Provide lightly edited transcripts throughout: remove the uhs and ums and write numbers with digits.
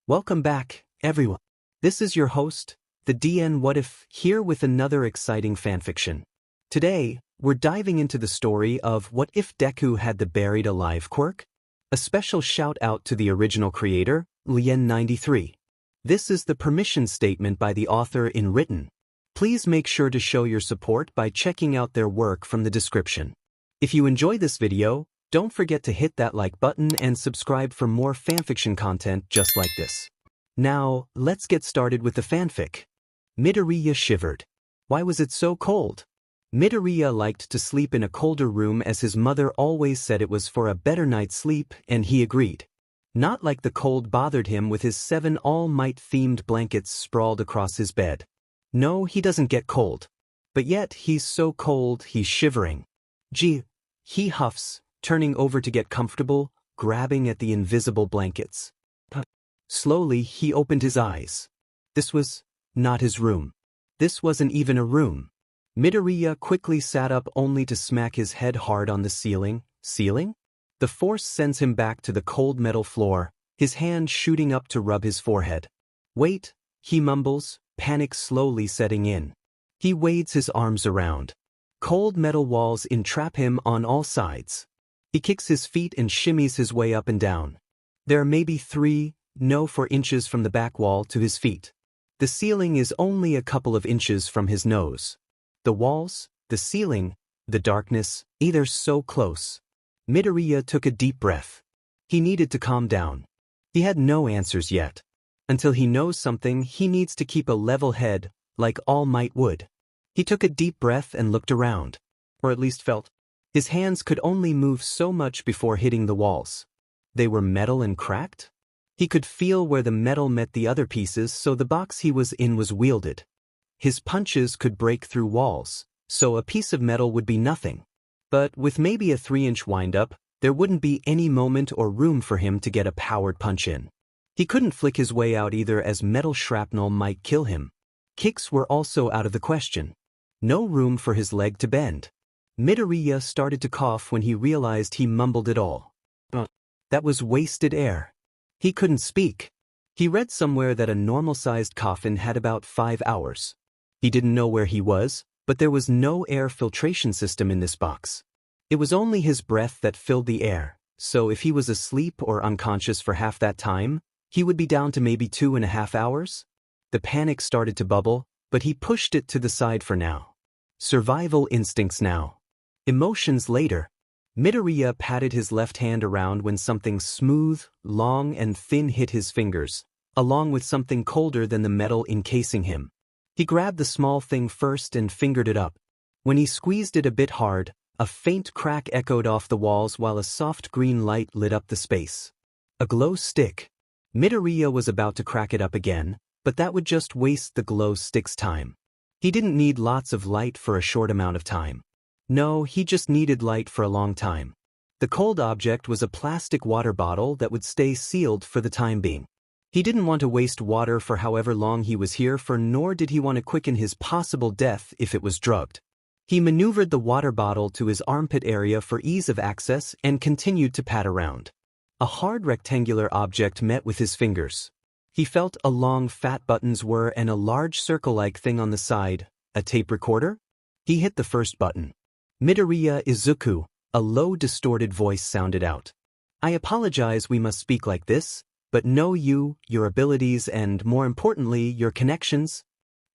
Welcome back, everyone. This is your host, the DN WhatIf, here with another exciting fanfiction. Today, we're diving into the story of What If Deku Had the Buried Alive Quirk? A special shout out to the original creator, Lien93. This is the permission statement by the author in written. Please make sure to show your support by checking out their work from the description. If you enjoy this video, don't forget to hit that like button and subscribe for more fanfiction content just like this. Now, let's get started with the fanfic. Midoriya shivered. Why was it so cold? Midoriya liked to sleep in a colder room as his mother always said it was for a better night's sleep, and he agreed. Not like the cold bothered him with his 7 All Might-themed blankets sprawled across his bed. No, he doesn't get cold. But yet, he's so cold, he's shivering. Gee, he huffs, turning over to get comfortable, grabbing at the invisible blankets. Slowly, he opened his eyes. This was not his room. This wasn't even a room. Midoriya quickly sat up only to smack his head hard on the ceiling. Ceiling? The force sends him back to the cold metal floor, his hand shooting up to rub his forehead. Wait, he mumbles, panic slowly setting in. He wades his arms around. Cold metal walls entrap him on all sides. He kicks his feet and shimmies his way up and down. There are maybe 4 inches from the back wall to his feet. The ceiling is only a couple of inches from his nose. The walls, the ceiling, the darkness, either so close. Midoriya took a deep breath. He needed to calm down. He had no answers yet. Until he knows something, he needs to keep a level head, like All Might would. He took a deep breath and looked around. Or at least felt. His hands could only move so much before hitting the walls. They were metal and cracked? He could feel where the metal met the other pieces, so the box he was in was wielded. His punches could break through walls, so a piece of metal would be nothing. But with maybe a 3-inch windup, there wouldn't be any moment or room for him to get a powered punch in. He couldn't flick his way out either, as metal shrapnel might kill him. Kicks were also out of the question. No room for his leg to bend. Midoriya started to cough when he realized he mumbled it all. That was wasted air. He couldn't speak. He read somewhere that a normal-sized coffin had about 5 hours. He didn't know where he was, but there was no air filtration system in this box. It was only his breath that filled the air, so if he was asleep or unconscious for half that time, he would be down to maybe 2.5 hours. The panic started to bubble, but he pushed it to the side for now. Survival instincts now. Emotions later. Midoriya patted his left hand around when something smooth, long and thin hit his fingers, along with something colder than the metal encasing him. He grabbed the small thing first and fingered it up. When he squeezed it a bit hard, a faint crack echoed off the walls while a soft green light lit up the space. A glow stick. Midoriya was about to crack it up again, but that would just waste the glow stick's time. He didn't need lots of light for a short amount of time. No, he just needed light for a long time. The cold object was a plastic water bottle that would stay sealed for the time being. He didn't want to waste water for however long he was here for, nor did he want to quicken his possible death if it was drugged. He maneuvered the water bottle to his armpit area for ease of access and continued to pat around. A hard rectangular object met with his fingers. He felt a long fat buttons were and a large circle-like thing on the side. A tape recorder? He hit the first button. Midoriya Izuku, a low distorted voice sounded out. I apologize we must speak like this, but know you, your abilities and, more importantly, your connections.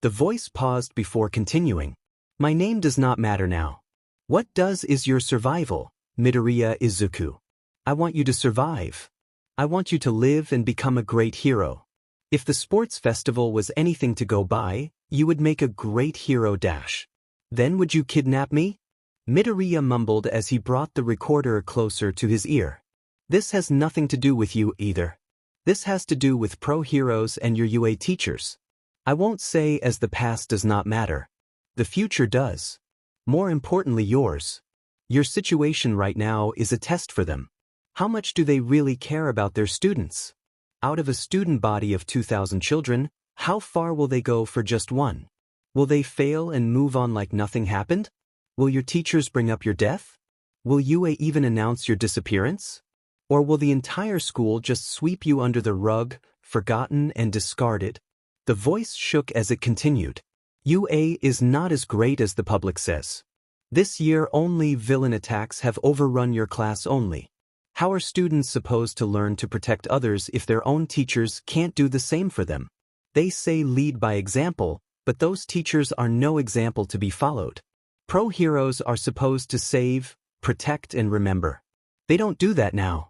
The voice paused before continuing. My name does not matter now. What does is your survival, Midoriya Izuku. I want you to survive. I want you to live and become a great hero. If the sports festival was anything to go by, you would make a great hero dash. Then would you kidnap me? Midoriya mumbled as he brought the recorder closer to his ear. This has nothing to do with you either. This has to do with pro heroes and your UA teachers. I won't say as the past does not matter. The future does. More importantly, yours. Your situation right now is a test for them. How much do they really care about their students? Out of a student body of 2,000 children, how far will they go for just one? Will they fail and move on like nothing happened? Will your teachers bring up your death? Will UA even announce your disappearance? Or will the entire school just sweep you under the rug, forgotten and discarded? The voice shook as it continued. UA is not as great as the public says. This year only villain attacks have overrun your class only. How are students supposed to learn to protect others if their own teachers can't do the same for them? They say lead by example, but those teachers are no example to be followed. Pro heroes are supposed to save, protect, and remember. They don't do that now.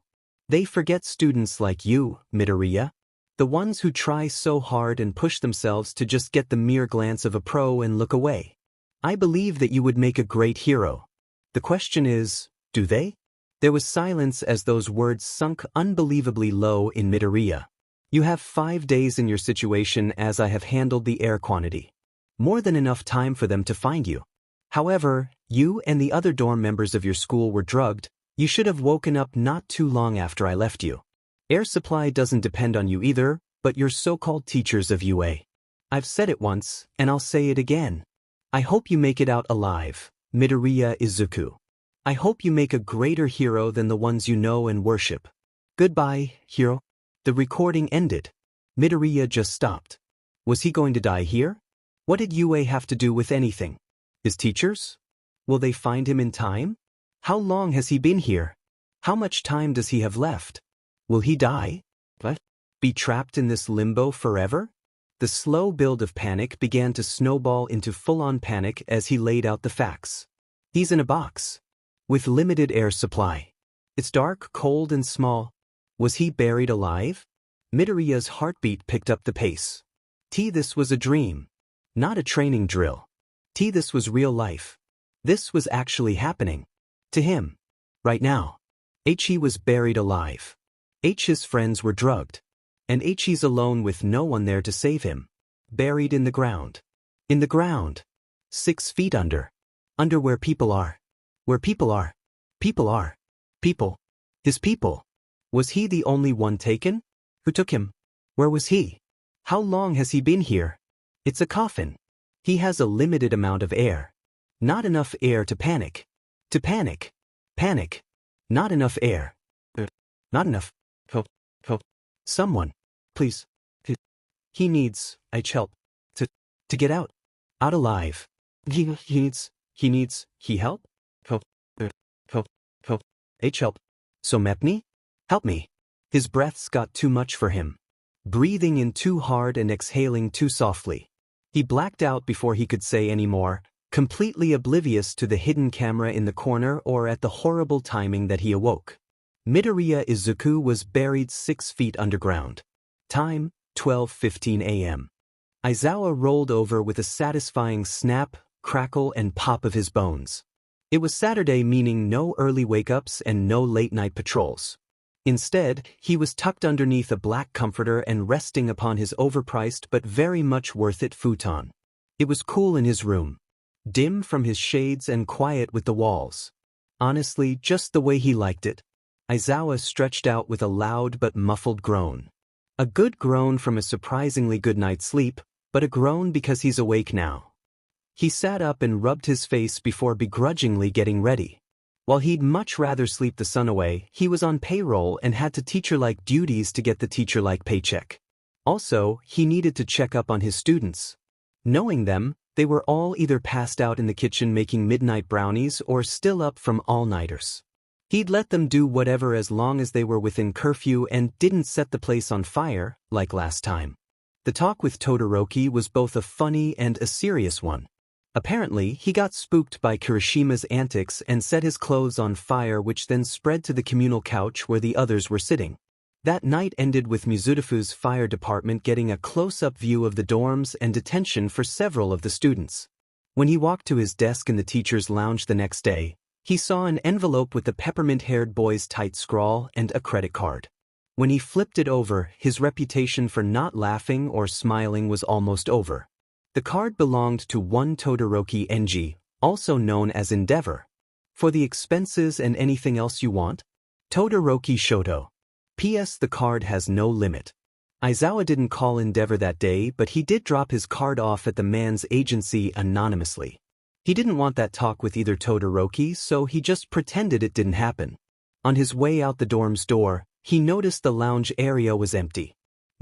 They forget students like you, Midoriya. The ones who try so hard and push themselves to just get the mere glance of a pro and look away. I believe that you would make a great hero. The question is, do they? There was silence as those words sunk unbelievably low in Midoriya. You have 5 days in your situation as I have handled the air quantity. More than enough time for them to find you. However, you and the other dorm members of your school were drugged. You should have woken up not too long after I left you. Air supply doesn't depend on you either, but your so-called teachers of UA. I've said it once, and I'll say it again. I hope you make it out alive, Midoriya Izuku. I hope you make a greater hero than the ones you know and worship. Goodbye, hero. The recording ended. Midoriya just stopped. Was he going to die here? What did UA have to do with anything? His teachers? Will they find him in time? How long has he been here? How much time does he have left? Will he die? What? Be trapped in this limbo forever? The slow build of panic began to snowball into full-on panic as he laid out the facts. He's in a box. With limited air supply. It's dark, cold, and small. Was he buried alive? Midoriya's heartbeat picked up the pace. This was a dream. Not a training drill. This was real life. This was actually happening. To him. Right now. He was buried alive. His friends were drugged. And he's alone with no one there to save him. Buried in the ground. In the ground. 6 feet under. Under where people are. Where people are. People are. People. His people. Was he the only one taken? Who took him? Where was he? How long has he been here? It's a coffin. He has a limited amount of air. Not enough air to panic. To panic. Panic. Not enough air. Not enough. Help. Help. Someone. Please. He needs help. To get out. Out alive. He needs help? Help. Help. Help. Help. So Mepni? Help me. His breaths got too much for him. Breathing in too hard and exhaling too softly. He blacked out before he could say any more, completely oblivious to the hidden camera in the corner or at the horrible timing that he awoke. Midoriya Izuku was buried 6 feet underground. Time, 12:15 a.m. Aizawa rolled over with a satisfying snap, crackle, and pop of his bones. It was Saturday, meaning no early wake-ups and no late-night patrols. Instead, he was tucked underneath a black comforter and resting upon his overpriced but very much worth it futon. It was cool in his room. Dim from his shades and quiet with the walls. Honestly, just the way he liked it. Aizawa stretched out with a loud but muffled groan. A good groan from a surprisingly good night's sleep, but a groan because he's awake now. He sat up and rubbed his face before begrudgingly getting ready. While he'd much rather sleep the sun away, he was on payroll and had to teacher-like duties to get the teacher-like paycheck. Also, he needed to check up on his students. Knowing them, they were all either passed out in the kitchen making midnight brownies or still up from all-nighters. He'd let them do whatever as long as they were within curfew and didn't set the place on fire, like last time. The talk with Todoroki was both a funny and a serious one. Apparently, he got spooked by Kirishima's antics and set his clothes on fire, which then spread to the communal couch where the others were sitting. That night ended with Mizudafu's fire department getting a close-up view of the dorms and detention for several of the students. When he walked to his desk in the teacher's lounge the next day, he saw an envelope with the peppermint-haired boy's tight scrawl and a credit card. When he flipped it over, his reputation for not laughing or smiling was almost over. The card belonged to one Todoroki Enji, also known as Endeavor. For the expenses and anything else you want? Todoroki Shoto. P.S. The card has no limit. Aizawa didn't call Endeavor that day, but he did drop his card off at the man's agency anonymously. He didn't want that talk with either Todoroki, so he just pretended it didn't happen. On his way out the dorm's door, he noticed the lounge area was empty.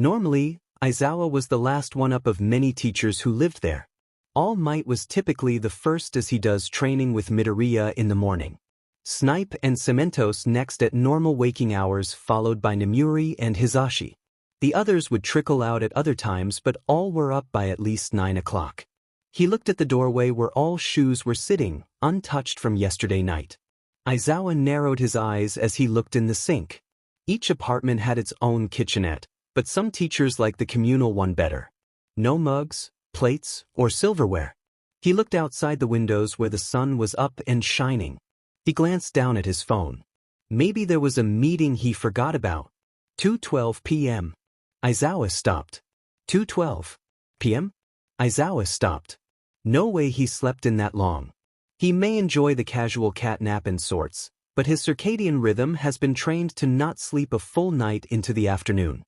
Normally, Aizawa was the last one up of many teachers who lived there. All Might was typically the first as he does training with Midoriya in the morning. Snipe and Cementos next at normal waking hours, followed by Nemuri and Hisashi. The others would trickle out at other times, but all were up by at least 9 o'clock. He looked at the doorway where all shoes were sitting, untouched from yesterday night. Aizawa narrowed his eyes as he looked in the sink. Each apartment had its own kitchenette, but some teachers liked the communal one better. No mugs, plates, or silverware. He looked outside the windows where the sun was up and shining. He glanced down at his phone. Maybe there was a meeting he forgot about. 2:12 p.m. Aizawa stopped. 2:12 p.m.? Aizawa stopped. No way he slept in that long. He may enjoy the casual cat nap and sorts, but his circadian rhythm has been trained to not sleep a full night into the afternoon.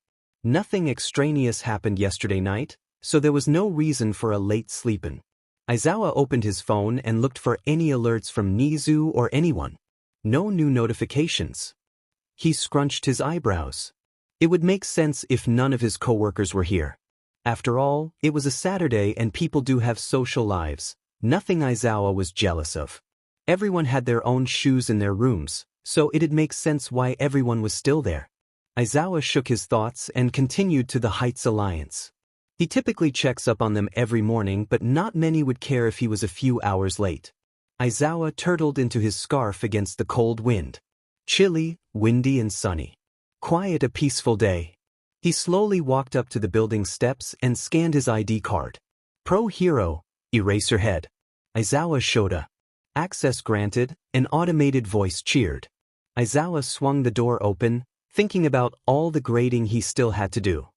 Nothing extraneous happened yesterday night, so there was no reason for a late sleep-in. Aizawa opened his phone and looked for any alerts from Nizu or anyone. No new notifications. He scrunched his eyebrows. It would make sense if none of his coworkers were here. After all, it was a Saturday and people do have social lives, nothing Aizawa was jealous of. Everyone had their own shoes in their rooms, so it'd make sense why everyone was still there. Aizawa shook his thoughts and continued to the Heights Alliance. He typically checks up on them every morning, but not many would care if he was a few hours late. Aizawa turtled into his scarf against the cold wind. Chilly, windy and sunny. Quiet, a peaceful day. He slowly walked up to the building steps and scanned his ID card. Pro Hero, Eraserhead. Aizawa Shoda. Access granted, an automated voice cheered. Aizawa swung the door open, thinking about all the grading he still had to do.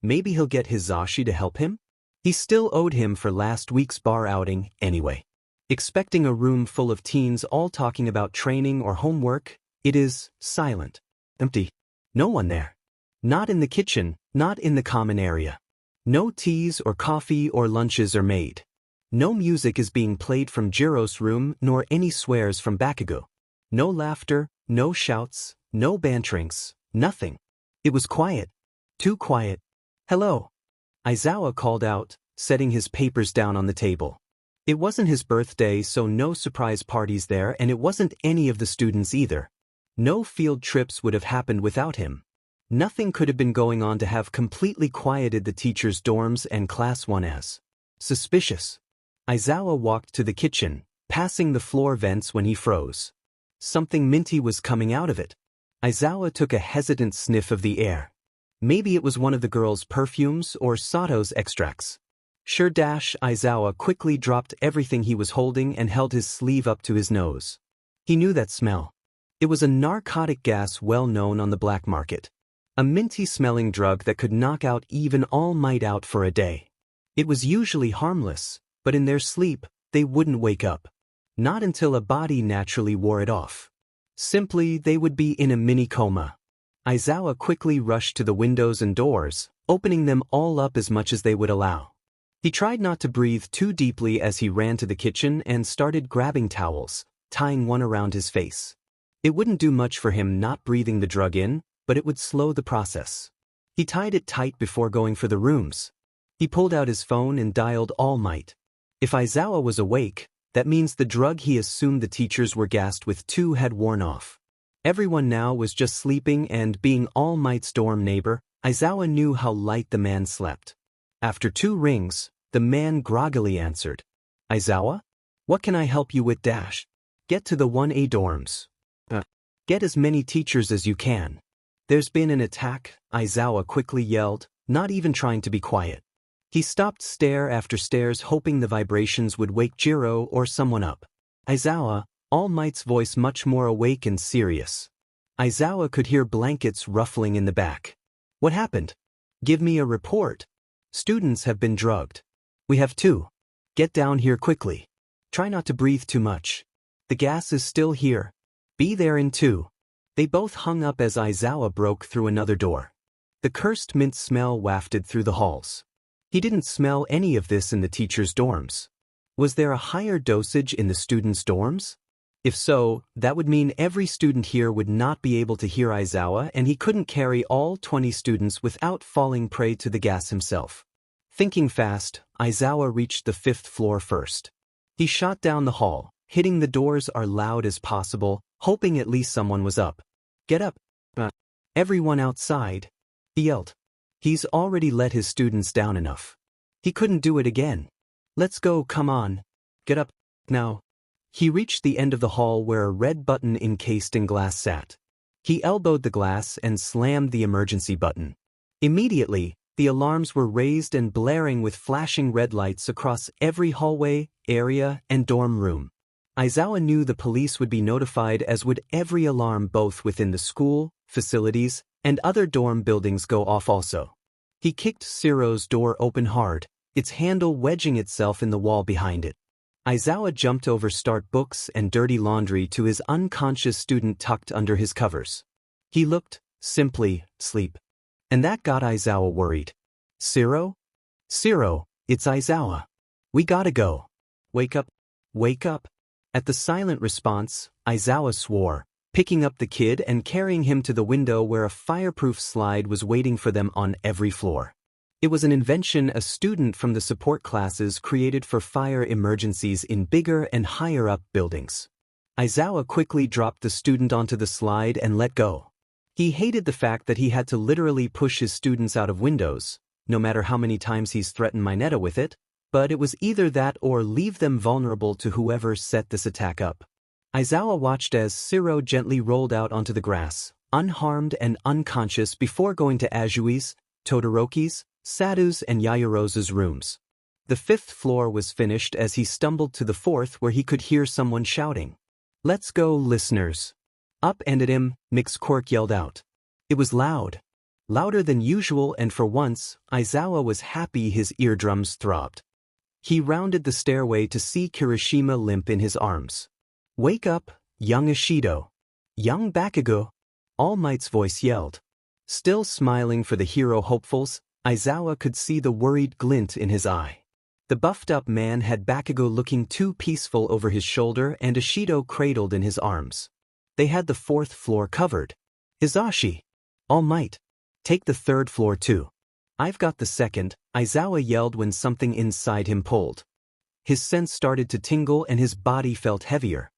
Maybe he'll get Hisashi to help him? He still owed him for last week's bar outing anyway. Expecting a room full of teens all talking about training or homework, it is silent. Empty. No one there. Not in the kitchen, not in the common area. No teas or coffee or lunches are made. No music is being played from Jiro's room, nor any swears from Bakugo. No laughter, no shouts, no banterings, nothing. It was quiet. Too quiet. Hello. Aizawa called out, setting his papers down on the table. It wasn't his birthday, so no surprise parties there, and it wasn't any of the students either. No field trips would have happened without him. Nothing could have been going on to have completely quieted the teachers' dorms and Class 1 as suspicious. Aizawa walked to the kitchen, passing the floor vents when he froze. Something minty was coming out of it. Aizawa took a hesitant sniff of the air. Maybe it was one of the girls' perfumes or Sato's extracts. Sure. Aizawa quickly dropped everything he was holding and held his sleeve up to his nose. He knew that smell. It was a narcotic gas well known on the black market. A minty-smelling drug that could knock out even All Might out for a day. It was usually harmless, but in their sleep, they wouldn't wake up. Not until a body naturally wore it off. Simply, they would be in a mini-coma. Aizawa quickly rushed to the windows and doors, opening them all up as much as they would allow. He tried not to breathe too deeply as he ran to the kitchen and started grabbing towels, tying one around his face. It wouldn't do much for him not breathing the drug in, but it would slow the process. He tied it tight before going for the rooms. He pulled out his phone and dialed All Might. If Aizawa was awake, that means the drug he assumed the teachers were gassed with too had worn off. Everyone now was just sleeping, and being All Might's dorm neighbor, Aizawa knew how light the man slept. After 2 rings, the man groggily answered. Aizawa? What can I help you with? Get to the 1A dorms. Get as many teachers as you can. There's been an attack, Aizawa quickly yelled, not even trying to be quiet. He stopped stare after stares, hoping the vibrations would wake Jiro or someone up. Aizawa, All Might's voice much more awake and serious. Aizawa could hear blankets ruffling in the back. What happened? Give me a report. Students have been drugged. We have 2. Get down here quickly. Try not to breathe too much. The gas is still here. Be there in 2. They both hung up as Aizawa broke through another door. The cursed mint smell wafted through the halls. He didn't smell any of this in the teachers' dorms. Was there a higher dosage in the students' dorms? If so, that would mean every student here would not be able to hear Aizawa and he couldn't carry all 20 students without falling prey to the gas himself. Thinking fast, Aizawa reached the 5th floor first. He shot down the hall, hitting the doors as loud as possible, hoping at least someone was up. Get up. Everyone outside, he yelled. He's already let his students down enough. He couldn't do it again. Let's go, come on. Get up, now. He reached the end of the hall where a red button encased in glass sat. He elbowed the glass and slammed the emergency button. Immediately, the alarms were raised and blaring with flashing red lights across every hallway, area, and dorm room. Aizawa knew the police would be notified, as would every alarm both within the school, facilities, and other dorm buildings go off also. He kicked Ciro's door open hard, its handle wedging itself in the wall behind it. Aizawa jumped over start books and dirty laundry to his unconscious student tucked under his covers. He looked, simply, asleep. And that got Aizawa worried. Ciro? Ciro, it's Aizawa. We gotta go. Wake up. Wake up. At the silent response, Aizawa swore, picking up the kid and carrying him to the window where a fireproof slide was waiting for them on every floor. It was an invention a student from the support classes created for fire emergencies in bigger and higher-up buildings. Aizawa quickly dropped the student onto the slide and let go. He hated the fact that he had to literally push his students out of windows, no matter how many times he's threatened Mineta with it, but it was either that or leave them vulnerable to whoever set this attack up. Aizawa watched as Ciro gently rolled out onto the grass, unharmed and unconscious, before going to Ajui's, Todoroki's, Sadu's and Yayarosa's rooms. The 5th floor was finished as he stumbled to the 4th, where he could hear someone shouting. Let's go, listeners. Up-ended him, Quirk yelled out. It was loud. Louder than usual, and for once, Aizawa was happy his eardrums throbbed. He rounded the stairway to see Kirishima limp in his arms. Wake up, young Ishido. Young Bakugo. All Might's voice yelled. Still smiling for the hero hopefuls, Aizawa could see the worried glint in his eye. The buffed-up man had Bakugo looking too peaceful over his shoulder and Ishido cradled in his arms. They had the 4th floor covered. Hizashi. All Might. Take the 3rd floor too. I've got the 2nd, Aizawa yelled when something inside him pulled. His sense started to tingle and his body felt heavier.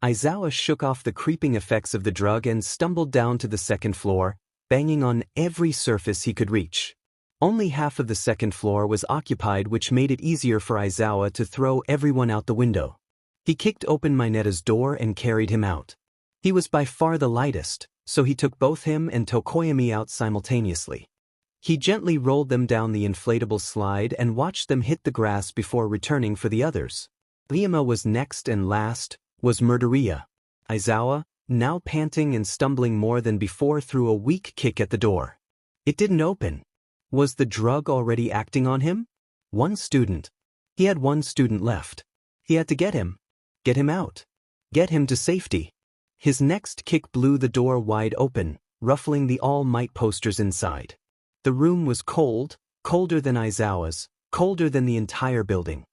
Aizawa shook off the creeping effects of the drug and stumbled down to the 2nd floor, banging on every surface he could reach. Only half of the 2nd floor was occupied, which made it easier for Aizawa to throw everyone out the window. He kicked open Mineta's door and carried him out. He was by far the lightest, so he took both him and Tokoyami out simultaneously. He gently rolled them down the inflatable slide and watched them hit the grass before returning for the others. Ryuma was next, and last was Midoriya. Aizawa, now panting and stumbling more than before, threw a weak kick at the door. It didn't open. Was the drug already acting on him? One student. He had one student left. He had to get him out. Get him to safety. His next kick blew the door wide open, ruffling the All Might posters inside. The room was cold, colder than Aizawa's, colder than the entire building.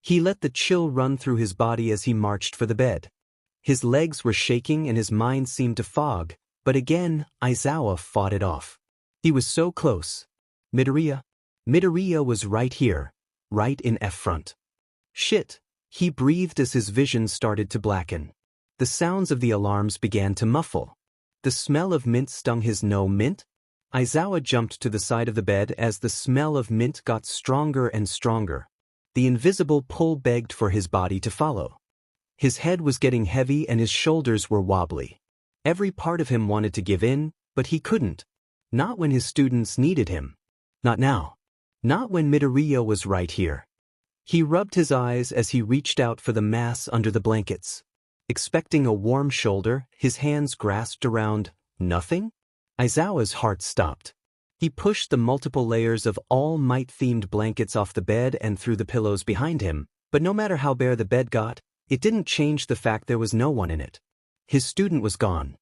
He let the chill run through his body as he marched for the bed. His legs were shaking and his mind seemed to fog, but again, Aizawa fought it off. He was so close. Midoriya? Midoriya was right here, right in F-front. Shit, he breathed as his vision started to blacken. The sounds of the alarms began to muffle. The smell of mint stung his nose. Mint? Aizawa jumped to the side of the bed as the smell of mint got stronger and stronger. The invisible pull begged for his body to follow. His head was getting heavy and his shoulders were wobbly. Every part of him wanted to give in, but he couldn't. Not when his students needed him. Not now. Not when Midoriya was right here. He rubbed his eyes as he reached out for the mass under the blankets. Expecting a warm shoulder, his hands grasped around nothing? Aizawa's heart stopped. He pushed the multiple layers of All Might-themed blankets off the bed and through the pillows behind him, but no matter how bare the bed got, it didn't change the fact there was no one in it. His student was gone.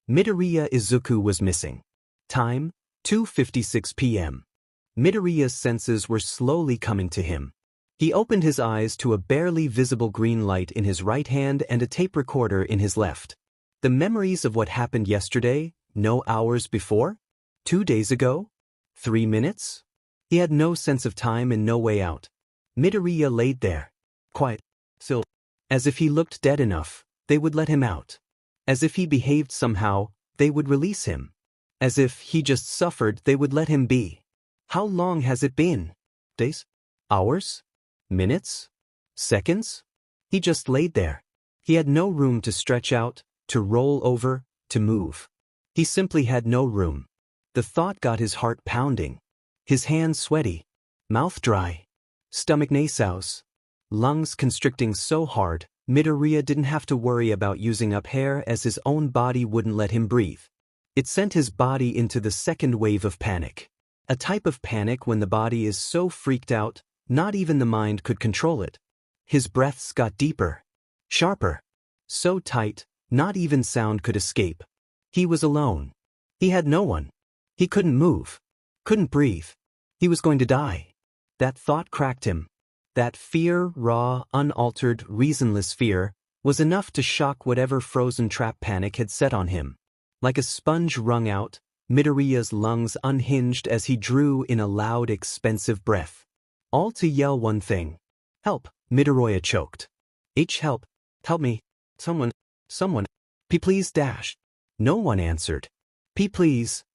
Midoriya Izuku was missing. Time, 2:56 p.m. Midoriya's senses were slowly coming to him. He opened his eyes to a barely visible green light in his right hand and a tape recorder in his left. The memories of what happened yesterday, no hours before? 2 days ago? 3 minutes? He had no sense of time and no way out. Midoriya laid there, quiet, still, as if he looked dead enough, they would let him out. As if he behaved somehow, they would release him. As if he just suffered, they would let him be. How long has it been? Days? Hours? Minutes? Seconds? He just laid there. He had no room to stretch out, to roll over, to move. He simply had no room. The thought got his heart pounding. His hands sweaty, mouth dry, stomach nasals, lungs constricting so hard, Midoriya didn't have to worry about using up air as his own body wouldn't let him breathe. It sent his body into the second wave of panic. A type of panic when the body is so freaked out, not even the mind could control it. His breaths got deeper, sharper, so tight, not even sound could escape. He was alone. He had no one. He couldn't move, couldn't breathe. He was going to die. That thought cracked him. That fear, raw, unaltered, reasonless fear, was enough to shock whatever frozen trap panic had set on him. Like a sponge wrung out, Midoriya's lungs unhinged as he drew in a loud, expensive breath. All to yell one thing. Help, Midoriya choked. Help. Help me. Someone. Please dash. No one answered. Please.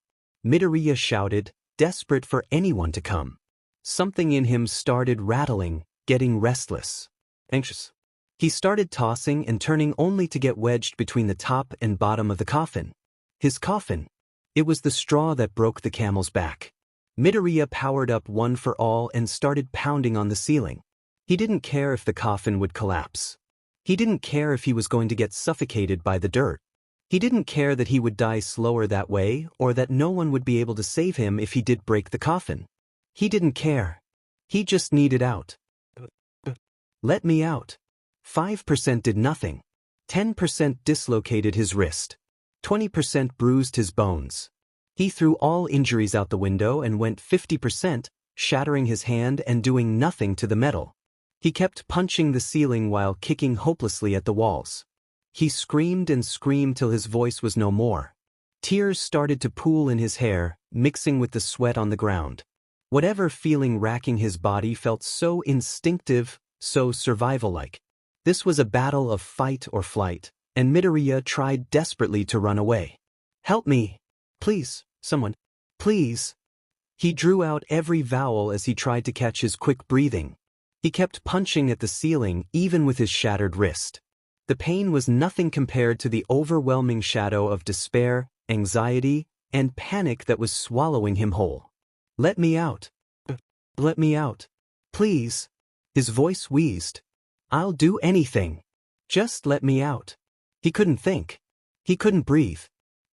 Midoriya shouted, desperate for anyone to come. Something in him started rattling, getting restless, anxious. He started tossing and turning only to get wedged between the top and bottom of the coffin. His coffin. It was the straw that broke the camel's back. Midoriya powered up one for all and started pounding on the ceiling. He didn't care if the coffin would collapse. He didn't care if he was going to get suffocated by the dirt. He didn't care that he would die slower that way or that no one would be able to save him if he did break the coffin. He didn't care. He just needed out. Let me out. 5% did nothing. 10% dislocated his wrist. 20% bruised his bones. He threw all injuries out the window and went 50%, shattering his hand and doing nothing to the metal. He kept punching the ceiling while kicking hopelessly at the walls. He screamed and screamed till his voice was no more. Tears started to pool in his hair, mixing with the sweat on the ground. Whatever feeling racking his body felt so instinctive, so survival-like. This was a battle of fight or flight, and Midoriya tried desperately to run away. Help me. Please, someone. Please. He drew out every vowel as he tried to catch his quick breathing. He kept punching at the ceiling even with his shattered wrist. The pain was nothing compared to the overwhelming shadow of despair, anxiety, and panic that was swallowing him whole. Let me out. Let me out. Please. His voice wheezed. I'll do anything. Just let me out. He couldn't think. He couldn't breathe.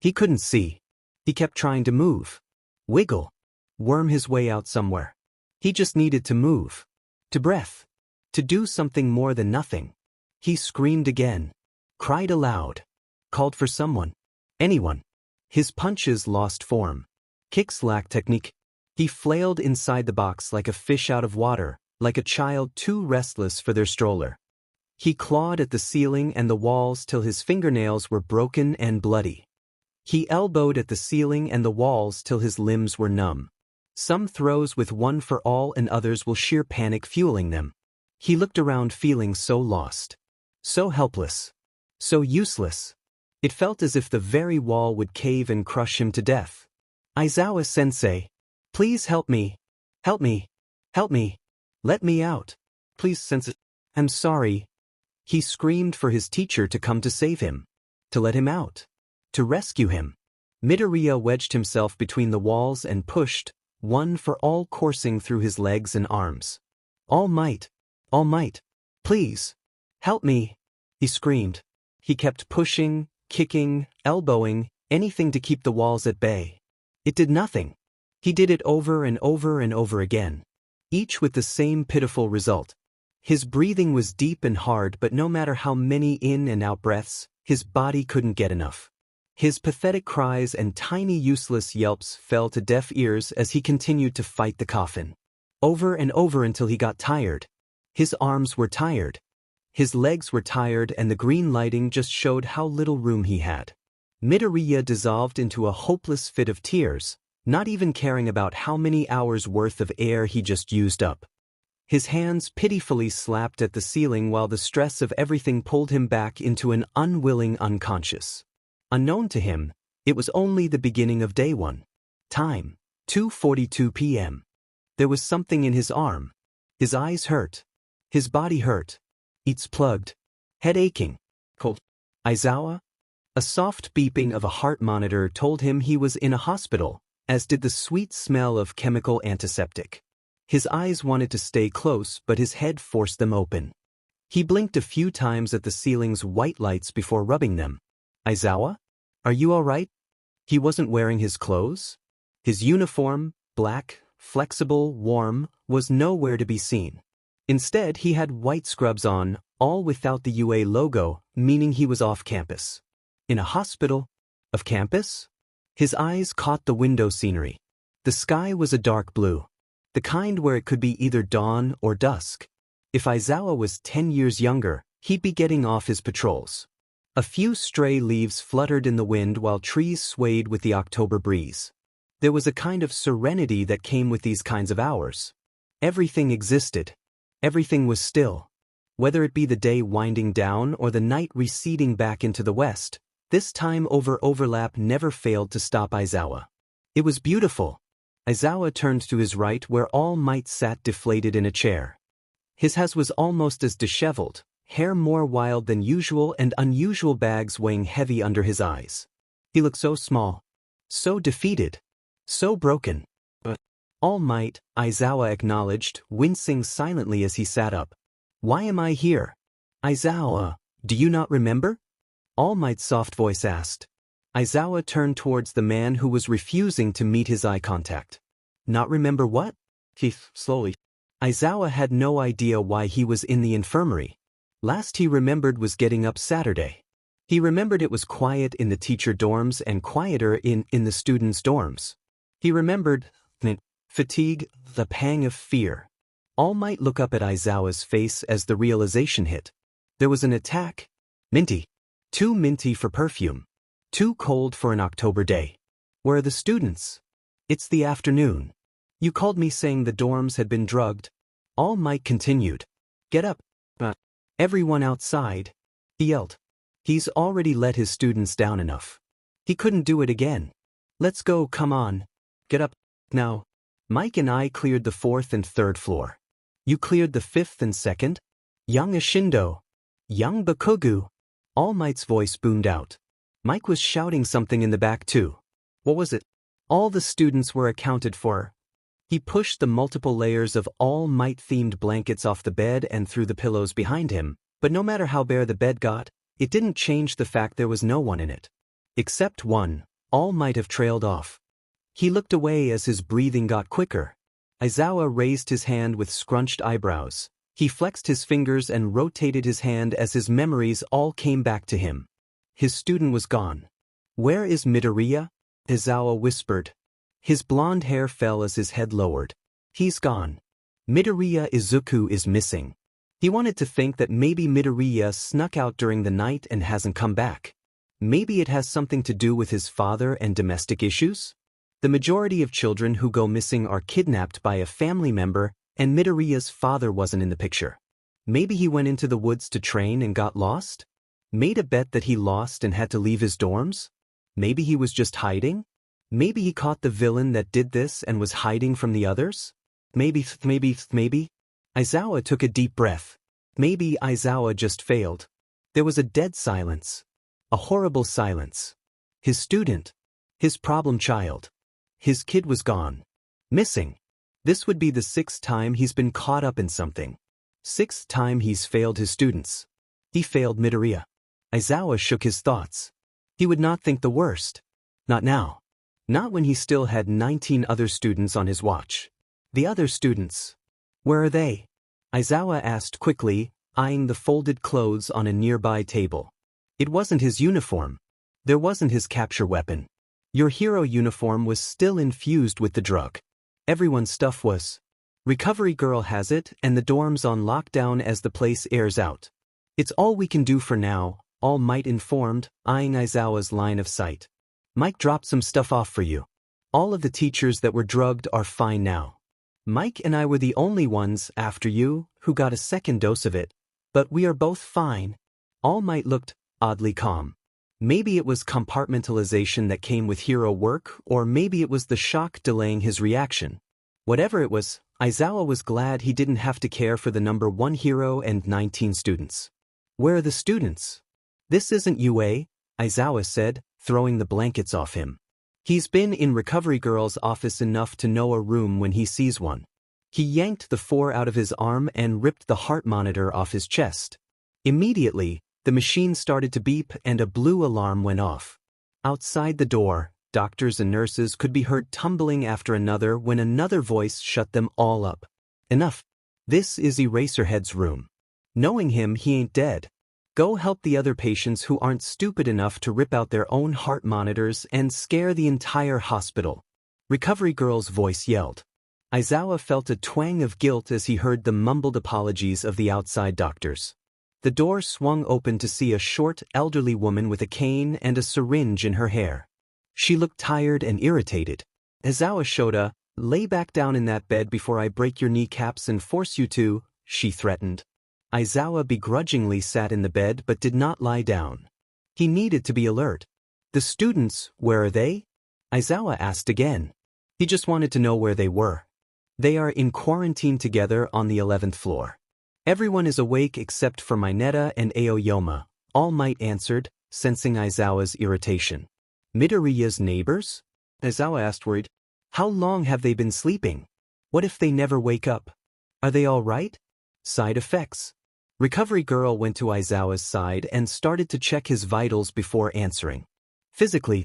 He couldn't see. He kept trying to move. Wiggle. Worm his way out somewhere. He just needed to move. To breath. To do something more than nothing. He screamed again. Cried aloud. Called for someone. Anyone. His punches lost form. Kicks lacked technique. He flailed inside the box like a fish out of water, like a child too restless for their stroller. He clawed at the ceiling and the walls till his fingernails were broken and bloody. He elbowed at the ceiling and the walls till his limbs were numb. Some throws with one for all and others will sheer panic fueling them. He looked around feeling so lost. So helpless. So useless. It felt as if the very wall would cave and crush him to death. Aizawa-sensei. Please help me. Help me. Help me. Let me out. Please, sensei. I'm sorry. He screamed for his teacher to come to save him. To let him out. To rescue him. Midoriya wedged himself between the walls and pushed, one for all coursing through his legs and arms. All might. All might. Please. Help me. He screamed. He kept pushing, kicking, elbowing, anything to keep the walls at bay. It did nothing. He did it over and over and over again. Each with the same pitiful result. His breathing was deep and hard, but no matter how many in and out breaths, his body couldn't get enough. His pathetic cries and tiny useless yelps fell to deaf ears as he continued to fight the coffin. Over and over until he got tired. His arms were tired. His legs were tired and the green lighting just showed how little room he had. Midoriya dissolved into a hopeless fit of tears, not even caring about how many hours worth of air he just used up. His hands pitifully slapped at the ceiling while the stress of everything pulled him back into an unwilling unconscious. Unknown to him, it was only the beginning of day 1. Time, 2:42 p.m. There was something in his arm. His eyes hurt. His body hurt. Eats plugged. Head aching. Cold. Aizawa? A soft beeping of a heart monitor told him he was in a hospital, as did the sweet smell of chemical antiseptic. His eyes wanted to stay close, but his head forced them open. He blinked a few times at the ceiling's white lights before rubbing them. Aizawa? Are you all right? He wasn't wearing his clothes. His uniform, black, flexible, warm, was nowhere to be seen. Instead, he had white scrubs on, all without the UA logo, meaning he was off campus. In a hospital? Of campus? His eyes caught the window scenery. The sky was a dark blue. The kind where it could be either dawn or dusk. If Aizawa was 10 years younger, he'd be getting off his patrols. A few stray leaves fluttered in the wind while trees swayed with the October breeze. There was a kind of serenity that came with these kinds of hours. Everything existed. Everything was still. Whether it be the day winding down or the night receding back into the west, this time overlap never failed to stop Aizawa. It was beautiful. Aizawa turned to his right where All Might sat deflated in a chair. His hair was almost as disheveled, hair more wild than usual and unusual bags weighing heavy under his eyes. He looked so small, so defeated, so broken. But All Might, Aizawa acknowledged, wincing silently as he sat up. Why am I here? Aizawa, do you not remember? All Might's soft voice asked. Aizawa turned towards the man who was refusing to meet his eye contact. Not remember what? Keith, slowly. Aizawa had no idea why he was in the infirmary. Last he remembered was getting up Saturday. He remembered it was quiet in the teacher dorms and quieter in the students' dorms. He remembered fatigue, the pang of fear. All Might look up at Aizawa's face as the realization hit. There was an attack. Minty. Too minty for perfume. Too cold for an October day. Where are the students? It's the afternoon. You called me saying the dorms had been drugged. All Might continued. Get up. Everyone outside. He yelled. He's already let his students down enough. He couldn't do it again. Let's go, come on. Get up. Now. Mike and I cleared the 4th and 3rd floor. You cleared the 5th and 2nd? Young Ashindo. Young Bakugu. All Might's voice boomed out. Mike was shouting something in the back too. What was it? All the students were accounted for. He pushed the multiple layers of All Might-themed blankets off the bed and threw the pillows behind him, but no matter how bare the bed got, it didn't change the fact there was no one in it. Except one, All Might have trailed off. He looked away as his breathing got quicker. Aizawa raised his hand with scrunched eyebrows. He flexed his fingers and rotated his hand as his memories all came back to him. His student was gone. Where is Midoriya? Aizawa whispered. His blonde hair fell as his head lowered. He's gone. Midoriya Izuku is missing. He wanted to think that maybe Midoriya snuck out during the night and hasn't come back. Maybe it has something to do with his father and domestic issues? The majority of children who go missing are kidnapped by a family member, and Midoriya's father wasn't in the picture. Maybe he went into the woods to train and got lost? Made a bet that he lost and had to leave his dorms? Maybe he was just hiding? Maybe he caught the villain that did this and was hiding from the others? Maybe. Aizawa took a deep breath. Maybe Aizawa just failed. There was a dead silence. A horrible silence. His student. His problem child. His kid was gone. Missing. This would be the 6th time he's been caught up in something. 6th time he's failed his students. He failed Midoriya. Aizawa shook his thoughts. He would not think the worst. Not now. Not when he still had 19 other students on his watch. The other students. Where are they? Aizawa asked quickly, eyeing the folded clothes on a nearby table. It wasn't his uniform. There wasn't his capture weapon. Your hero uniform was still infused with the drug. Everyone's stuff was. Recovery girl has it, and the dorm's on lockdown as the place airs out. It's all we can do for now, All Might informed, eyeing Aizawa's line of sight. Mike dropped some stuff off for you. All of the teachers that were drugged are fine now. Mike and I were the only ones, after you, who got a second dose of it, but we are both fine. All Might looked oddly calm. Maybe it was compartmentalization that came with hero work, or maybe it was the shock delaying his reaction. Whatever it was, Aizawa was glad he didn't have to care for the number 1 hero and 19 students. Where are the students? This isn't UA, Aizawa said, throwing the blankets off him. He's been in Recovery Girl's office enough to know a room when he sees one. He yanked the 4 out of his arm and ripped the heart monitor off his chest. Immediately, the machine started to beep and a blue alarm went off. Outside the door, doctors and nurses could be heard tumbling after another when another voice shut them all up. Enough. This is Eraserhead's room. Knowing him, he ain't dead. Go help the other patients who aren't stupid enough to rip out their own heart monitors and scare the entire hospital. Recovery Girl's voice yelled. Aizawa felt a twang of guilt as he heard the mumbled apologies of the outside doctors. The door swung open to see a short, elderly woman with a cane and a syringe in her hair. She looked tired and irritated. Aizawa showed a, lay back down in that bed before I break your kneecaps and force you to, she threatened. Aizawa begrudgingly sat in the bed but did not lie down. He needed to be alert. The students, where are they? Aizawa asked again. He just wanted to know where they were. They are in quarantine together on the 11th floor. Everyone is awake except for Mineta and Aoyama, All Might answered, sensing Aizawa's irritation. Midoriya's neighbors? Aizawa asked worried. How long have they been sleeping? What if they never wake up? Are they all right? Side effects. Recovery Girl went to Aizawa's side and started to check his vitals before answering. Physically,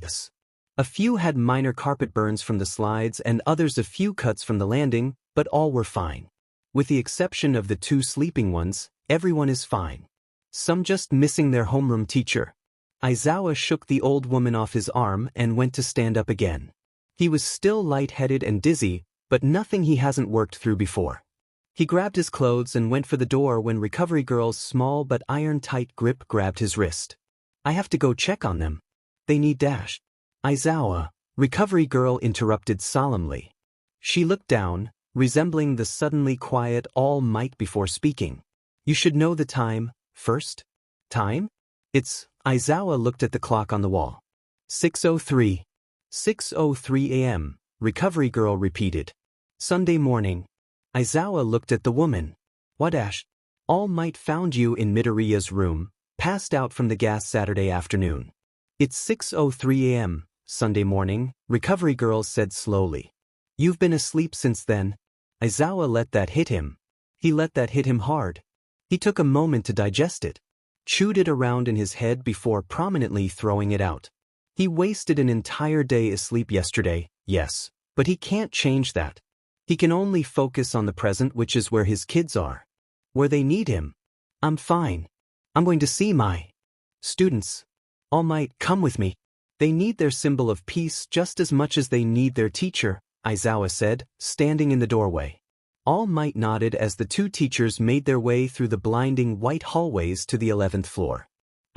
a few had minor carpet burns from the slides and others a few cuts from the landing, but all were fine. With the exception of the 2 sleeping ones, everyone is fine. Some just missing their homeroom teacher. Aizawa shook the old woman off his arm and went to stand up again. He was still lightheaded and dizzy, but nothing he hasn't worked through before. He grabbed his clothes and went for the door when Recovery Girl's small but iron-tight grip grabbed his wrist. I have to go check on them. They need dash. Aizawa, Recovery Girl interrupted solemnly. She looked down, resembling the suddenly quiet All Might before speaking. You should know the time, first. Time? It's, Aizawa looked at the clock on the wall. 6:03. 6:03 a.m., Recovery Girl repeated. Sunday morning. Aizawa looked at the woman. WhatIf? All Might found you in Midoriya's room, passed out from the gas Saturday afternoon. It's 6:03 a.m., Sunday morning, Recovery Girl said slowly. You've been asleep since then. Aizawa let that hit him. He let that hit him hard. He took a moment to digest it. Chewed it around in his head before prominently throwing it out. He wasted an entire day asleep yesterday, yes, but he can't change that. He can only focus on the present, which is where his kids are. Where they need him. I'm fine. I'm going to see my students. All Might, come with me. They need their symbol of peace just as much as they need their teacher, Aizawa said, standing in the doorway. All Might nodded as the 2 teachers made their way through the blinding white hallways to the 11th floor.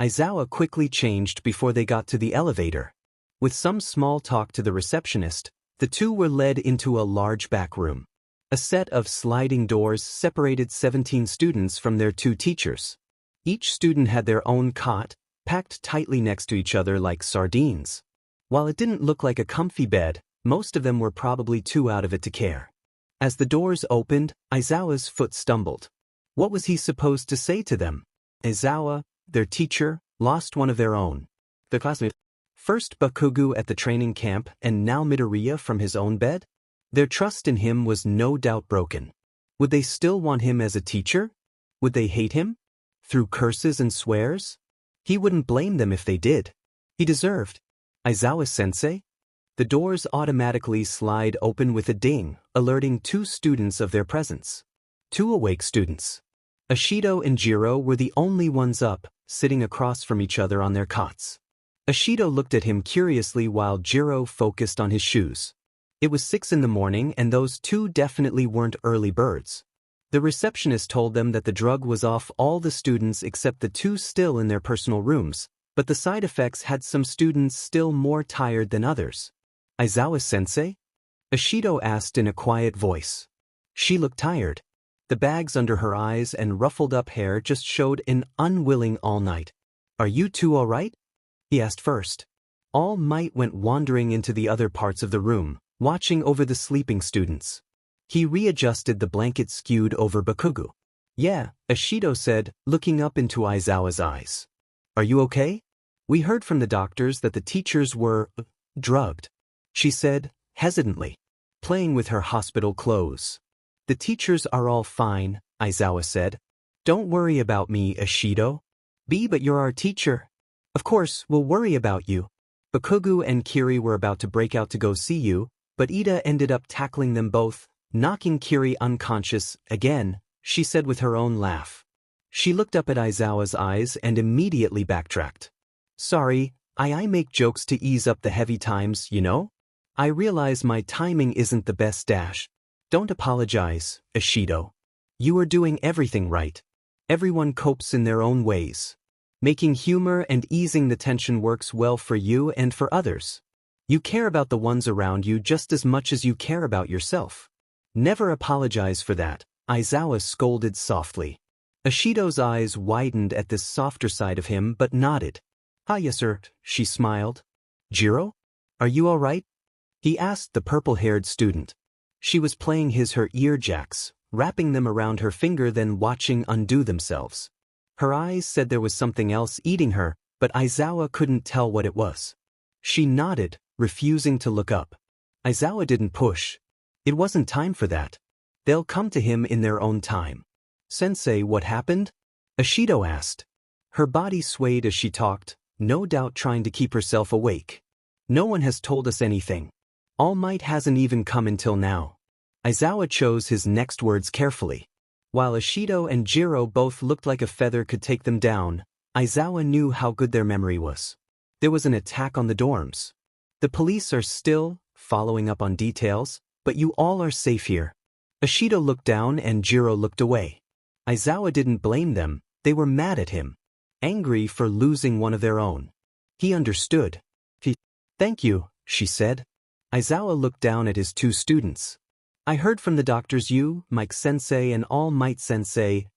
Aizawa quickly changed before they got to the elevator. With some small talk to the receptionist, the 2 were led into a large back room. A set of sliding doors separated 17 students from their 2 teachers. Each student had their own cot, packed tightly next to each other like sardines. While it didn't look like a comfy bed, most of them were probably too out of it to care. As the doors opened, Aizawa's foot stumbled. What was he supposed to say to them? Aizawa, their teacher, lost one of their own. The classmate. First Bakugo at the training camp and now Midoriya from his own bed? Their trust in him was no doubt broken. Would they still want him as a teacher? Would they hate him? Through curses and swears? He wouldn't blame them if they did. He deserved. Aizawa-sensei? The doors automatically slide open with a ding, alerting 2 students of their presence. 2 awake students. Ashido and Jiro were the only ones up, sitting across from each other on their cots. Ashido looked at him curiously while Jiro focused on his shoes. It was 6 in the morning and those two definitely weren't early birds. The receptionist told them that the drug was off all the students except the two still in their personal rooms, but the side effects had some students still more tired than others. Aizawa-sensei? Ashido asked in a quiet voice. She looked tired. The bags under her eyes and ruffled up hair just showed an unwilling All Might. Are you two all right? He asked first. All Might went wandering into the other parts of the room, watching over the sleeping students. He readjusted the blanket skewed over Bakugo. Yeah, Ashido said, looking up into Aizawa's eyes. Are you okay? We heard from the doctors that the teachers were drugged, she said, hesitantly, playing with her hospital clothes. The teachers are all fine, Aizawa said. Don't worry about me, Ashido. But you're our teacher. Of course, we'll worry about you. Bakugo and Kiri were about to break out to go see you, but Ida ended up tackling them both, knocking Kiri unconscious again, she said with her own laugh. She looked up at Aizawa's eyes and immediately backtracked. Sorry, I make jokes to ease up the heavy times, you know? I realize my timing isn't the best dash. Don't apologize, Ashido. You are doing everything right. Everyone copes in their own ways. Making humor and easing the tension works well for you and for others. You care about the ones around you just as much as you care about yourself. Never apologize for that, Aizawa scolded softly. Ashido's eyes widened at this softer side of him but nodded. Ah yes sir, she smiled. Jiro? Are you all right? He asked the purple-haired student. She was playing her ear jacks, wrapping them around her finger then watching undo themselves. Her eyes said there was something else eating her, but Aizawa couldn't tell what it was. She nodded, refusing to look up. Aizawa didn't push. It wasn't time for that. They'll come to him in their own time. Sensei, what happened? Ashido asked. Her body swayed as she talked, no doubt trying to keep herself awake. No one has told us anything. All Might hasn't even come until now. Aizawa chose his next words carefully. While Ashido and Jiro both looked like a feather could take them down, Aizawa knew how good their memory was. There was an attack on the dorms. The police are still following up on details, but you all are safe here. Ashido looked down and Jiro looked away. Aizawa didn't blame them, they were mad at him. Angry for losing one of their own. He understood. Thank you, she said. Aizawa looked down at his two students. I heard from the doctors you, Mike-sensei and All Might-sensei,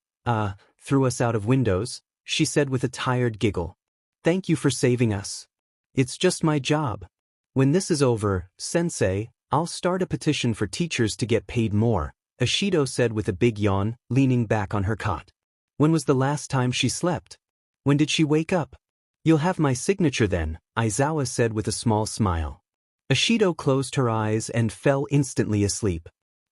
threw us out of windows, she said with a tired giggle. Thank you for saving us. It's just my job. When this is over, sensei, I'll start a petition for teachers to get paid more, Ashido said with a big yawn, leaning back on her cot. When was the last time she slept? When did she wake up? You'll have my signature then, Aizawa said with a small smile. Ashido closed her eyes and fell instantly asleep.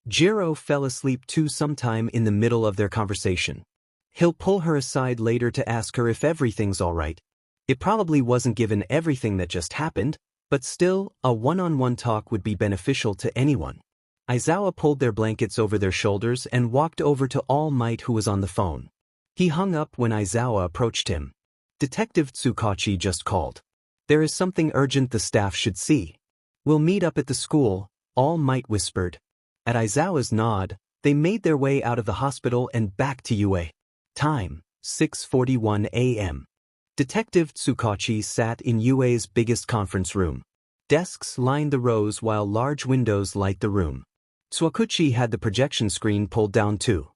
Jiro fell asleep too sometime in the middle of their conversation. He'll pull her aside later to ask her if everything's all right. It probably wasn't given everything that just happened, but still, a one-on-one talk would be beneficial to anyone. Aizawa pulled their blankets over their shoulders and walked over to All Might who was on the phone. He hung up when Aizawa approached him. Detective Tsukachi just called. There is something urgent the staff should see. We'll meet up at the school, All Might whispered. At Aizawa's nod, they made their way out of the hospital and back to UA. Time, 6:41 a.m. Detective Tsukachi sat in UA's biggest conference room. Desks lined the rows while large windows light the room. Tsukachi had the projection screen pulled down too.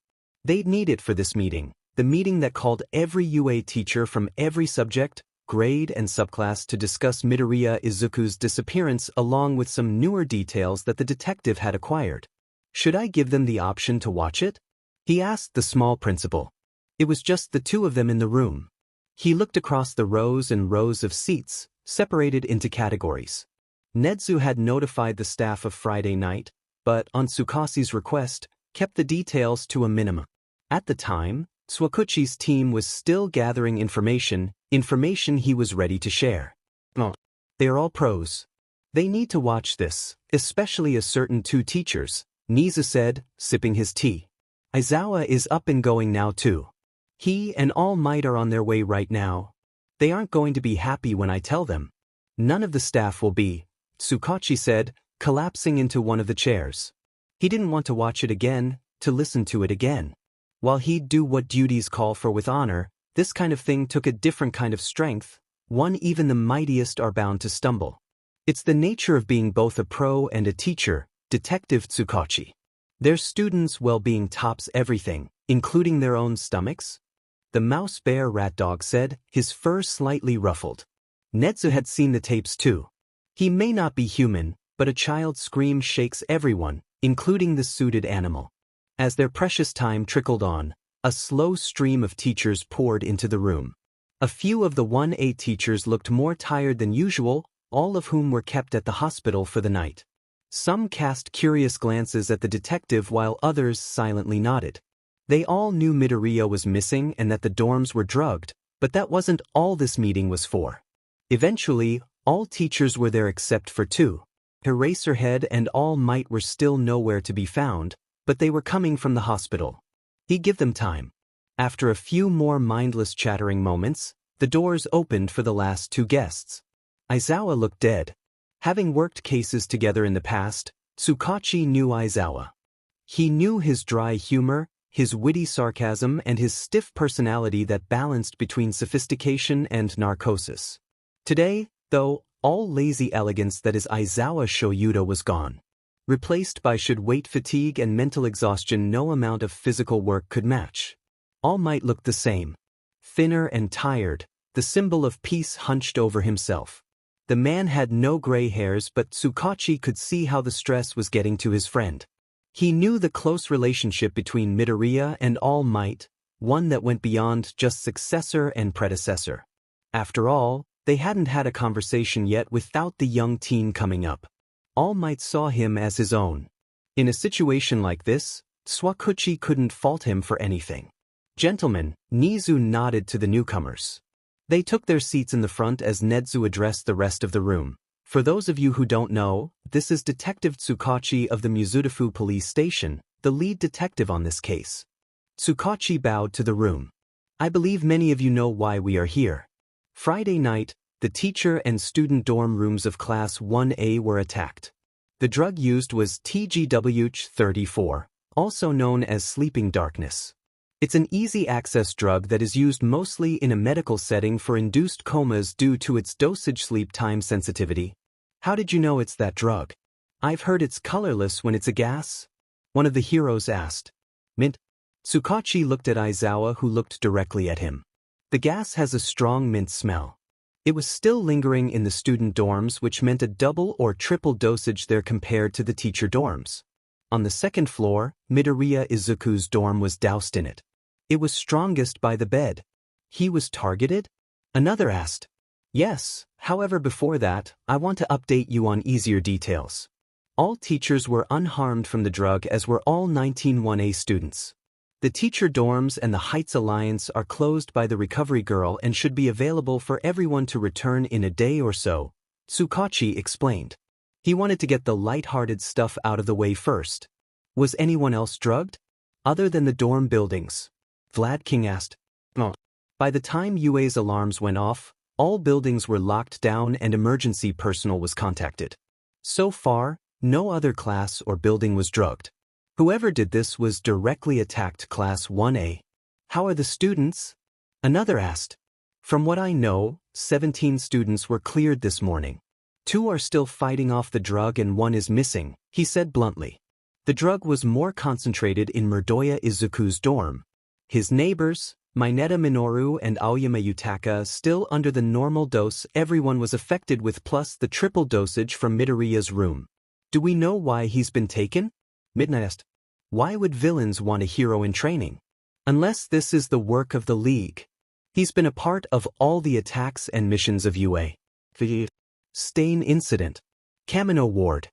They'd need it for this meeting, the meeting that called every UA teacher from every subject, grade and subclass to discuss Midoriya Izuku's disappearance along with some newer details that the detective had acquired. Should I give them the option to watch it? He asked the small principal. It was just the two of them in the room. He looked across the rows and rows of seats, separated into categories. Nedzu had notified the staff of Friday night, but on Tsukasi's request, kept the details to a minimum. At the time, Tsukachi's team was still gathering information he was ready to share. They are all pros. They need to watch this, especially a certain two teachers, Nizu said, sipping his tea. Aizawa is up and going now too. He and All Might are on their way right now. They aren't going to be happy when I tell them. None of the staff will be, Tsukachi said, collapsing into one of the chairs. He didn't want to watch it again, to listen to it again. While he'd do what duties call for with honor, this kind of thing took a different kind of strength, one even the mightiest are bound to stumble. It's the nature of being both a pro and a teacher, Detective Tsukachi. Their students' well-being tops everything, including their own stomachs? The mouse bear rat dog said, his fur slightly ruffled. Netsu had seen the tapes too. He may not be human, but a child's scream shakes everyone, including the suited animal. As their precious time trickled on, a slow stream of teachers poured into the room. A few of the 1A teachers looked more tired than usual, all of whom were kept at the hospital for the night. Some cast curious glances at the detective while others silently nodded. They all knew Midoriya was missing and that the dorms were drugged, but that wasn't all this meeting was for. Eventually, all teachers were there except for two. Eraserhead and All Might were still nowhere to be found, but they were coming from the hospital. He'd give them time. After a few more mindless chattering moments, the doors opened for the last two guests. Aizawa looked dead. Having worked cases together in the past, Tsukachi knew Aizawa. He knew his dry humor, his witty sarcasm and his stiff personality that balanced between sophistication and narcosis. Today, though, all lazy elegance that is Aizawa Shoyuda was gone. Replaced by should-weight fatigue and mental exhaustion no amount of physical work could match. All Might looked the same. Thinner and tired, the symbol of peace hunched over himself. The man had no gray hairs but Tsukachi could see how the stress was getting to his friend. He knew the close relationship between Midoriya and All Might, one that went beyond just successor and predecessor. After all, they hadn't had a conversation yet without the young teen coming up. All Might saw him as his own. In a situation like this, Tsukachi couldn't fault him for anything. Gentlemen, Nizu nodded to the newcomers. They took their seats in the front as Netsu addressed the rest of the room. For those of you who don't know, this is Detective Tsukachi of the Mizudafu Police Station, the lead detective on this case. Tsukachi bowed to the room. I believe many of you know why we are here. Friday night, the teacher and student dorm rooms of Class 1A were attacked. The drug used was TGWH34, also known as sleeping darkness. It's an easy-access drug that is used mostly in a medical setting for induced comas due to its dosage sleep time sensitivity. How did you know it's that drug? I've heard it's colorless when it's a gas? One of the heroes asked. Mint? Tsukachi looked at Aizawa who looked directly at him. The gas has a strong mint smell. It was still lingering in the student dorms, which meant a double or triple dosage there compared to the teacher dorms. On the second floor, Midoriya Izuku's dorm was doused in it. It was strongest by the bed. He was targeted? Another asked. Yes, however before that, I want to update you on easier details. All teachers were unharmed from the drug as were all 191A students. The teacher dorms and the Heights Alliance are closed by the recovery girl and should be available for everyone to return in a day or so, Tsukachi explained. He wanted to get the light-hearted stuff out of the way first. Was anyone else drugged? Other than the dorm buildings? Vlad King asked. No. By the time UA's alarms went off, all buildings were locked down and emergency personnel was contacted. So far, no other class or building was drugged. Whoever did this was directly attacked Class 1A. How are the students? Another asked. From what I know, 17 students were cleared this morning. 2 are still fighting off the drug and 1 is missing, he said bluntly. The drug was more concentrated in Midoriya Izuku's dorm. His neighbors, Mineta Minoru and Aoyama Yutaka, still under the normal dose everyone was affected with plus the triple dosage from Midoriya's room. Do we know why he's been taken? Midnight asked. Why would villains want a hero in training? Unless this is the work of the League. He's been a part of all the attacks and missions of UA. The Stain Incident, Kamino Ward,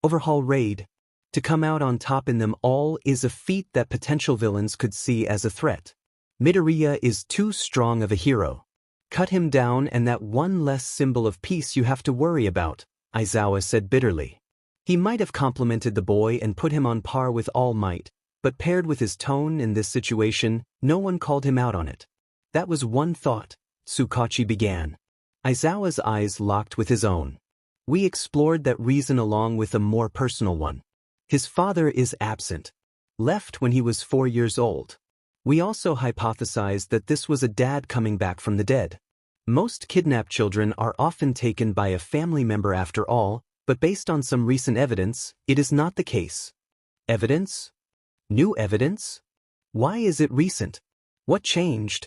Overhaul Raid. To come out on top in them all is a feat that potential villains could see as a threat. Midoriya is too strong of a hero. Cut him down and that one less symbol of peace you have to worry about, Aizawa said bitterly. He might have complimented the boy and put him on par with All Might, but paired with his tone in this situation, no one called him out on it. That was one thought, Tsukachi began. Aizawa's eyes locked with his own. We explored that reason along with a more personal one. His father is absent. Left when he was 4 years old. We also hypothesized that this was a dad coming back from the dead. Most kidnapped children are often taken by a family member after all, but based on some recent evidence, it is not the case. Evidence? New evidence? Why is it recent? What changed?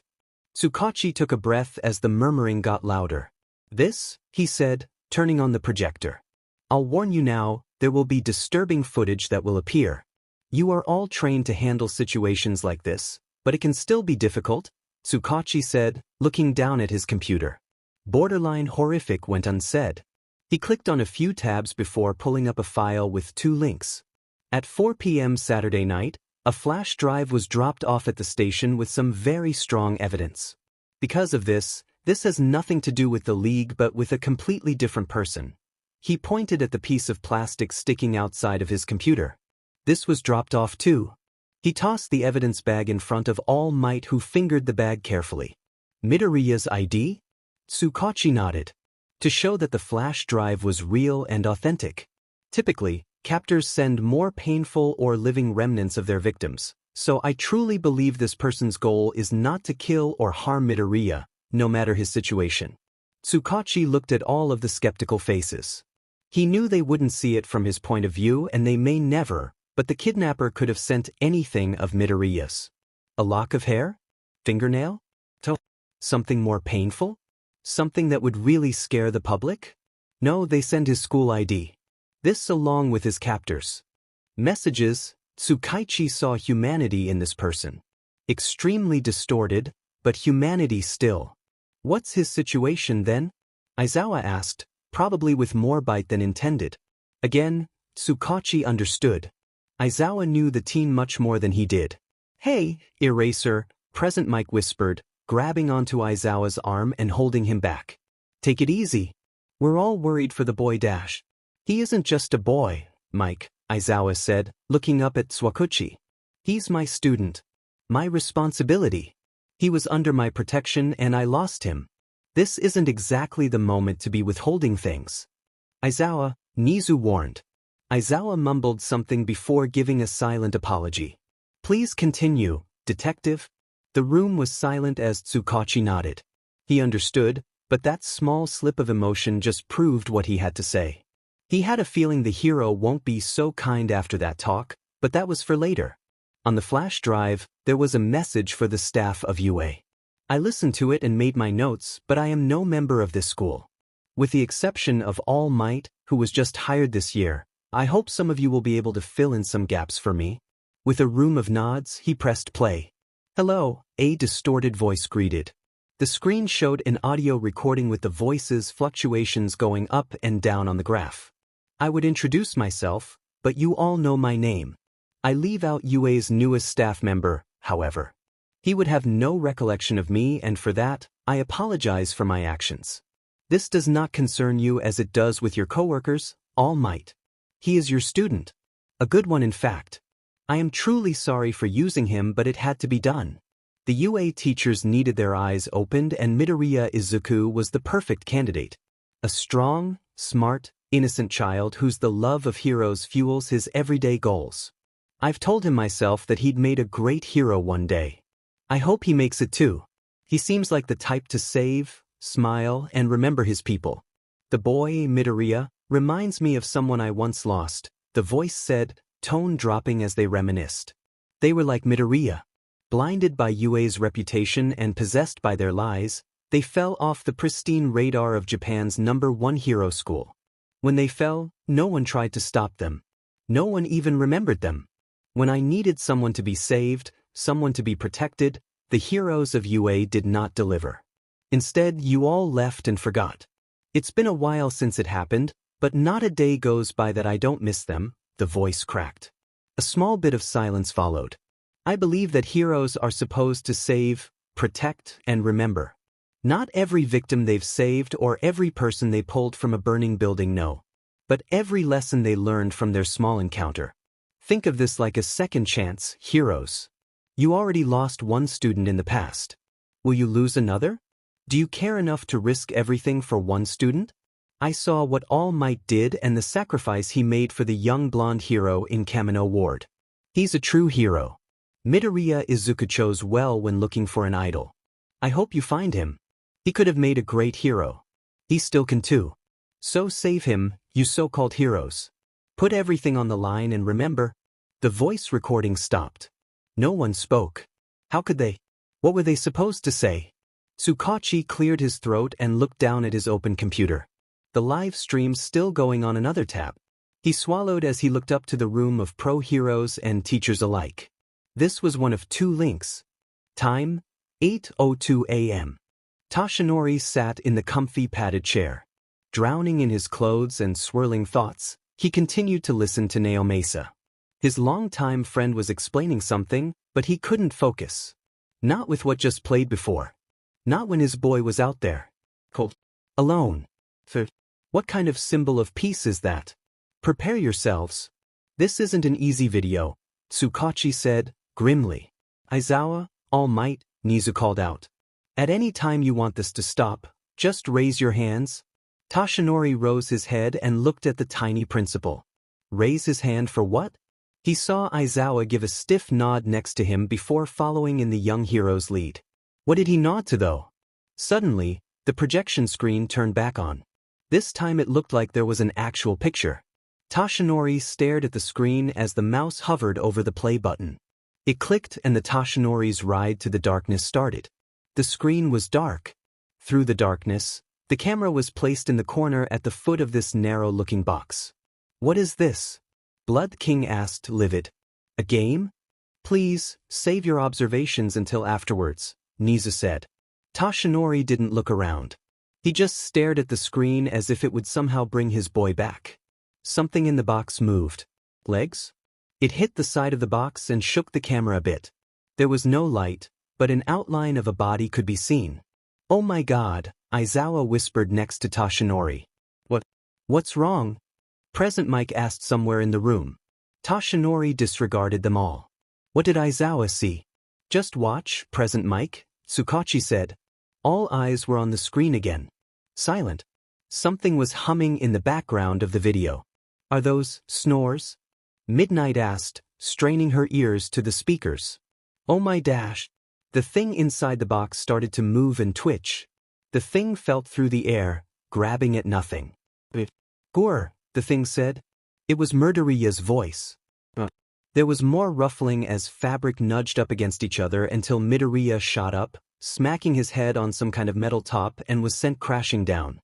Tsukachi took a breath as the murmuring got louder. This, he said, turning on the projector. I'll warn you now, there will be disturbing footage that will appear. You are all trained to handle situations like this, but it can still be difficult, Tsukachi said, looking down at his computer. Borderline horrific went unsaid. He clicked on a few tabs before pulling up a file with 2 links. At 4 p.m. Saturday night, a flash drive was dropped off at the station with some very strong evidence. Because of this has nothing to do with the League but with a completely different person. He pointed at the piece of plastic sticking outside of his computer. This was dropped off too. He tossed the evidence bag in front of All Might, who fingered the bag carefully. Midoriya's ID? Tsukachi nodded. To show that the flash drive was real and authentic. Typically, captors send more painful or living remnants of their victims, so I truly believe this person's goal is not to kill or harm Midoriya, no matter his situation. Tsukachi looked at all of the skeptical faces. He knew they wouldn't see it from his point of view and they may never, but the kidnapper could have sent anything of Midoriya's. A lock of hair? Fingernail? Toe? Something more painful? Something that would really scare the public? No, they send his school ID. This along with his captors. Messages, Tsukachi saw humanity in this person. Extremely distorted, but humanity still. What's his situation then? Aizawa asked, probably with more bite than intended. Again, Tsukachi understood. Aizawa knew the teen much more than he did. Hey, Eraser, Present Mike whispered, grabbing onto Aizawa's arm and holding him back. Take it easy. We're all worried for the boy dash. He isn't just a boy, Mike, Aizawa said, looking up at Tsukachi. He's my student. My responsibility. He was under my protection and I lost him. This isn't exactly the moment to be withholding things. Aizawa, Nizu warned. Aizawa mumbled something before giving a silent apology. Please continue, detective. The room was silent as Tsukachi nodded. He understood, but that small slip of emotion just proved what he had to say. He had a feeling the hero won't be so kind after that talk, but that was for later. On the flash drive, there was a message for the staff of UA. I listened to it and made my notes, but I am no member of this school. With the exception of All Might, who was just hired this year, I hope some of you will be able to fill in some gaps for me. With a room of nods, he pressed play. Hello, a distorted voice greeted. The screen showed an audio recording with the voice's fluctuations going up and down on the graph. I would introduce myself, but you all know my name. I leave out UA's newest staff member, however. He would have no recollection of me and for that, I apologize for my actions. This does not concern you as it does with your coworkers, All Might. He is your student. A good one in fact. I am truly sorry for using him, but it had to be done. The UA teachers needed their eyes opened and Midoriya Izuku was the perfect candidate. A strong, smart, innocent child whose the love of heroes fuels his everyday goals. I've told him myself that he'd made a great hero one day. I hope he makes it too. He seems like the type to save, smile, and remember his people. The boy, Midoriya, reminds me of someone I once lost, the voice said, tone dropping as they reminisced. They were like Midoriya. Blinded by UA's reputation and possessed by their lies, they fell off the pristine radar of Japan's #1 hero school. When they fell, no one tried to stop them. No one even remembered them. When I needed someone to be saved, someone to be protected, the heroes of UA did not deliver. Instead, you all left and forgot. It's been a while since it happened, but not a day goes by that I don't miss them, the voice cracked. A small bit of silence followed. I believe that heroes are supposed to save, protect, and remember. Not every victim they've saved or every person they pulled from a burning building, no. But every lesson they learned from their small encounter. Think of this like a second chance, heroes. You already lost one student in the past. Will you lose another? Do you care enough to risk everything for one student? I saw what All Might did and the sacrifice he made for the young blonde hero in Kamino Ward. He's a true hero. Midoriya Izuku chose well when looking for an idol. I hope you find him. He could have made a great hero. He still can too. So save him, you so-called heroes. Put everything on the line and remember. The voice recording stopped. No one spoke. How could they? What were they supposed to say? Tsukachi cleared his throat and looked down at his open computer. The live stream's still going on another tab. He swallowed as he looked up to the room of pro heroes and teachers alike. This was one of 2 links. Time, 8:02 a.m. Toshinori sat in the comfy padded chair. Drowning in his clothes and swirling thoughts, he continued to listen to Naomasa. His longtime friend was explaining something, but he couldn't focus. Not with what just played before. Not when his boy was out there. Cold. Alone. What kind of symbol of peace is that? Prepare yourselves. This isn't an easy video, Tsukachi said, grimly. Aizawa, All Might, Nizu called out. At any time you want this to stop, just raise your hands. Toshinori rose his head and looked at the tiny principal. Raise his hand for what? He saw Aizawa give a stiff nod next to him before following in the young hero's lead. What did he nod to though? Suddenly, the projection screen turned back on. This time it looked like there was an actual picture. Toshinori stared at the screen as the mouse hovered over the play button. It clicked and the Toshinori's ride to the darkness started. The screen was dark. Through the darkness, the camera was placed in the corner at the foot of this narrow-looking box. What is this? Blood King asked, livid. A game? Please, save your observations until afterwards, Nizu said. Toshinori didn't look around. He just stared at the screen as if it would somehow bring his boy back. Something in the box moved. Legs? It hit the side of the box and shook the camera a bit. There was no light, but an outline of a body could be seen. Oh my god, Aizawa whispered next to Toshinori. What's wrong? Present Mike asked somewhere in the room. Toshinori disregarded them all. What did Aizawa see? Just watch, Present Mike, Tsukachi said. All eyes were on the screen again. Silent. Something was humming in the background of the video. Are those snores? Midnight asked, straining her ears to the speakers. Oh my dash. The thing inside the box started to move and twitch. The thing felt through the air, grabbing at nothing. Gore, the thing said. It was Midoriya's voice. There was more ruffling as fabric nudged up against each other until Midoriya shot up, smacking his head on some kind of metal top and was sent crashing down.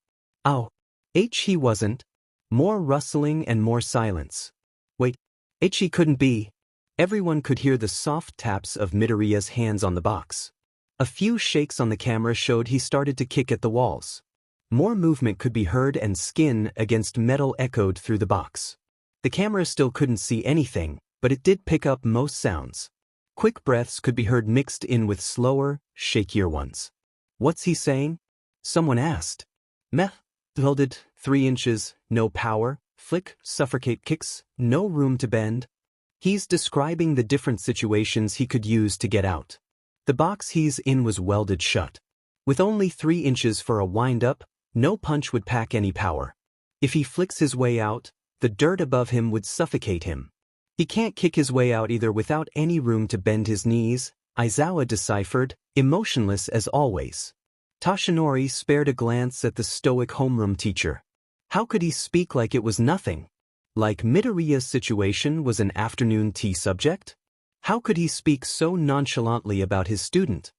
Ow. He wasn't. More rustling and more silence. Wait. He couldn't be. Everyone could hear the soft taps of Midoriya's hands on the box. A few shakes on the camera showed he started to kick at the walls. More movement could be heard and skin against metal echoed through the box. The camera still couldn't see anything, but it did pick up most sounds. Quick breaths could be heard mixed in with slower, shakier ones. What's he saying? Someone asked. Meh. Held it, 3 inches, no power, flick, suffocate kicks, no room to bend. He's describing the different situations he could use to get out. The box he's in was welded shut. With only 3 inches for a wind-up, no punch would pack any power. If he flicks his way out, the dirt above him would suffocate him. He can't kick his way out either without any room to bend his knees, Aizawa deciphered, emotionless as always. Toshinori spared a glance at the stoic homeroom teacher. How could he speak like it was nothing? Like Midoriya's situation was an afternoon tea subject? How could he speak so nonchalantly about his student?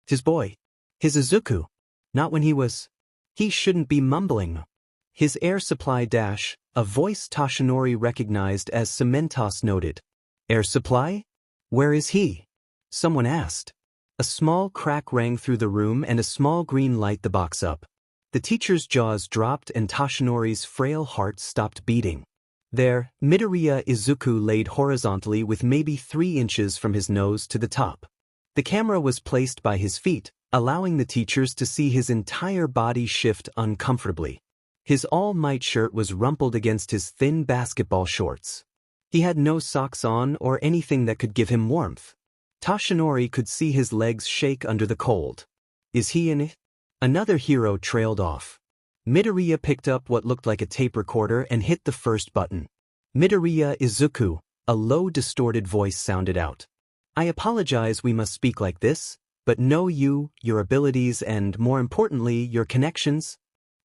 His boy. His Izuku. Not when he was. He shouldn't be mumbling. His air supply dash, a voice Toshinori recognized as Cementos noted. Air supply? Where is he? Someone asked. A small crack rang through the room and a small green light the box up. The teacher's jaws dropped and Toshinori's frail heart stopped beating. There, Midoriya Izuku laid horizontally with maybe 3 inches from his nose to the top. The camera was placed by his feet, allowing the teachers to see his entire body shift uncomfortably. His all-might shirt was rumpled against his thin basketball shorts. He had no socks on or anything that could give him warmth. Toshinori could see his legs shake under the cold. Is he in it? Another hero trailed off. Midoriya picked up what looked like a tape recorder and hit the first button. Midoriya Izuku, a low distorted voice sounded out. I apologize we must speak like this, but know you, your abilities and, more importantly, your connections.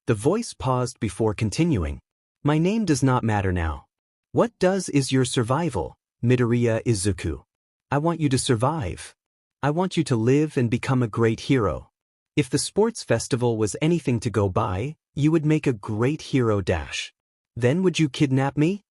The voice paused before continuing. My name does not matter now. What does is your survival, Midoriya Izuku. I want you to survive. I want you to live and become a great hero. If the sports festival was anything to go by, you would make a great hero dash. Then would you kidnap me?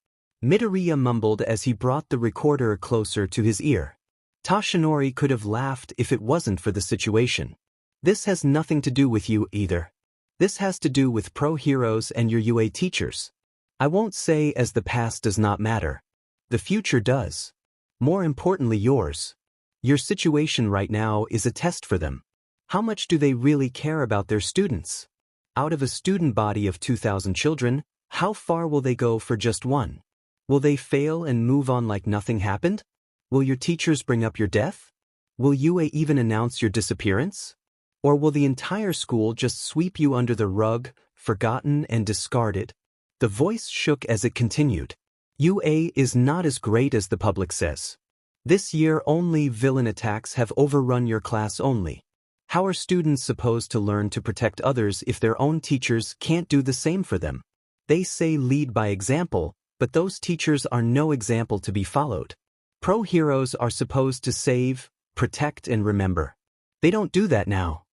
Midoriya mumbled as he brought the recorder closer to his ear. Toshinori could have laughed if it wasn't for the situation. This has nothing to do with you either. This has to do with pro heroes and your UA teachers. I won't say as the past does not matter. The future does. More importantly yours. Your situation right now is a test for them. How much do they really care about their students? Out of a student body of 2,000 children, how far will they go for just one? Will they fail and move on like nothing happened? Will your teachers bring up your death? Will UA even announce your disappearance? Or will the entire school just sweep you under the rug, forgotten and discarded? The voice shook as it continued. UA is not as great as the public says. This year only villain attacks have overrun your class only. How are students supposed to learn to protect others if their own teachers can't do the same for them? They say lead by example, but those teachers are no example to be followed. Pro heroes are supposed to save, protect and remember. They don't do that now.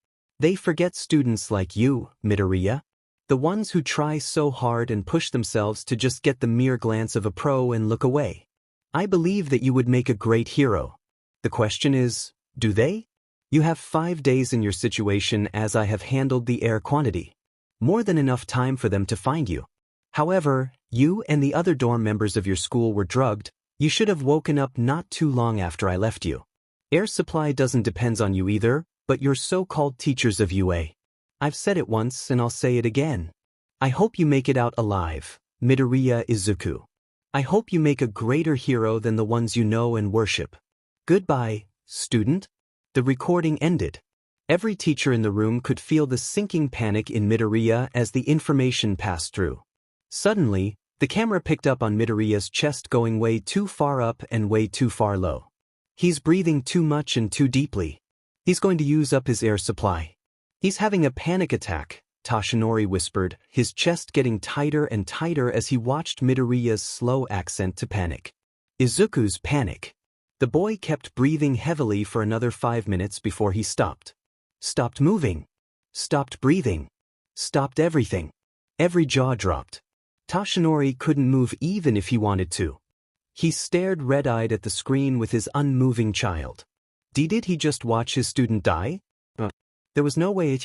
They forget students like you, Midoriya. The ones who try so hard and push themselves to just get the mere glance of a pro and look away. I believe that you would make a great hero. The question is, do they? You have 5 days in your situation as I have handled the air quantity. More than enough time for them to find you. However, you and the other dorm members of your school were drugged. You should have woken up not too long after I left you. Air supply doesn't depend on you either, but your so-called teachers of UA. I've said it once and I'll say it again. I hope you make it out alive, Midoriya Izuku. I hope you make a greater hero than the ones you know and worship. Goodbye, student. The recording ended. Every teacher in the room could feel the sinking panic in Midoriya as the information passed through. Suddenly, the camera picked up on Midoriya's chest going way too far up and way too far low. He's breathing too much and too deeply. He's going to use up his air supply. He's having a panic attack, Toshinori whispered, his chest getting tighter and tighter as he watched Midoriya's slow accent to panic. Izuku's panic. The boy kept breathing heavily for another 5 minutes before he stopped. Stopped moving. Stopped breathing. Stopped everything. Every jaw dropped. Toshinori couldn't move even if he wanted to. He stared red-eyed at the screen with his unmoving child. Did he just watch his student die? There was no way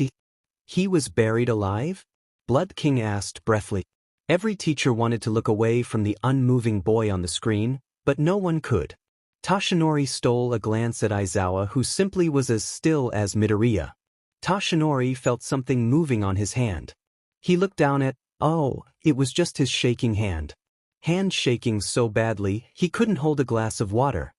he was buried alive? Blood King asked breathlessly. Every teacher wanted to look away from the unmoving boy on the screen, but no one could. Toshinori stole a glance at Aizawa, who simply was as still as Midoriya. Toshinori felt something moving on his hand. He looked down at, it was just his shaking hand. Hand shaking so badly, he couldn't hold a glass of water.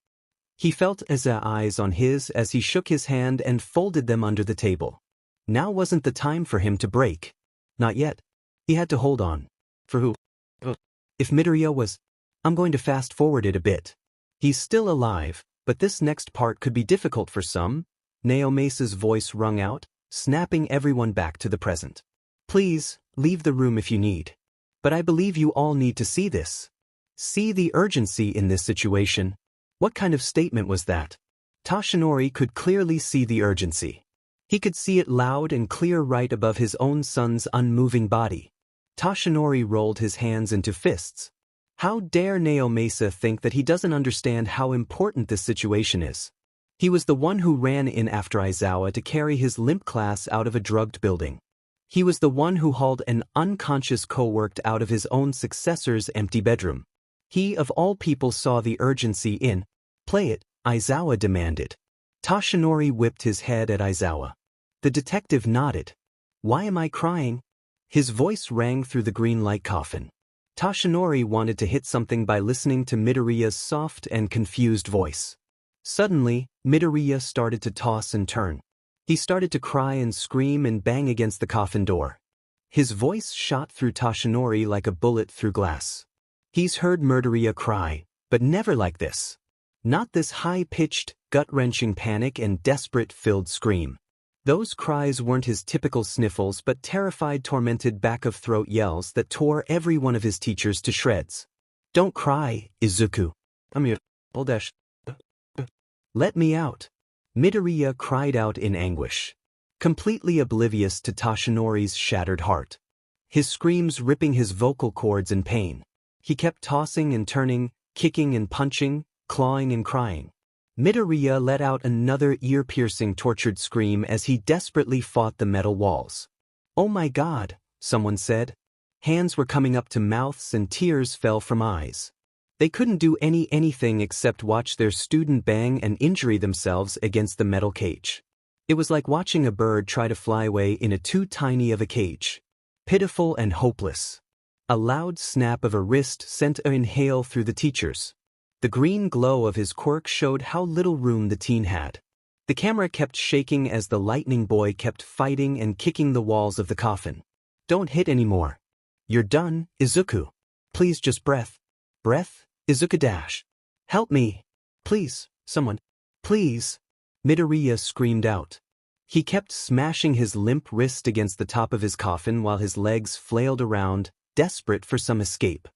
He felt Aizawa's eyes on his as he shook his hand and folded them under the table. Now wasn't the time for him to break. Not yet. He had to hold on. For who? If Midoriya was... I'm going to fast forward it a bit. He's still alive, but this next part could be difficult for some, Naomesa's voice rung out, snapping everyone back to the present. Please, leave the room if you need. But I believe you all need to see this. See the urgency in this situation. What kind of statement was that? Toshinori could clearly see the urgency. He could see it loud and clear right above his own son's unmoving body. Toshinori rolled his hands into fists. How dare Naomesa think that he doesn't understand how important this situation is? He was the one who ran in after Aizawa to carry his limp class out of a drugged building. He was the one who hauled an unconscious co-worker out of his own successor's empty bedroom. He of all people saw the urgency in. Play it, Aizawa demanded. Toshinori whipped his head at Aizawa. The detective nodded. Why am I crying? His voice rang through the green light coffin. Toshinori wanted to hit something by listening to Midoriya's soft and confused voice. Suddenly, Midoriya started to toss and turn. He started to cry and scream and bang against the coffin door. His voice shot through Toshinori like a bullet through glass. He's heard Midoriya cry, but never like this. Not this high-pitched, gut-wrenching panic and desperate-filled scream. Those cries weren't his typical sniffles but terrified, tormented back-of-throat yells that tore every one of his teachers to shreds. "Don't cry, Izuku. I'm your old ash. Let me out." Midoriya cried out in anguish, completely oblivious to Toshinori's shattered heart. His screams ripping his vocal cords in pain. He kept tossing and turning, kicking and punching, clawing and crying. Midoriya let out another ear-piercing tortured scream as he desperately fought the metal walls. "Oh my God," someone said. Hands were coming up to mouths and tears fell from eyes. They couldn't do anything except watch their student bang and injure themselves against the metal cage. It was like watching a bird try to fly away in a too tiny of a cage. Pitiful and hopeless. A loud snap of a wrist sent an inhale through the teachers. The green glow of his quirk showed how little room the teen had. The camera kept shaking as the lightning boy kept fighting and kicking the walls of the coffin. "Don't hit anymore. You're done, Izuku. Please just breath. Breath, Izuku dash. Help me. Please, someone. Please." Midoriya screamed out. He kept smashing his limp wrist against the top of his coffin while his legs flailed around, desperate for some escape.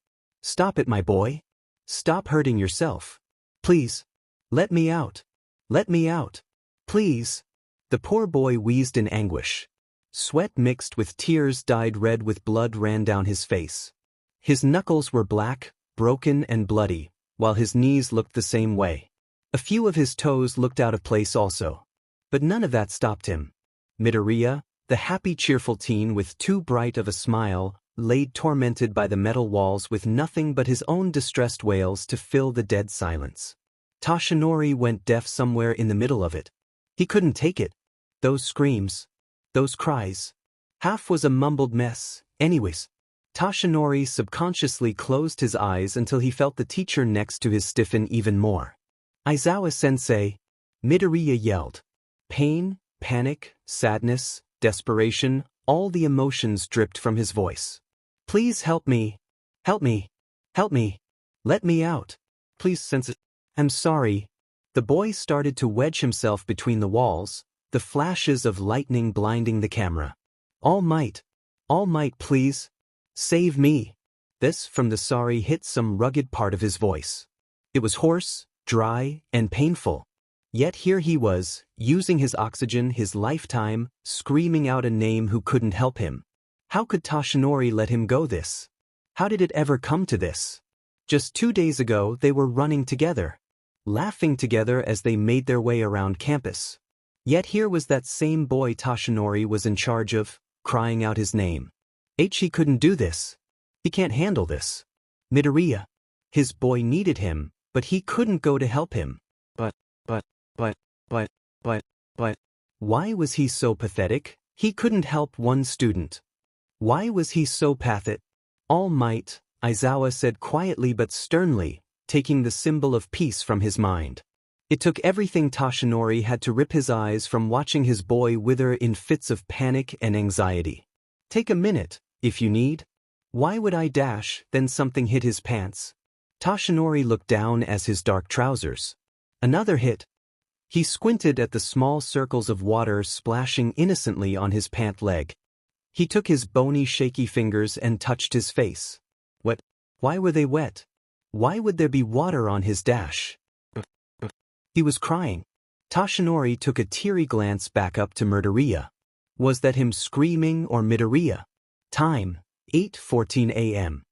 "Stop it, my boy. Stop hurting yourself. Please. Let me out. Let me out. Please." The poor boy wheezed in anguish. Sweat mixed with tears dyed red with blood ran down his face. His knuckles were black, broken and bloody, while his knees looked the same way. A few of his toes looked out of place also. But none of that stopped him. Midoriya, the happy cheerful teen with too bright of a smile, laid tormented by the metal walls with nothing but his own distressed wails to fill the dead silence. Toshinori went deaf somewhere in the middle of it. He couldn't take it. Those screams. Those cries. Half was a mumbled mess, anyways. Toshinori subconsciously closed his eyes until he felt the teacher next to his stiffen even more. "Aizawa-sensei," Midoriya yelled. Pain, panic, sadness, desperation, all the emotions dripped from his voice. "Please help me. Help me. Help me. Let me out. Please, sensei. I'm sorry." The boy started to wedge himself between the walls, the flashes of lightning blinding the camera. All might, please. Save me." This from the sorry hit some rugged part of his voice. It was hoarse, dry, and painful. Yet here he was, using his oxygen, his lifetime, screaming out a name who couldn't help him. How could Toshinori let him go this? How did it ever come to this? Just 2 days ago they were running together, laughing together as they made their way around campus. Yet here was that same boy Toshinori was in charge of, crying out his name. He couldn't do this. He can't handle this. Midoriya. His boy needed him, but he couldn't go to help him. But. Why was he so pathetic? He couldn't help one student. Why was he so pathetic? "All might," Aizawa said quietly but sternly, taking the symbol of peace from his mind. It took everything Toshinori had to rip his eyes from watching his boy wither in fits of panic and anxiety. "Take a minute, if you need." "Why would I dash?" Then something hit his pants. Toshinori looked down as his dark trousers. Another hit. He squinted at the small circles of water splashing innocently on his pant leg. He took his bony shaky fingers and touched his face. What? Why were they wet? Why would there be water on his dash? He was crying. Toshinori took a teary glance back up to Midoriya. Was that him screaming or Midoriya? Time, 8:14 a.m.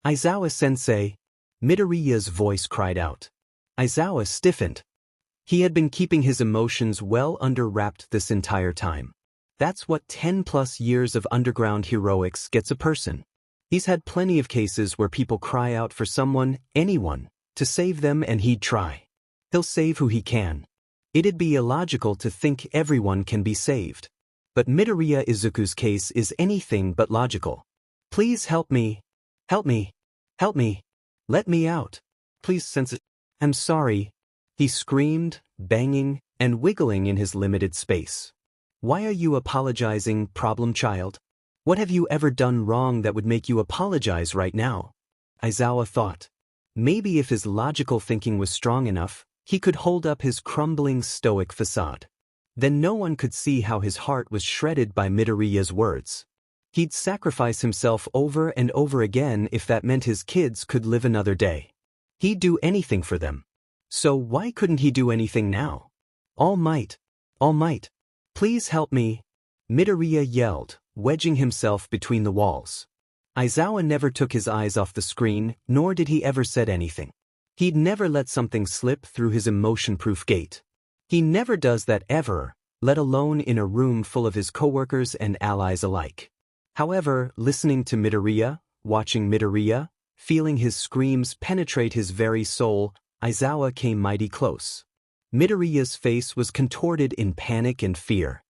"Aizawa-sensei," Midoriya's voice cried out. Aizawa stiffened. He had been keeping his emotions well under wraps this entire time. That's what 10+ years of underground heroics gets a person. He's had plenty of cases where people cry out for someone, anyone, to save them and he'd try. He'll save who he can. It'd be illogical to think everyone can be saved. But Midoriya Izuku's case is anything but logical. "Please help me. Help me. Help me. Let me out. Please, sensei. I'm sorry." He screamed, banging, and wiggling in his limited space. "Why are you apologizing, problem child? What have you ever done wrong that would make you apologize right now? Aizawa thought. Maybe if his logical thinking was strong enough, he could hold up his crumbling stoic facade. Then no one could see how his heart was shredded by Midoriya's words. He'd sacrifice himself over and over again if that meant his kids could live another day. He'd do anything for them. So why couldn't he do anything now? All Might, please help me, Midoriya yelled, wedging himself between the walls. Aizawa never took his eyes off the screen, nor did he ever said anything. He'd never let something slip through his emotion-proof gate. He never does that ever, let alone in a room full of his coworkers and allies alike. However, listening to Midoriya, watching Midoriya, feeling his screams penetrate his very soul, Aizawa came mighty close. Midoriya's face was contorted in panic and fear.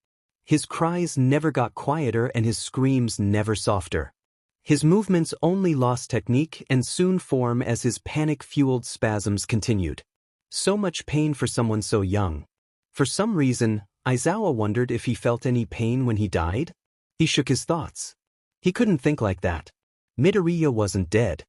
His cries never got quieter and his screams never softer. His movements only lost technique and soon form as his panic-fueled spasms continued. So much pain for someone so young. For some reason, Aizawa wondered if he felt any pain when he died. He shook his thoughts. He couldn't think like that. Midoriya wasn't dead.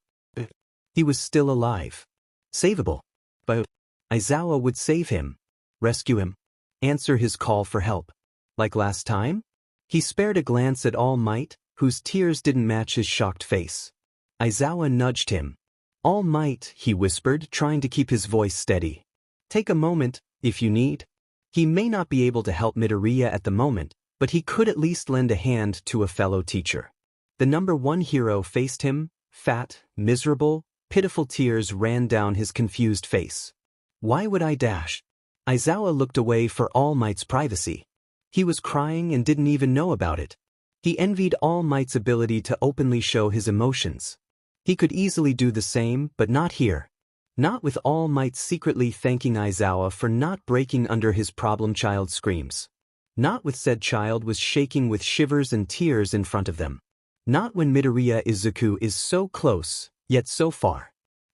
He was still alive. Savable. But Aizawa would save him. Rescue him. Answer his call for help. Like last time? He spared a glance at All Might, whose tears didn't match his shocked face. Aizawa nudged him. All Might, he whispered, trying to keep his voice steady. Take a moment, if you need. He may not be able to help Midoriya at the moment, but he could at least lend a hand to a fellow teacher. The number one hero faced him, fat, miserable, pitiful tears ran down his confused face. Why would I dash? Aizawa looked away for All Might's privacy. He was crying and didn't even know about it. He envied All Might's ability to openly show his emotions. He could easily do the same, but not here. Not with All Might secretly thanking Aizawa for not breaking under his problem child's screams. Not with said child was shaking with shivers and tears in front of them. Not when Midoriya Izuku is so close, yet so far.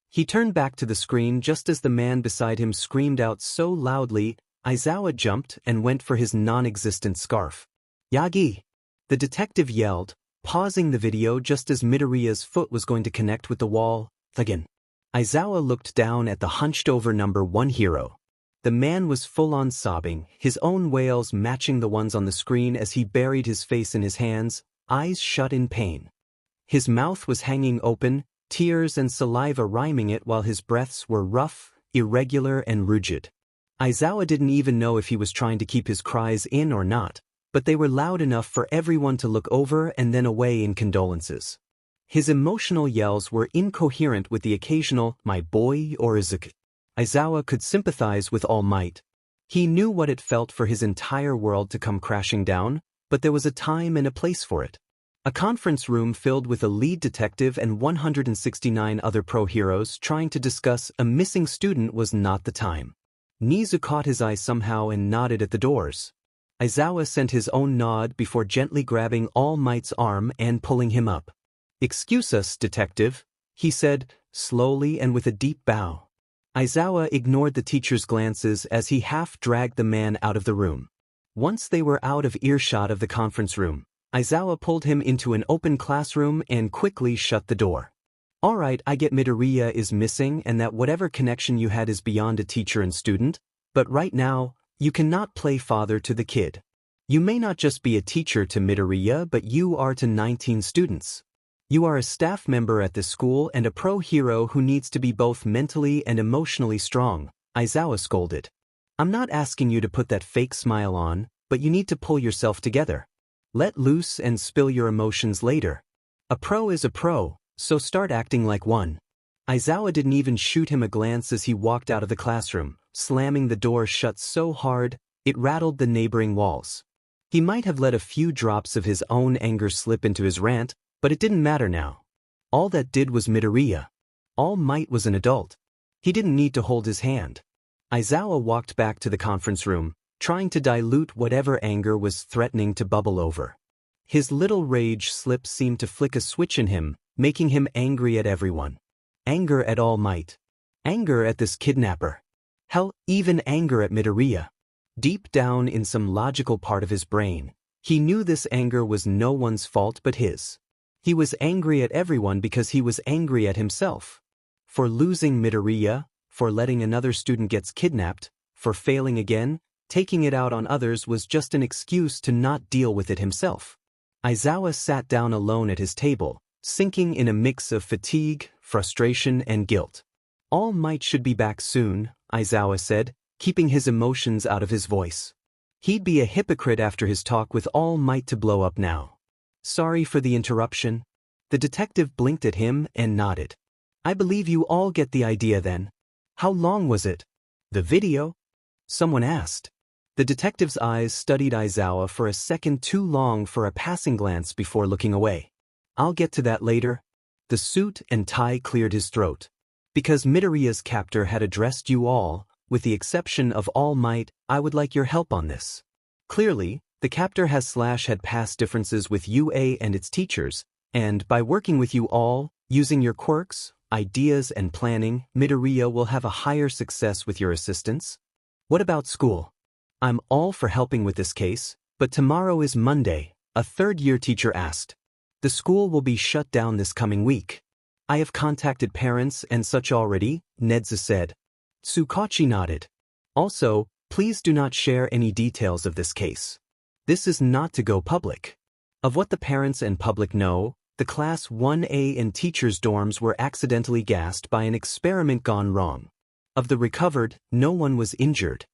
He turned back to the screen just as the man beside him screamed out so loudly, Aizawa jumped and went for his non-existent scarf. Yagi! The detective yelled, pausing the video just as Midoriya's foot was going to connect with the wall. Again. Aizawa looked down at the hunched-over number one hero. The man was full-on sobbing, his own wails matching the ones on the screen as he buried his face in his hands, eyes shut in pain. His mouth was hanging open, tears and saliva rhyming it while his breaths were rough, irregular and rigid. Aizawa didn't even know if he was trying to keep his cries in or not, but they were loud enough for everyone to look over and then away in condolences. His emotional yells were incoherent with the occasional, "my boy" or "Izuku." Aizawa could sympathize with All Might. He knew what it felt for his entire world to come crashing down, but there was a time and a place for it. A conference room filled with a lead detective and 169 other pro-heroes trying to discuss a missing student was not the time. Nizu caught his eye somehow and nodded at the doors. Aizawa sent his own nod before gently grabbing All Might's arm and pulling him up. "Excuse us, detective," he said, slowly and with a deep bow. Aizawa ignored the teacher's glances as he half-dragged the man out of the room. Once they were out of earshot of the conference room, Aizawa pulled him into an open classroom and quickly shut the door. "All right, I get Midoriya is missing and that whatever connection you had is beyond a teacher and student, but right now, you cannot play father to the kid. You may not just be a teacher to Midoriya, but you are to 19 students. You are a staff member at this school and a pro-hero who needs to be both mentally and emotionally strong," Aizawa scolded. "I'm not asking you to put that fake smile on, but you need to pull yourself together. Let loose and spill your emotions later. A pro is a pro, so start acting like one." Aizawa didn't even shoot him a glance as he walked out of the classroom, slamming the door shut so hard, it rattled the neighboring walls. He might have let a few drops of his own anger slip into his rant, but it didn't matter now. All that did was Midoriya. All Might was an adult. He didn't need to hold his hand. Aizawa walked back to the conference room, trying to dilute whatever anger was threatening to bubble over. His little rage slip seemed to flick a switch in him, making him angry at everyone. Anger at All Might. Anger at this kidnapper. Hell, even anger at Midoriya. Deep down in some logical part of his brain, He knew this anger was no one's fault but his. He was angry at everyone because he was angry at himself. For losing Midoriya, for letting another student get kidnapped, for failing again, taking it out on others was just an excuse to not deal with it himself. Aizawa sat down alone at his table, sinking in a mix of fatigue, frustration, and guilt. All Might should be back soon, Aizawa said, keeping his emotions out of his voice. He'd be a hypocrite after his talk with All Might to blow up now. Sorry for the interruption. The detective blinked at him and nodded. I believe you all get the idea then. How long was it? The video? Someone asked. The detective's eyes studied Aizawa for a second, too long for a passing glance before looking away. I'll get to that later. The suit and tie cleared his throat. Because Midoriya's captor had addressed you all, with the exception of All Might, I would like your help on this. Clearly, the captor had past differences with UA and its teachers, and by working with you all, using your quirks, ideas and planning, Midoriya will have a higher success with your assistance. What about school? I'm all for helping with this case, but tomorrow is Monday, a third-year teacher asked. The school will be shut down this coming week. I have contacted parents and such already, Nedza said. Tsukachi nodded. Also, please do not share any details of this case. This is not to go public. Of what the parents and public know, the Class 1A and teachers' dorms were accidentally gassed by an experiment gone wrong. Of the recovered, no one was injured.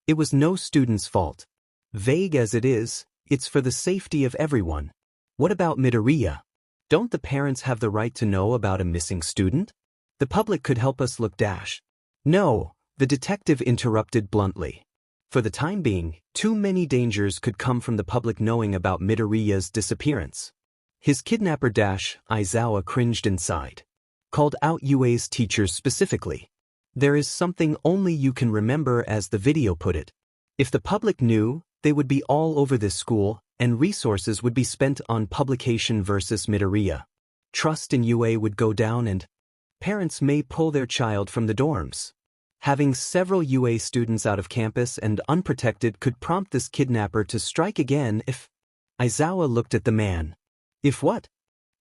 It was no student's fault. Vague as it is, it's for the safety of everyone. What about Midoriya? Don't the parents have the right to know about a missing student? The public could help us look dash. No, the detective interrupted bluntly. For the time being, too many dangers could come from the public knowing about Midoriya's disappearance. His kidnapper Aizawa cringed inside. Called out UA's teachers specifically. There is something only you can remember, as the video put it. If the public knew, they would be all over this school, and resources would be spent on publication versus Midoriya. Trust in UA would go down and parents may pull their child from the dorms. Having several UA students out of campus and unprotected could prompt this kidnapper to strike again if... Aizawa looked at the man. If what?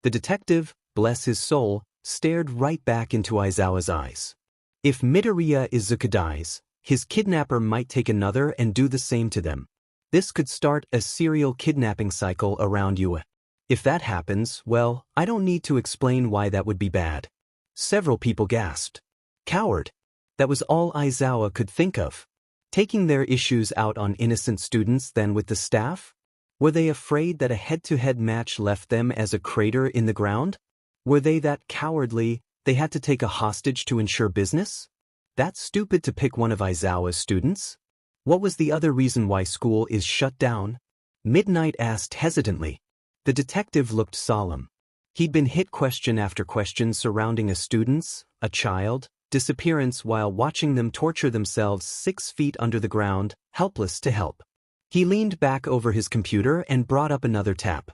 The detective, bless his soul, stared right back into Aizawa's eyes. If Midoriya Izuka dies, his kidnapper might take another and do the same to them. This could start a serial kidnapping cycle around UA. If that happens, well, I don't need to explain why that would be bad. Several people gasped. Coward. That was all Aizawa could think of. Taking their issues out on innocent students then with the staff? Were they afraid that a head-to-head match left them as a crater in the ground? Were they that cowardly, they had to take a hostage to ensure business? That's stupid to pick one of Aizawa's students. What was the other reason why school is shut down? Midnight asked hesitantly. The detective looked solemn. He'd been hit question after question surrounding a student's, a child, disappearance while watching them torture themselves 6 feet under the ground, helpless to help. He leaned back over his computer and brought up another tab.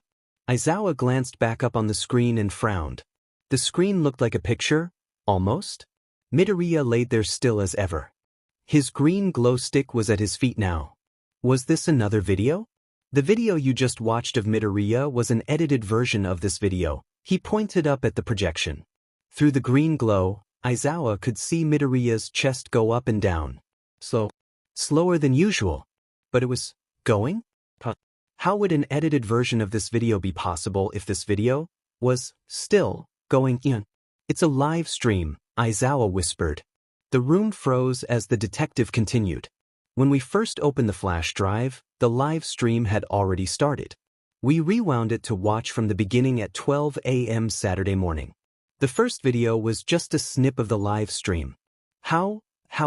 Aizawa glanced back up on the screen and frowned. The screen looked like a picture, almost. Midoriya laid there still as ever. His green glow stick was at his feet now. Was this another video? The video you just watched of Midoriya was an edited version of this video. He pointed up at the projection. Through the green glow, Aizawa could see Midoriya's chest go up and down. Slower than usual. But it was going? How would an edited version of this video be possible if this video was still going in? It's a live stream, Aizawa whispered. The room froze as the detective continued. When we first opened the flash drive, the live stream had already started. We rewound it to watch from the beginning at 12 a.m. Saturday morning. The first video was just a snip of the live stream. How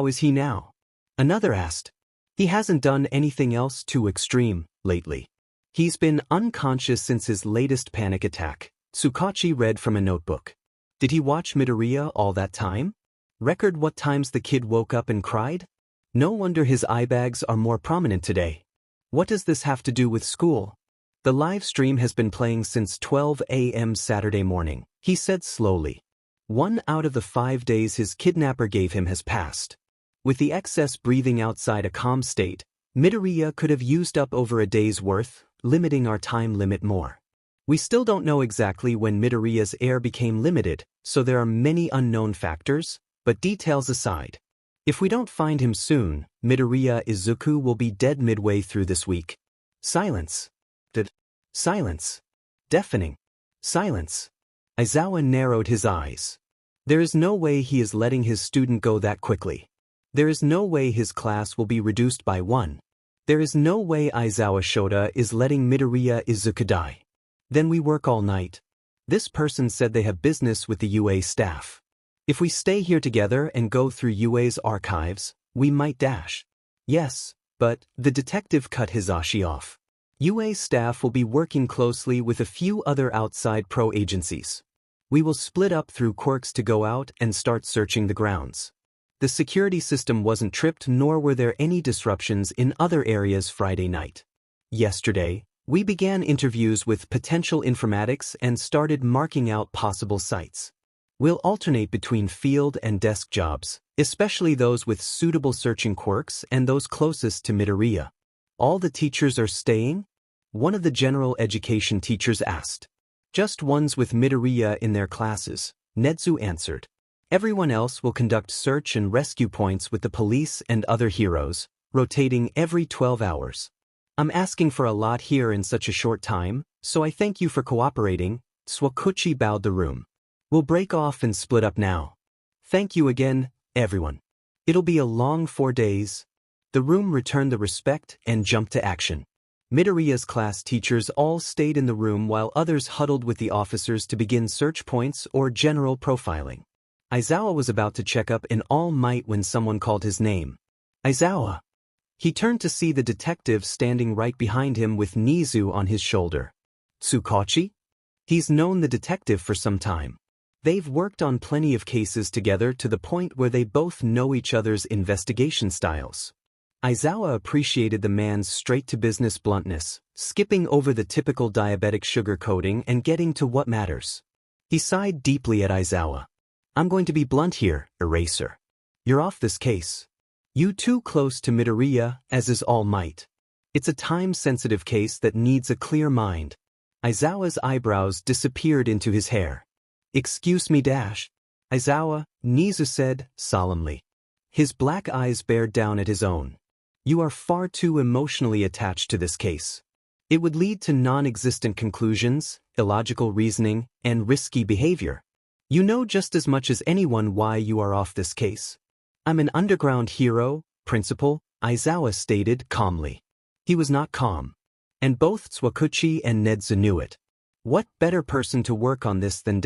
is he now? Another asked. He hasn't done anything else too extreme lately. He's been unconscious since his latest panic attack, Tsukachi read from a notebook. Did he watch Midoriya all that time? Record what times the kid woke up and cried? No wonder his eye bags are more prominent today. What does this have to do with school? The live stream has been playing since 12 a.m. Saturday morning, he said slowly. 1 out of the 5 days his kidnapper gave him has passed. With the excess breathing outside a calm state, Midoriya could have used up over a day's worth, limiting our time limit more. We still don't know exactly when Midoriya's air became limited, so there are many unknown factors, but details aside. If we don't find him soon, Midoriya Izuku will be dead midway through this week. Silence. Silence. Deafening. Silence. Aizawa narrowed his eyes. There is no way he is letting his student go that quickly. There is no way his class will be reduced by 1. There is no way Aizawa Shota is letting Midoriya Izuku die. Then we work all night. This person said they have business with the UA staff. If we stay here together and go through UA's archives, we might dash. Yes, but the detective cut Hisashi off. UA staff will be working closely with a few other outside pro agencies. We will split up through Quirks to go out and start searching the grounds. The security system wasn't tripped, nor were there any disruptions in other areas Friday night. Yesterday, we began interviews with potential informatics and started marking out possible sites. We'll alternate between field and desk jobs, especially those with suitable searching quirks and those closest to Midoriya. All the teachers are staying? One of the general education teachers asked. Just ones with Midoriya in their classes, Nedzu answered. Everyone else will conduct search and rescue points with the police and other heroes, rotating every 12 hours. I'm asking for a lot here in such a short time, so I thank you for cooperating. Tsuki bowed the room. We'll break off and split up now. Thank you again, everyone. It'll be a long 4 days. The room returned the respect and jumped to action. Midoriya's class teachers all stayed in the room while others huddled with the officers to begin search points or general profiling. Aizawa was about to check up in all might when someone called his name. Aizawa. He turned to see the detective standing right behind him with Nizu on his shoulder. Tsuki? He's known the detective for some time. They've worked on plenty of cases together to the point where they both know each other's investigation styles. Aizawa appreciated the man's straight-to-business bluntness, skipping over the typical diabetic sugarcoating and getting to what matters. He sighed deeply at Aizawa. I'm going to be blunt here, Eraser. You're off this case. You too close to Midoriya, as is All Might. It's a time-sensitive case that needs a clear mind. Aizawa's eyebrows disappeared into his hair. Excuse me, Aizawa, Nizu said, solemnly. His black eyes bared down at his own. You are far too emotionally attached to this case. It would lead to non-existent conclusions, illogical reasoning, and risky behavior. You know just as much as anyone why you are off this case. I'm an underground hero, principal, Aizawa stated calmly. He was not calm. And both Tsuki and Nedzu knew it. What better person to work on this than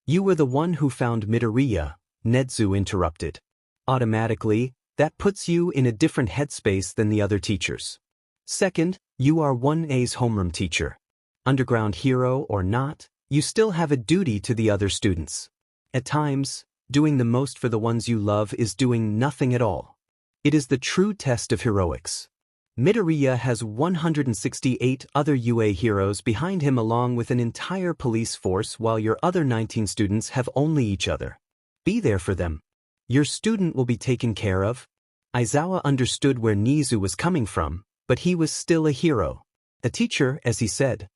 You were the one who found Midoriya, Nedzu interrupted. Automatically, that puts you in a different headspace than the other teachers. Second, you are 1A's homeroom teacher. Underground hero or not, you still have a duty to the other students. At times, doing the most for the ones you love is doing nothing at all. It is the true test of heroics. Midoriya has 168 other UA heroes behind him along with an entire police force while your other 19 students have only each other. Be there for them. Your student will be taken care of. Aizawa understood where Nizu was coming from, but he was still a hero. A teacher, as he said.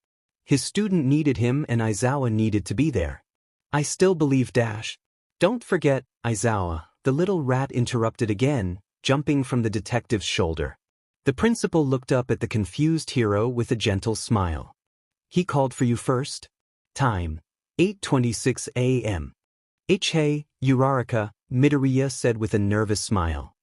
His student needed him and Aizawa needed to be there. I still believe Don't forget, Aizawa, the little rat interrupted again, jumping from the detective's shoulder. The principal looked up at the confused hero with a gentle smile. He called for you first? Time, 8:26 a.m. Hey, Uraraka, Midoriya said with a nervous smile.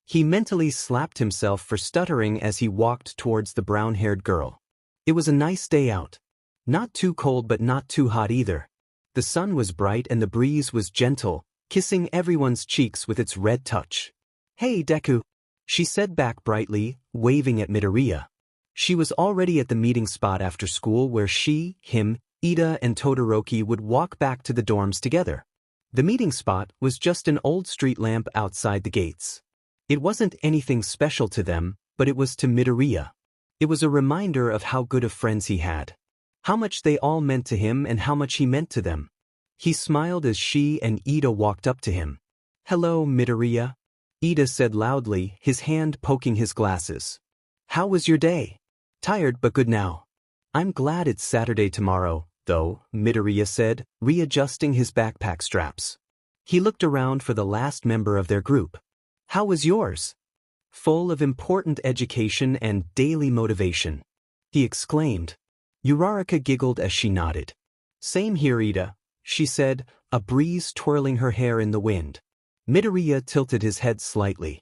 He mentally slapped himself for stuttering as he walked towards the brown-haired girl. It was a nice day out. Not too cold but not too hot either. The sun was bright and the breeze was gentle, kissing everyone's cheeks with its red touch. Hey Deku, she said back brightly, waving at Midoriya. She was already at the meeting spot after school where she, him, Ida and Todoroki would walk back to the dorms together. The meeting spot was just an old street lamp outside the gates. It wasn't anything special to them, but it was to Midoriya. It was a reminder of how good of friends he had. How much they all meant to him and how much he meant to them. He smiled as she and Ida walked up to him. Hello, Midoriya, Ida said loudly, his hand poking his glasses. How was your day? Tired but good now. I'm glad it's Saturday tomorrow, though, Midoriya said, readjusting his backpack straps. He looked around for the last member of their group. How was yours? Full of important education and daily motivation, he exclaimed. Uraraka giggled as she nodded. Same here, Ida, she said, a breeze twirling her hair in the wind. Midoriya tilted his head slightly.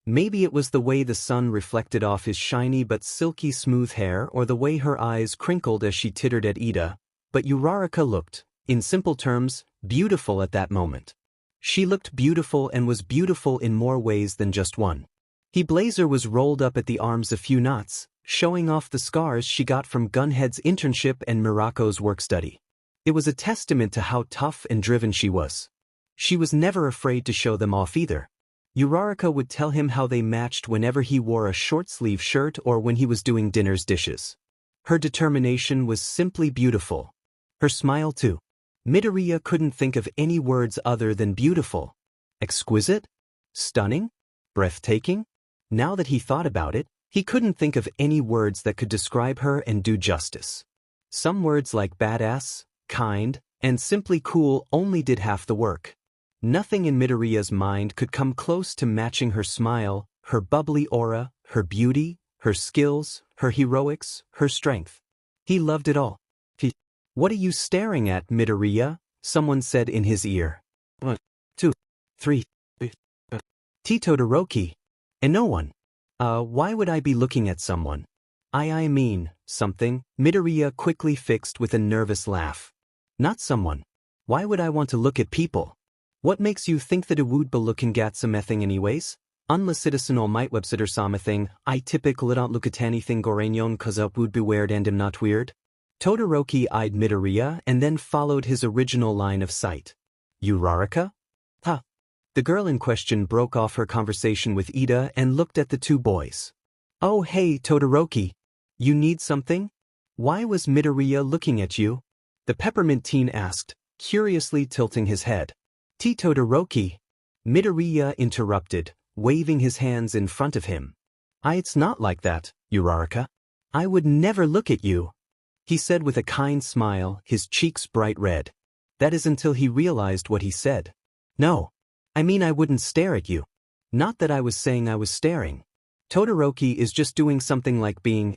Maybe it was the way the sun reflected off his shiny but silky smooth hair or the way her eyes crinkled as she tittered at Ida, but Uraraka looked, in simple terms, beautiful at that moment. She looked beautiful and was beautiful in more ways than just one. Her blazer was rolled up at the arms a few knots, showing off the scars she got from Gunhead's internship and Mirako's work-study. It was a testament to how tough and driven she was. She was never afraid to show them off either. Uraraka would tell him how they matched whenever he wore a short-sleeve shirt or when he was doing dinner's dishes. Her determination was simply beautiful. Her smile too. Midoriya couldn't think of any words other than beautiful. Exquisite? Stunning? Breathtaking? Now that he thought about it, he couldn't think of any words that could describe her and do justice. Some words like badass, kind, and simply cool only did half the work. Nothing in Midoriya's mind could come close to matching her smile, her bubbly aura, her beauty, her skills, her heroics, her strength. He loved it all. What are you staring at, Midoriya? Someone said in his ear. 1, 2, 3. Todoroki. And no one. Why would I be looking at someone? I mean, something, Midoriya quickly fixed with a nervous laugh. Not someone. Why would I want to look at people? What makes you think that I would be looking at something anyways? Unless citizen or might websitter something, I typically don't look at anything goranyon cause it would be weird and I'm not weird. Todoroki eyed Midoriya and then followed his original line of sight. Uraraka? Huh. The girl in question broke off her conversation with Ida and looked at the two boys. Oh hey Todoroki. You need something? Why was Midoriya looking at you? The peppermint teen asked, curiously tilting his head. Todoroki. Midoriya interrupted, waving his hands in front of him. It's not like that, Uraraka. I would never look at you, he said with a kind smile, his cheeks bright red. That is until he realized what he said. No. I mean I wouldn't stare at you. Not that I was saying I was staring. Todoroki is just doing something like being,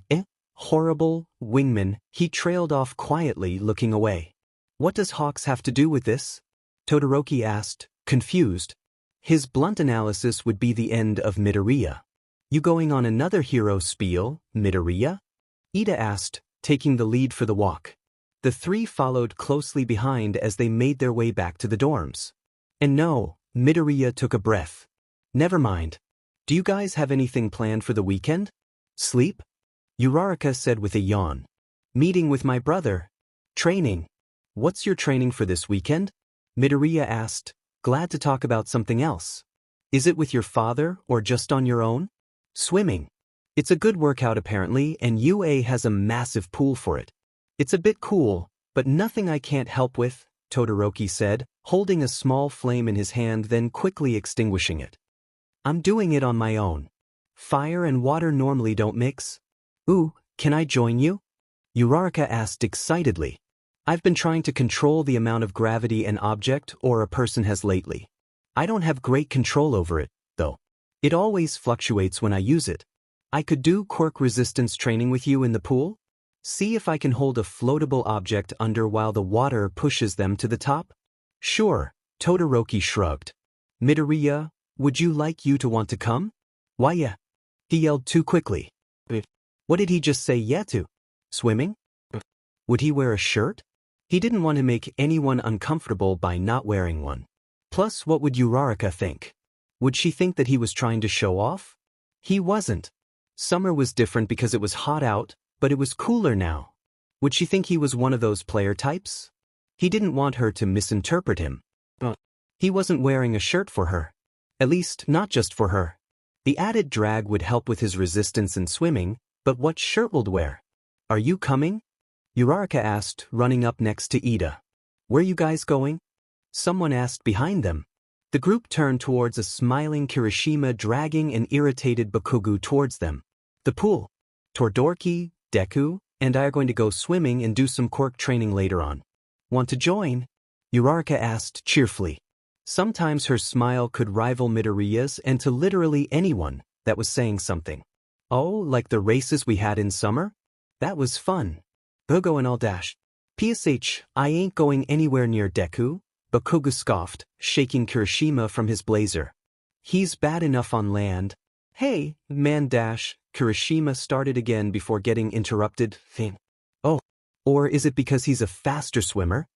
horrible, wingman, he trailed off quietly looking away. What does Hawks have to do with this? Todoroki asked, confused. His blunt analysis would be the end of Midoriya. You going on another hero spiel, Midoriya? Ida asked, taking the lead for the walk. The three followed closely behind as they made their way back to the dorms. And no, Midoriya took a breath. Never mind. Do you guys have anything planned for the weekend? Sleep? Uraraka said with a yawn. Meeting with my brother. Training. What's your training for this weekend? Midoriya asked, glad to talk about something else. Is it with your father or just on your own? Swimming. It's a good workout apparently and UA has a massive pool for it. It's a bit cool, but nothing I can't help with, Todoroki said, holding a small flame in his hand then quickly extinguishing it. I'm doing it on my own. Fire and water normally don't mix. Ooh, can I join you? Uraraka asked excitedly. I've been trying to control the amount of gravity an object or a person has lately. I don't have great control over it, though. It always fluctuates when I use it. I could do quirk resistance training with you in the pool? See if I can hold a floatable object under while the water pushes them to the top? Sure, Todoroki shrugged. Midoriya, would you like you to want to come? Why yeah? He yelled too quickly. What did he just say yeah to? Swimming? Would he wear a shirt? He didn't want to make anyone uncomfortable by not wearing one. Plus, what would Uraraka think? Would she think that he was trying to show off? He wasn't. Summer was different because it was hot out, but it was cooler now. Would she think he was one of those player types? He didn't want her to misinterpret him. He wasn't wearing a shirt for her. At least, not just for her. The added drag would help with his resistance in swimming, but what shirt would wear? Are you coming? Uraraka asked, running up next to Ida. Where you guys going? Someone asked behind them. The group turned towards a smiling Kirishima dragging an irritated Bakugu towards them. The pool. Todoroki, Deku and I are going to go swimming and do some quirk training later on. Want to join? Uraraka asked cheerfully. Sometimes her smile could rival Midoriya's and to literally anyone that was saying something. Oh, like the races we had in summer? That was fun. Gogo and all dash. PSH, I ain't going anywhere near Deku, Bakugo scoffed, shaking Kirishima from his blazer. He's bad enough on land. Hey, man dash, Kirishima started again before getting interrupted. Oh, or is it because he's a faster swimmer?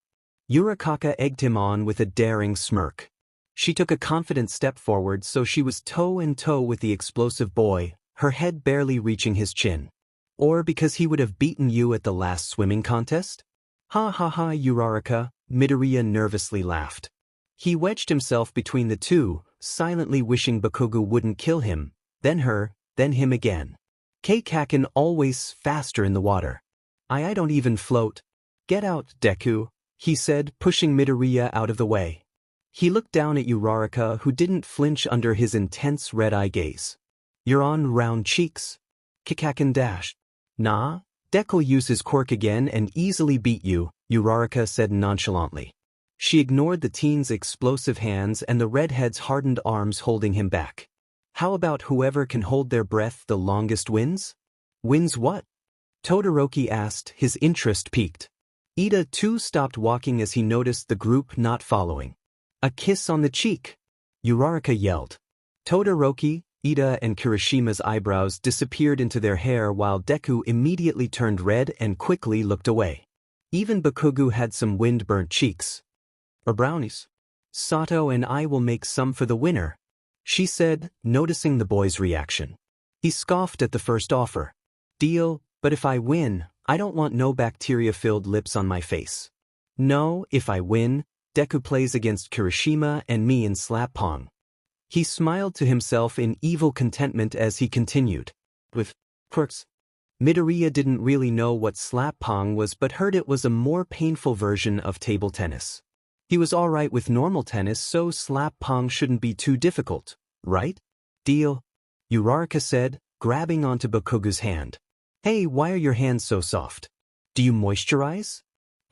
Uraraka egged him on with a daring smirk. She took a confident step forward so she was toe and toe with the explosive boy, her head barely reaching his chin. Or because he would have beaten you at the last swimming contest? Ha ha ha, Uraraka, Midoriya nervously laughed. He wedged himself between the two, silently wishing Bakugo wouldn't kill him, then her, then him again. Kaken always faster in the water. I don't even float. Get out, Deku, he said, pushing Midoriya out of the way. He looked down at Uraraka, who didn't flinch under his intense red-eye gaze. You're on round cheeks. Kaken dashed. Nah, Deku used his quirk again and easily beat you, Uraraka said nonchalantly. She ignored the teen's explosive hands and the redhead's hardened arms holding him back. How about whoever can hold their breath the longest wins? Wins what? Todoroki asked, his interest piqued. Ida too stopped walking as he noticed the group not following. A kiss on the cheek, Uraraka yelled. Todoroki, Ida and Kirishima's eyebrows disappeared into their hair while Deku immediately turned red and quickly looked away. Even Bakugo had some wind-burnt cheeks. Or brownies. Sato and I will make some for the winner, she said, noticing the boy's reaction. He scoffed at the first offer. Deal, but if I win, I don't want no bacteria-filled lips on my face. No, if I win, Deku plays against Kirishima and me in slap pong. He smiled to himself in evil contentment as he continued. With quirks. Midoriya didn't really know what slap pong was but heard it was a more painful version of table tennis. He was alright with normal tennis, so slap pong shouldn't be too difficult, right? Deal, Uraraka said, grabbing onto Bakugo's hand. Hey, why are your hands so soft? Do you moisturize?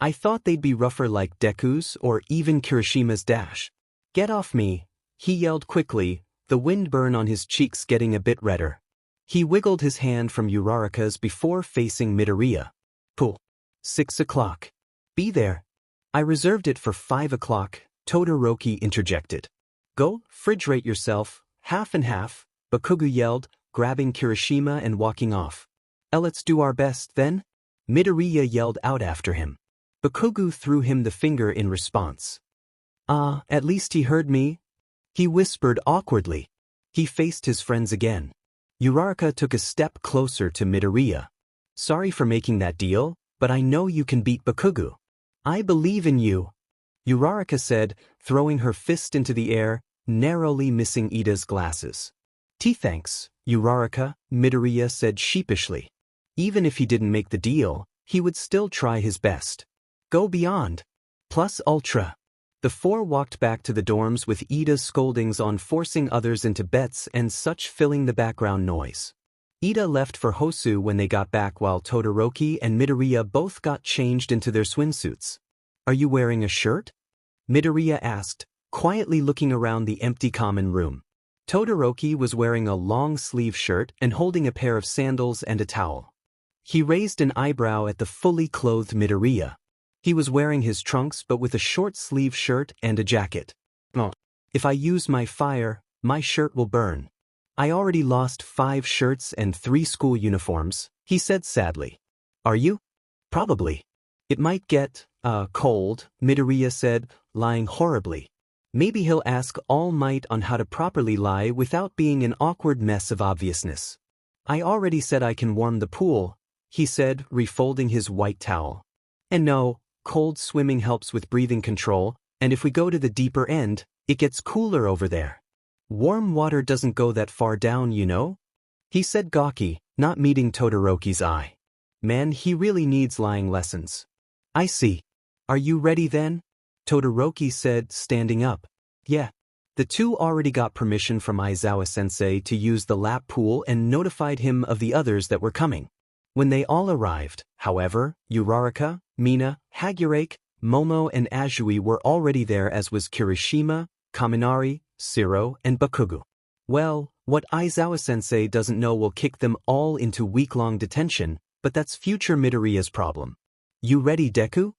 I thought they'd be rougher like Deku's or even Kirishima's dash. Get off me, he yelled quickly, the wind burn on his cheeks getting a bit redder. He wiggled his hand from Uraraka's before facing Midoriya. Cool. 6 o'clock. Be there. I reserved it for 5 o'clock, Todoroki interjected. Go, refrigerate yourself, half and half, Bakugo yelled, grabbing Kirishima and walking off. Let's do our best then? Midoriya yelled out after him. Bakugo threw him the finger in response. At least he heard me, he whispered awkwardly. He faced his friends again. Uraraka took a step closer to Midoriya. Sorry for making that deal, but I know you can beat Bakugo. I believe in you, Uraraka said, throwing her fist into the air, narrowly missing Ida's glasses. Thanks, Uraraka, Midoriya said sheepishly. Even if he didn't make the deal, he would still try his best. Go beyond. Plus ultra. The four walked back to the dorms with Ida's scoldings on forcing others into bets and such filling the background noise. Ida left for Hosu when they got back while Todoroki and Midoriya both got changed into their swimsuits. Are you wearing a shirt? Midoriya asked, quietly looking around the empty common room. Todoroki was wearing a long-sleeve shirt and holding a pair of sandals and a towel. He raised an eyebrow at the fully clothed Midoriya. He was wearing his trunks but with a short-sleeve shirt and a jacket. Oh, if I use my fire, my shirt will burn. I already lost 5 shirts and 3 school uniforms, he said sadly. Are you? Probably. It might get, cold, Midoriya said, lying horribly. Maybe he'll ask All Might on how to properly lie without being an awkward mess of obviousness. I already said I can warm the pool, he said, refolding his white towel. And no, cold swimming helps with breathing control, and if we go to the deeper end, it gets cooler over there. Warm water doesn't go that far down, you know? He said gawky, not meeting Todoroki's eye. Man, he really needs lying lessons. I see. Are you ready then? Todoroki said, standing up. Yeah. The two already got permission from Aizawa-sensei to use the lap pool and notified him of the others that were coming. When they all arrived, however, Uraraka, Mina, Hagurake, Momo and Azui were already there, as was Kirishima, Kaminari, Shiro, and Bakugo. Well, what Aizawa-sensei doesn't know will kick them all into week-long detention, but that's future Midoriya's problem. You ready, Deku?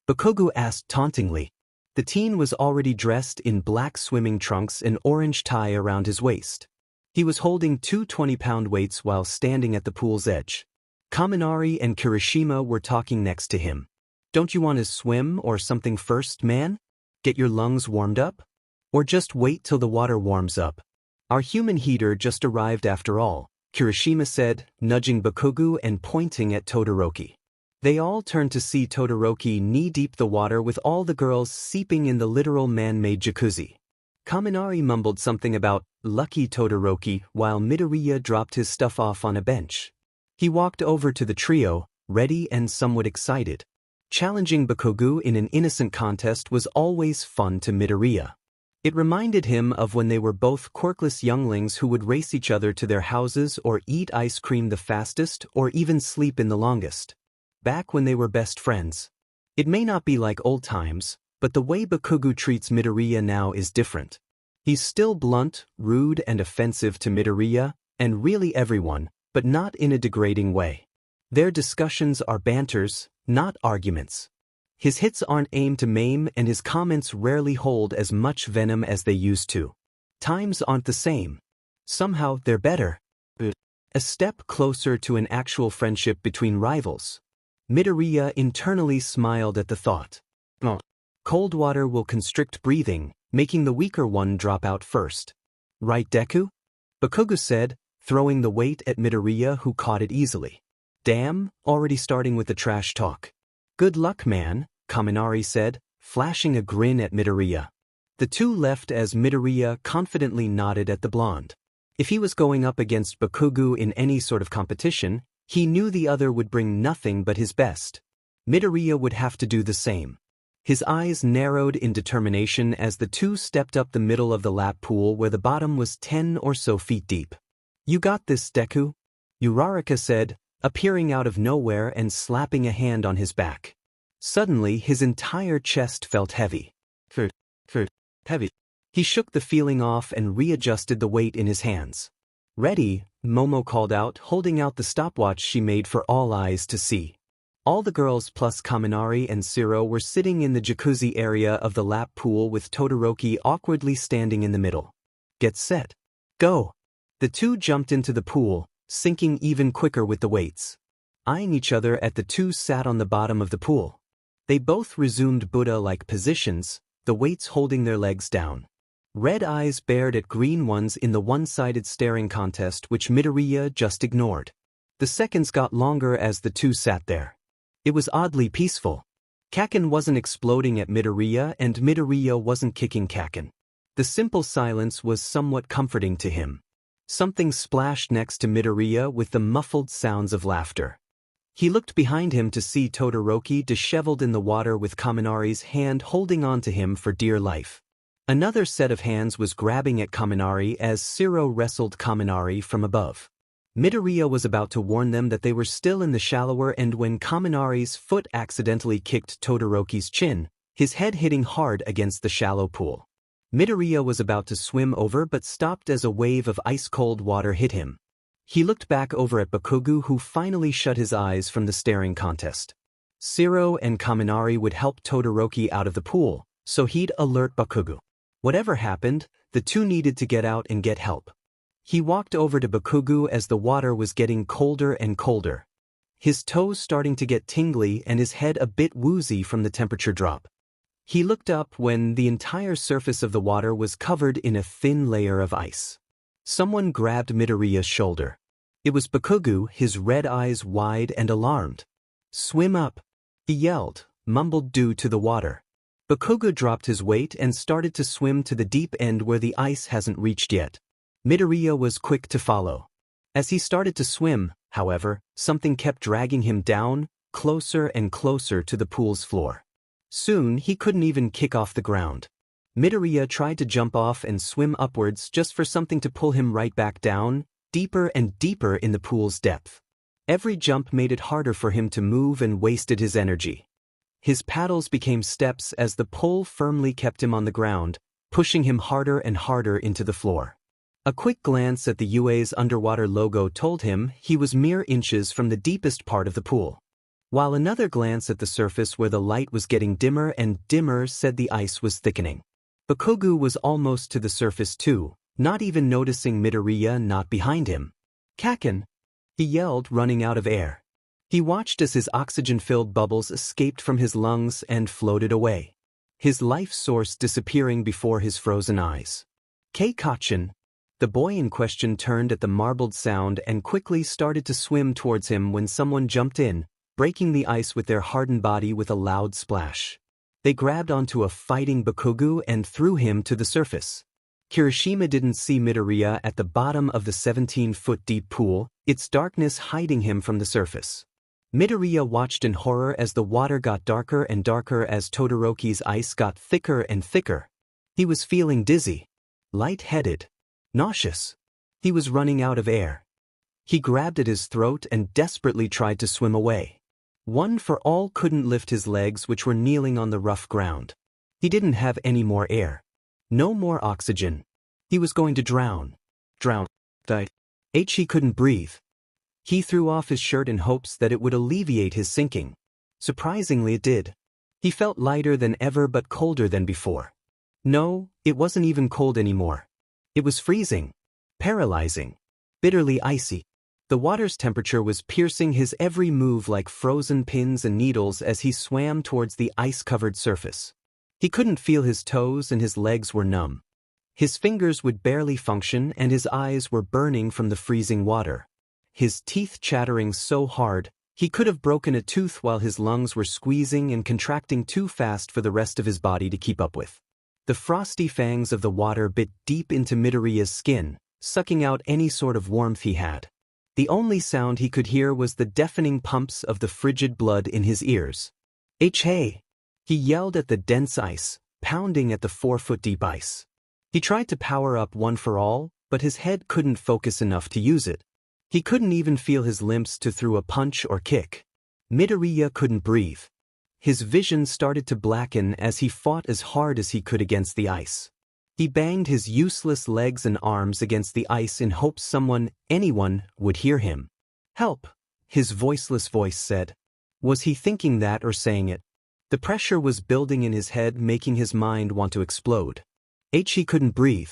Bakugo asked tauntingly. The teen was already dressed in black swimming trunks and orange tie around his waist. He was holding two 20-pound weights while standing at the pool's edge. Kaminari and Kirishima were talking next to him. Don't you want to swim or something first, man? Get your lungs warmed up? Or just wait till the water warms up? Our human heater just arrived after all, Kirishima said, nudging Bakugo and pointing at Todoroki. They all turned to see Todoroki knee-deep the water with all the girls seeping in the literal man-made jacuzzi. Kaminari mumbled something about lucky Todoroki while Midoriya dropped his stuff off on a bench. He walked over to the trio, ready and somewhat excited. Challenging Bakugo in an innocent contest was always fun to Midoriya. It reminded him of when they were both quirkless younglings who would race each other to their houses or eat ice cream the fastest or even sleep in the longest. Back when they were best friends. It may not be like old times, but the way Bakugo treats Midoriya now is different. He's still blunt, rude and offensive to Midoriya, and really everyone, but not in a degrading way. Their discussions are banters, not arguments. His hits aren't aimed to maim and his comments rarely hold as much venom as they used to. Times aren't the same. Somehow they're better. A step closer to an actual friendship between rivals. Midoriya internally smiled at the thought. Cold water will constrict breathing, making the weaker one drop out first. Right, Deku? Bakugo said, throwing the weight at Midoriya, who caught it easily. Damn, already starting with the trash talk. Good luck, man, Kaminari said, flashing a grin at Midoriya. The two left as Midoriya confidently nodded at the blonde. If he was going up against Bakugo in any sort of competition, he knew the other would bring nothing but his best. Midoriya would have to do the same. His eyes narrowed in determination as the two stepped up the middle of the lap pool where the bottom was 10 or so feet deep. You got this, Deku, Uraraka said, appearing out of nowhere and slapping a hand on his back. Suddenly his entire chest felt heavy. Heavy. He shook the feeling off and readjusted the weight in his hands. Ready, Momo called out, holding out the stopwatch she made for all eyes to see. All the girls plus Kaminari and Shiro were sitting in the jacuzzi area of the lap pool with Todoroki awkwardly standing in the middle. Get set. Go. The two jumped into the pool, sinking even quicker with the weights. Eyeing each other as the two sat on the bottom of the pool. They both resumed Buddha-like positions, the weights holding their legs down. Red eyes bared at green ones in the one-sided staring contest which Midoriya just ignored. The seconds got longer as the two sat there. It was oddly peaceful. Kaken wasn't exploding at Midoriya and Midoriya wasn't kicking Kaken. The simple silence was somewhat comforting to him. Something splashed next to Midoriya with the muffled sounds of laughter. He looked behind him to see Todoroki disheveled in the water with Kaminari's hand holding on to him for dear life. Another set of hands was grabbing at Kaminari as Shiro wrestled Kaminari from above. Midoriya was about to warn them that they were still in the shallower end when Kaminari's foot accidentally kicked Todoroki's chin, his head hitting hard against the shallow pool. Midoriya was about to swim over but stopped as a wave of ice-cold water hit him. He looked back over at Bakugo, who finally shut his eyes from the staring contest. Shiro and Kaminari would help Todoroki out of the pool, so he'd alert Bakugo. Whatever happened, the two needed to get out and get help. He walked over to Bakugo as the water was getting colder and colder. His toes starting to get tingly and his head a bit woozy from the temperature drop. He looked up when the entire surface of the water was covered in a thin layer of ice. Someone grabbed Midoriya's shoulder. It was Bakugo, his red eyes wide and alarmed. Swim up, he yelled, mumbled due to the water. Bakugo dropped his weight and started to swim to the deep end where the ice hasn't reached yet. Midoriya was quick to follow. As he started to swim, however, something kept dragging him down, closer and closer to the pool's floor. Soon he couldn't even kick off the ground. Midoriya tried to jump off and swim upwards just for something to pull him right back down, deeper and deeper in the pool's depth. Every jump made it harder for him to move and wasted his energy. His paddles became steps as the pull firmly kept him on the ground, pushing him harder and harder into the floor. A quick glance at the UA's underwater logo told him he was mere inches from the deepest part of the pool. While another glance at the surface where the light was getting dimmer and dimmer said the ice was thickening. Bakugo was almost to the surface too, not even noticing Midoriya not behind him. "Kaken!" he yelled, running out of air. He watched as his oxygen-filled bubbles escaped from his lungs and floated away, his life source disappearing before his frozen eyes. Keikachin! The boy in question turned at the marbled sound and quickly started to swim towards him when someone jumped in, breaking the ice with their hardened body with a loud splash. They grabbed onto a fighting Bakugo and threw him to the surface. Kirishima didn't see Midoriya at the bottom of the 17-foot deep pool, its darkness hiding him from the surface. Midoriya watched in horror as the water got darker and darker as Todoroki's ice got thicker and thicker. He was feeling dizzy, light-headed, nauseous. He was running out of air. He grabbed at his throat and desperately tried to swim away. One for All couldn't lift his legs, which were kneeling on the rough ground. He didn't have any more air. No more oxygen. He was going to drown. Die. He couldn't breathe. He threw off his shirt in hopes that it would alleviate his sinking. Surprisingly, it did. He felt lighter than ever but colder than before. No, it wasn't even cold anymore. It was freezing, paralyzing, bitterly icy. The water's temperature was piercing his every move like frozen pins and needles as he swam towards the ice-covered surface. He couldn't feel his toes and his legs were numb. His fingers would barely function and his eyes were burning from the freezing water. His teeth chattering so hard, he could have broken a tooth while his lungs were squeezing and contracting too fast for the rest of his body to keep up with. The frosty fangs of the water bit deep into Midoriya's skin, sucking out any sort of warmth he had. The only sound he could hear was the deafening pumps of the frigid blood in his ears. Hey! He yelled at the dense ice, pounding at the 4-foot-deep ice. He tried to power up One for All, but his head couldn't focus enough to use it. He couldn't even feel his limbs to throw a punch or kick. Midoriya couldn't breathe. His vision started to blacken as he fought as hard as he could against the ice. He banged his useless legs and arms against the ice in hopes anyone, would hear him. "Help!" his voiceless voice said. Was he thinking that or saying it? The pressure was building in his head, making his mind want to explode. He couldn't breathe.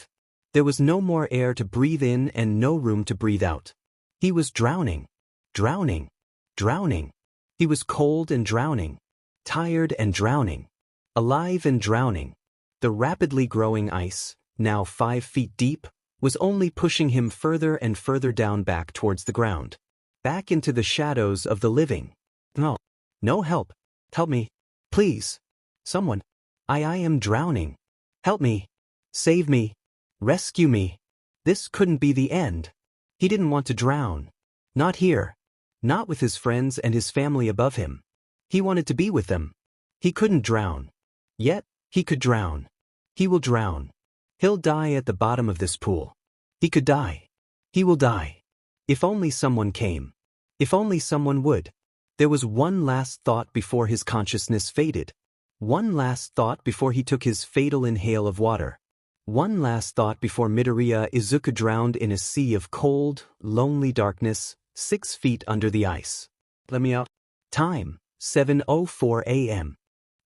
There was no more air to breathe in and no room to breathe out. He was drowning. Drowning. Drowning. He was cold and drowning. Tired and drowning. Alive and drowning. The rapidly growing ice, now 5 feet deep, was only pushing him further and further down back towards the ground. Back into the shadows of the living. No. No help. Help me. Please. Someone. I am drowning. Help me. Save me. Rescue me. This couldn't be the end. He didn't want to drown. Not here. Not with his friends and his family above him. He wanted to be with them. He couldn't drown. Yet, he could drown. He will drown. He'll die at the bottom of this pool. He could die. He will die. If only someone came. If only someone would. There was one last thought before his consciousness faded. One last thought before he took his fatal inhale of water. One last thought before Midoriya Izuku drowned in a sea of cold, lonely darkness, 6 feet under the ice. Let me out. Time, 7:04 a.m.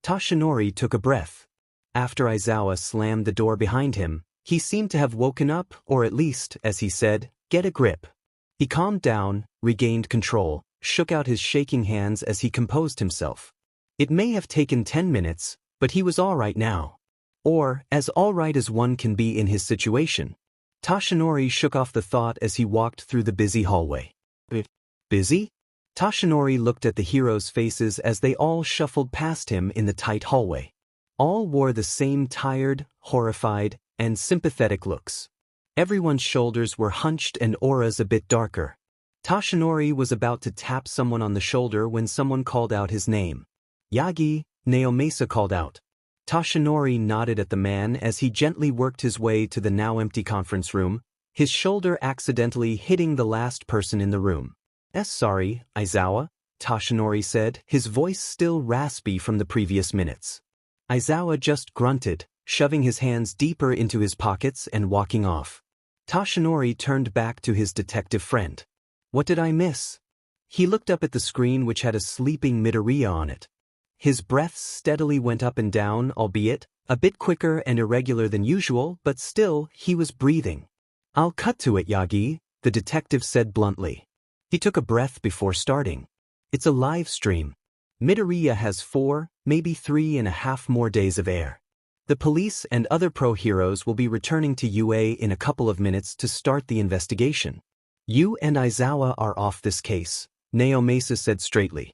Toshinori took a breath. After Aizawa slammed the door behind him, he seemed to have woken up, or at least, as he said, get a grip. He calmed down, regained control, shook out his shaking hands as he composed himself. It may have taken 10 minutes, but he was all right now. Or, as all right as one can be in his situation. Toshinori shook off the thought as he walked through the busy hallway. Busy? Toshinori looked at the heroes' faces as they all shuffled past him in the tight hallway. All wore the same tired, horrified, and sympathetic looks. Everyone's shoulders were hunched and auras a bit darker. Toshinori was about to tap someone on the shoulder when someone called out his name. Yagi, Naomasa called out. Toshinori nodded at the man as he gently worked his way to the now empty conference room, his shoulder accidentally hitting the last person in the room. Sorry, Aizawa, Toshinori said, his voice still raspy from the previous minutes. Aizawa just grunted, shoving his hands deeper into his pockets and walking off. Toshinori turned back to his detective friend. What did I miss? He looked up at the screen which had a sleeping Midoriya on it. His breath steadily went up and down, albeit a bit quicker and irregular than usual, but still, he was breathing. I'll cut to it, Yagi, the detective said bluntly. He took a breath before starting. It's a live stream. Midoriya has 4, maybe 3.5 more days of air. The police and other pro-heroes will be returning to UA in a couple of minutes to start the investigation. You and Aizawa are off this case, Naomasa said straightly.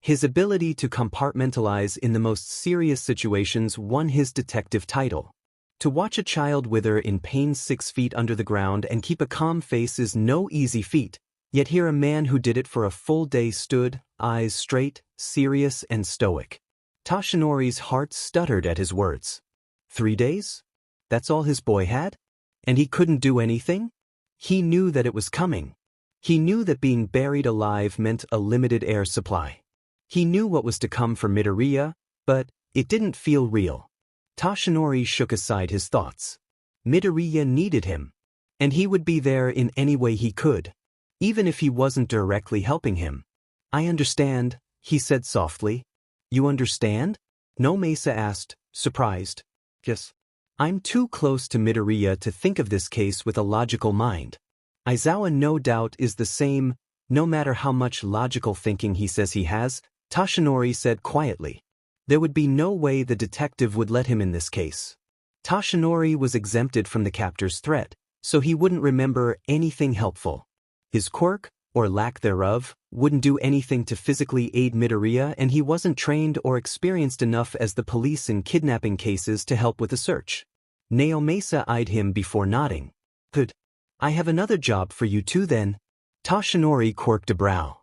His ability to compartmentalize in the most serious situations won his detective title. To watch a child wither in pain 6 feet under the ground and keep a calm face is no easy feat, yet here a man who did it for a full day stood, eyes straight, serious and stoic. Toshinori's heart stuttered at his words. 3 days? That's all his boy had? And he couldn't do anything? He knew that it was coming. He knew that being buried alive meant a limited air supply. He knew what was to come for Midoriya, but it didn't feel real. Toshinori shook aside his thoughts. Midoriya needed him, and he would be there in any way he could, even if he wasn't directly helping him. I understand, he said softly. You understand? Naomasa asked, surprised. Yes. I'm too close to Midoriya to think of this case with a logical mind. Aizawa no doubt is the same, no matter how much logical thinking he says he has, Toshinori said quietly. There would be no way the detective would let him in this case. Toshinori was exempted from the captor's threat, so he wouldn't remember anything helpful. His quirk, or lack thereof, wouldn't do anything to physically aid Midoriya, and he wasn't trained or experienced enough as the police in kidnapping cases to help with the search. Naomasa eyed him before nodding. Good. I have another job for you too then. Toshinori quirked a brow.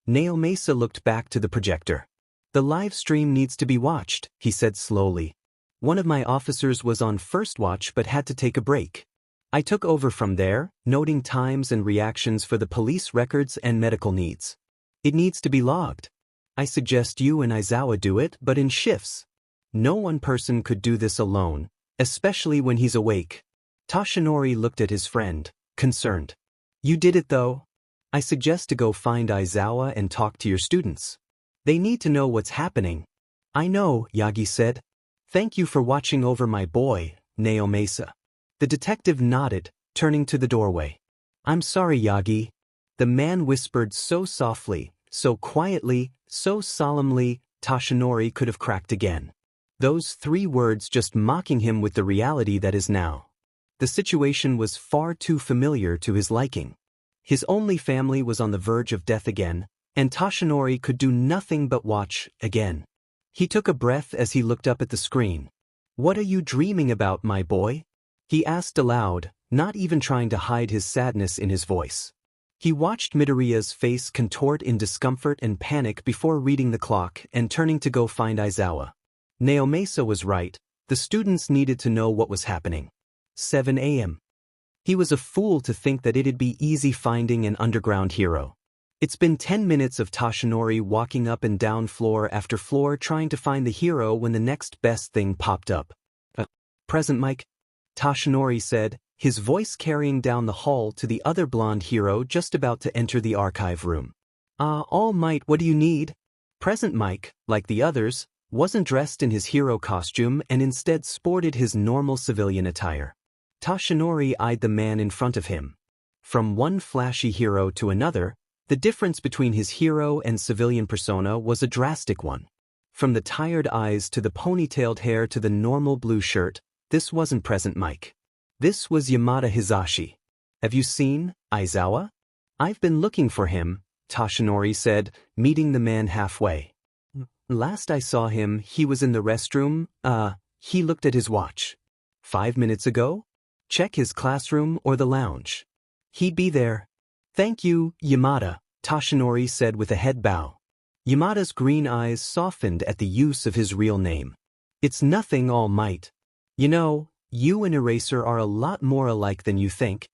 Naomasa looked back to the projector. The live stream needs to be watched, he said slowly. One of my officers was on first watch but had to take a break. I took over from there, noting times and reactions for the police records and medical needs. It needs to be logged. I suggest you and Aizawa do it, but in shifts. No one person could do this alone, especially when he's awake. Toshinori looked at his friend, concerned. You did it though? I suggest to go find Aizawa and talk to your students. They need to know what's happening. I know, Yagi said. Thank you for watching over my boy, Naomasa. The detective nodded, turning to the doorway. I'm sorry, Yagi. The man whispered so softly, so quietly, so solemnly, Toshinori could have cracked again. Those 3 words just mocking him with the reality that is now. The situation was far too familiar to his liking. His only family was on the verge of death again, and Toshinori could do nothing but watch, again. He took a breath as he looked up at the screen. What are you dreaming about, my boy? He asked aloud, not even trying to hide his sadness in his voice. He watched Midoriya's face contort in discomfort and panic before reading the clock and turning to go find Aizawa. Naomasa was right, the students needed to know what was happening. 7 a.m. He was a fool to think that it'd be easy finding an underground hero. It's been 10 minutes of Toshinori walking up and down floor after floor trying to find the hero when the next best thing popped up. Present, Mike? Toshinori said, his voice carrying down the hall to the other blonde hero just about to enter the archive room. All Might, what do you need? Present Mike, like the others, wasn't dressed in his hero costume and instead sported his normal civilian attire. Toshinori eyed the man in front of him. From one flashy hero to another, the difference between his hero and civilian persona was a drastic one. From the tired eyes to the ponytailed hair to the normal blue shirt, this wasn't Present Mike. This was Yamada Hisashi. Have you seen Aizawa? I've been looking for him, Toshinori said, meeting the man halfway. Last I saw him, he was in the restroom. He looked at his watch. 5 minutes ago? Check his classroom or the lounge. He'd be there. Thank you, Yamada, Toshinori said with a head bow. Yamada's green eyes softened at the use of his real name. It's nothing, All Might. You know, you and Eraser are a lot more alike than you think.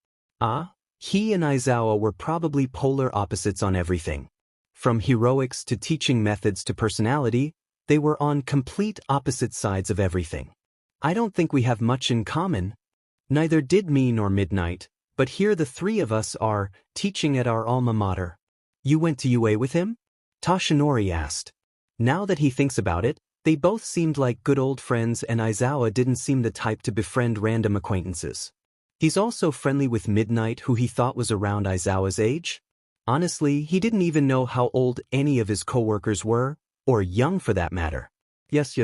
He and Aizawa were probably polar opposites on everything. From heroics to teaching methods to personality, they were on complete opposite sides of everything. I don't think we have much in common. Neither did me nor Midnight, but here the three of us are, teaching at our alma mater. You went to UA with him? Toshinori asked. Now that he thinks about it, they both seemed like good old friends and Aizawa didn't seem the type to befriend random acquaintances. He's also friendly with Midnight, who he thought was around Aizawa's age. Honestly, he didn't even know how old any of his coworkers were, or young for that matter. Yes.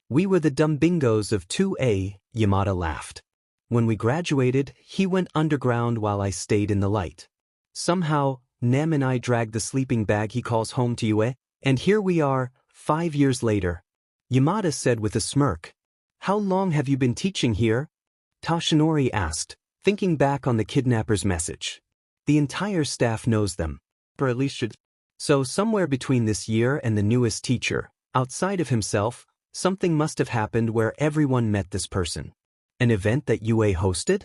We were the dumb bingos of 2A, Yamada laughed. When we graduated, he went underground while I stayed in the light. Somehow, Nem and I dragged the sleeping bag he calls home to UA, and here we are, 5 years later. Yamada said with a smirk. How long have you been teaching here? Toshinori asked, thinking back on the kidnapper's message. The entire staff knows them. Or at least should. So somewhere between this year and the newest teacher, outside of himself, something must have happened where everyone met this person. An event that UA hosted?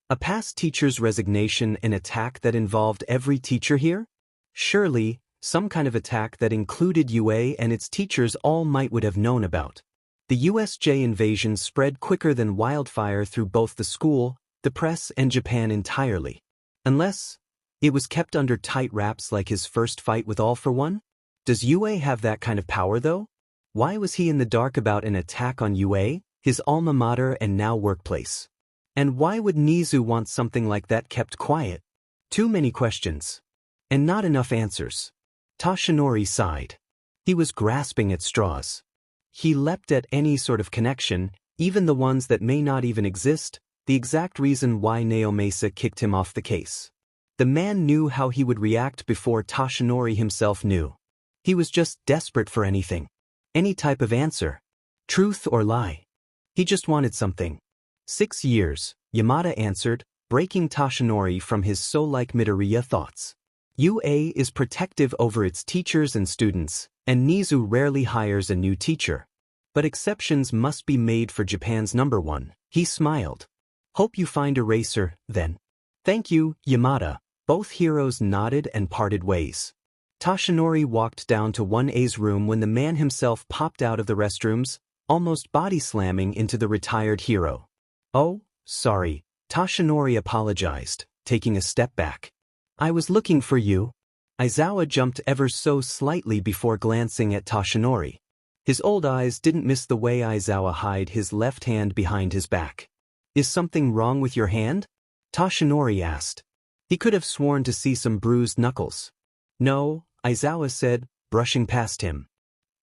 A past teacher's resignation, an attack that involved every teacher here? Surely, some kind of attack that included UA and its teachers All Might would have known about. The USJ invasion spread quicker than wildfire through both the school, the press, and Japan entirely. Unless it was kept under tight wraps like his first fight with All for One? Does UA have that kind of power though? Why was he in the dark about an attack on UA, his alma mater and now workplace? And why would Nizu want something like that kept quiet? Too many questions. And not enough answers. Toshinori sighed. He was grasping at straws. He leapt at any sort of connection, even the ones that may not even exist, the exact reason why Naomasa kicked him off the case. The man knew how he would react before Toshinori himself knew. He was just desperate for anything. Any type of answer. Truth or lie. He just wanted something. 6 years, Yamada answered, breaking Toshinori from his so-like Midoriya thoughts. UA is protective over its teachers and students, and Nizu rarely hires a new teacher. But exceptions must be made for Japan's #1. He smiled. Hope you find Eraser, then. Thank you, Yamada. Both heroes nodded and parted ways. Toshinori walked down to 1A's room when the man himself popped out of the restrooms, almost body-slamming into the retired hero. Oh, sorry, Toshinori apologized, taking a step back. I was looking for you. Aizawa jumped ever so slightly before glancing at Toshinori. His old eyes didn't miss the way Aizawa hid his left hand behind his back. Is something wrong with your hand? Toshinori asked. He could have sworn to see some bruised knuckles. No, Aizawa said, brushing past him.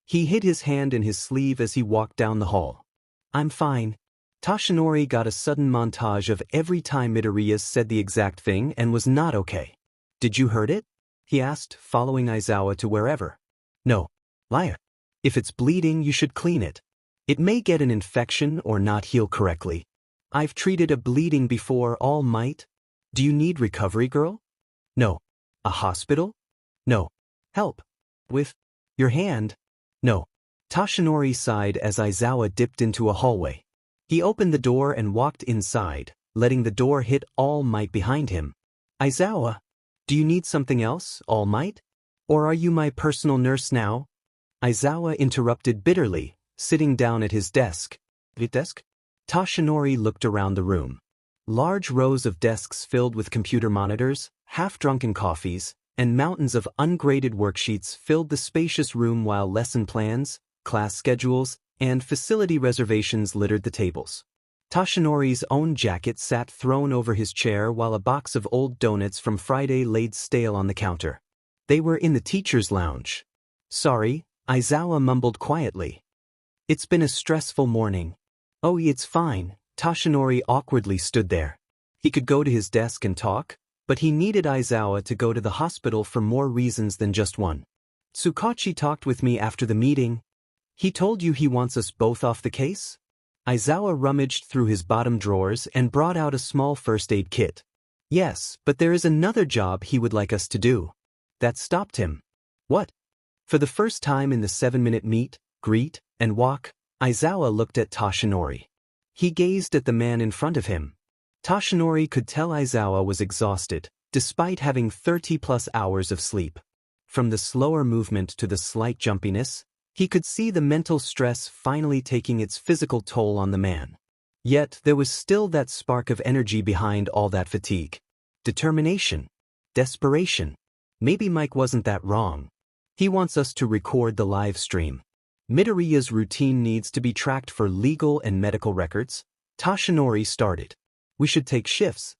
He hid his hand in his sleeve as he walked down the hall. I'm fine. Toshinori got a sudden montage of every time Midoriya said the exact thing and was not okay. Did you hurt it? He asked, following Aizawa to wherever. No. Liar. If it's bleeding, you should clean it. It may get an infection or not heal correctly. I've treated a bleeding before, All Might. Do you need recovery, girl? No. A hospital? No. Help. With your hand? No. Toshinori sighed as Aizawa dipped into a hallway. He opened the door and walked inside, letting the door hit All Might behind him. Aizawa, do you need something else, All Might? Or are you my personal nurse now? Aizawa interrupted bitterly, sitting down at his desk. The desk? Toshinori looked around the room. Large rows of desks filled with computer monitors, half-drunken coffees, and mountains of ungraded worksheets filled the spacious room while lesson plans, class schedules, and facility reservations littered the tables. Toshinori's own jacket sat thrown over his chair while a box of old donuts from Friday laid stale on the counter. They were in the teacher's lounge. Sorry, Aizawa mumbled quietly. It's been a stressful morning. Oh, it's fine. Toshinori awkwardly stood there. He could go to his desk and talk, but he needed Aizawa to go to the hospital for more reasons than just one. Tsukachi talked with me after the meeting. He told you he wants us both off the case? Aizawa rummaged through his bottom drawers and brought out a small first aid kit. Yes, but there is another job he would like us to do. That stopped him. What? For the first time in the 7-minute meet, greet, and walk, Aizawa looked at Toshinori. He gazed at the man in front of him. Toshinori could tell Aizawa was exhausted, despite having 30+ hours of sleep. From the slower movement to the slight jumpiness, he could see the mental stress finally taking its physical toll on the man. Yet there was still that spark of energy behind all that fatigue. Determination. Desperation. Maybe Mike wasn't that wrong. He wants us to record the live stream. Midoriya's routine needs to be tracked for legal and medical records. Toshinori started. We should take shifts.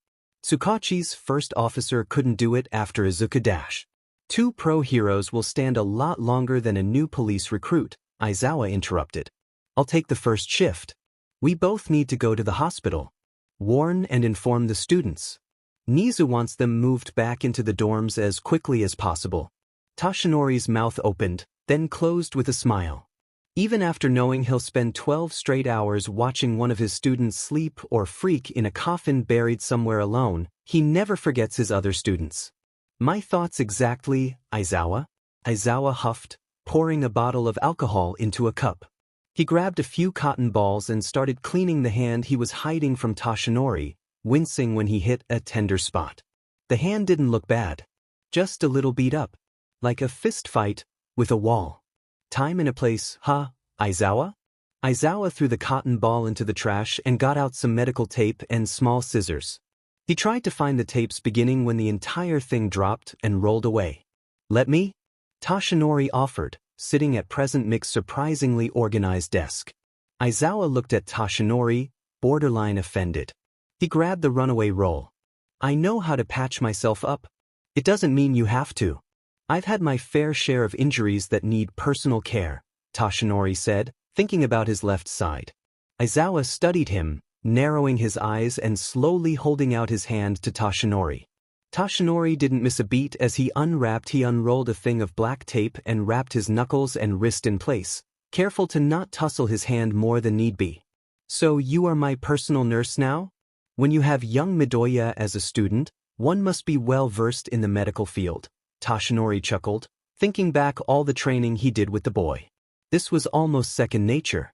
Tsukachi's first officer couldn't do it after Izuka dash. 2 pro heroes will stand a lot longer than a new police recruit, Aizawa interrupted. I'll take the first shift. We both need to go to the hospital. Warn and inform the students. Nizu wants them moved back into the dorms as quickly as possible. Toshinori's mouth opened, then closed with a smile. Even after knowing he'll spend 12 straight hours watching one of his students sleep or freak in a coffin buried somewhere alone, he never forgets his other students. My thoughts exactly, Aizawa. Aizawa huffed, pouring a bottle of alcohol into a cup. He grabbed a few cotton balls and started cleaning the hand he was hiding from Toshinori, wincing when he hit a tender spot. The hand didn't look bad. Just a little beat up. Like a fist fight with a wall. Time and a place, huh, Aizawa? Aizawa threw the cotton ball into the trash and got out some medical tape and small scissors. He tried to find the tapes beginning when the entire thing dropped and rolled away. Let me? Toshinori offered, sitting at present Mick's surprisingly organized desk. Aizawa looked at Toshinori, borderline offended. He grabbed the runaway roll. I know how to patch myself up. It doesn't mean you have to. I've had my fair share of injuries that need personal care, Toshinori said, thinking about his left side. Aizawa studied him, narrowing his eyes and slowly holding out his hand to Toshinori. Toshinori didn't miss a beat as he unrolled a thing of black tape and wrapped his knuckles and wrist in place, careful to not tussle his hand more than need be. So you are my personal nurse now? When you have young Midoriya as a student, one must be well versed in the medical field. Toshinori chuckled, thinking back all the training he did with the boy. This was almost second nature.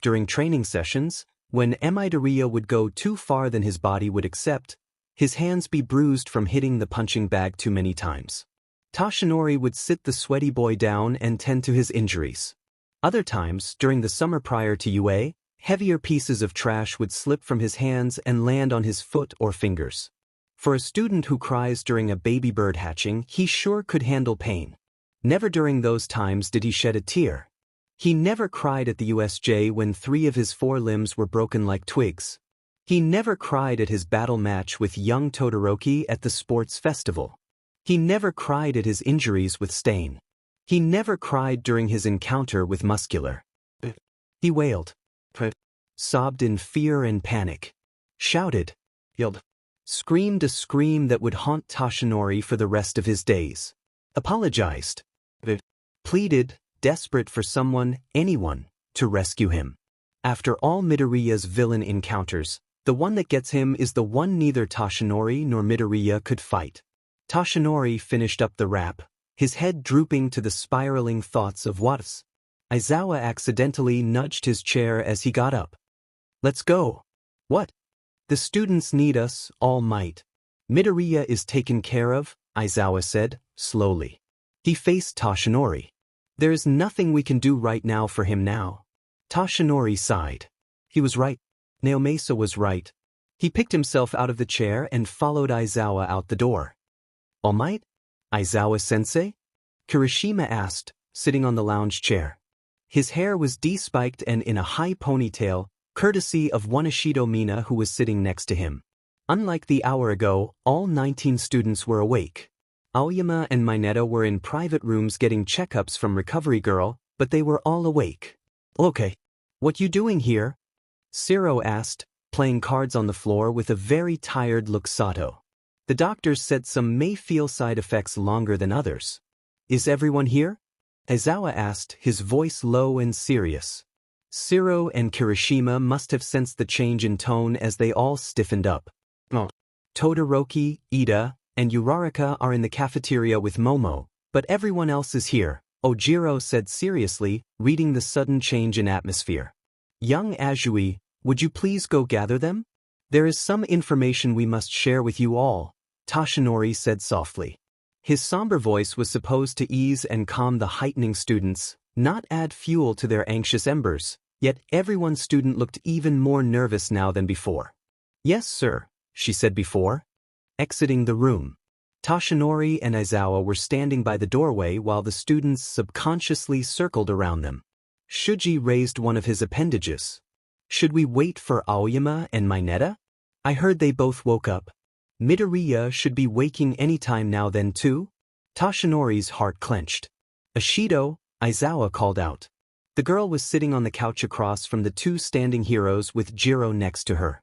During training sessions, when Midoriya would go too far than his body would accept, his hands be bruised from hitting the punching bag too many times. Toshinori would sit the sweaty boy down and tend to his injuries. Other times, during the summer prior to UA, heavier pieces of trash would slip from his hands and land on his foot or fingers. For a student who cries during a baby bird hatching, he sure could handle pain. Never during those times did he shed a tear. He never cried at the USJ when 3 of his 4 limbs were broken like twigs. He never cried at his battle match with young Todoroki at the sports festival. He never cried at his injuries with Stain. He never cried during his encounter with Muscular. He wailed. Sobbed in fear and panic. Shouted. Yelled. Screamed a scream that would haunt Toshinori for the rest of his days. Apologized. Pleaded, desperate for someone, anyone, to rescue him. After all Midoriya's villain encounters, the one that gets him is the one neither Toshinori nor Midoriya could fight. Toshinori finished up the rap, his head drooping to the spiraling thoughts of WhatIf. Aizawa accidentally nudged his chair as he got up. Let's go. What? The students need us, all might. Midoriya is taken care of, Aizawa said, slowly. He faced Toshinori. There is nothing we can do right now for him now. Toshinori sighed. He was right. Naomasa was right. He picked himself out of the chair and followed Aizawa out the door. All might? Aizawa-sensei? Kirishima asked, sitting on the lounge chair. His hair was despiked and in a high ponytail, courtesy of one Ishido Mina who was sitting next to him. Unlike the hour ago, all 19 students were awake. Aoyama and Mineta were in private rooms getting checkups from Recovery Girl, but they were all awake. Okay. What you doing here? Siro asked, playing cards on the floor with a very tired look. Sato. The doctors said some may feel side effects longer than others. Is everyone here? Aizawa asked, his voice low and serious. Siro and Kirishima must have sensed the change in tone as they all stiffened up. Oh. Todoroki, Ida, and Uraraka are in the cafeteria with Momo, but everyone else is here, Ojiro said seriously, reading the sudden change in atmosphere. Young Azui, would you please go gather them? There is some information we must share with you all, Toshinori said softly. His somber voice was supposed to ease and calm the heightening students, not add fuel to their anxious embers, yet everyone's student looked even more nervous now than before. Yes, sir, she said before exiting the room. Toshinori and Aizawa were standing by the doorway while the students subconsciously circled around them. Shuji raised one of his appendages. Should we wait for Aoyama and Mineta? I heard they both woke up. Midoriya should be waking any time now then too? Toshinori's heart clenched. Ashido, Aizawa called out. The girl was sitting on the couch across from the two standing heroes with Jiro next to her.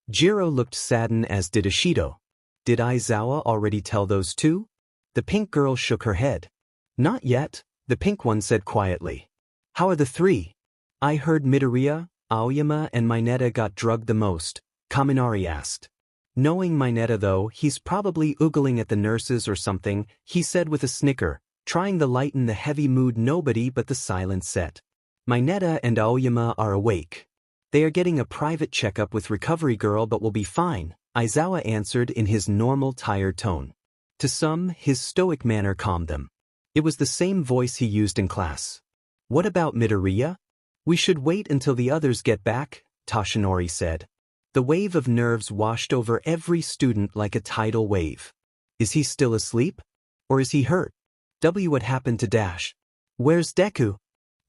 Jiro looked saddened, as did Ashido. Did Aizawa already tell those two? The pink girl shook her head. Not yet, the pink one said quietly. How are the three? I heard Midoriya, Aoyama and Mineta got drugged the most, Kaminari asked. Knowing Mineta though, he's probably oogling at the nurses or something, he said with a snicker, trying to lighten the heavy mood. Nobody but the silent set. Mineta and Aoyama are awake. They are getting a private checkup with Recovery Girl but will be fine, Aizawa answered in his normal tired tone. To some, his stoic manner calmed them. It was the same voice he used in class. What about Midoriya? We should wait until the others get back, Toshinori said. The wave of nerves washed over every student like a tidal wave. Is he still asleep? Or is he hurt? What happened to Dash? Where's Deku?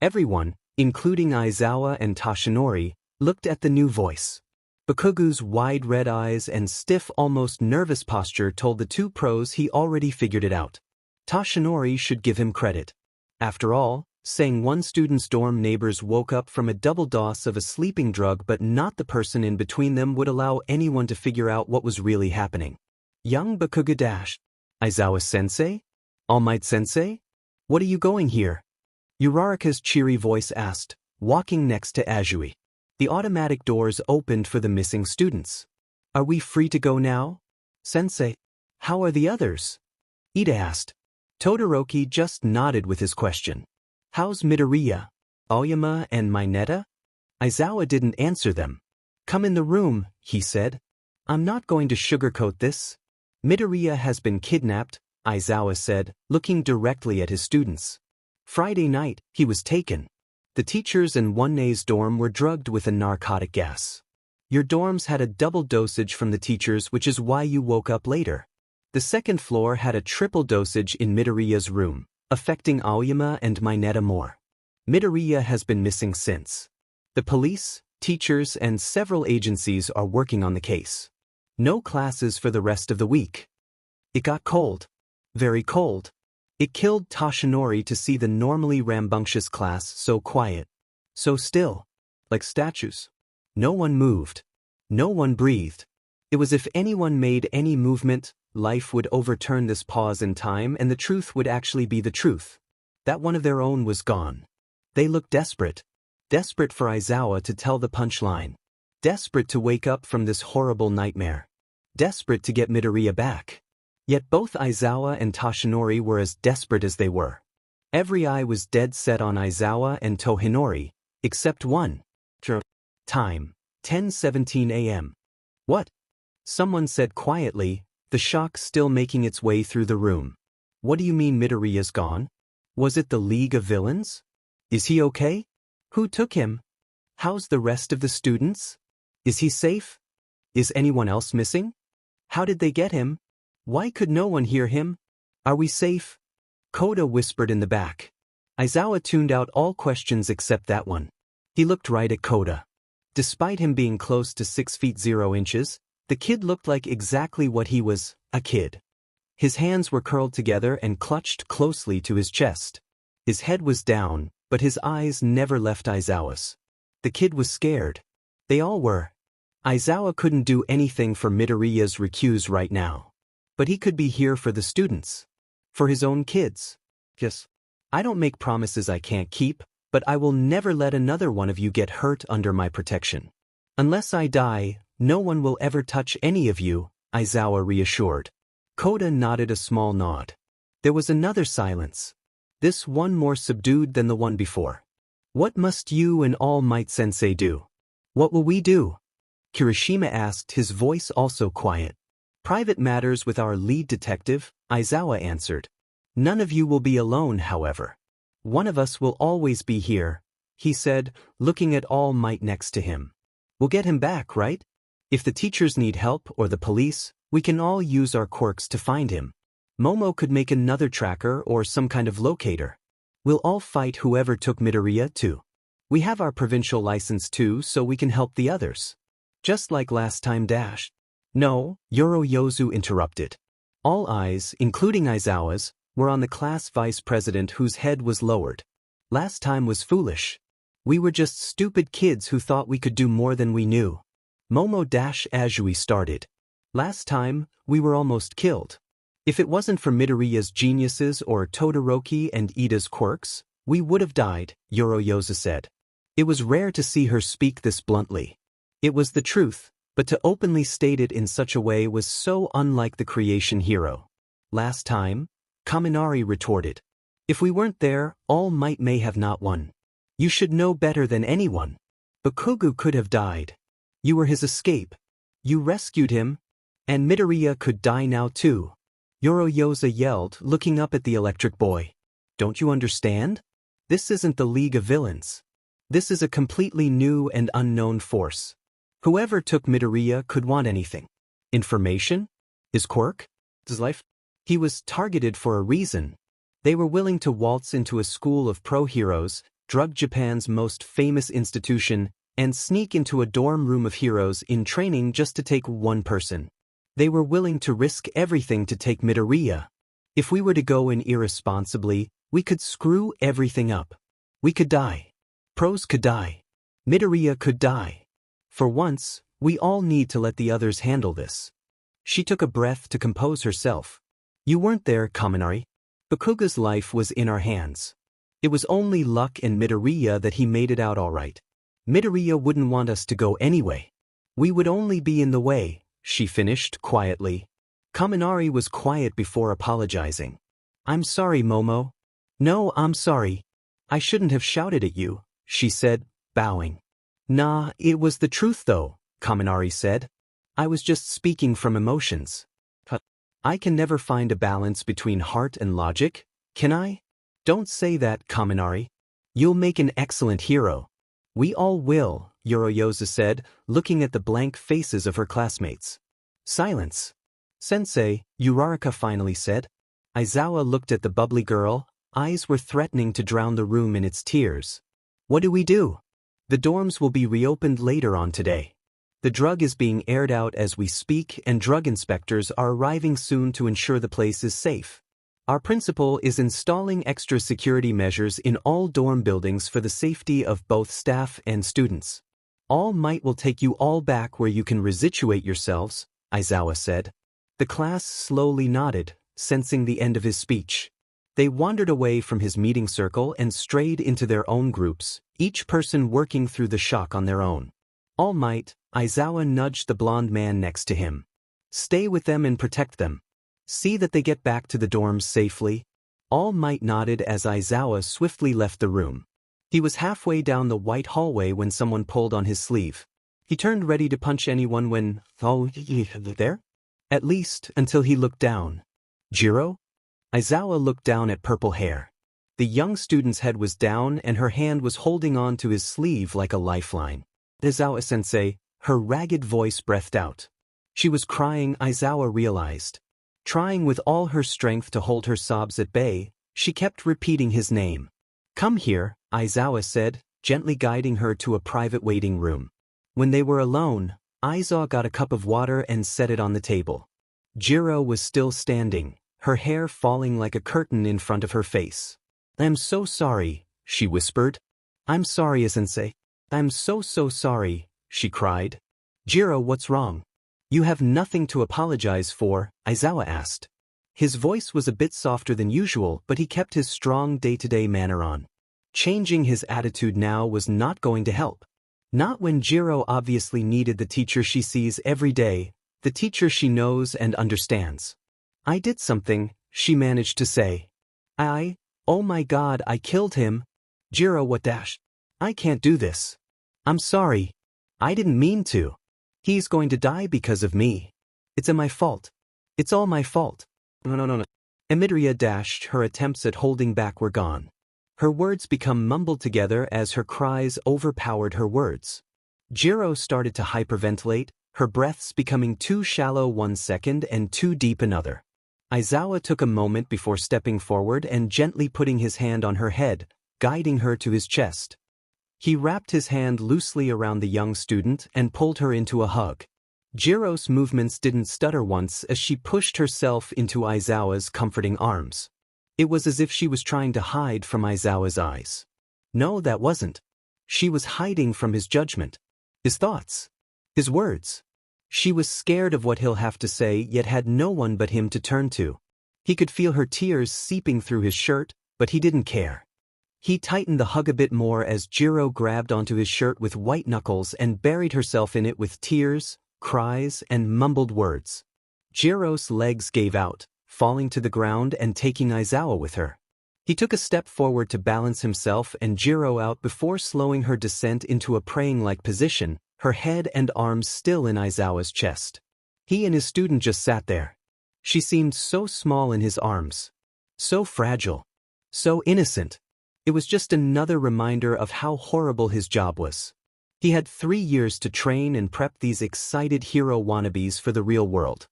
Everyone, including Aizawa and Toshinori, looked at the new voice. Bakugu's wide red eyes and stiff, almost nervous posture told the two pros he already figured it out. Toshinori should give him credit. After all, saying one student's dorm neighbors woke up from a double dose of a sleeping drug but not the person in between them would allow anyone to figure out what was really happening. Young Bakugo dashed. Aizawa-sensei? All Might-sensei? What are you going here? Uraraka's cheery voice asked, walking next to Azui. The automatic doors opened for the missing students. Are we free to go now? Sensei. How are the others? Ida asked. Todoroki just nodded with his question. How's Midoriya, Aoyama and Mineta? Aizawa didn't answer them. Come in the room, he said. I'm not going to sugarcoat this. Midoriya has been kidnapped, Aizawa said, looking directly at his students. Friday night, he was taken. The teachers in 1A's dorm were drugged with a narcotic gas. Your dorms had a double dosage from the teachers, which is why you woke up later. The second floor had a triple dosage in Midoriya's room, affecting Aoyama and Mineta more. Midoriya has been missing since. The police, teachers and several agencies are working on the case. No classes for the rest of the week. It got cold. Very cold. It killed Toshinori to see the normally rambunctious class so quiet. So still. Like statues. No one moved. No one breathed. It was if anyone made any movement, life would overturn this pause in time and the truth would actually be the truth. That one of their own was gone. They looked desperate. Desperate for Aizawa to tell the punchline. Desperate to wake up from this horrible nightmare. Desperate to get Midoriya back. Yet both Aizawa and Toshinori were as desperate as they were. Every eye was dead set on Aizawa and Tohinori, except one. Time, 10:17 a.m. What? Someone said quietly, the shock still making its way through the room. What do you mean Midoriya's gone? Was it the League of Villains? Is he okay? Who took him? How's the rest of the students? Is he safe? Is anyone else missing? How did they get him? Why could no one hear him? Are we safe? Koda whispered in the back. Aizawa tuned out all questions except that one. He looked right at Koda. Despite him being close to 6 feet 0 inches, the kid looked like exactly what he was, a kid. His hands were curled together and clutched closely to his chest. His head was down, but his eyes never left Aizawa's. The kid was scared. They all were. Aizawa couldn't do anything for Midoriya's recuse right now. But he could be here for the students. For his own kids. Yes. I don't make promises I can't keep, but I will never let another one of you get hurt under my protection. Unless I die, no one will ever touch any of you, Aizawa reassured. Koda nodded a small nod. There was another silence. This one more subdued than the one before. What must you and All Might Sensei do? What will we do? Kirishima asked, his voice also quiet. Private matters with our lead detective, Aizawa answered. None of you will be alone, however. One of us will always be here, he said, looking at All Might next to him. We'll get him back, right? If the teachers need help or the police, we can all use our quirks to find him. Momo could make another tracker or some kind of locator. We'll all fight whoever took Midoriya too. We have our provincial license too, so we can help the others. Just like last time. No, Yoroyozu interrupted. All eyes, including Aizawa's, were on the class vice president whose head was lowered. Last time was foolish. We were just stupid kids who thought we could do more than we knew. Momo-Azui started. Last time, we were almost killed. If it wasn't for Midoriya's geniuses or Todoroki and Ida's quirks, we would have died, Yoroyozu said. It was rare to see her speak this bluntly. It was the truth, but to openly state it in such a way was so unlike the creation hero. Last time? Kaminari retorted. If we weren't there, All Might may have not won. You should know better than anyone. Bakugo could have died. You were his escape. You rescued him. And Midoriya could die now too. Yoroyozu yelled, looking up at the electric boy. Don't you understand? This isn't the League of Villains. This is a completely new and unknown force. Whoever took Midoriya could want anything. Information? His quirk? His life? He was targeted for a reason. They were willing to waltz into a school of pro-heroes, drug Japan's most famous institution, and sneak into a dorm room of heroes in training just to take one person. They were willing to risk everything to take Midoriya. If we were to go in irresponsibly, we could screw everything up. We could die. Pros could die. Midoriya could die. For once, we all need to let the others handle this. She took a breath to compose herself. You weren't there, Kaminari. Bakugo's life was in our hands. It was only luck and Midoriya that he made it out all right. Midoriya wouldn't want us to go anyway. We would only be in the way, she finished quietly. Kaminari was quiet before apologizing. I'm sorry, Momo. No, I'm sorry. I shouldn't have shouted at you, she said, bowing. Nah, it was the truth though, Kaminari said. I was just speaking from emotions. I can never find a balance between heart and logic, can I? Don't say that, Kaminari. You'll make an excellent hero. We all will, Yoroyozu said, looking at the blank faces of her classmates. Silence. Sensei, Uraraka finally said. Aizawa looked at the bubbly girl, eyes were threatening to drown the room in its tears. What do we do? The dorms will be reopened later on today. The drug is being aired out as we speak and drug inspectors are arriving soon to ensure the place is safe. Our principal is installing extra security measures in all dorm buildings for the safety of both staff and students. All Might will take you all back where you can resituate yourselves, Aizawa said. The class slowly nodded, sensing the end of his speech. They wandered away from his meeting circle and strayed into their own groups, each person working through the shock on their own. All Might, Aizawa nudged the blonde man next to him. Stay with them and protect them. See that they get back to the dorms safely. All Might nodded as Aizawa swiftly left the room. He was halfway down the white hallway when someone pulled on his sleeve. He turned ready to punch anyone when, there? At least, until he looked down. Jiro? Aizawa looked down at purple hair. The young student's head was down and her hand was holding on to his sleeve like a lifeline. Aizawa-sensei, her ragged voice breathed out. She was crying, Aizawa realized. Trying with all her strength to hold her sobs at bay, she kept repeating his name. Come here, Aizawa said, gently guiding her to a private waiting room. When they were alone, Aizawa got a cup of water and set it on the table. Jiro was still standing, her hair falling like a curtain in front of her face. I'm so sorry, she whispered. I'm sorry, sensei. I'm so sorry, she cried. Jiro, what's wrong? You have nothing to apologize for, Aizawa asked. His voice was a bit softer than usual, but he kept his strong day-to-day manner on. Changing his attitude now was not going to help. Not when Jiro obviously needed the teacher she sees every day, the teacher she knows and understands. I did something, she managed to say. Oh my god, I killed him. Jiro, what dash? I can't do this. I'm sorry. I didn't mean to. He's going to die because of me. It's my fault. It's all my fault. No. Midoriya dashed, her attempts at holding back were gone. Her words become mumbled together as her cries overpowered her words. Jiro started to hyperventilate, her breaths becoming too shallow 1 second and too deep another. Aizawa took a moment before stepping forward and gently putting his hand on her head, guiding her to his chest. He wrapped his hand loosely around the young student and pulled her into a hug. Jiro's movements didn't stutter once as she pushed herself into Aizawa's comforting arms. It was as if she was trying to hide from Aizawa's eyes. No, that wasn't. She was hiding from his judgment. His thoughts. His words. She was scared of what he'll have to say, yet had no one but him to turn to. He could feel her tears seeping through his shirt, but he didn't care. He tightened the hug a bit more as Jiro grabbed onto his shirt with white knuckles and buried herself in it with tears, cries, and mumbled words. Jiro's legs gave out, falling to the ground and taking Aizawa with her. He took a step forward to balance himself and Jiro out before slowing her descent into a praying-like position, her head and arms still in Aizawa's chest. He and his student just sat there. She seemed so small in his arms. So fragile. So innocent. It was just another reminder of how horrible his job was. He had 3 years to train and prep these excited hero wannabes for the real world.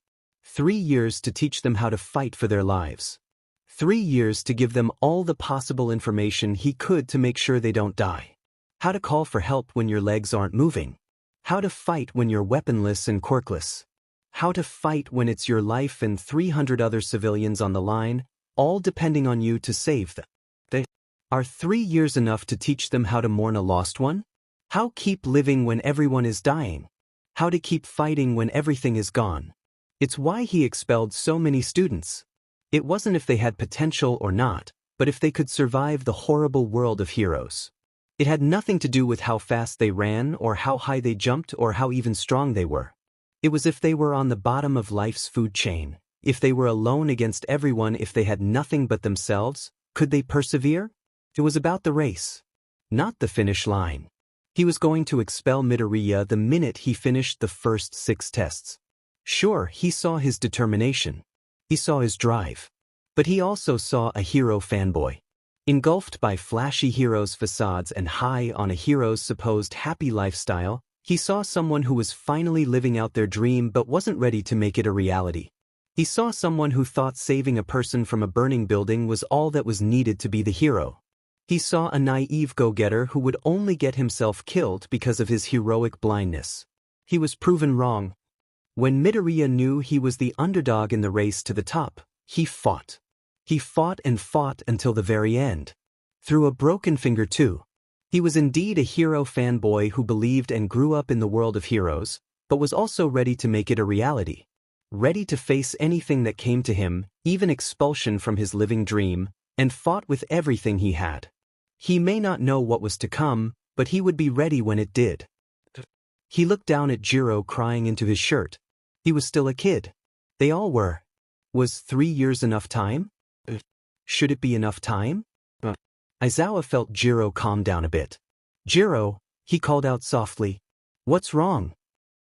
3 years to teach them how to fight for their lives. 3 years to give them all the possible information he could to make sure they don't die. How to call for help when your legs aren't moving. How to fight when you're weaponless and quirkless. How to fight when it's your life and 300 other civilians on the line, all depending on you to save them. Are 3 years enough to teach them how to mourn a lost one? How keep living when everyone is dying? How to keep fighting when everything is gone? It's why he expelled so many students. It wasn't if they had potential or not, but if they could survive the horrible world of heroes. It had nothing to do with how fast they ran or how high they jumped or how even strong they were. It was if they were on the bottom of life's food chain, if they were alone against everyone, if they had nothing but themselves, could they persevere? It was about the race, not the finish line. He was going to expel Midoriya the minute he finished the first 6 tests. Sure, he saw his determination. He saw his drive. But he also saw a hero fanboy. Engulfed by flashy heroes' facades and high on a hero's supposed happy lifestyle, he saw someone who was finally living out their dream but wasn't ready to make it a reality. He saw someone who thought saving a person from a burning building was all that was needed to be the hero. He saw a naive go-getter who would only get himself killed because of his heroic blindness. He was proven wrong. When Midoriya knew he was the underdog in the race to the top, he fought. He fought and fought until the very end. Through a broken finger too. He was indeed a hero fanboy who believed and grew up in the world of heroes, but was also ready to make it a reality. Ready to face anything that came to him, even expulsion from his living dream, and fought with everything he had. He may not know what was to come, but he would be ready when it did. He looked down at Jiro crying into his shirt. He was still a kid. They all were. Was 3 years enough time? Should it be enough time? Aizawa felt Jiro calm down a bit. Jiro, he called out softly. What's wrong?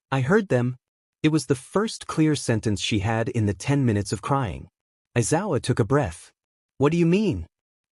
I heard them. It was the first clear sentence she had in the 10 minutes of crying. Aizawa took a breath. What do you mean?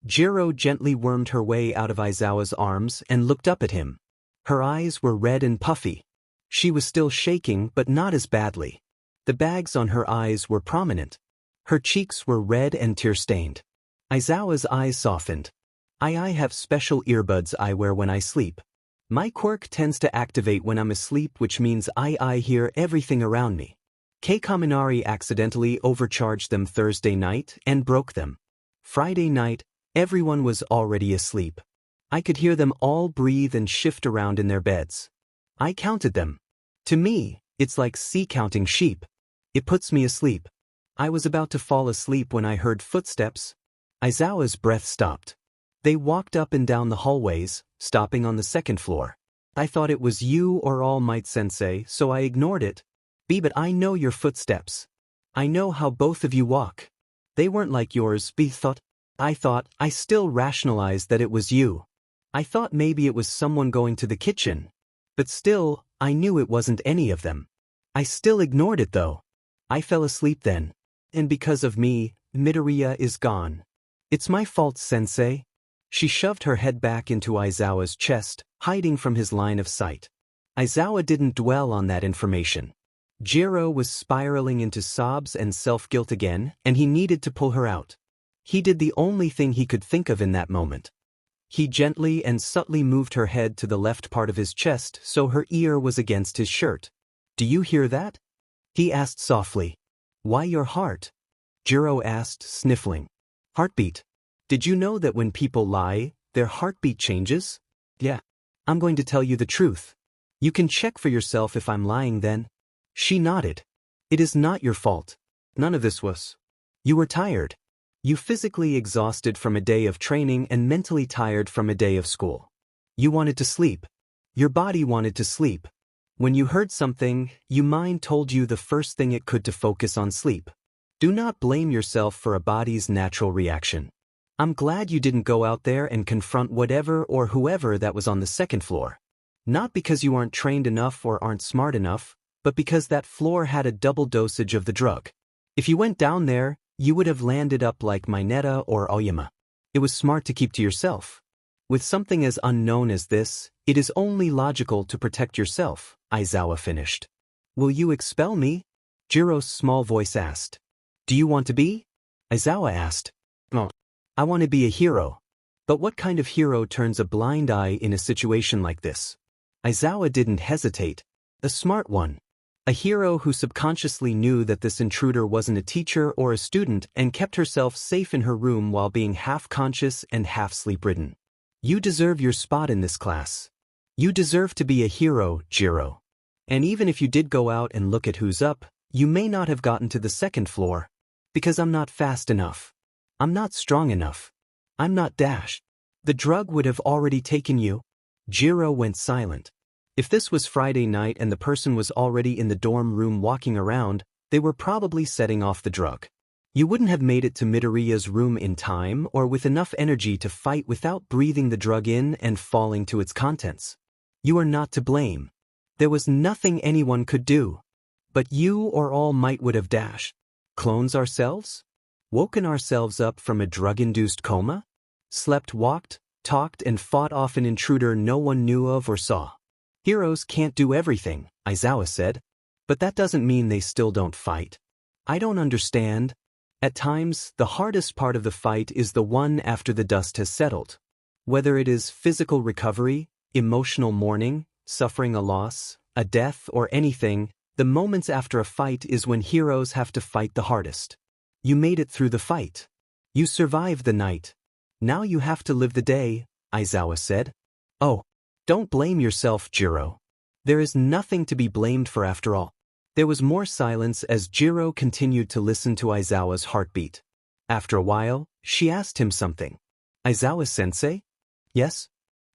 Jiro gently wormed her way out of Aizawa's arms and looked up at him. Her eyes were red and puffy. She was still shaking, but not as badly. The bags on her eyes were prominent. Her cheeks were red and tear-stained. Aizawa's eyes softened. I have special earbuds I wear when I sleep. My quirk tends to activate when I'm asleep, which means I hear everything around me. Kaminari accidentally overcharged them Thursday night and broke them. Friday night, everyone was already asleep. I could hear them all breathe and shift around in their beds. I counted them. To me, it's like counting sheep. It puts me asleep. I was about to fall asleep when I heard footsteps. Aizawa's breath stopped. They walked up and down the hallways, stopping on the 2nd floor. I thought it was you or All Might Sensei, so I ignored it. But I know your footsteps. I know how both of you walk. They weren't like yours, thought. I still rationalized that it was you. I thought maybe it was someone going to the kitchen. But still, I knew it wasn't any of them. I still ignored it though. I fell asleep then. and because of me, Midoriya is gone. It's my fault, sensei. She shoved her head back into Aizawa's chest, hiding from his line of sight. Aizawa didn't dwell on that information. Jiro was spiraling into sobs and self-guilt again, and he needed to pull her out. He did the only thing he could think of in that moment. He gently and subtly moved her head to the left part of his chest so her ear was against his shirt. "Do you hear that?" he asked softly. "Why your heart?" Jiro asked, sniffling. "Heartbeat. Did you know that when people lie, their heartbeat changes?" "Yeah. I'm going to tell you the truth. You can check for yourself if I'm lying then." She nodded. "It is not your fault. None of this was. You were tired. You physically exhausted from a day of training and mentally tired from a day of school. You wanted to sleep. Your body wanted to sleep. When you heard something, your mind told you the first thing it could to focus on sleep. Do not blame yourself for a body's natural reaction. I'm glad you didn't go out there and confront whatever or whoever that was on the second floor. Not because you aren't trained enough or aren't smart enough, but because that floor had a double dosage of the drug. If you went down there, you would have landed up like Mineta or Oyama. It was smart to keep to yourself. With something as unknown as this, it is only logical to protect yourself," Aizawa finished. "Will you expel me?" Jiro's small voice asked. "Do you want to be?" Aizawa asked. "No. I want to be a hero. But what kind of hero turns a blind eye in a situation like this?" Aizawa didn't hesitate. "A smart one. A hero who subconsciously knew that this intruder wasn't a teacher or a student and kept herself safe in her room while being half-conscious and half-sleep-ridden. You deserve your spot in this class. You deserve to be a hero, Jiro. And even if you did go out and look at who's up, you may not have gotten to the second floor. Because I'm not fast enough. I'm not strong enough. I'm not Dash. The drug would have already taken you." Jiro went silent. If this was Friday night and the person was already in the dorm room walking around, they were probably setting off the drug. You wouldn't have made it to Midoriya's room in time or with enough energy to fight without breathing the drug in and falling to its contents. You are not to blame. There was nothing anyone could do. But you or All Might would have dashed. Clones ourselves? Woken ourselves up from a drug-induced coma? Slept, walked, talked, and fought off an intruder no one knew of or saw. Heroes can't do everything, Aizawa said. But that doesn't mean they still don't fight. I don't understand. At times, the hardest part of the fight is the one after the dust has settled. Whether it is physical recovery, emotional mourning, suffering a loss, a death, or anything, the moments after a fight is when heroes have to fight the hardest. You made it through the fight. You survived the night. Now you have to live the day, Aizawa said. Oh, don't blame yourself, Jiro. There is nothing to be blamed for after all. There was more silence as Jiro continued to listen to Aizawa's heartbeat. After a while, she asked him something. Aizawa-sensei? Yes?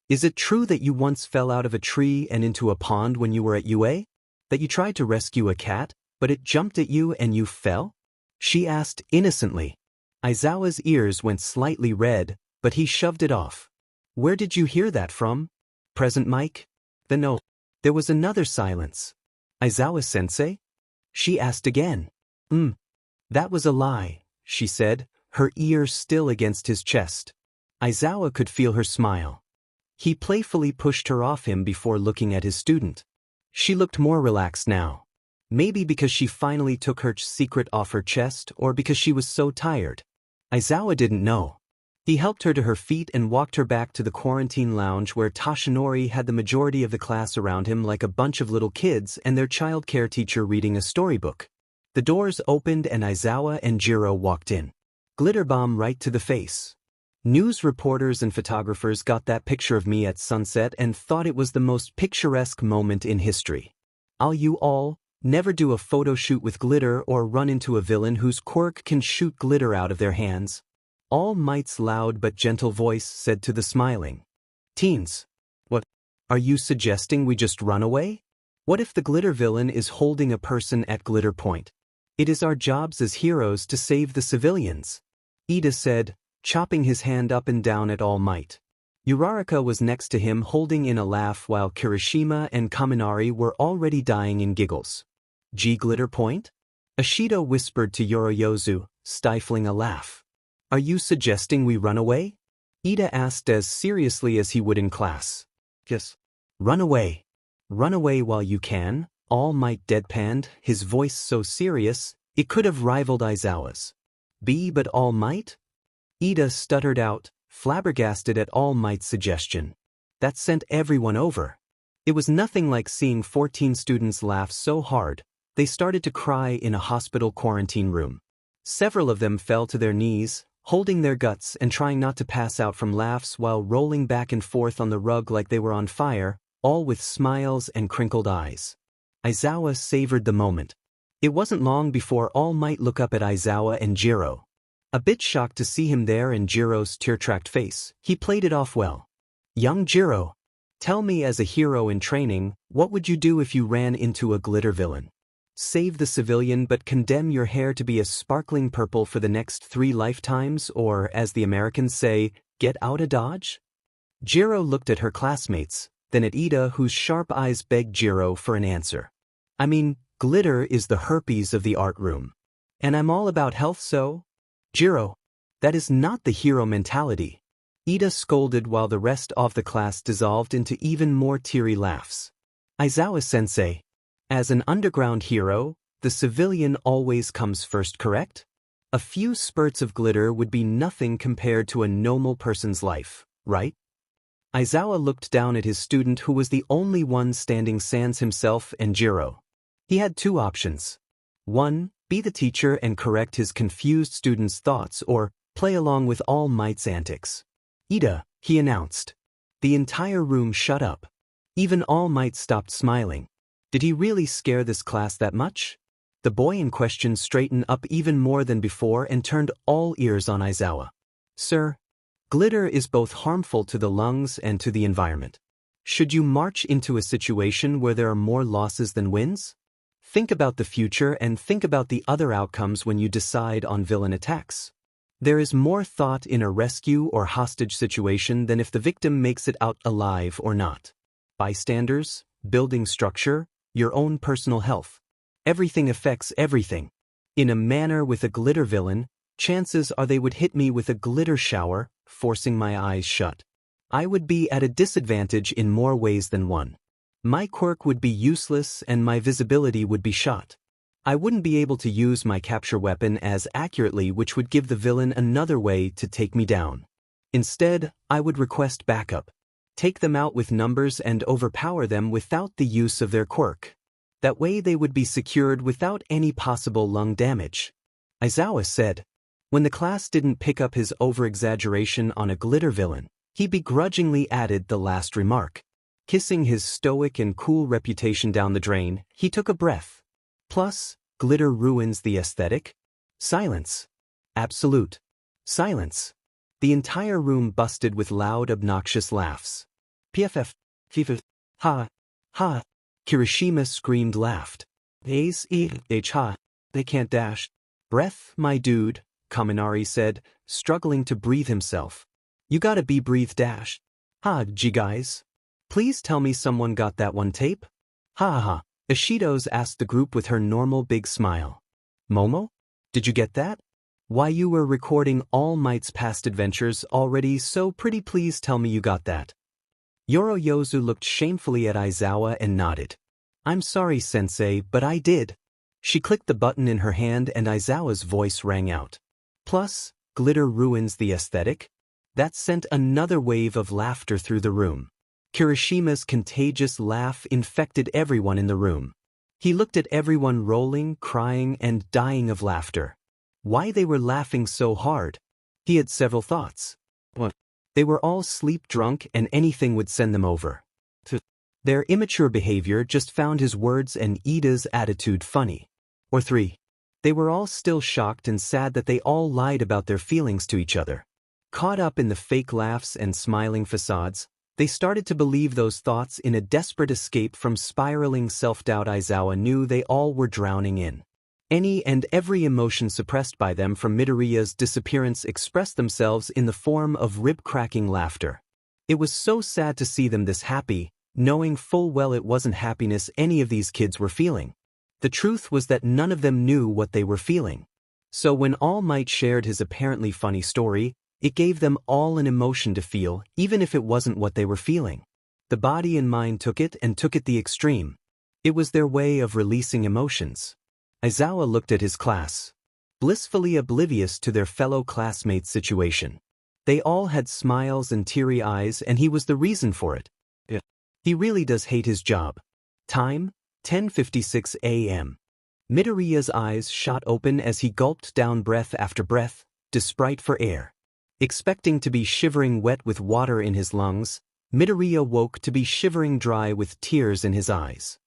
Is it true that you once fell out of a tree and into a pond when you were at UA? That you tried to rescue a cat, but it jumped at you and you fell? She asked innocently. Aizawa's ears went slightly red, but he shoved it off. Where did you hear that from? Present mic? Then no. There was another silence. Aizawa-sensei? She asked again. That was a lie, she said, her ear still against his chest. Aizawa could feel her smile. He playfully pushed her off him before looking at his student. She looked more relaxed now. Maybe because she finally took her secret off her chest or because she was so tired. Aizawa didn't know. He helped her to her feet and walked her back to the quarantine lounge where Toshinori had the majority of the class around him like a bunch of little kids and their childcare teacher reading a storybook. The doors opened and Aizawa and Jiro walked in. Glitter bomb right to the face. News reporters and photographers got that picture of me at sunset and thought it was the most picturesque moment in history. I'll you all never do a photo shoot with glitter or run into a villain whose quirk can shoot glitter out of their hands. All Might's loud but gentle voice said to the smiling teens. What? Are you suggesting we just run away? What if the glitter villain is holding a person at glitter point? It is our jobs as heroes to save the civilians. Ida said, chopping his hand up and down at All Might. Uraraka was next to him holding in a laugh while Kirishima and Kaminari were already dying in giggles. G glitter point? Ashido whispered to Yoroyozu, stifling a laugh. Are you suggesting we run away? Ida asked as seriously as he would in class. Yes. Run away. Run away while you can, All Might deadpanned, his voice so serious, it could have rivaled Aizawa's. But All Might? Ida stuttered out, flabbergasted at All Might's suggestion. That sent everyone over. It was nothing like seeing 14 students laugh so hard, they started to cry in a hospital quarantine room. Several of them fell to their knees, holding their guts and trying not to pass out from laughs while rolling back and forth on the rug like they were on fire, all with smiles and crinkled eyes. Aizawa savored the moment. It wasn't long before All Might looked up at Aizawa and Jiro. A bit shocked to see him there and Jiro's tear-tracked face, he played it off well. Young Jiro, tell me as a hero in training, what would you do if you ran into a glitter villain? Save the civilian but condemn your hair to be a sparkling purple for the next 3 lifetimes or, as the Americans say, get out of Dodge? Jiro looked at her classmates, then at Ida whose sharp eyes begged Jiro for an answer. I mean, glitter is the herpes of the art room. And I'm all about health so? Jiro, that is not the hero mentality. Ida scolded while the rest of the class dissolved into even more teary laughs. Aizawa-sensei, as an underground hero, the civilian always comes first, correct? A few spurts of glitter would be nothing compared to a normal person's life, right? Aizawa looked down at his student who was the only one standing sans himself and Jiro. He had 2 options. 1, be the teacher and correct his confused students' thoughts or play along with All Might's antics. Ida, he announced. The entire room shut up. Even All Might stopped smiling. Did he really scare this class that much? The boy in question straightened up even more than before and turned all ears on Aizawa. Sir, glitter is both harmful to the lungs and to the environment. Should you march into a situation where there are more losses than wins? Think about the future and think about the other outcomes when you decide on villain attacks. There is more thought in a rescue or hostage situation than if the victim makes it out alive or not. Bystanders, building structure, your own personal health. Everything affects everything. In a manner with a glitter villain, chances are they would hit me with a glitter shower, forcing my eyes shut. I would be at a disadvantage in more ways than one. My quirk would be useless and my visibility would be shot. I wouldn't be able to use my capture weapon as accurately, which would give the villain another way to take me down. Instead, I would request backup. Take them out with numbers and overpower them without the use of their quirk. That way they would be secured without any possible lung damage. Aizawa said. When the class didn't pick up his over-exaggeration on a glitter villain, he begrudgingly added the last remark. Kissing his stoic and cool reputation down the drain, he took a breath. Plus, glitter ruins the aesthetic. Silence. Absolute silence. The entire room busted with loud, obnoxious laughs. PFF, FIFA, ha, ha. Kirishima screamed, laughed. Ha, they can't dash. Breath, my dude, Kaminari said, struggling to breathe himself. You gotta be breathe dash. Ha, gee guys. Please tell me someone got that one tape? Ha ha ha. Ishido's asked the group with her normal big smile. Momo? Did you get that? Why, you were recording All Might's past adventures already, so pretty please tell me you got that. Yoroyozu looked shamefully at Aizawa and nodded. I'm sorry, sensei, but I did. She clicked the button in her hand and Aizawa's voice rang out. Plus, glitter ruins the aesthetic? That sent another wave of laughter through the room. Kirishima's contagious laugh infected everyone in the room. He looked at everyone rolling, crying, and dying of laughter. Why they were laughing so hard? He had several thoughts. What? They were all sleep-drunk and anything would send them over. Their immature behavior just found his words and Ida's attitude funny. Or 3. They were all still shocked and sad that they all lied about their feelings to each other. Caught up in the fake laughs and smiling facades, they started to believe those thoughts in a desperate escape from spiraling self-doubt Aizawa knew they all were drowning in. Any and every emotion suppressed by them from Midoriya's disappearance expressed themselves in the form of rib-cracking laughter. It was so sad to see them this happy, knowing full well it wasn't happiness any of these kids were feeling. The truth was that none of them knew what they were feeling. So when All Might shared his apparently funny story, it gave them all an emotion to feel, even if it wasn't what they were feeling. The body and mind took it the extreme. It was their way of releasing emotions. Aizawa looked at his class, blissfully oblivious to their fellow classmates' situation. They all had smiles and teary eyes, and he was the reason for it. He really does hate his job. Time, 10:56 a.m. Midoriya's eyes shot open as he gulped down breath after breath, desperate for air. Expecting to be shivering wet with water in his lungs, Midoriya woke to be shivering dry with tears in his eyes.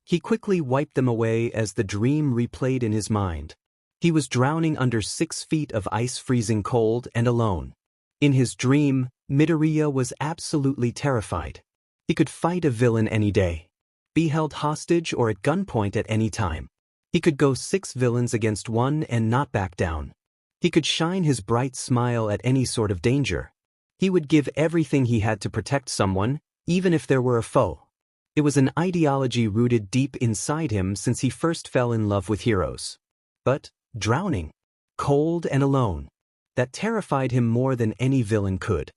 He quickly wiped them away as the dream replayed in his mind. He was drowning under 6 feet of ice, freezing cold and alone. In his dream, Midoriya was absolutely terrified. He could fight a villain any day, be held hostage or at gunpoint at any time. He could go 6 villains against 1 and not back down. He could shine his bright smile at any sort of danger. He would give everything he had to protect someone, even if there were a foe. It was an ideology rooted deep inside him since he first fell in love with heroes. But, drowning, cold and alone, that terrified him more than any villain could.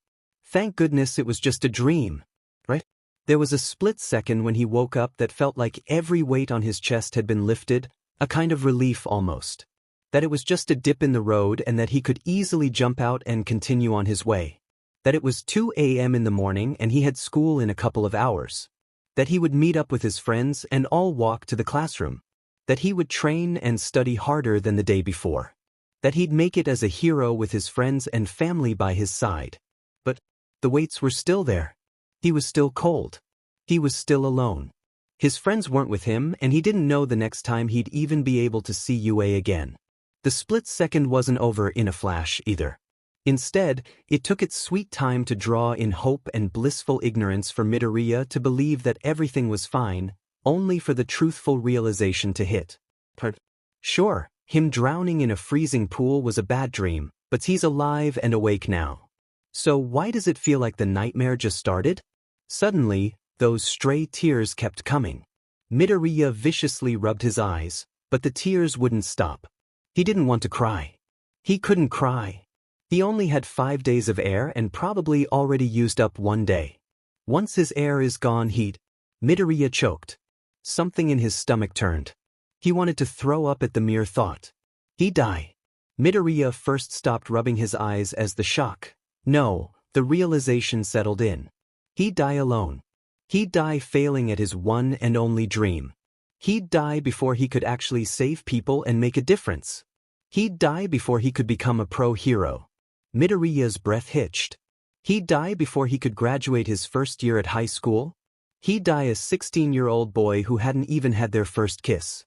Thank goodness it was just a dream, right? There was a split second when he woke up that felt like every weight on his chest had been lifted, a kind of relief almost. That it was just a dip in the road and that he could easily jump out and continue on his way. That it was 2 a.m. in the morning and he had school in a couple of hours. That he would meet up with his friends and all walk to the classroom. That he would train and study harder than the day before. That he'd make it as a hero with his friends and family by his side. But the weights were still there. He was still cold. He was still alone. His friends weren't with him and he didn't know the next time he'd even be able to see UA again. The split second wasn't over in a flash either. Instead, it took its sweet time to draw in hope and blissful ignorance for Midoriya to believe that everything was fine, only for the truthful realization to hit. Sure, him drowning in a freezing pool was a bad dream, but he's alive and awake now. So why does it feel like the nightmare just started? Suddenly, those stray tears kept coming. Midoriya viciously rubbed his eyes, but the tears wouldn't stop. He didn't want to cry. He couldn't cry. He only had 5 days of air and probably already used up 1 day. Once his air is gone, Midoriya choked. Something in his stomach turned. He wanted to throw up at the mere thought. He'd die. Midoriya first stopped rubbing his eyes as the shock, no, the realization settled in. He'd die alone. He'd die failing at his one and only dream. He'd die before he could actually save people and make a difference. He'd die before he could become a pro-hero. Midoriya's breath hitched. He'd die before he could graduate his first year at high school. He'd die a 16-year-old boy who hadn't even had their first kiss.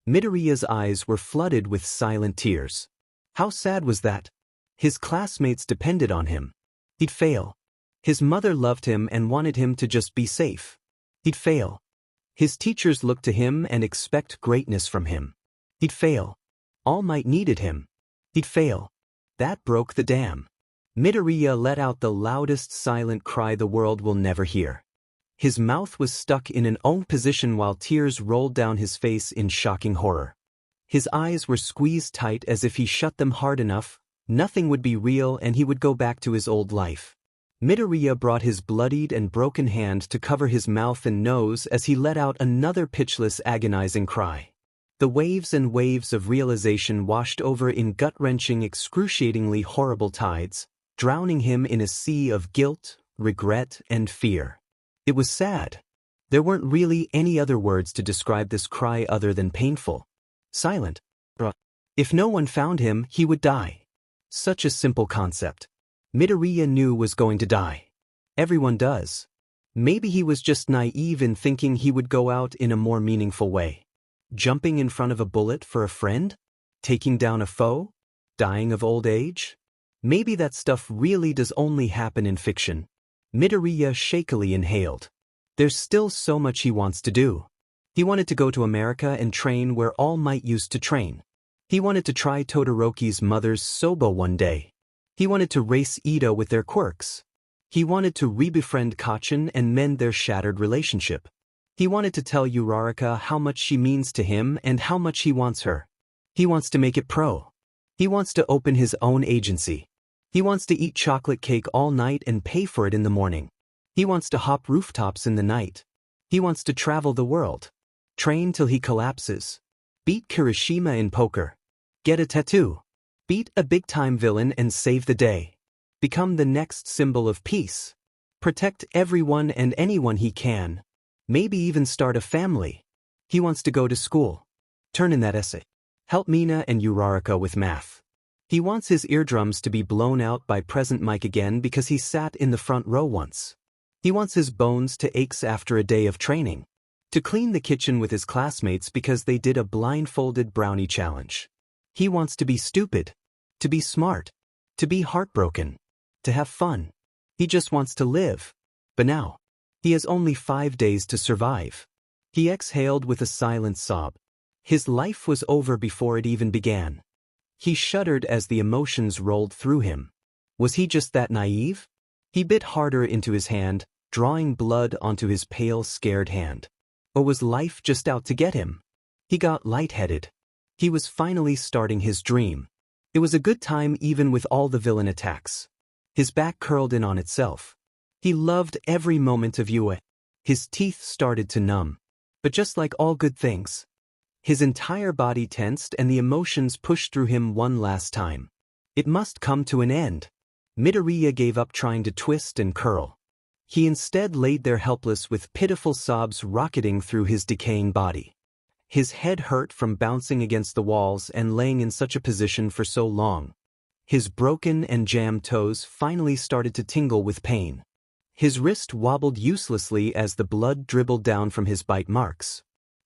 Midoriya's eyes were flooded with silent tears. How sad was that? His classmates depended on him. He'd fail. His mother loved him and wanted him to just be safe. He'd fail. His teachers looked to him and expect greatness from him. He'd fail. All Might needed him. He'd fail. That broke the dam. Midoriya let out the loudest silent cry the world will never hear. His mouth was stuck in an O position while tears rolled down his face in shocking horror. His eyes were squeezed tight as if he shut them hard enough, nothing would be real and he would go back to his old life. Midoriya brought his bloodied and broken hand to cover his mouth and nose as he let out another pitchless, agonizing cry. The waves and waves of realization washed over in gut-wrenching, excruciatingly horrible tides, drowning him in a sea of guilt, regret, and fear. It was sad. There weren't really any other words to describe this cry other than painful. Silent. If no one found him, he would die. Such a simple concept. Midoriya knew was going to die. Everyone does. Maybe he was just naive in thinking he would go out in a more meaningful way. Jumping in front of a bullet for a friend? Taking down a foe? Dying of old age? Maybe that stuff really does only happen in fiction. Midoriya shakily inhaled. There's still so much he wants to do. He wanted to go to America and train where All Might used to train. He wanted to try Todoroki's mother's soba one day. He wanted to race Ito with their quirks. He wanted to re-befriend Kacchan and mend their shattered relationship. He wanted to tell Uraraka how much she means to him and how much he wants her. He wants to make it pro. He wants to open his own agency. He wants to eat chocolate cake all night and pay for it in the morning. He wants to hop rooftops in the night. He wants to travel the world. Train till he collapses. Beat Kirishima in poker. Get a tattoo. Beat a big-time villain and save the day. Become the next symbol of peace. Protect everyone and anyone he can. Maybe even start a family. He wants to go to school. Turn in that essay. Help Mina and Uraraka with math. He wants his eardrums to be blown out by present Mike again because he sat in the front row once. He wants his bones to ache after a day of training. To clean the kitchen with his classmates because they did a blindfolded brownie challenge. He wants to be stupid. To be smart. To be heartbroken. To have fun. He just wants to live. But now, he has only 5 days to survive. He exhaled with a silent sob. His life was over before it even began. He shuddered as the emotions rolled through him. Was he just that naive? He bit harder into his hand, drawing blood onto his pale, scared hand. Or was life just out to get him? He got lightheaded. He was finally starting his dream. It was a good time even with all the villain attacks. His back curled in on itself. He loved every moment of Yue. His teeth started to numb. But just like all good things, his entire body tensed and the emotions pushed through him one last time. It must come to an end. Midoriya gave up trying to twist and curl. He instead laid there helpless with pitiful sobs rocketing through his decaying body. His head hurt from bouncing against the walls and laying in such a position for so long. His broken and jammed toes finally started to tingle with pain. His wrist wobbled uselessly as the blood dribbled down from his bite marks.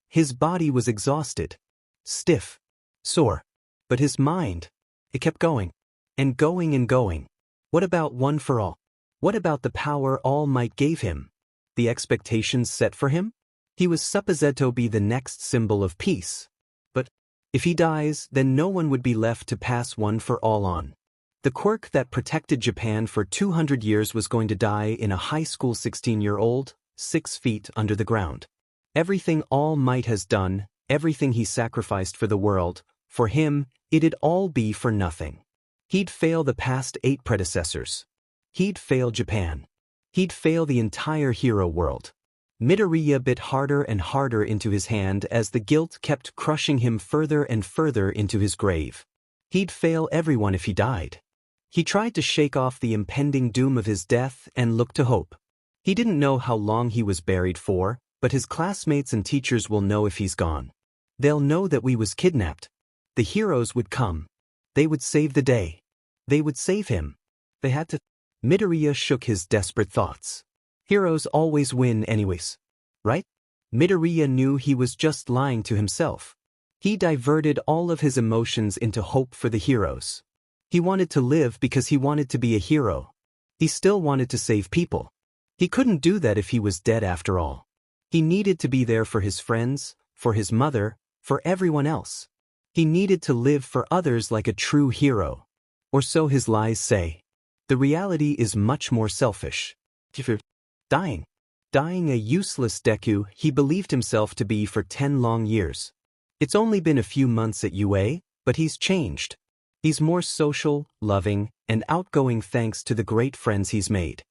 His body was exhausted, stiff, sore. But his mind, it kept going, and going and going. What about one for all? What about the power All Might gave him? The expectations set for him? He was supposed to be the next symbol of peace. But if he dies, then no one would be left to pass one for all on. The quirk that protected Japan for 200 years was going to die in a high school 16-year-old, 6 feet under the ground. Everything All Might has done, everything he sacrificed for the world, for him, it'd all be for nothing. He'd fail the past 8 predecessors. He'd fail Japan. He'd fail the entire hero world. Midoriya bit harder and harder into his hand as the guilt kept crushing him further and further into his grave. He'd fail everyone if he died. He tried to shake off the impending doom of his death and look to hope. He didn't know how long he was buried for, but his classmates and teachers will know if he's gone. They'll know that we was kidnapped. The heroes would come. They would save the day. They would save him. They had to. Midoriya shook his desperate thoughts. Heroes always win anyways, right? Midoriya knew he was just lying to himself. He diverted all of his emotions into hope for the heroes. He wanted to live because he wanted to be a hero. He still wanted to save people. He couldn't do that if he was dead after all. He needed to be there for his friends, for his mother, for everyone else. He needed to live for others like a true hero. Or so his lies say. The reality is much more selfish. Dying a useless Deku he believed himself to be for 10 long years. It's only been a few months at UA, but he's changed. He's more social, loving, and outgoing thanks to the great friends he's made.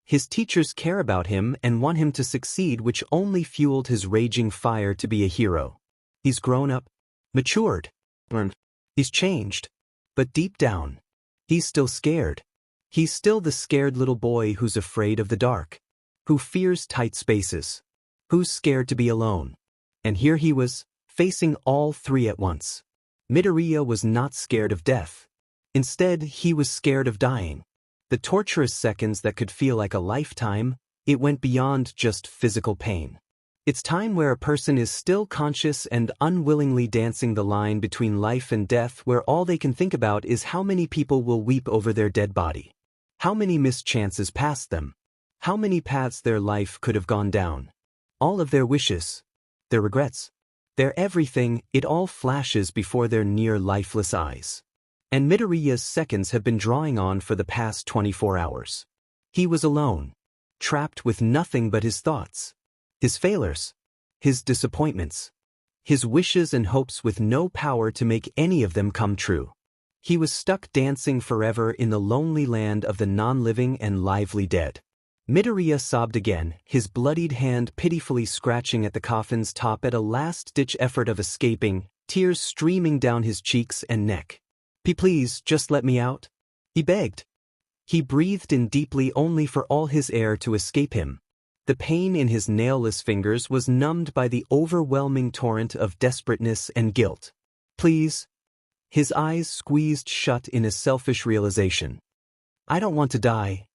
His teachers care about him and want him to succeed, which only fueled his raging fire to be a hero. He's grown up, matured, learned. He's changed. But deep down, he's still scared. He's still the scared little boy who's afraid of the dark, who fears tight spaces, who's scared to be alone. And here he was, facing all 3 at once. Midoriya was not scared of death. Instead, he was scared of dying. The torturous seconds that could feel like a lifetime, it went beyond just physical pain. It's time where a person is still conscious and unwillingly dancing the line between life and death, where all they can think about is how many people will weep over their dead body. How many missed chances passed them. How many paths their life could have gone down. All of their wishes, their regrets, their everything, it all flashes before their near lifeless eyes. And Midoriya's seconds have been drawing on for the past 24 hours. He was alone, trapped with nothing but his thoughts, his failures, his disappointments, his wishes and hopes with no power to make any of them come true. He was stuck dancing forever in the lonely land of the non-living and lively dead. Midoriya sobbed again, his bloodied hand pitifully scratching at the coffin's top at a last-ditch effort of escaping, tears streaming down his cheeks and neck. Please, just let me out," he begged. He breathed in deeply only for all his air to escape him. The pain in his nailless fingers was numbed by the overwhelming torrent of desperateness and guilt. "Please." His eyes squeezed shut in a selfish realization. "I don't want to die."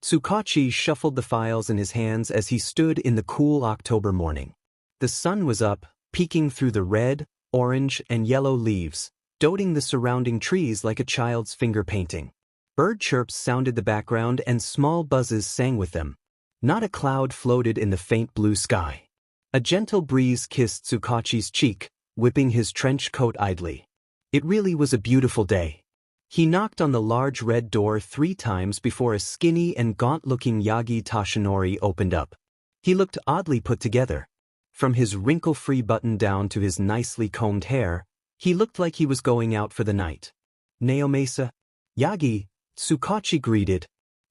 Tsukachi shuffled the files in his hands as he stood in the cool October morning. The sun was up, peeking through the red, orange, and yellow leaves, dotting the surrounding trees like a child's finger painting. Bird chirps sounded the background and small buzzes sang with them. Not a cloud floated in the faint blue sky. A gentle breeze kissed Tsukachi's cheek, whipping his trench coat idly. It really was a beautiful day. He knocked on the large red door 3 times before a skinny and gaunt-looking Yagi Tashinori opened up. He looked oddly put together. From his wrinkle-free button-down to his nicely combed hair, he looked like he was going out for the night. "Naomasa?" "Yagi," Tsukachi greeted.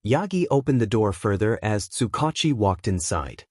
Yagi opened the door further as Tsukachi walked inside.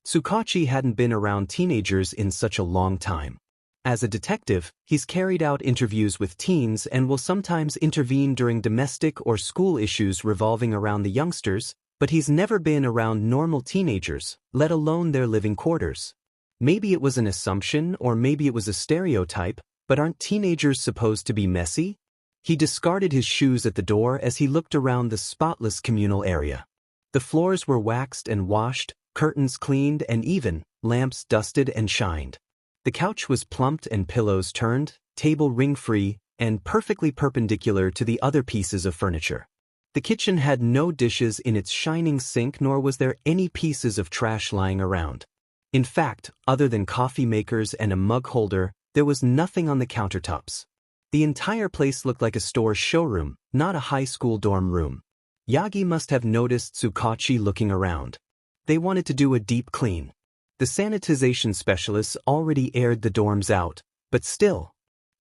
Tsukachi hadn't been around teenagers in such a long time. As a detective, he's carried out interviews with teens and will sometimes intervene during domestic or school issues revolving around the youngsters, but he's never been around normal teenagers, let alone their living quarters. Maybe it was an assumption or maybe it was a stereotype, but aren't teenagers supposed to be messy? He discarded his shoes at the door as he looked around the spotless communal area. The floors were waxed and washed, curtains cleaned and even, lamps dusted and shined. The couch was plumped and pillows turned, table ring-free, and perfectly perpendicular to the other pieces of furniture. The kitchen had no dishes in its shining sink, nor was there any pieces of trash lying around. In fact, other than coffee makers and a mug holder, there was nothing on the countertops. The entire place looked like a store showroom, not a high school dorm room. Yagi must have noticed Tsukachi looking around. They wanted to do a deep clean. The sanitization specialists already aired the dorms out, but still.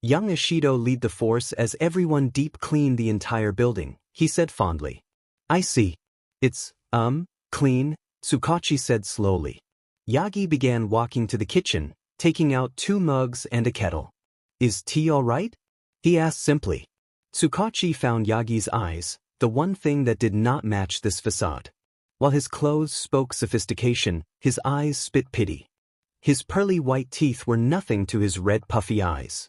Young Ishido lead the force as everyone deep cleaned the entire building, he said fondly. "I see. It's, clean," Tsukachi said slowly. Yagi began walking to the kitchen, taking out 2 mugs and a kettle. "Is tea all right?" he asked simply. Tsukachi found Yagi's eyes, the one thing that did not match this facade. While his clothes spoke sophistication, his eyes spit pity. His pearly white teeth were nothing to his red puffy eyes.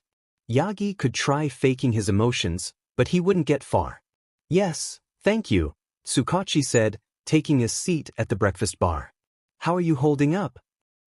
Yagi could try faking his emotions, but he wouldn't get far. "Yes, thank you," Tsukachi said, taking a seat at the breakfast bar. "How are you holding up?"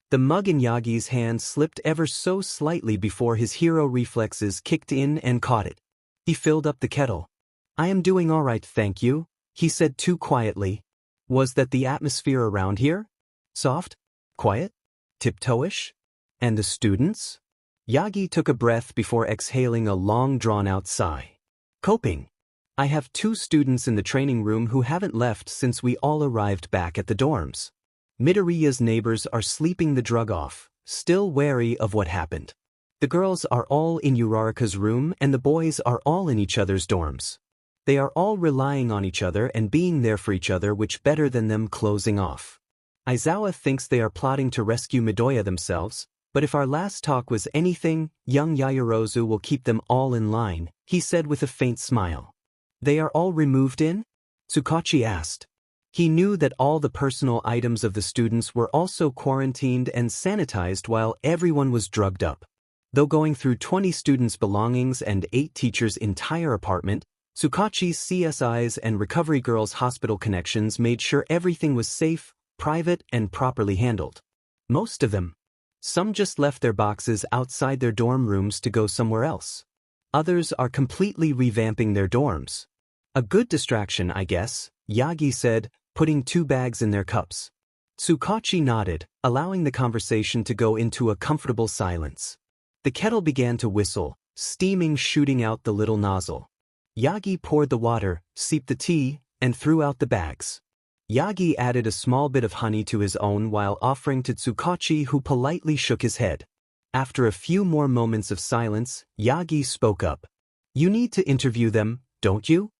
The mug in Yagi's hand slipped ever so slightly before his hero reflexes kicked in and caught it. He filled up the kettle. "I am doing all right, thank you," he said too quietly. Was that the atmosphere around here? Soft? Quiet? Tiptoeish? And the students? Yagi took a breath before exhaling a long drawn-out sigh. "Coping. I have 2 students in the training room who haven't left since we all arrived back at the dorms. Midoriya's neighbors are sleeping the drug off, still wary of what happened. The girls are all in Uraraka's room and the boys are all in each other's dorms. They are all relying on each other and being there for each other, which better than them closing off. Aizawa thinks they are plotting to rescue Midoriya themselves, but if our last talk was anything, young Yaoyorozu will keep them all in line," he said with a faint smile. "They are all removed in?" Tsukachi asked. He knew that all the personal items of the students were also quarantined and sanitized while everyone was drugged up. Though going through 20 students' belongings and 8 teachers' entire apartment, Tsukachi's CSIs and Recovery Girls hospital connections made sure everything was safe, private, and properly handled. Most of them. Some just left their boxes outside their dorm rooms to go somewhere else. Others are completely revamping their dorms. "A good distraction, I guess," Yagi said, putting 2 bags in their cups. Tsukachi nodded, allowing the conversation to go into a comfortable silence. The kettle began to whistle, steaming shooting out the little nozzle. Yagi poured the water, sipped the tea, and threw out the bags. Yagi added a small bit of honey to his own while offering to Tsukachi, who politely shook his head. After a few more moments of silence, Yagi spoke up. You need to interview them, don't you?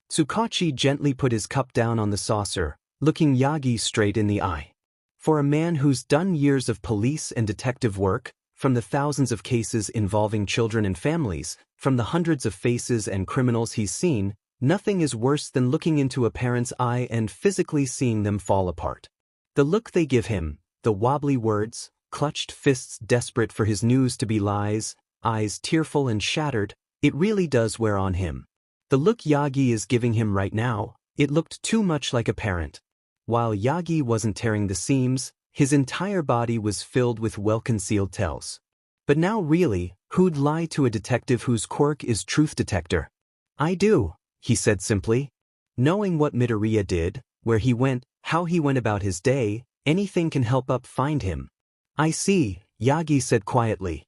Tsukachi gently put his cup down on the saucer, looking Yagi straight in the eye. For a man who's done years of police and detective work, from the thousands of cases involving children and families, from the hundreds of faces and criminals he's seen, nothing is worse than looking into a parent's eye and physically seeing them fall apart. The look they give him, the wobbly words, clutched fists desperate for his news to be lies, eyes tearful and shattered, it really does wear on him. The look Yagi is giving him right now, it looked too much like a parent. While Yagi wasn't tearing the seams, his entire body was filled with well-concealed tells. But now really, who'd lie to a detective whose quirk is truth detector? I do, he said simply. Knowing what Midoriya did, where he went, how he went about his day, anything can help up find him. I see, Yagi said quietly.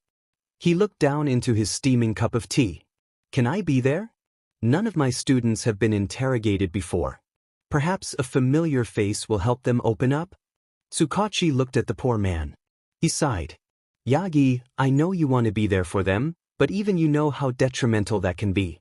He looked down into his steaming cup of tea. Can I be there? None of my students have been interrogated before. Perhaps a familiar face will help them open up? Tsukachi looked at the poor man. He sighed. Yagi, I know you want to be there for them, but even you know how detrimental that can be.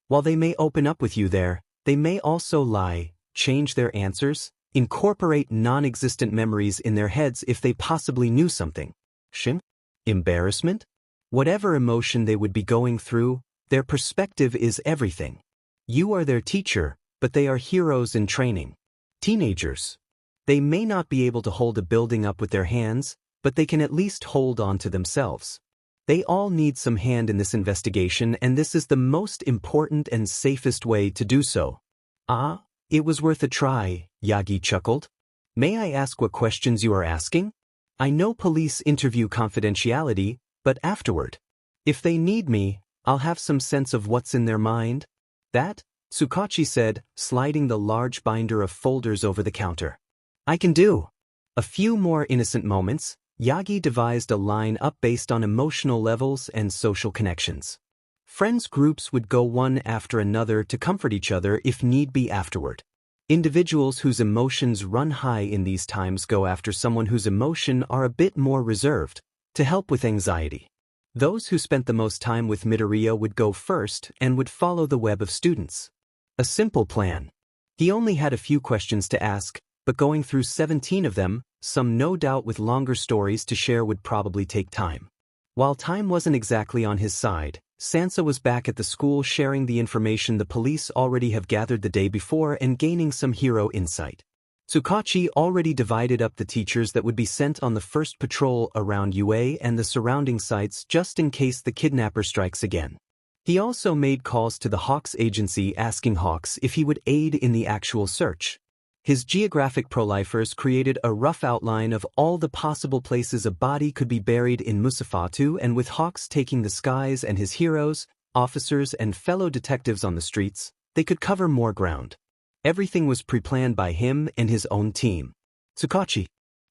While they may open up with you there, they may also lie, change their answers, incorporate non-existent memories in their heads if they possibly knew something. Shame? Embarrassment? Whatever emotion they would be going through, their perspective is everything. You are their teacher, but they are heroes in training. Teenagers. They may not be able to hold a building up with their hands, but they can at least hold on to themselves. They all need some hand in this investigation, and this is the most important and safest way to do so. Ah, it was worth a try, Yagi chuckled. May I ask what questions you are asking? I know police interview confidentiality, but afterward. If they need me, I'll have some sense of what's in their mind. That, Tsukachi said, sliding the large binder of folders over the counter. I can do. A few more innocent moments, Yagi devised a line-up based on emotional levels and social connections. Friends groups would go one after another to comfort each other if need be afterward. Individuals whose emotions run high in these times go after someone whose emotions are a bit more reserved, to help with anxiety. Those who spent the most time with Midoriya would go first and would follow the web of students. A simple plan. He only had a few questions to ask, but going through 17 of them, some no doubt with longer stories to share, would probably take time. While time wasn't exactly on his side, Sansa was back at the school sharing the information the police already have gathered the day before and gaining some hero insight. Tsukachi already divided up the teachers that would be sent on the first patrol around UA and the surrounding sites just in case the kidnapper strikes again. He also made calls to the Hawks agency asking Hawks if he would aid in the actual search. His geographic prolifers created a rough outline of all the possible places a body could be buried in Musafatu, and with Hawks taking the skies and his heroes, officers and fellow detectives on the streets, they could cover more ground. Everything was pre-planned by him and his own team. Tsukachi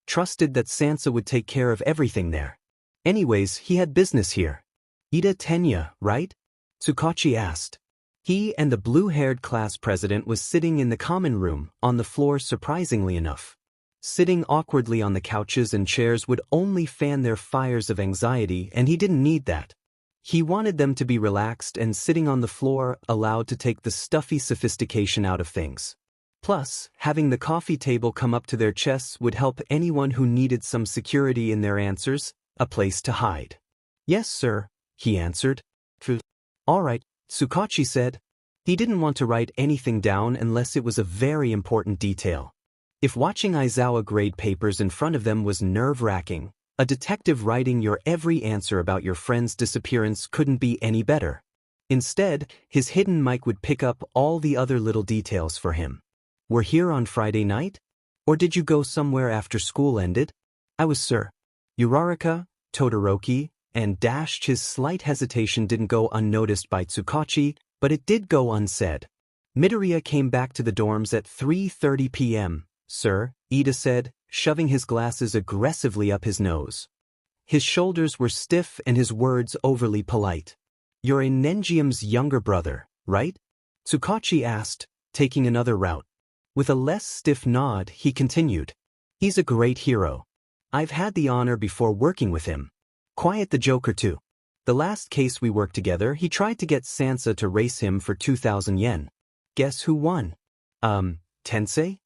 trusted that Sansa would take care of everything there. Anyways, he had business here. Ida Tenya, right? Tsukachi asked. He and the blue-haired class president was sitting in the common room, on the floor surprisingly enough. Sitting awkwardly on the couches and chairs would only fan their fires of anxiety, and he didn't need that. He wanted them to be relaxed and sitting on the floor, allowed to take the stuffy sophistication out of things. Plus, having the coffee table come up to their chests would help anyone who needed some security in their answers, a place to hide. Yes, sir, he answered. All right, Tsukachi said. He didn't want to write anything down unless it was a very important detail. If watching Aizawa grade papers in front of them was nerve-wracking, a detective writing your every answer about your friend's disappearance couldn't be any better. Instead, his hidden mic would pick up all the other little details for him. We're here on Friday night? Or did you go somewhere after school ended? I was, sir. Uraraka, Todoroki, and dashed. His slight hesitation didn't go unnoticed by Tsukachi, but it did go unsaid. Midoriya came back to the dorms at 3:30 p.m., sir, Ida said, shoving his glasses aggressively up his nose. His shoulders were stiff and his words overly polite. You're in Nenjium's younger brother, right? Tsukachi asked, taking another route. With a less stiff nod, he continued. He's a great hero. I've had the honor before working with him. Quiet the Joker too. The last case we worked together, he tried to get Sansa to race him for 2,000 yen. Guess who won? Tensei?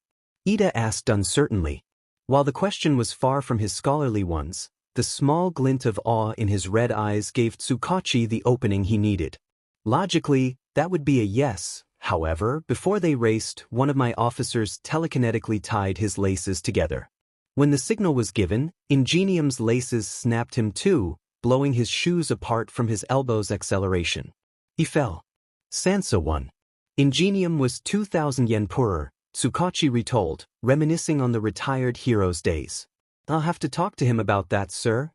Ida asked uncertainly. While the question was far from his scholarly ones, the small glint of awe in his red eyes gave Tsukachi the opening he needed. Logically, that would be a yes. However, before they raced, one of my officers telekinetically tied his laces together. When the signal was given, Ingenium's laces snapped him too, blowing his shoes apart from his elbow's acceleration. He fell. Sansa won. Ingenium was 2,000 yen poorer, Tsukachi retold, reminiscing on the retired hero's days. I'll have to talk to him about that, sir.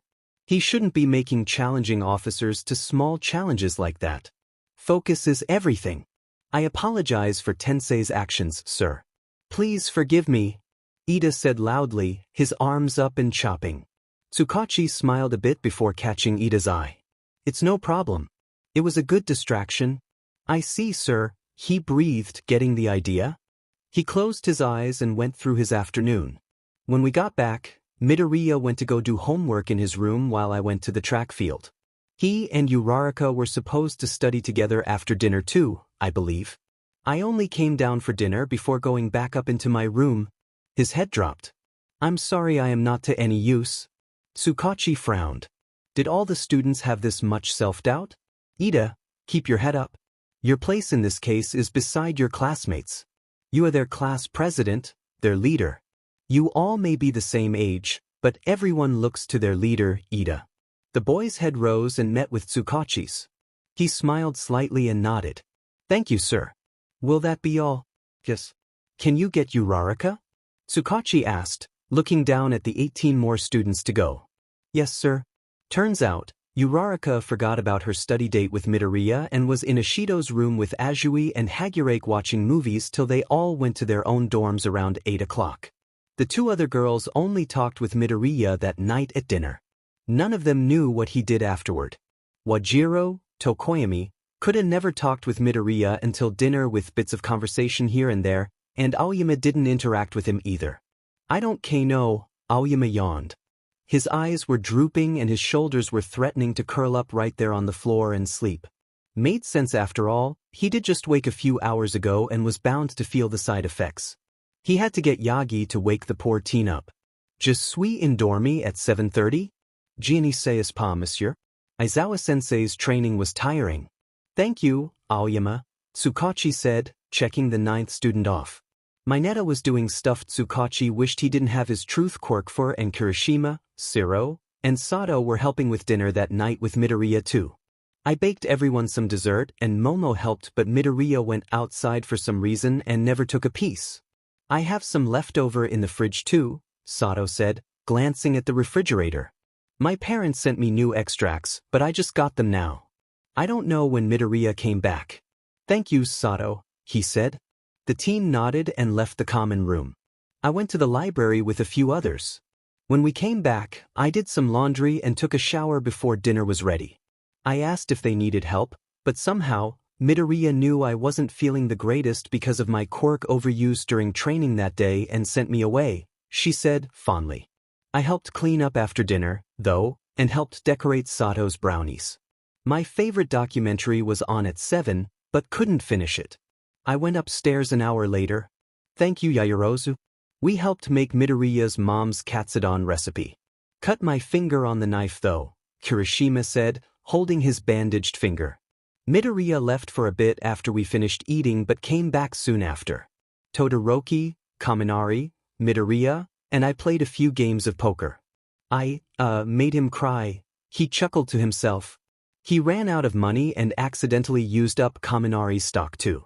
He shouldn't be making challenging officers to small challenges like that. Focus is everything. I apologize for Tensei's actions, sir. Please forgive me, Ida said loudly, his arms up and chopping. Tsukachi smiled a bit before catching Ida's eye. It's no problem. It was a good distraction. I see, sir, he breathed, getting the idea. He closed his eyes and went through his afternoon. When we got back, Midoriya went to go do homework in his room while I went to the track field. He and Uraraka were supposed to study together after dinner too, I believe. I only came down for dinner before going back up into my room. His head dropped. I'm sorry I am not to any use. Tsukachi frowned. Did all the students have this much self-doubt? Ida, keep your head up. Your place in this case is beside your classmates. You are their class president, their leader. You all may be the same age, but everyone looks to their leader, Ida. The boy's head rose and met with Tsukachi's. He smiled slightly and nodded. Thank you, sir. Will that be all? Yes. Can you get Uraraka? Tsukachi asked, looking down at the 18 more students to go. Yes, sir. Turns out, Uraraka forgot about her study date with Midoriya and was in Ishido's room with Azui and Hagurake watching movies till they all went to their own dorms around 8 o'clock. The two other girls only talked with Midoriya that night at dinner. None of them knew what he did afterward. Wajiro, Tokoyami, coulda never talked with Midoriya until dinner with bits of conversation here and there, and Aoyama didn't interact with him either. I don't know, Aoyama yawned. His eyes were drooping and his shoulders were threatening to curl up right there on the floor and sleep. Made sense after all, he did just wake a few hours ago and was bound to feel the side effects. He had to get Yagi to wake the poor teen up. Je suis endormi at 7:30? Je ne sais pas, monsieur. Aizawa-sensei's training was tiring. Thank you, Aoyama, Tsukachi said, checking the 9th student off. Mineta was doing stuff Tsukachi wished he didn't have his truth quirk for, and Kirishima, Siro, and Sato were helping with dinner that night with Midoriya too. I baked everyone some dessert and Momo helped, but Midoriya went outside for some reason and never took a piece. I have some leftover in the fridge too, Sato said, glancing at the refrigerator. My parents sent me new extracts, but I just got them now. I don't know when Midoriya came back. Thank you, Sato, he said. The teen nodded and left the common room. I went to the library with a few others. When we came back, I did some laundry and took a shower before dinner was ready. I asked if they needed help, but somehow, Midoriya knew I wasn't feeling the greatest because of my quirk overuse during training that day and sent me away, she said fondly. I helped clean up after dinner, though, and helped decorate Sato's brownies. My favorite documentary was on at 7, but couldn't finish it. I went upstairs an hour later. Thank you, Yaoyorozu. We helped make Midoriya's mom's katsudon recipe. Cut my finger on the knife though, Kirishima said, holding his bandaged finger. Midoriya left for a bit after we finished eating but came back soon after. Todoroki, Kaminari, Midoriya, and I played a few games of poker. I made him cry. He chuckled to himself. He ran out of money and accidentally used up Kaminari's stock too.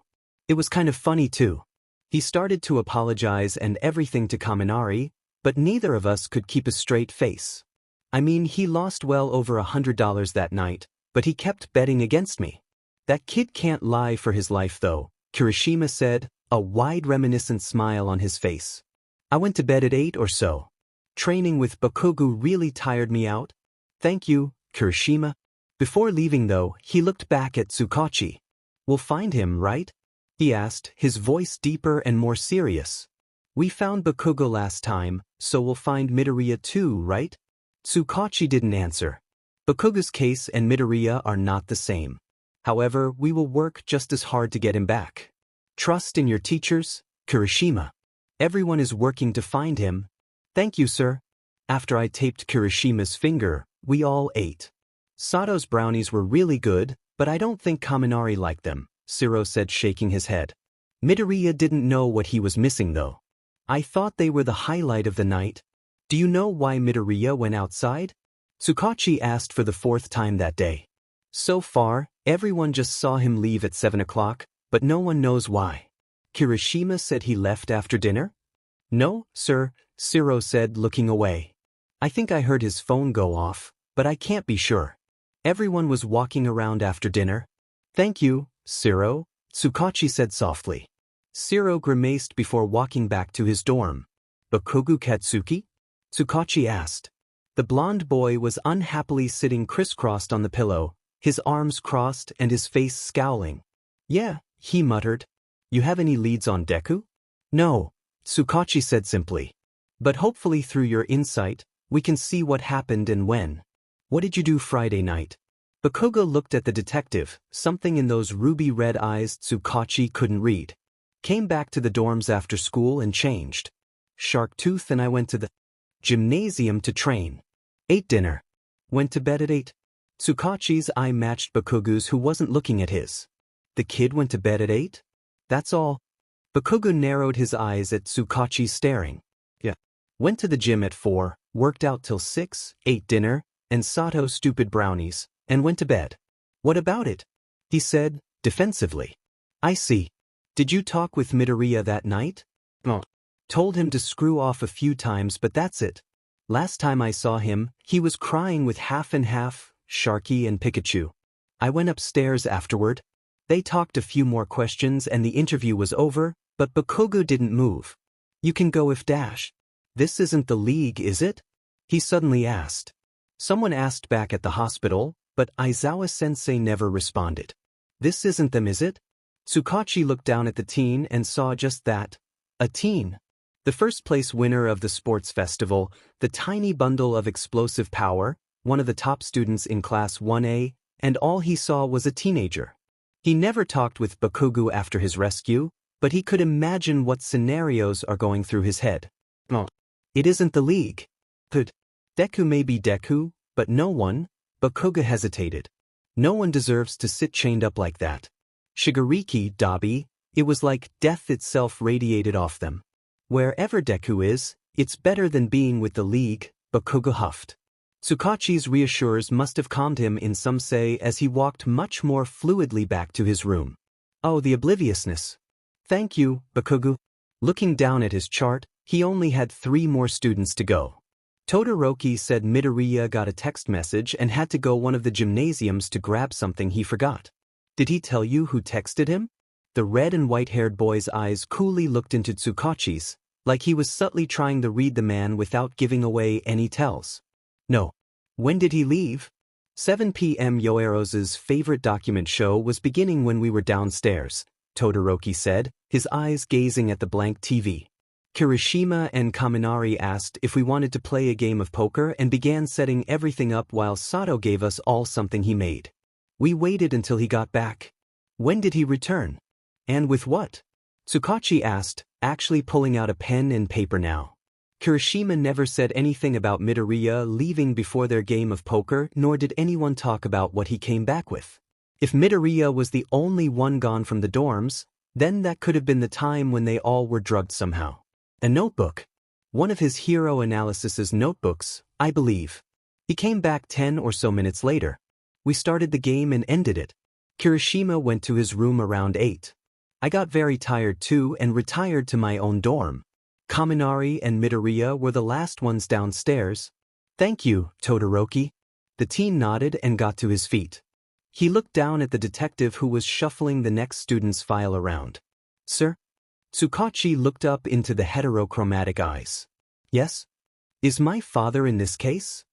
It was kind of funny too. He started to apologize and everything to Kaminari, but neither of us could keep a straight face. I mean, he lost well over $100 that night, but he kept betting against me. That kid can't lie for his life though, Kirishima said, a wide reminiscent smile on his face. I went to bed at 8 or so. Training with Bakugo really tired me out. Thank you, Kirishima. Before leaving though, he looked back at Tsukachi. We'll find him, right? he asked, his voice deeper and more serious. We found Bakugo last time, so we'll find Midoriya too, right? Tsukachi didn't answer. Bakugo's case and Midoriya are not the same. However, we will work just as hard to get him back. Trust in your teachers, Kirishima. Everyone is working to find him. Thank you, sir. After I taped Kirishima's finger, we all ate. Sato's brownies were really good, but I don't think Kaminari liked them, Shiro said, shaking his head. Midoriya didn't know what he was missing though. I thought they were the highlight of the night. Do you know why Midoriya went outside? Tsukachi asked for the 4th time that day. So far, everyone just saw him leave at 7 o'clock, but no one knows why. Kirishima said he left after dinner? No, sir, Shiro said, looking away. I think I heard his phone go off, but I can't be sure. Everyone was walking around after dinner. Thank you, Shiro, Tsukachi said softly. Shiro grimaced before walking back to his dorm. Bakugo Katsuki? Tsukachi asked. The blonde boy was unhappily sitting crisscrossed on the pillow, his arms crossed and his face scowling. Yeah, he muttered. You have any leads on Deku? No, Tsukachi said simply. But hopefully through your insight, we can see what happened and when. What did you do Friday night? Bakugo looked at the detective, something in those ruby-red eyes Tsukachi couldn't read. Came back to the dorms after school and changed. Sharktooth and I went to the gymnasium to train. Ate dinner. Went to bed at 8. Tsukachi's eye matched Bakugo's, who wasn't looking at his. The kid went to bed at 8? That's all. Bakugo narrowed his eyes at Tsukachi staring. Yeah. Went to the gym at 4, worked out till 6, ate dinner, and Sato stupid brownies, and went to bed. What about it? He said, defensively. I see. Did you talk with Midoriya that night? Oh. Told him to screw off a few times, but that's it. Last time I saw him, he was crying with half and half, Sharky and Pikachu. I went upstairs afterward. They talked a few more questions and the interview was over, but Bakugo didn't move. You can go if dash. This isn't the league, is it? He suddenly asked. Someone asked back at the hospital, but Aizawa-sensei never responded. This isn't them, is it? Tsukachi looked down at the teen and saw just that. A teen. The first-place winner of the sports festival, the tiny bundle of explosive power, one of the top students in Class 1A, and all he saw was a teenager. He never talked with Bakugo after his rescue, but he could imagine what scenarios are going through his head. Oh. It isn't the league. But Deku may be Deku, but no one, Bakugo hesitated. No one deserves to sit chained up like that. Shigariki, Dabi, it was like death itself radiated off them. Wherever Deku is, it's better than being with the league, Bakugo huffed. Tsukachi's reassurers must have calmed him in some say as he walked much more fluidly back to his room. Oh, the obliviousness. Thank you, Bakugo. Looking down at his chart, he only had 3 more students to go. Todoroki said Midoriya got a text message and had to go one of the gymnasiums to grab something he forgot. Did he tell you who texted him? The red and white-haired boy's eyes coolly looked into Tsukachi's, like he was subtly trying to read the man without giving away any tells. No. When did he leave? 7 p.m. Yoero's favorite document show was beginning when we were downstairs, Todoroki said, his eyes gazing at the blank TV. Kirishima and Kaminari asked if we wanted to play a game of poker and began setting everything up while Sato gave us all something he made. We waited until he got back. When did he return? And with what? Tsukachi asked, actually pulling out a pen and paper now. Kirishima never said anything about Midoriya leaving before their game of poker, nor did anyone talk about what he came back with. If Midoriya was the only one gone from the dorms, then that could have been the time when they all were drugged somehow. A notebook. One of his hero analysis's notebooks, I believe. He came back 10 or so minutes later. We started the game and ended it. Kirishima went to his room around 8. I got very tired too and retired to my own dorm. Kaminari and Midoriya were the last ones downstairs. Thank you, Todoroki. The teen nodded and got to his feet. He looked down at the detective who was shuffling the next student's file around. Sir? Tsukachi looked up into the heterochromatic eyes. Yes? Is my father in this case?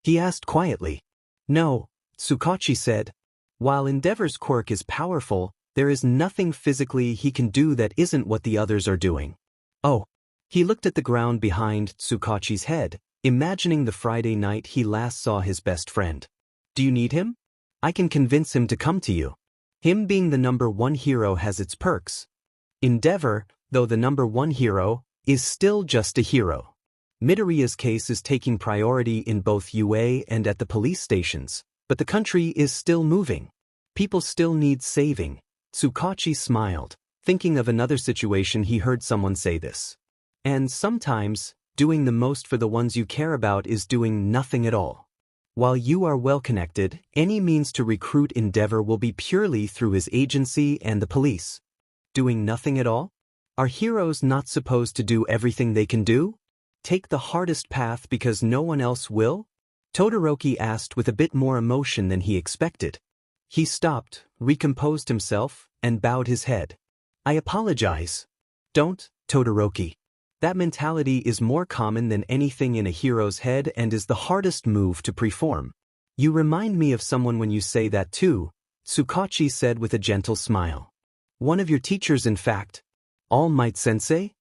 He asked quietly. No, Tsukachi said. While Endeavor's quirk is powerful, There is nothing physically he can do that isn't what the others are doing. Oh. He looked at the ground behind Tsukachi's head, imagining the Friday night he last saw his best friend. Do you need him? I can convince him to come to you. Him being the number one hero has its perks. Endeavor, though the number one hero, is still just a hero. Midoriya's case is taking priority in both UA and at the police stations, but the country is still moving. People still need saving. Tsukachi smiled, thinking of another situation he heard someone say this. And sometimes, doing the most for the ones you care about is doing nothing at all. While you are well connected, any means to recruit Endeavor will be purely through his agency and the police. Doing nothing at all? Are heroes not supposed to do everything they can do? Take the hardest path because no one else will? Todoroki asked with a bit more emotion than he expected. He stopped, recomposed himself, and bowed his head. I apologize. Don't, Todoroki. That mentality is more common than anything in a hero's head and is the hardest move to perform. You remind me of someone when you say that too, Tsukachi said with a gentle smile. One of your teachers, in fact. All Might Sensei?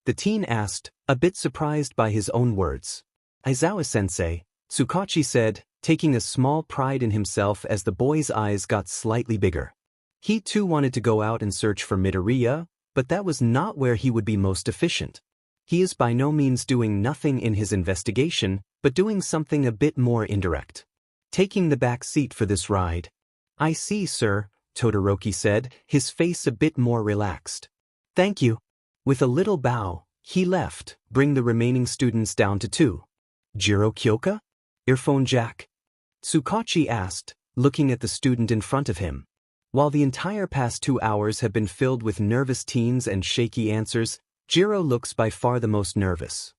The teen asked, a bit surprised by his own words. Aizawa Sensei, Tsukachi said, taking a small pride in himself as the boy's eyes got slightly bigger. He too wanted to go out and search for Midoriya, but that was not where he would be most efficient. He is by no means doing nothing in his investigation, but doing something a bit more indirect. Taking the back seat for this ride. I see, sir, Todoroki said, his face a bit more relaxed. Thank you. With a little bow, he left, bring the remaining students down to 2. Jiro Kyoka? Earphone jack? Tsukachi asked, looking at the student in front of him. While the entire past 2 hours have been filled with nervous teens and shaky answers, Jiro looks by far the most nervous.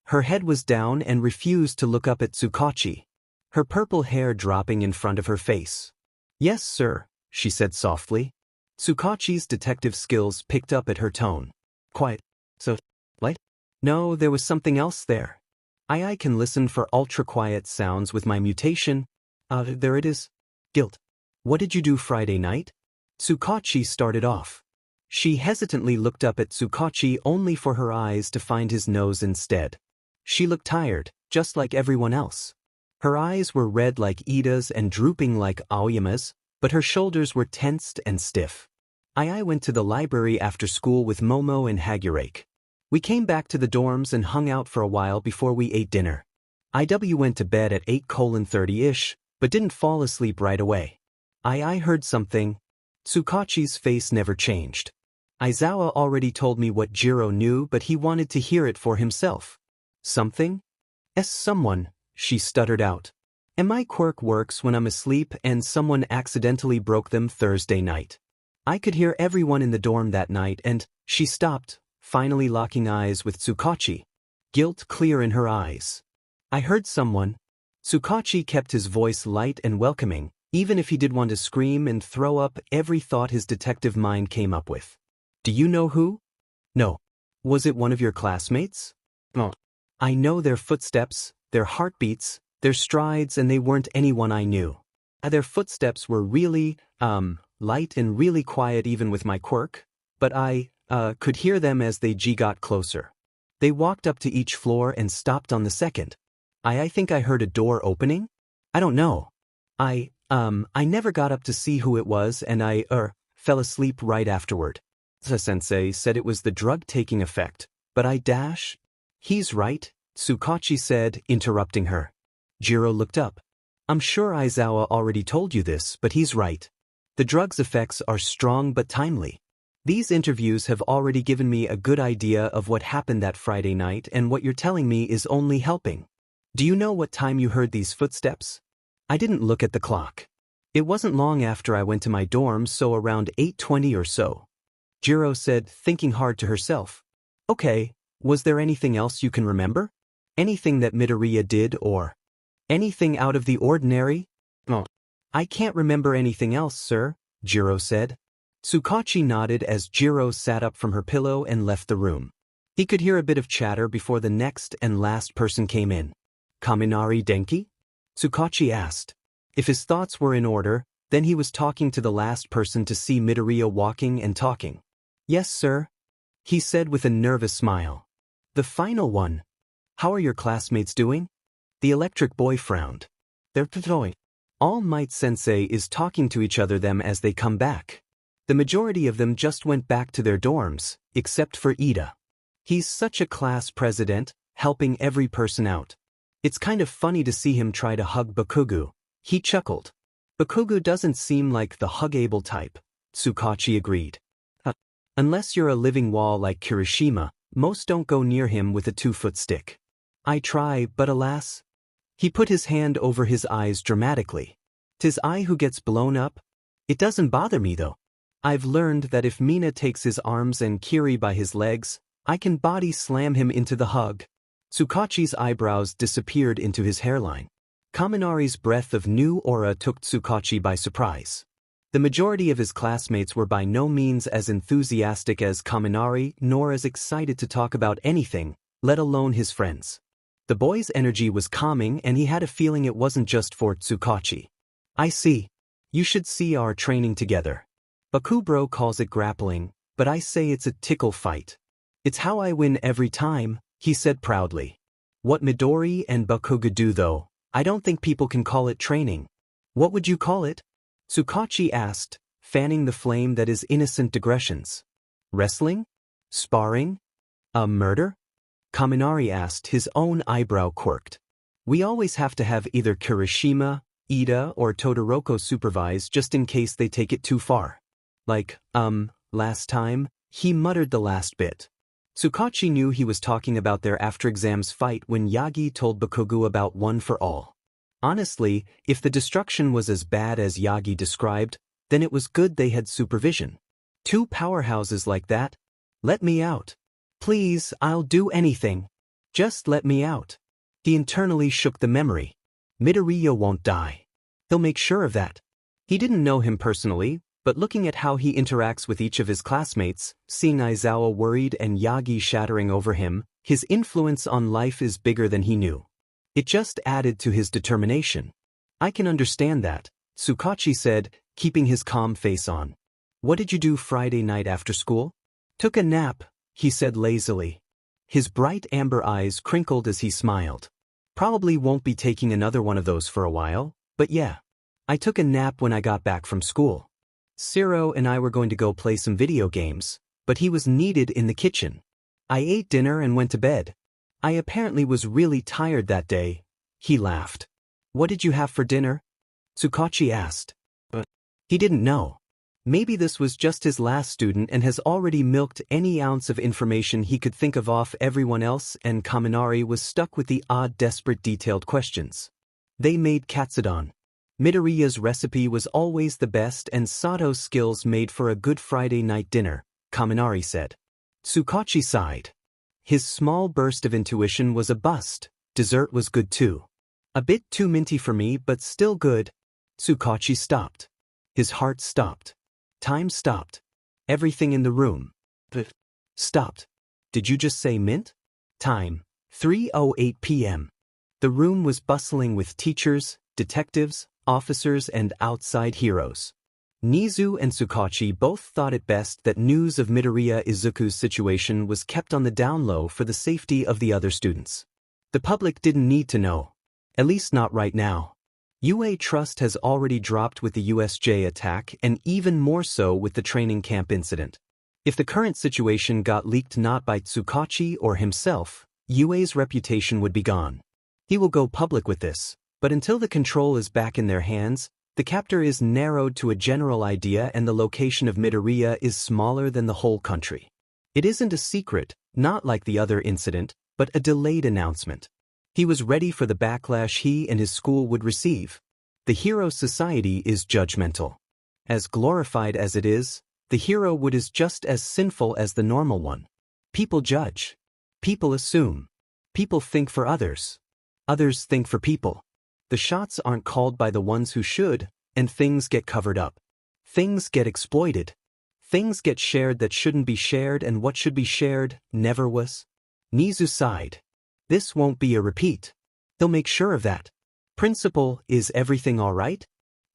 Her head was down and refused to look up at Tsukachi, her purple hair dropping in front of her face. Yes, sir, she said softly. Tsukachi's detective skills picked up at her tone. Quiet. So, what? No, there was something else there. I can listen for ultra-quiet sounds with my mutation. There it is. Guilt. What did you do Friday night? Tsukachi started off. She hesitantly looked up at Tsukachi only for her eyes to find his nose instead. She looked tired, just like everyone else. Her eyes were red like Ida's and drooping like Aoyama's, but her shoulders were tensed and stiff. I went to the library after school with Momo and Hagurake. We came back to the dorms and hung out for a while before we ate dinner. IW went to bed at 8:30-ish, but didn't fall asleep right away. I heard something. Tsukachi's face never changed. Aizawa already told me what Jiro knew, but he wanted to hear it for himself. Something? Someone, she stuttered out. And my quirk works when I'm asleep and someone accidentally broke them Thursday night. I could hear everyone in the dorm that night and, she stopped, finally locking eyes with Tsukachi. Guilt clear in her eyes. I heard someone. Tsukachi kept his voice light and welcoming, even if he did want to scream and throw up every thought his detective mind came up with. Do you know who? No. Was it one of your classmates? No. I know their footsteps, their heartbeats, their strides, and they weren't anyone I knew. Their footsteps were really, light and really quiet even with my quirk, but I, could hear them as they got closer. They walked up to each floor and stopped on the second. I think I heard a door opening? I don't know. I never got up to see who it was and I, fell asleep right afterward. The sensei said it was the drug taking effect, but He's right, Tsukachi said, interrupting her. Jiro looked up. I'm sure Aizawa already told you this, but he's right. The drug's effects are strong but timely. These interviews have already given me a good idea of what happened that Friday night, and what you're telling me is only helping. Do you know what time you heard these footsteps? I didn't look at the clock. It wasn't long after I went to my dorm, so around 8:20 or so. Jiro said, thinking hard to herself. Okay, was there anything else you can remember? Anything that Midoriya did or anything out of the ordinary? No. I can't remember anything else, sir, Jiro said. Tsukachi nodded as Jiro sat up from her pillow and left the room. He could hear a bit of chatter before the next and last person came in. Kaminari Denki? Tsukachi asked. If his thoughts were in order, Then he was talking to the last person to see Midoriya walking and talking. Yes, sir, he said with a nervous smile. The final one. How are your classmates doing? The electric boy frowned. They're toy. All Might Sensei is talking to each other them as they come back. The majority of them just went back to their dorms, except for Ida. He's such a class president, helping every person out. It's kind of funny to see him try to hug Bakugo. He chuckled. Bakugo doesn't seem like the hug-able type, Tsukachi agreed. Unless you're a living wall like Kirishima, most don't go near him with a 2-foot stick. I try, but alas. He put his hand over his eyes dramatically. 'Tis I who gets blown up? It doesn't bother me though. I've learned that if Mina takes his arms and Kiri by his legs, I can body slam him into the hug. Tsukachi's eyebrows disappeared into his hairline. Kaminari's breath of new aura took Tsukachi by surprise. The majority of his classmates were by no means as enthusiastic as Kaminari nor as excited to talk about anything, let alone his friends. The boy's energy was calming and he had a feeling it wasn't just for Tsukachi. I see. You should see our training together. Bakubro calls it grappling, but I say it's a tickle fight. It's how I win every time, he said proudly. What Midori and Bakugo do though, I don't think people can call it training. What would you call it? Tsukachi asked, fanning the flame that is innocent digressions. Wrestling? Sparring? A murder? Kaminari asked, his own eyebrow quirked. We always have to have either Kirishima, Ida or Todoroki supervise just in case they take it too far. Like, last time, he muttered the last bit. Tsukachi knew he was talking about their after-exams fight when Yagi told Bakugo about One for All. Honestly, if the destruction was as bad as Yagi described, then it was good they had supervision. 2 powerhouses like that? Let me out. Please, I'll do anything. Just let me out. He internally shook the memory. Midoriya won't die. He'll make sure of that. He didn't know him personally, but looking at how he interacts with each of his classmates, seeing Aizawa worried and Yagi shattering over him, his influence on life is bigger than he knew. It just added to his determination. I can understand that, Tsukachi said, keeping his calm face on. What did you do Friday night after school? Took a nap, he said lazily. His bright amber eyes crinkled as he smiled. Probably won't be taking another one of those for a while, but yeah. I took a nap when I got back from school. Ciro and I were going to go play some video games, but he was needed in the kitchen. I ate dinner and went to bed. I apparently was really tired that day. He laughed. What did you have for dinner? Tsukachi asked. But he didn't know. Maybe this was just his last student and has already milked any ounce of information he could think of off everyone else, and Kaminari was stuck with the odd, desperate, detailed questions. They made katsudon. Midoriya's recipe was always the best and Sato's skills made for a good Friday night dinner, Kaminari said. Tsukachi sighed. His small burst of intuition was a bust. Dessert was good too. A bit too minty for me, but still good. Tsukachi stopped. His heart stopped. Time stopped. Everything in the room stopped. Did you just say mint? Time, 3:08 p.m. The room was bustling with teachers, detectives, officers and outside heroes. Nizu and Tsukachi both thought it best that news of Midoriya Izuku's situation was kept on the down low for the safety of the other students. The public didn't need to know. At least not right now. UA trust has already dropped with the USJ attack and even more so with the training camp incident. If the current situation got leaked not by Tsukachi or himself, UA's reputation would be gone. He will go public with this, but until the control is back in their hands, the captor is narrowed to a general idea and the location of Midoriya is smaller than the whole country. It isn't a secret, not like the other incident, but a delayed announcement. He was ready for the backlash he and his school would receive. The hero society is judgmental. As glorified as it is, the hero wood is just as sinful as the normal one. People judge. People assume. People think for others. Others think for people. The shots aren't called by the ones who should, and things get covered up. Things get exploited. Things get shared that shouldn't be shared, and what should be shared never was. Nizu sighed. This won't be a repeat. He'll make sure of that. Principal, is everything all right?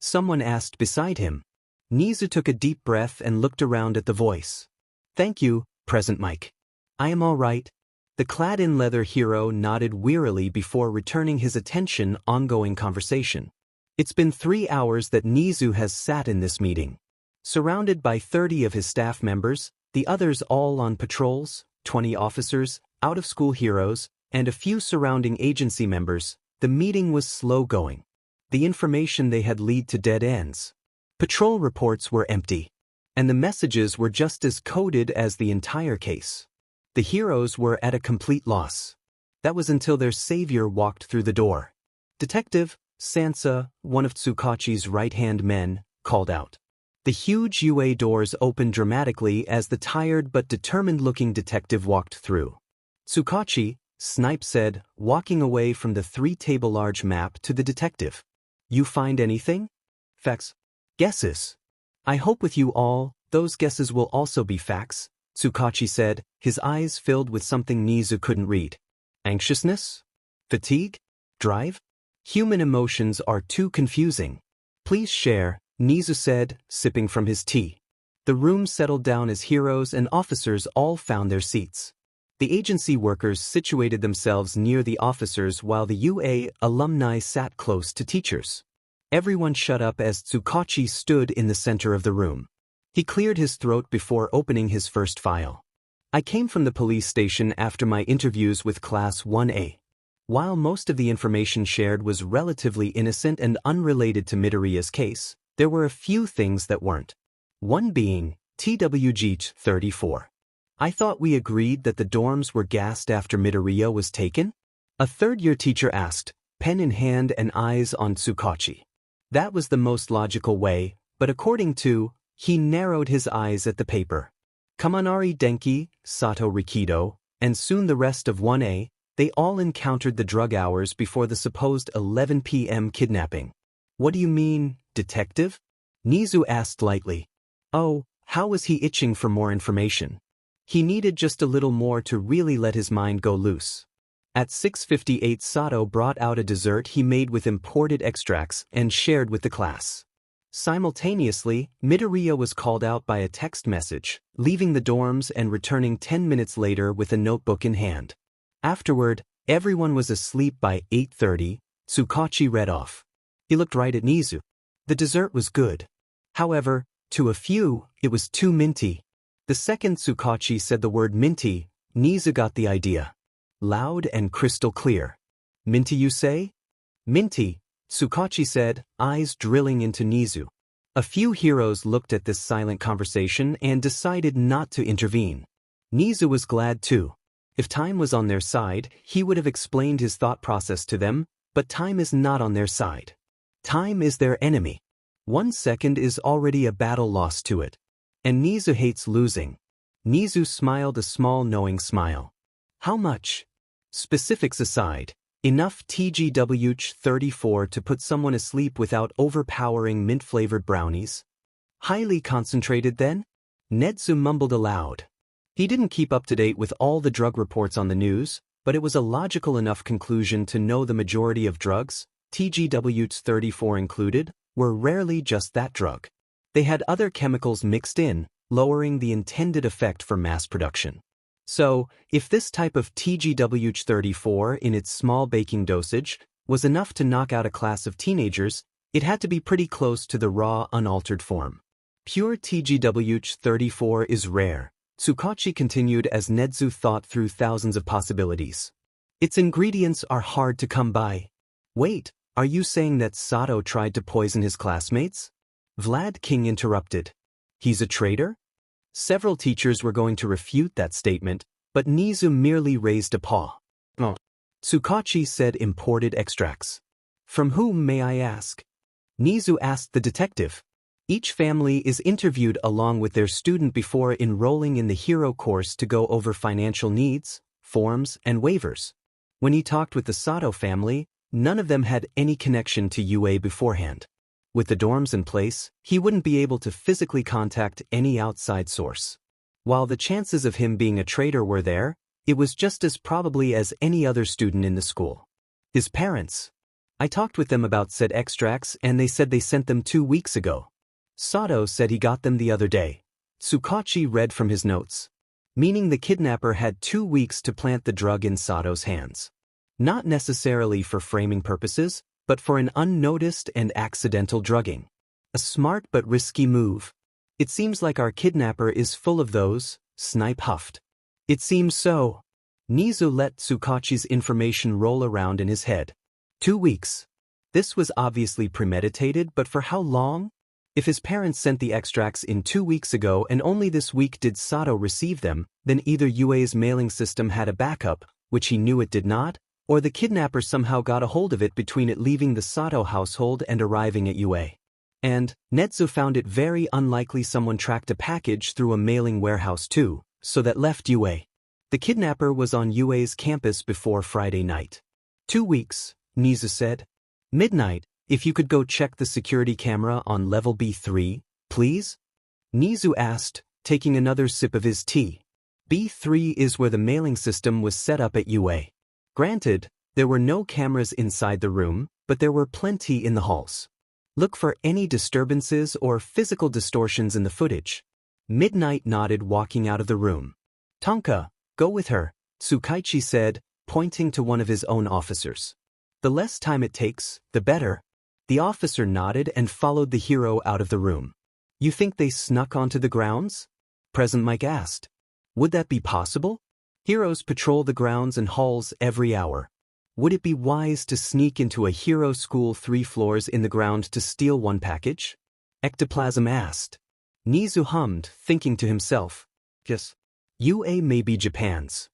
Someone asked beside him. Nizu took a deep breath and looked around at the voice. Thank you, Present Mike. I am all right. The clad-in-leather hero nodded wearily before returning his attention ongoing conversation. It's been 3 hours that Nizu has sat in this meeting. Surrounded by 30 of his staff members, the others all on patrols, 20 officers, out-of-school heroes, and a few surrounding agency members, the meeting was slow going. The information they had led to dead ends. Patrol reports were empty. And the messages were just as coded as the entire case. The heroes were at a complete loss. That was until their savior walked through the door. Detective Sansa, one of Tsukachi's right-hand men, called out. The huge UA doors opened dramatically as the tired but determined-looking detective walked through. Tsukachi, Snipe said, walking away from the 3-table-large map to the detective. You find anything? Facts. Guesses. I hope with you all, those guesses will also be facts, Tsukachi said, his eyes filled with something Nizu couldn't read. Anxiousness? Fatigue? Drive? Human emotions are too confusing. Please share, Nizu said, sipping from his tea. The room settled down as heroes and officers all found their seats. The agency workers situated themselves near the officers while the UA alumni sat close to teachers. Everyone shut up as Tsukachi stood in the center of the room. He cleared his throat before opening his first file. I came from the police station after my interviews with Class 1A. While most of the information shared was relatively innocent and unrelated to Midoriya's case, there were a few things that weren't. One being, TWG 34. I thought we agreed that the dorms were gassed after Midoriya was taken? A third-year teacher asked, pen in hand and eyes on Tsukachi. That was the most logical way, but according to, he narrowed his eyes at the paper. Kaminari Denki, Sato Rikido, and soon the rest of 1A, they all encountered the drug hours before the supposed 11 p.m. kidnapping. What do you mean, detective? Nizu asked lightly. Oh, how was he itching for more information? He needed just a little more to really let his mind go loose. At 6:58 Sato brought out a dessert he made with imported extracts and shared with the class. Simultaneously, Midoriya was called out by a text message, leaving the dorms and returning 10 minutes later with a notebook in hand. Afterward, everyone was asleep by 8:30, Tsukachi read off. He looked right at Nizu. The dessert was good. However, to a few, it was too minty. The second Tsukachi said the word minty, Nizu got the idea. Loud and crystal clear. Minty, you say? Minty, Tsukachi said, eyes drilling into Nizu. A few heroes looked at this silent conversation and decided not to intervene. Nizu was glad too. If time was on their side, he would have explained his thought process to them, but time is not on their side. Time is their enemy. 1 second is already a battle lost to it. And Nizu hates losing. Nizu smiled a small knowing smile. How much? Specifics aside, enough TGWH 34 to put someone asleep without overpowering mint-flavored brownies? Highly concentrated then? Netsu mumbled aloud. He didn't keep up to date with all the drug reports on the news, but it was a logical enough conclusion to know the majority of drugs, TGWH 34 included, were rarely just that drug. They had other chemicals mixed in, lowering the intended effect for mass production. So, if this type of TGWH 34 in its small baking dosage was enough to knock out a class of teenagers, it had to be pretty close to the raw, unaltered form. Pure TGWH 34 is rare, Tsukachi continued as Netsu thought through thousands of possibilities. Its ingredients are hard to come by. Wait, are you saying that Sato tried to poison his classmates? Vlad King interrupted. He's a traitor? Several teachers were going to refute that statement, but Nizu merely raised a paw. Oh. Tsukachi said imported extracts. From whom, may I ask? Nizu asked the detective. Each family is interviewed along with their student before enrolling in the hero course to go over financial needs, forms, and waivers. When he talked with the Sato family, none of them had any connection to UA beforehand. With the dorms in place, he wouldn't be able to physically contact any outside source. While the chances of him being a traitor were there, it was just as probably as any other student in the school. His parents. I talked with them about said extracts and they said they sent them 2 weeks ago. Sato said he got them the other day. Tsukachi read from his notes. Meaning the kidnapper had 2 weeks to plant the drug in Sato's hands. Not necessarily for framing purposes, but for an unnoticed and accidental drugging. A smart but risky move. It seems like our kidnapper is full of those, Snipe huffed. It seems so. Nizu let Tsukachi's information roll around in his head. 2 weeks. This was obviously premeditated, but for how long? If his parents sent the extracts in 2 weeks ago and only this week did Sato receive them, then either Yue's mailing system had a backup, which he knew it did not, or the kidnapper somehow got a hold of it between it leaving the Sato household and arriving at Yue. And, Netsu found it very unlikely someone tracked a package through a mailing warehouse too, so that left Yue. The kidnapper was on Yue's campus before Friday night. 2 weeks, Nizu said. Midnight, if you could go check the security camera on level B3, please? Nizu asked, taking another sip of his tea. B3 is where the mailing system was set up at Yue. Granted, there were no cameras inside the room, but there were plenty in the halls. Look for any disturbances or physical distortions in the footage. Midnight nodded, walking out of the room. Tonka, go with her, Tsukaichi said, pointing to one of his own officers. The less time it takes, the better. The officer nodded and followed the hero out of the room. You think they snuck onto the grounds? Present Mike asked. Would that be possible? Heroes patrol the grounds and halls every hour. Would it be wise to sneak into a hero school 3 floors in the ground to steal one package? Ectoplasm asked. Nizu hummed, thinking to himself. Yes. UA may be Japan's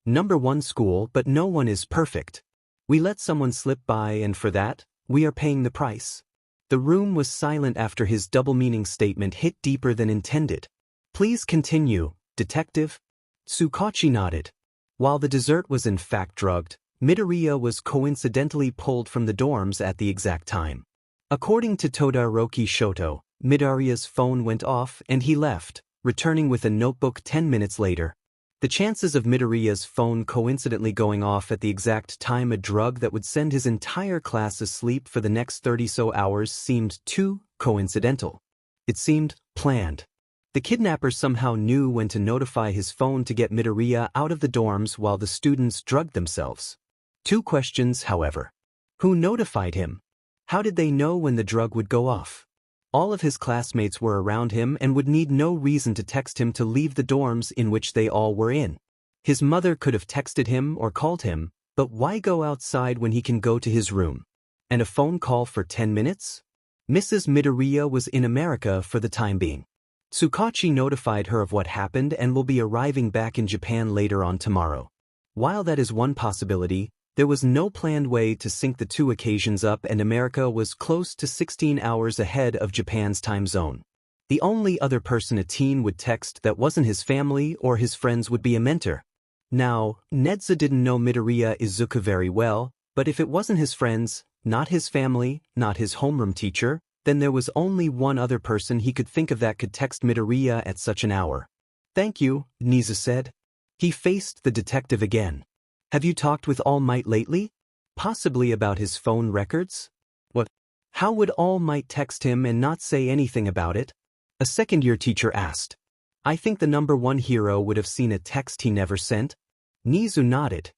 #1 school, but no one is perfect. We let someone slip by and for that, we are paying the price. The room was silent after his double-meaning statement hit deeper than intended. Please continue, detective. Tsukachi nodded. While the dessert was in fact drugged, Midoriya was coincidentally pulled from the dorms at the exact time. According to Todoroki Shoto, Midoriya's phone went off and he left, returning with a notebook 10 minutes later. The chances of Midoriya's phone coincidentally going off at the exact time a drug that would send his entire class asleep for the next 30-so hours seemed too coincidental. It seemed planned. The kidnapper somehow knew when to notify his phone to get Midoriya out of the dorms while the students drugged themselves. 2 questions, however. Who notified him? How did they know when the drug would go off? All of his classmates were around him and would need no reason to text him to leave the dorms in which they all were in. His mother could have texted him or called him, but why go outside when he can go to his room? And a phone call for 10 minutes? Mrs. Midoriya was in America for the time being. Tsukachi notified her of what happened and will be arriving back in Japan later on tomorrow. While that is one possibility, there was no planned way to sync the 2 occasions up, and America was close to 16 hours ahead of Japan's time zone. The only other person a teen would text that wasn't his family or his friends would be a mentor. Now, Nedza didn't know Midoriya Izuku very well, but if it wasn't his friends, not his family, not his homeroom teacher, then there was only one other person he could think of that could text Midoriya at such an hour. Thank you, Nizu said. He faced the detective again. Have you talked with All Might lately? Possibly about his phone records? What? How would All Might text him and not say anything about it? A second-year teacher asked. I think the #1 hero would have seen a text he never sent. Nizu nodded.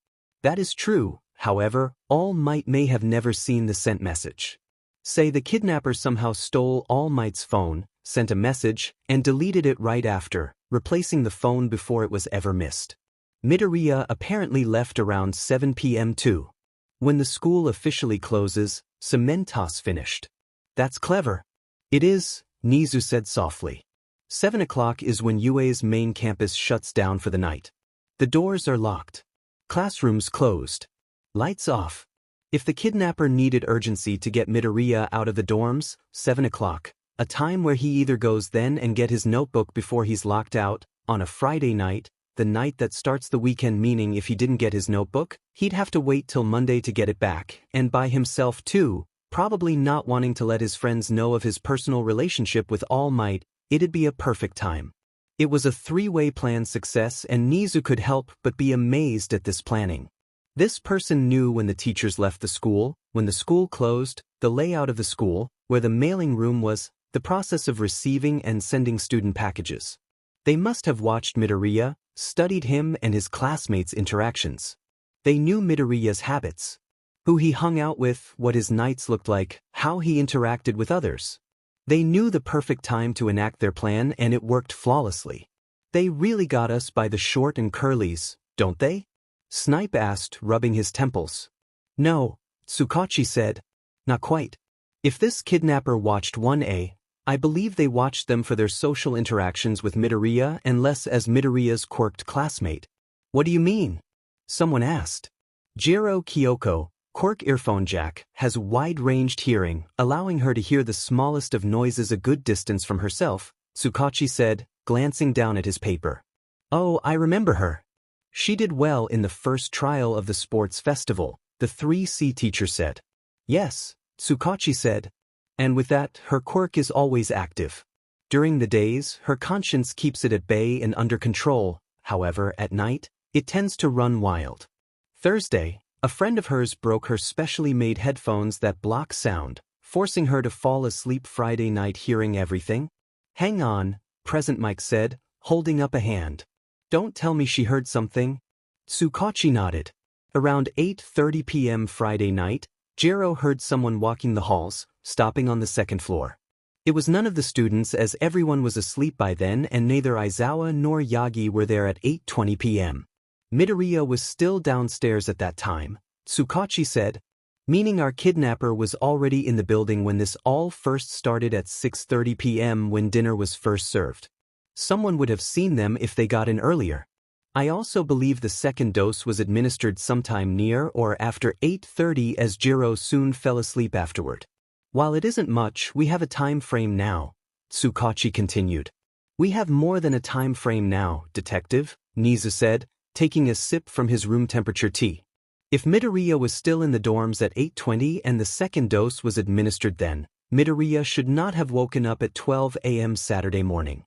That is true, however, All Might may have never seen the sent message. Say the kidnapper somehow stole All Might's phone, sent a message, and deleted it right after, replacing the phone before it was ever missed. Midoriya apparently left around 7 p.m. too. When the school officially closes, Cementos finished. That's clever. It is, Nizu said softly. 7 o'clock is when UA's main campus shuts down for the night. The doors are locked. Classrooms closed. Lights off. If the kidnapper needed urgency to get Midoriya out of the dorms, 7 o'clock, a time where he either goes then and get his notebook before he's locked out, on a Friday night, the night that starts the weekend, meaning if he didn't get his notebook, he'd have to wait till Monday to get it back, and by himself too, probably not wanting to let his friends know of his personal relationship with All Might. It'd be a perfect time. It was a 3-way plan success, and Nizu could help but be amazed at this planning. This person knew when the teachers left the school, When the school closed, the layout of the school, where the mailing room was, the process of receiving and sending student packages. They must have watched Midoriya, studied him and his classmates' interactions. They knew Midoriya's habits. Who he hung out with, what his nights looked like, how he interacted with others. They knew the perfect time to enact their plan and it worked flawlessly. They really got us by the short and curlies, don't they? Snipe asked, rubbing his temples. No, Tsukachi said. Not quite. If this kidnapper watched 1A, I believe they watched them for their social interactions with Midoriya and less as Midoriya's quirked classmate. What do you mean? Someone asked. Jiro Kyoko, Quirk earphone jack, has wide-ranged hearing, allowing her to hear the smallest of noises a good distance from herself, Tsukachi said, glancing down at his paper. Oh, I remember her. She did well in the first trial of the sports festival, the 3C teacher said. Yes, Tsukachi said. And with that, her quirk is always active. During the days, her conscience keeps it at bay and under control, however, at night, it tends to run wild. Thursday, a friend of hers broke her specially made headphones that block sound, forcing her to fall asleep Friday night hearing everything. Hang on, Present Mike said, holding up a hand. Don't tell me she heard something. Tsukachi nodded. Around 8:30 p.m. Friday night, Jiro heard someone walking the halls, stopping on the second floor. It was none of the students as everyone was asleep by then and neither Aizawa nor Yagi were there at 8:20 p.m. Midoriya was still downstairs at that time, Tsukachi said, meaning our kidnapper was already in the building when this all first started at 6:30 p.m. when dinner was first served. Someone would have seen them if they got in earlier. I also believe the second dose was administered sometime near or after 8:30 as Jiro soon fell asleep afterward. While it isn't much, we have a time frame now, Tsukachi continued. We have more than a time frame now, detective, Niza said, taking a sip from his room temperature tea. If Midoriya was still in the dorms at 8:20 and the second dose was administered then, Midoriya should not have woken up at 12 a.m. Saturday morning.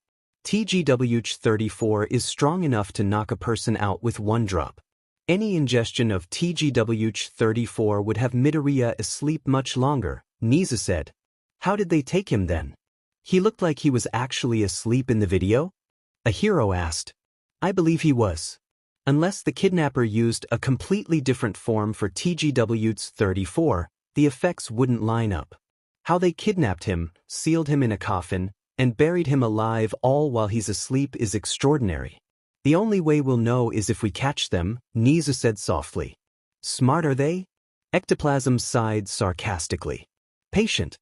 TGWH34 is strong enough to knock a person out with one drop. Any ingestion of TGWH34 would have Midoriya asleep much longer, Niza said. How did they take him then? He looked like he was actually asleep in the video? A hero asked. I believe he was. Unless the kidnapper used a completely different form for TGWH34, the effects wouldn't line up. How they kidnapped him, sealed him in a coffin, and buried him alive all while he's asleep is extraordinary. The only way we'll know is if we catch them, Niza said softly. Smart are they? Ectoplasm sighed sarcastically. Patient.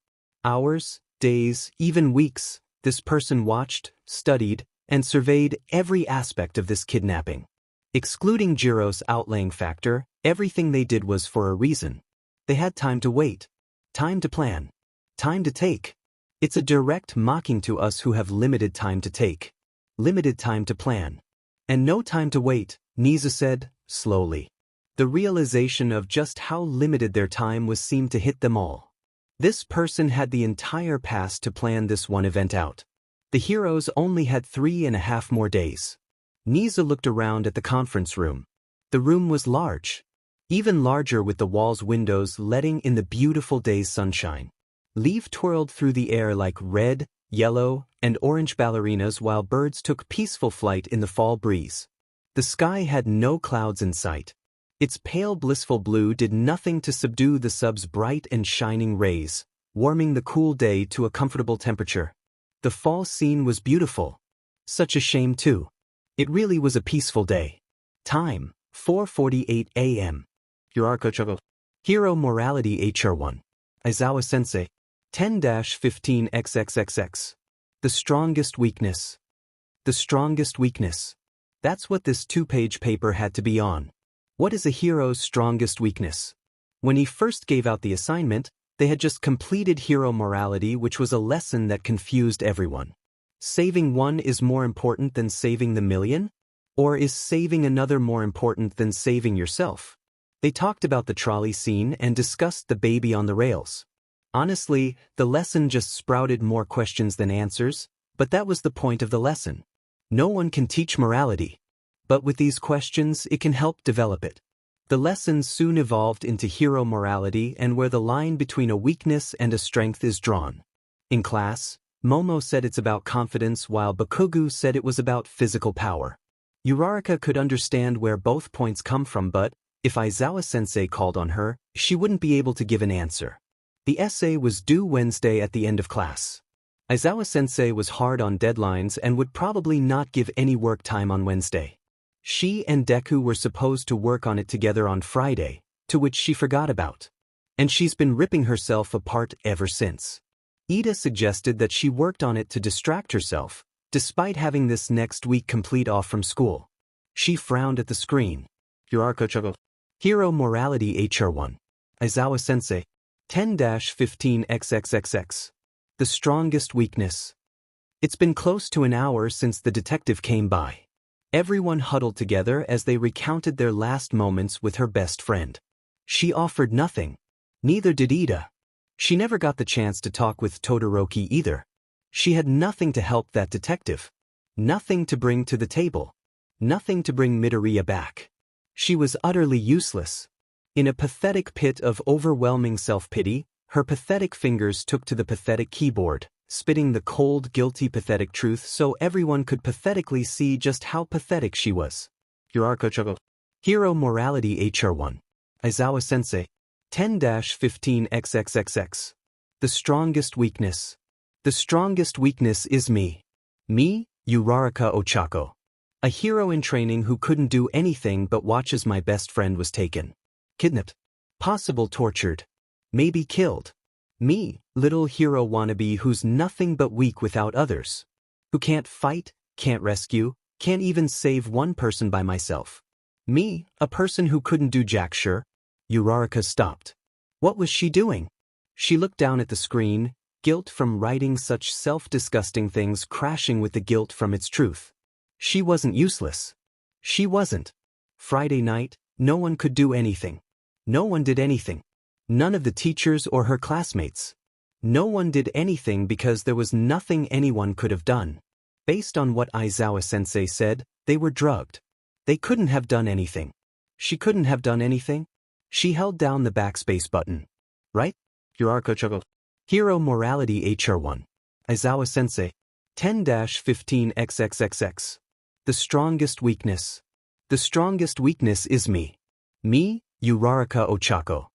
Hours, days, even weeks, this person watched, studied, and surveyed every aspect of this kidnapping. Excluding Jiro's outlaying factor, everything they did was for a reason. They had time to wait. Time to plan. Time to take. It's a direct mocking to us who have limited time to take. Limited time to plan. And no time to wait, Niza said, slowly. The realization of just how limited their time was seemed to hit them all. This person had the entire past to plan this one event out. The heroes only had 3.5 more days. Niza looked around at the conference room. The room was large. Even larger with the wall's windows letting in the beautiful day's sunshine. Leaves twirled through the air like red, yellow, and orange ballerinas while birds took peaceful flight in the fall breeze. The sky had no clouds in sight. Its pale blissful blue did nothing to subdue the sub's bright and shining rays, warming the cool day to a comfortable temperature. The fall scene was beautiful. Such a shame too. It really was a peaceful day. Time, 4:48 a.m. Uraraka. Hero Morality HR1. Aizawa Sensei. 10-15xxxx. The strongest weakness. The strongest weakness. That's what this 2-page paper had to be on. What is a hero's strongest weakness? When he first gave out the assignment, they had just completed hero morality, which was a lesson that confused everyone. Saving one is more important than saving the million? Or is saving another more important than saving yourself? They talked about the trolley scene and discussed the baby on the rails. Honestly, the lesson just sprouted more questions than answers, but that was the point of the lesson. No one can teach morality. But with these questions, it can help develop it. The lessons soon evolved into hero morality and where the line between a weakness and a strength is drawn. In class, Momo said it's about confidence while Bakugu said it was about physical power. Uraraka could understand where both points come from, but if Aizawa-sensei called on her, she wouldn't be able to give an answer. The essay was due Wednesday at the end of class. Aizawa-sensei was hard on deadlines and would probably not give any work time on Wednesday. She and Deku were supposed to work on it together on Friday, to which she forgot about. And she's been ripping herself apart ever since. Ida suggested that she worked on it to distract herself, despite having this next week complete off from school. She frowned at the screen. Uraraka chuckled. Hero Morality HR1. Aizawa-sensei. 10-15xxxx. The strongest weakness. It's been close to an hour since the detective came by. Everyone huddled together as they recounted their last moments with her best friend. She offered nothing. Neither did Ida. She never got the chance to talk with Todoroki either. She had nothing to help that detective. Nothing to bring to the table. Nothing to bring Midoriya back. She was utterly useless. In a pathetic pit of overwhelming self-pity, her pathetic fingers took to the pathetic keyboard, spitting the cold, guilty, pathetic truth so everyone could pathetically see just how pathetic she was. Uraraka chuckled. Hero Morality HR1. Aizawa-sensei. 10-15xxxx. The strongest weakness. The strongest weakness is me. Me, Uraraka Ochako. A hero in training who couldn't do anything but watch as my best friend was taken. Kidnapped. Possible tortured. Maybe killed. Me, little hero wannabe who's nothing but weak without others. Who can't fight, can't rescue, can't even save one person by myself. Me, a person who couldn't do jack sure. Uraraka stopped. What was she doing? She looked down at the screen, guilt from writing such self-disgusting things crashing with the guilt from its truth. She wasn't useless. She wasn't. Friday night, no one could do anything. No one did anything. None of the teachers or her classmates. No one did anything because there was nothing anyone could have done. Based on what Aizawa-sensei said, they were drugged. They couldn't have done anything. She couldn't have done anything. She held down the backspace button. Right? Uraraka chuckled. Hero Morality HR1. Aizawa-sensei. 10-15xxxx. The strongest weakness. The strongest weakness is me. Me, Uraraka Ochako.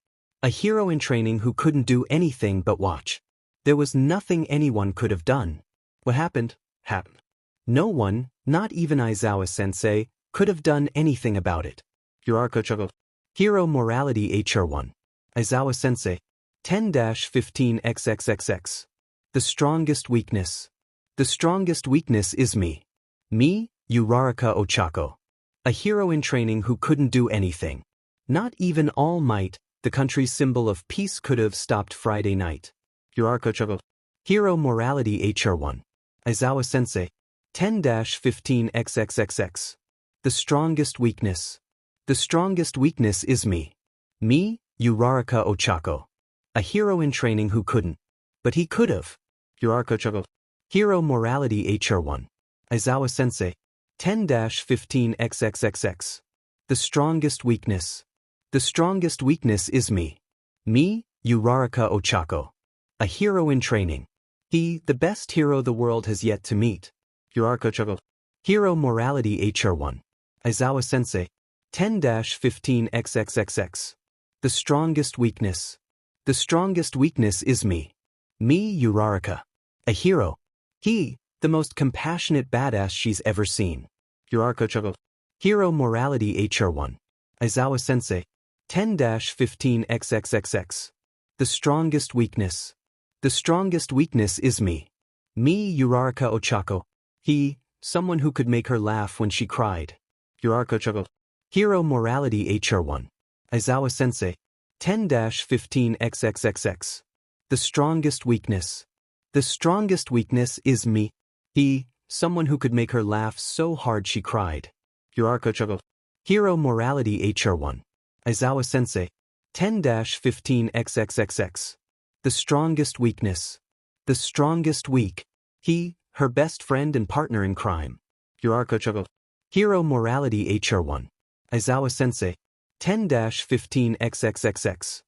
A hero in training who couldn't do anything but watch. There was nothing anyone could have done. What happened, happened. No one, not even Aizawa-sensei, could have done anything about it. Uraraka chuckled. Hero Morality HR1. Aizawa-sensei. 10-15xxxx. The strongest weakness. The strongest weakness is me. Me, Uraraka Ochako. A hero in training who couldn't do anything. Not even All Might, the country's symbol of peace, could have stopped Friday night. Uraraka chuckled. Hero Morality HR1. Aizawa-sensei. 10-15xxxx. The strongest weakness. The strongest weakness is me. Me, Uraraka Ochako. A hero in training who couldn't. But he could have. Uraraka chuckled. Hero Morality HR1. Aizawa-sensei. 10-15xxxx. The strongest weakness. The strongest weakness is me. Me, Uraraka Ochako. A hero in training. He, the best hero the world has yet to meet. Uraraka chuckled. Hero Morality HR1. Aizawa-sensei. 10-15xxxx. The strongest weakness. The strongest weakness is me. Me, Uraraka. A hero. He, the most compassionate badass she's ever seen. Uraraka chuckled. Hero Morality HR1. Aizawa-sensei. 10-15xxxx. The strongest weakness. The strongest weakness is me. Me, Uraraka Ochako. He, someone who could make her laugh when she cried. Uraraka chuckled. Hero Morality HR1. Aizawa-sensei. 10-15xxxx. The strongest weakness. The strongest weakness is me. He, someone who could make her laugh so hard she cried. Uraraka chuckled. Hero Morality HR1. Aizawa-sensei. 10-15xxxx. The strongest weakness. The strongest weak. He, her best friend and partner in crime. Uraraka chuckled. Hero Morality HR1. Aizawa-sensei. 10-15xxxx.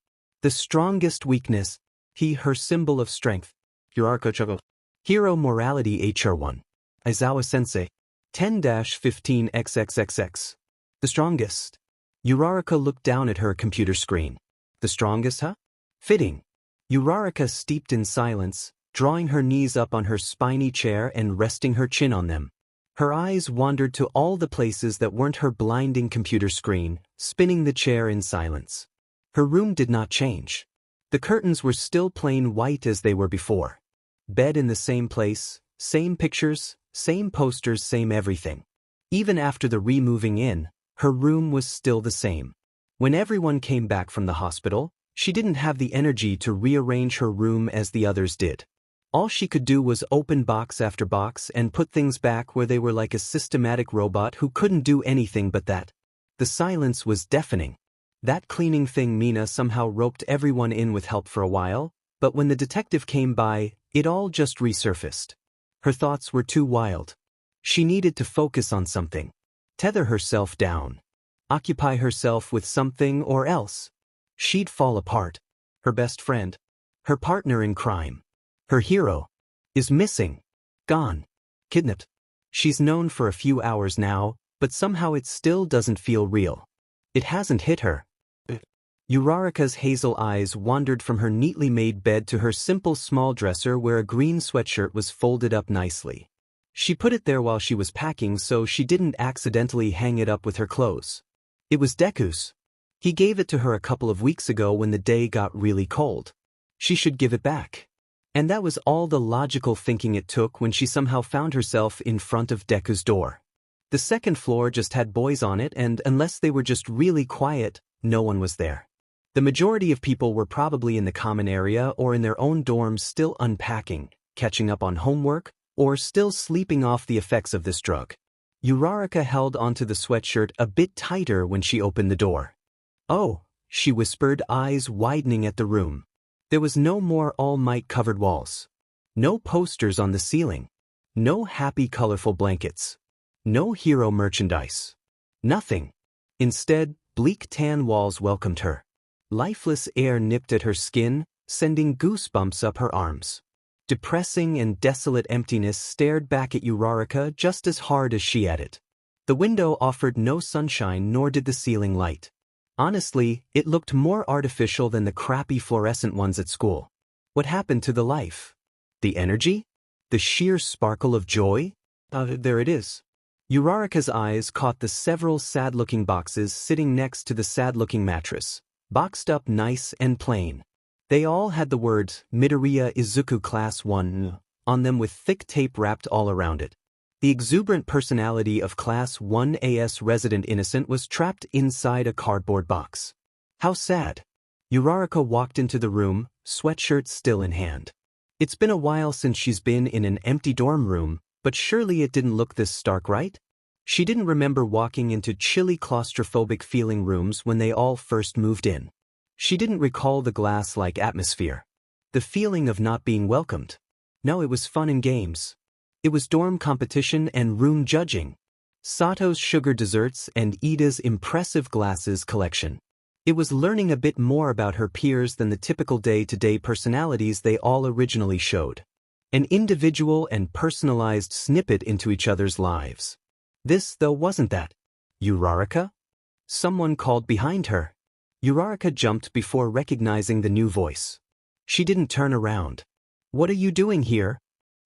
The strongest weakness. Her symbol of strength. Uraraka chuckled. Hero morality HR1. Aizawa sensei. 10-15xxxx. The strongest. Uraraka looked down at her computer screen. The strongest, huh? Fitting. Uraraka steeped in silence, drawing her knees up on her spiny chair and resting her chin on them. Her eyes wandered to all the places that weren't her blinding computer screen, spinning the chair in silence. Her room did not change. The curtains were still plain white as they were before. Bed in the same place, same pictures, same posters, same everything. Even after the re-moving in, her room was still the same. When everyone came back from the hospital, she didn't have the energy to rearrange her room as the others did. All she could do was open box after box and put things back where they were, like a systematic robot who couldn't do anything but that. The silence was deafening. That cleaning thing Mina somehow roped everyone in with help for a while, but when the detective came by, it all just resurfaced. Her thoughts were too wild. She needed to focus on something. Tether herself down. Occupy herself with something or else. She'd fall apart. Her best friend. Her partner in crime. Her hero. Is missing. Gone. Kidnapped. She's known for a few hours now, but somehow it still doesn't feel real. It hasn't hit her. Uraraka's hazel eyes wandered from her neatly made bed to her simple small dresser where a green sweatshirt was folded up nicely. She put it there while she was packing so she didn't accidentally hang it up with her clothes. It was Deku's. He gave it to her a couple of weeks ago when the day got really cold. She should give it back. And that was all the logical thinking it took when she somehow found herself in front of Deku's door. The second floor just had boys on it, and unless they were just really quiet, no one was there. The majority of people were probably in the common area or in their own dorms still unpacking, catching up on homework, or still sleeping off the effects of this drug. Uraraka held onto the sweatshirt a bit tighter when she opened the door. "Oh," she whispered, eyes widening at the room. There was no more All Might covered walls. No posters on the ceiling. No happy colorful blankets. No hero merchandise. Nothing. Instead, bleak tan walls welcomed her. Lifeless air nipped at her skin, sending goosebumps up her arms. Depressing and desolate emptiness stared back at Uraraka just as hard as she at it. The window offered no sunshine, nor did the ceiling light. Honestly, it looked more artificial than the crappy fluorescent ones at school. What happened to the life? The energy? The sheer sparkle of joy? There it is. Uraraka's eyes caught the several sad-looking boxes sitting next to the sad-looking mattress, boxed up nice and plain. They all had the words Midoriya Izuku Class 1 on them with thick tape wrapped all around it. The exuberant personality of Class 1A's resident innocent was trapped inside a cardboard box. How sad. Uraraka walked into the room, sweatshirt still in hand. It's been a while since she's been in an empty dorm room, but surely it didn't look this stark, right? She didn't remember walking into chilly claustrophobic feeling rooms when they all first moved in. She didn't recall the glass-like atmosphere. The feeling of not being welcomed. No, it was fun and games. It was dorm competition and room judging. Sato's sugar desserts and Ida's impressive glasses collection. It was learning a bit more about her peers than the typical day-to-day personalities they all originally showed. An individual and personalized snippet into each other's lives. This, though, wasn't that. Uraraka? Someone called behind her. Uraraka jumped before recognizing the new voice. She didn't turn around. "What are you doing here?"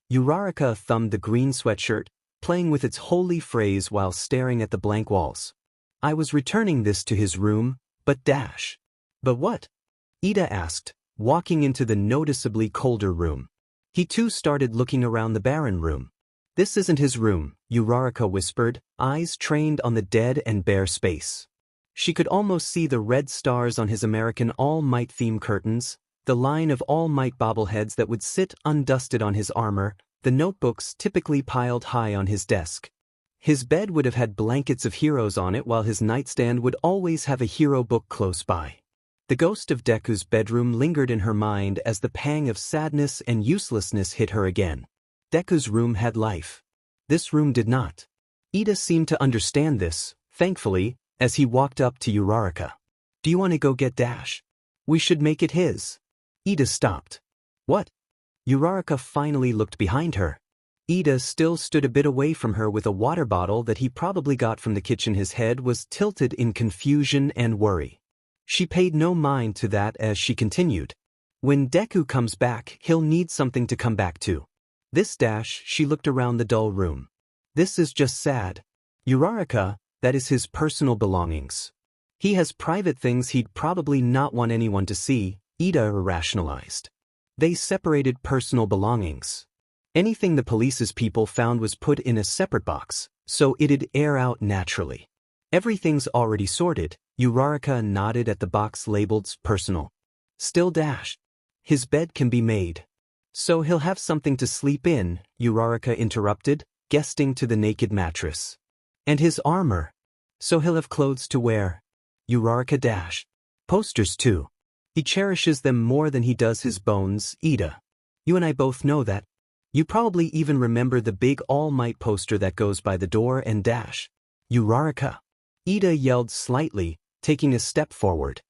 Uraraka thumbed the green sweatshirt, playing with its holy phrase while staring at the blank walls. "I was returning this to his room, but dash." "But what?" Ida asked, walking into the noticeably colder room. He too started looking around the barren room. "This isn't his room," Uraraka whispered, eyes trained on the dead and bare space. She could almost see the red stars on his American All Might theme curtains, the line of All Might bobbleheads that would sit undusted on his armor, the notebooks typically piled high on his desk. His bed would have had blankets of heroes on it, while his nightstand would always have a hero book close by. The ghost of Deku's bedroom lingered in her mind as the pang of sadness and uselessness hit her again. Deku's room had life. This room did not. Ida seemed to understand this, thankfully, as he walked up to Uraraka. Do you want to go get Dash? We should make it his. Ida stopped. What? Uraraka finally looked behind her. Ida still stood a bit away from her with a water bottle that he probably got from the kitchen. His head was tilted in confusion and worry. She paid no mind to that as she continued. When Deku comes back, he'll need something to come back to. This Dash, she looked around the dull room. This is just sad. Uraraka, that is his personal belongings. He has private things he'd probably not want anyone to see, Ida rationalized. They separated personal belongings. Anything the police's people found was put in a separate box, so it'd air out naturally. Everything's already sorted, Uraraka nodded at the box labeled personal. Still Dash. His bed can be made. So he'll have something to sleep in, Uraraka interrupted, gesturing to the naked mattress. And his armor. So he'll have clothes to wear. Uraraka Dash. Posters too. He cherishes them more than he does his bones, Ida. You and I both know that. You probably even remember the big All Might poster that goes by the door and Dash. Uraraka. Ida yelled slightly, taking a step forward.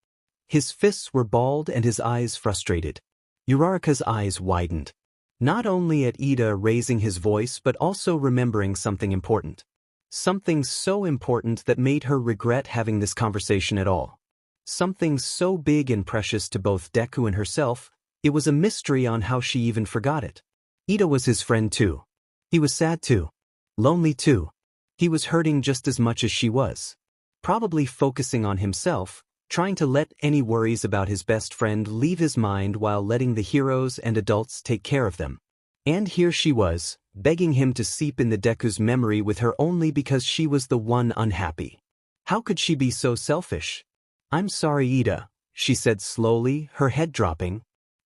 His fists were balled and his eyes frustrated. Uraraka's eyes widened. Not only at Ida raising his voice but also remembering something important. Something so important that made her regret having this conversation at all. Something so big and precious to both Deku and herself, it was a mystery on how she even forgot it. Ida was his friend too. He was sad too. Lonely too. He was hurting just as much as she was. Probably focusing on himself, trying to let any worries about his best friend leave his mind while letting the heroes and adults take care of them. And here she was, begging him to seep in the Deku's memory with her only because she was the one unhappy. How could she be so selfish? I'm sorry, Ida, she said slowly, her head dropping.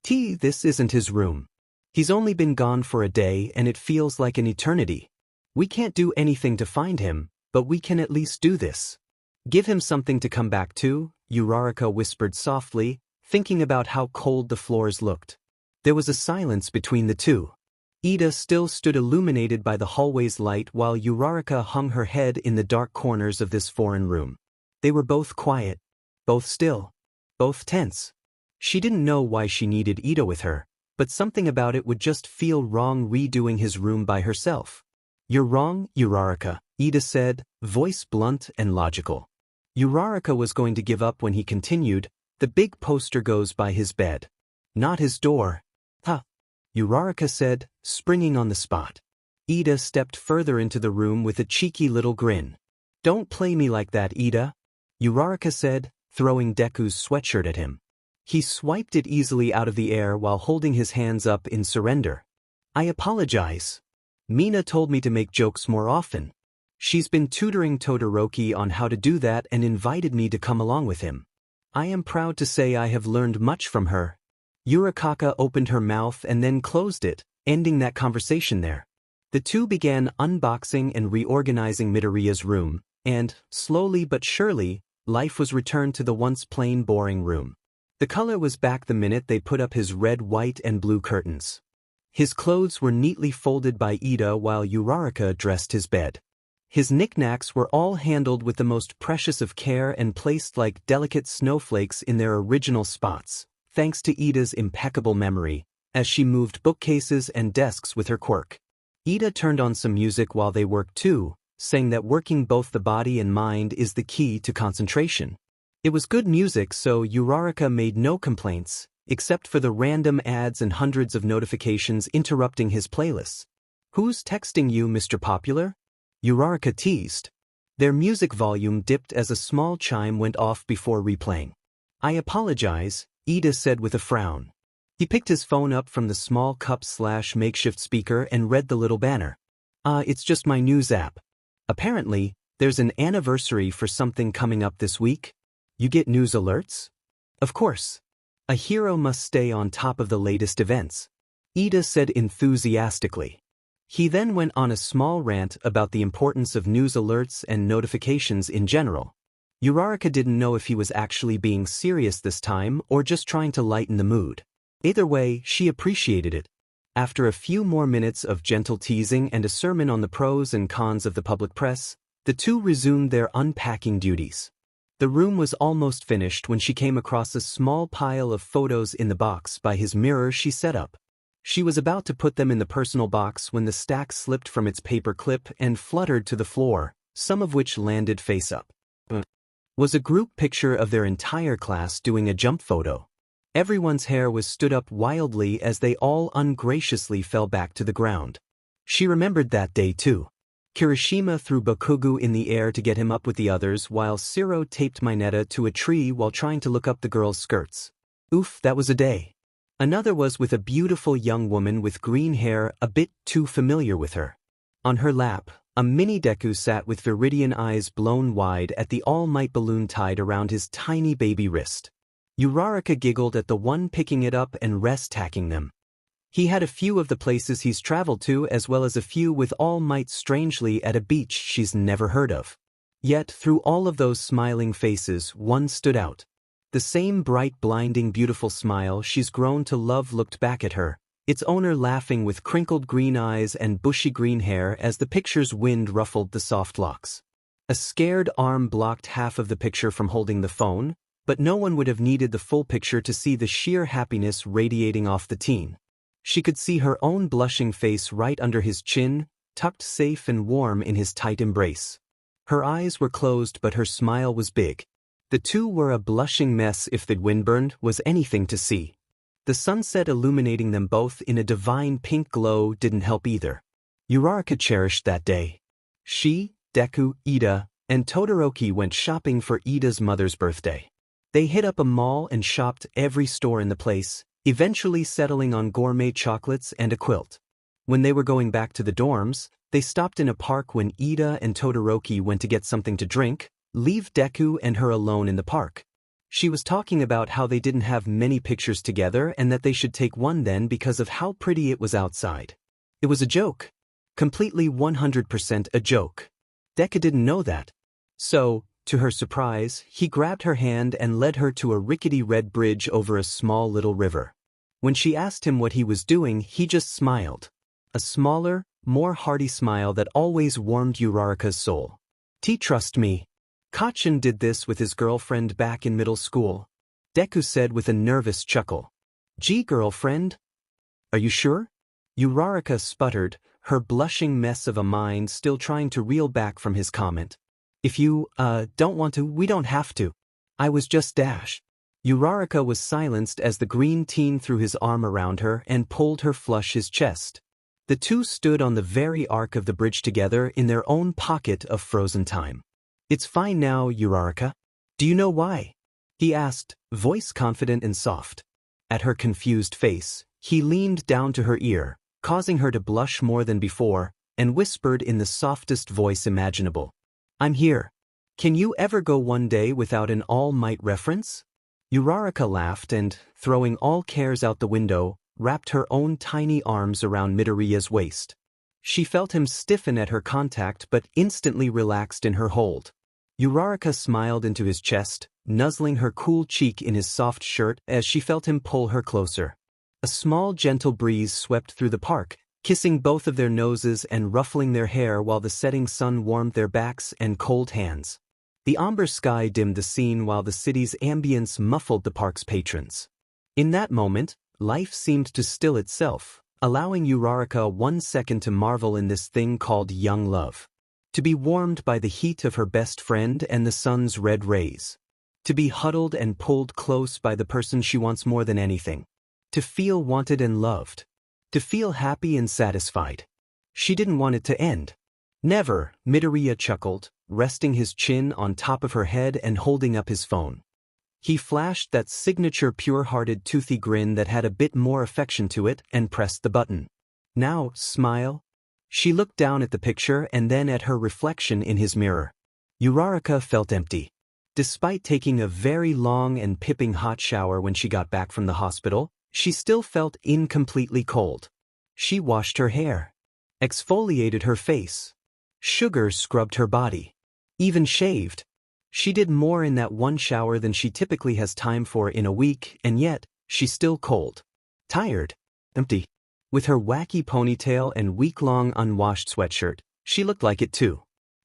This isn't his room. He's only been gone for a day and it feels like an eternity. We can't do anything to find him, but we can at least do this. Give him something to come back to, Uraraka whispered softly, thinking about how cold the floors looked. There was a silence between the two. Ida still stood illuminated by the hallway's light while Uraraka hung her head in the dark corners of this foreign room. They were both quiet, both still, both tense. She didn't know why she needed Ida with her, but something about it would just feel wrong redoing his room by herself. You're wrong, Uraraka, Ida said, voice blunt and logical. Uraraka was going to give up when he continued, the big poster goes by his bed. Not his door. Huh. Uraraka said, springing on the spot. Ida stepped further into the room with a cheeky little grin. Don't play me like that, Ida, Uraraka said, throwing Deku's sweatshirt at him. He swiped it easily out of the air while holding his hands up in surrender. I apologize. Mina told me to make jokes more often. She's been tutoring Todoroki on how to do that and invited me to come along with him. I am proud to say I have learned much from her. Uraraka opened her mouth and then closed it, ending that conversation there. The two began unboxing and reorganizing Midoriya's room, and, slowly but surely, life was returned to the once plain boring room. The color was back the minute they put up his red, white, and blue curtains. His clothes were neatly folded by Ida while Uraraka dressed his bed. His knickknacks were all handled with the most precious of care and placed like delicate snowflakes in their original spots, thanks to Ida's impeccable memory, as she moved bookcases and desks with her quirk. Ida turned on some music while they worked too, saying that working both the body and mind is the key to concentration. It was good music, so Uraraka made no complaints, except for the random ads and hundreds of notifications interrupting his playlists. Who's texting you, Mr. Popular? Uraraka teased. Their music volume dipped as a small chime went off before replaying. I apologize, Ida said with a frown. He picked his phone up from the small cup/makeshift speaker and read the little banner. It's just my news app. Apparently, there's an anniversary for something coming up this week. You get news alerts? Of course. A hero must stay on top of the latest events, Ida said enthusiastically. He then went on a small rant about the importance of news alerts and notifications in general. Uraraka didn't know if he was actually being serious this time or just trying to lighten the mood. Either way, she appreciated it. After a few more minutes of gentle teasing and a sermon on the pros and cons of the public press, The two resumed their unpacking duties. The room was almost finished when she came across a small pile of photos in the box by his mirror she set up. She was about to put them in the personal box when the stack slipped from its paper clip and fluttered to the floor, some of which landed face up. Was a group picture of their entire class doing a jump photo. Everyone's hair was stood up wildly as they all ungraciously fell back to the ground. She remembered that day too. Kirishima threw Bakugu in the air to get him up with the others while Siro taped Mineta to a tree while trying to look up the girl's skirts. Oof, that was a day. Another was with a beautiful young woman with green hair a bit too familiar with her. On her lap, a mini Deku sat with viridian eyes blown wide at the all-might balloon tied around his tiny baby wrist. Uraraka giggled at the one picking it up and rest-tacking them. He had a few of the places he's traveled to as well as a few with All Might strangely at a beach she's never heard of. Yet through all of those smiling faces one stood out. The same bright blinding beautiful smile she's grown to love looked back at her, its owner laughing with crinkled green eyes and bushy green hair as the picture's wind ruffled the soft locks. A scared arm blocked half of the picture from holding the phone, but no one would have needed the full picture to see the sheer happiness radiating off the teen. She could see her own blushing face right under his chin, tucked safe and warm in his tight embrace. Her eyes were closed but her smile was big. The two were a blushing mess if the windburn was anything to see. The sunset illuminating them both in a divine pink glow didn't help either. Uraraka cherished that day. She, Deku, Ida, and Todoroki went shopping for Ida's mother's birthday. They hit up a mall and shopped every store in the place, eventually settling on gourmet chocolates and a quilt. When they were going back to the dorms, they stopped in a park when Ida and Todoroki went to get something to drink, leave Deku and her alone in the park. She was talking about how they didn't have many pictures together and that they should take one then because of how pretty it was outside. It was a joke. Completely 100% a joke. Deku didn't know that. So, to her surprise, he grabbed her hand and led her to a rickety red bridge over a small little river. When she asked him what he was doing, he just smiled. A smaller, more hearty smile that always warmed Uraraka's soul. Trust me. Kachin did this with his girlfriend back in middle school. Deku said with a nervous chuckle. Gee, girlfriend? Are you sure? Uraraka sputtered, her blushing mess of a mind still trying to reel back from his comment. If you, don't want to, we don't have to. I was just dash. Uraraka was silenced as the green teen threw his arm around her and pulled her flush his chest. The two stood on the very arc of the bridge together in their own pocket of frozen time. It's fine now, Uraraka. Do you know why? He asked, voice confident and soft. At her confused face, he leaned down to her ear, causing her to blush more than before, and whispered in the softest voice imaginable. I'm here. Can you ever go one day without an All Might reference? Uraraka laughed and, throwing all cares out the window, wrapped her own tiny arms around Midoriya's waist. She felt him stiffen at her contact but instantly relaxed in her hold. Uraraka smiled into his chest, nuzzling her cool cheek in his soft shirt as she felt him pull her closer. A small gentle breeze swept through the park, kissing both of their noses and ruffling their hair while the setting sun warmed their backs and cold hands. The amber sky dimmed the scene while the city's ambience muffled the park's patrons. In that moment, life seemed to still itself, allowing Uraraka 1 second to marvel in this thing called young love. To be warmed by the heat of her best friend and the sun's red rays. To be huddled and pulled close by the person she wants more than anything. To feel wanted and loved. To feel happy and satisfied. She didn't want it to end. Never, Midoriya chuckled, resting his chin on top of her head and holding up his phone. He flashed that signature pure-hearted toothy grin that had a bit more affection to it and pressed the button. Now, smile. She looked down at the picture and then at her reflection in his mirror. Uraraka felt empty. Despite taking a very long and piping hot shower when she got back from the hospital, she still felt incompletely cold. She washed her hair, exfoliated her face, sugar scrubbed her body, even shaved. She did more in that one shower than she typically has time for in a week, and yet, she's still cold. Tired. Empty. With her wacky ponytail and week-long unwashed sweatshirt, she looked like it too.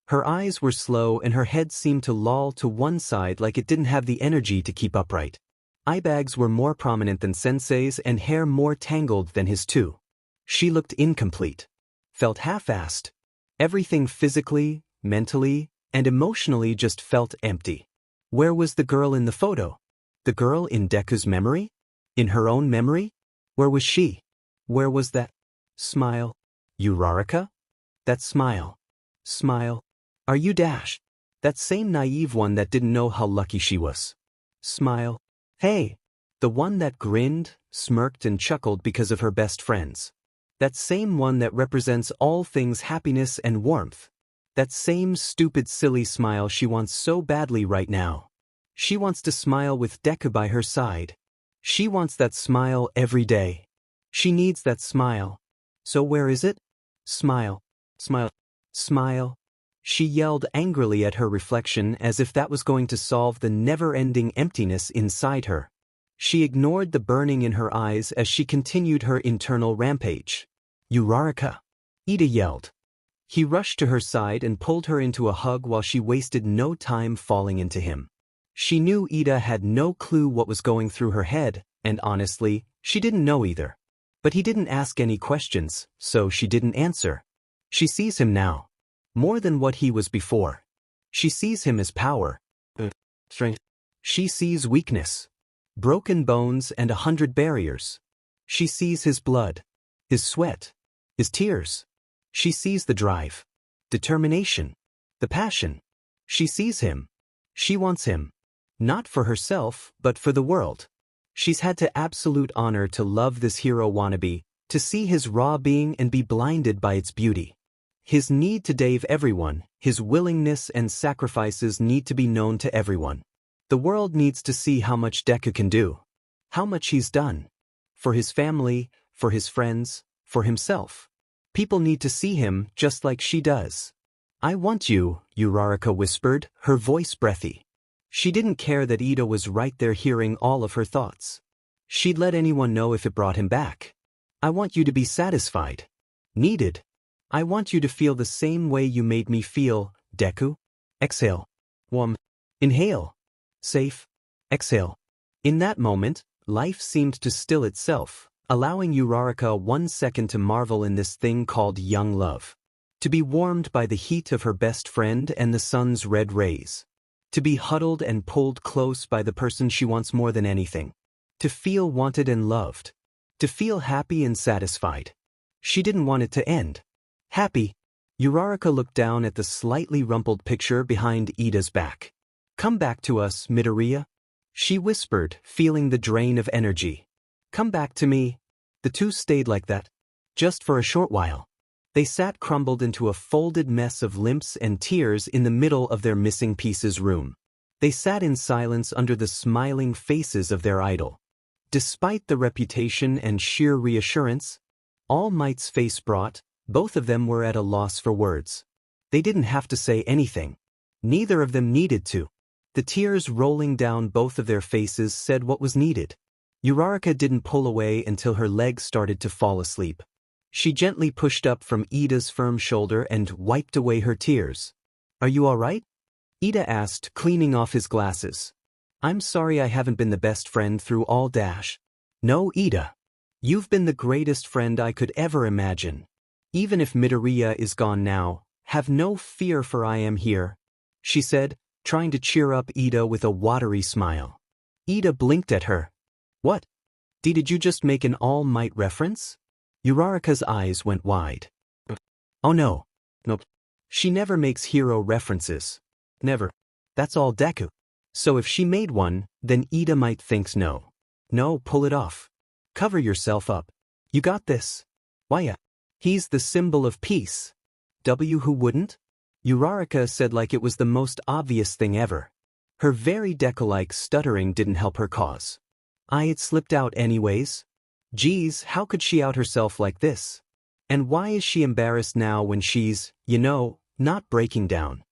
Her eyes were slow and her head seemed to loll to one side like it didn't have the energy to keep upright. Eye bags were more prominent than Sensei's and hair more tangled than his too. She looked incomplete. Felt half-assed. Everything physically, mentally, and emotionally just felt empty. Where was the girl in the photo? The girl in Deku's memory? In her own memory? Where was she? Where was that smile? Uraraka? That smile. Smile. Are you Dash? That same naive one that didn't know how lucky she was. Smile. Hey. The one that grinned, smirked and chuckled because of her best friends. That same one that represents all things happiness and warmth. That same stupid silly smile she wants so badly right now. She wants to smile with Deku by her side. She wants that smile every day. She needs that smile. So where is it? Smile. Smile. Smile. She yelled angrily at her reflection as if that was going to solve the never-ending emptiness inside her. She ignored the burning in her eyes as she continued her internal rampage. Uraraka! Ida yelled. He rushed to her side and pulled her into a hug while she wasted no time falling into him. She knew Ida had no clue what was going through her head, and honestly, she didn't know either. But he didn't ask any questions, so she didn't answer. She sees him now. More than what he was before. She sees him as power. Strength. She sees weakness. Broken bones and 100 barriers. She sees his blood. His sweat. His tears. She sees the drive. Determination. The passion. She sees him. She wants him. Not for herself, but for the world. She's had to absolute honor to love this hero wannabe, to see his raw being and be blinded by its beauty. His need to save everyone, his willingness and sacrifices need to be known to everyone. The world needs to see how much Deku can do. How much he's done. For his family, for his friends, for himself. People need to see him just like she does. I want you, Uraraka whispered, her voice breathy. She didn't care that Ida was right there hearing all of her thoughts. She'd let anyone know if it brought him back. I want you to be satisfied. Needed. I want you to feel the same way you made me feel, Deku. Exhale. Inhale. Safe. Exhale. In that moment, life seemed to still itself, allowing Uraraka 1 second to marvel in this thing called young love. To be warmed by the heat of her best friend and the sun's red rays. To be huddled and pulled close by the person she wants more than anything. To feel wanted and loved. To feel happy and satisfied. She didn't want it to end. Happy. Uraraka looked down at the slightly rumpled picture behind Ida's back. Come back to us, Midoriya. She whispered, feeling the drain of energy. Come back to me. The two stayed like that. Just for a short while. They sat crumbled into a folded mess of limps and tears in the middle of their missing pieces room. They sat in silence under the smiling faces of their idol. Despite the reputation and sheer reassurance All Might's face brought, both of them were at a loss for words. They didn't have to say anything. Neither of them needed to. The tears rolling down both of their faces said what was needed. Uraraka didn't pull away until her legs started to fall asleep. She gently pushed up from Ida's firm shoulder and wiped away her tears. Are you all right? Ida asked, cleaning off his glasses. I'm sorry I haven't been the best friend through all dash. No, Ida. You've been the greatest friend I could ever imagine. Even if Midoriya is gone now, have no fear for I am here, she said, trying to cheer up Ida with a watery smile. Ida blinked at her. What? Did you just make an All Might reference? Uraraka's eyes went wide. Oh no. Nope. She never makes hero references. Never. That's all Deku. So if she made one, then Ida might think no. No, pull it off. Cover yourself up. You got this. Why? He's the symbol of peace. Who wouldn't? Uraraka said like it was the most obvious thing ever. Her very Deku-like stuttering didn't help her cause. It slipped out anyways. Geez, how could she out herself like this? And why is she embarrassed now when she's, not breaking down?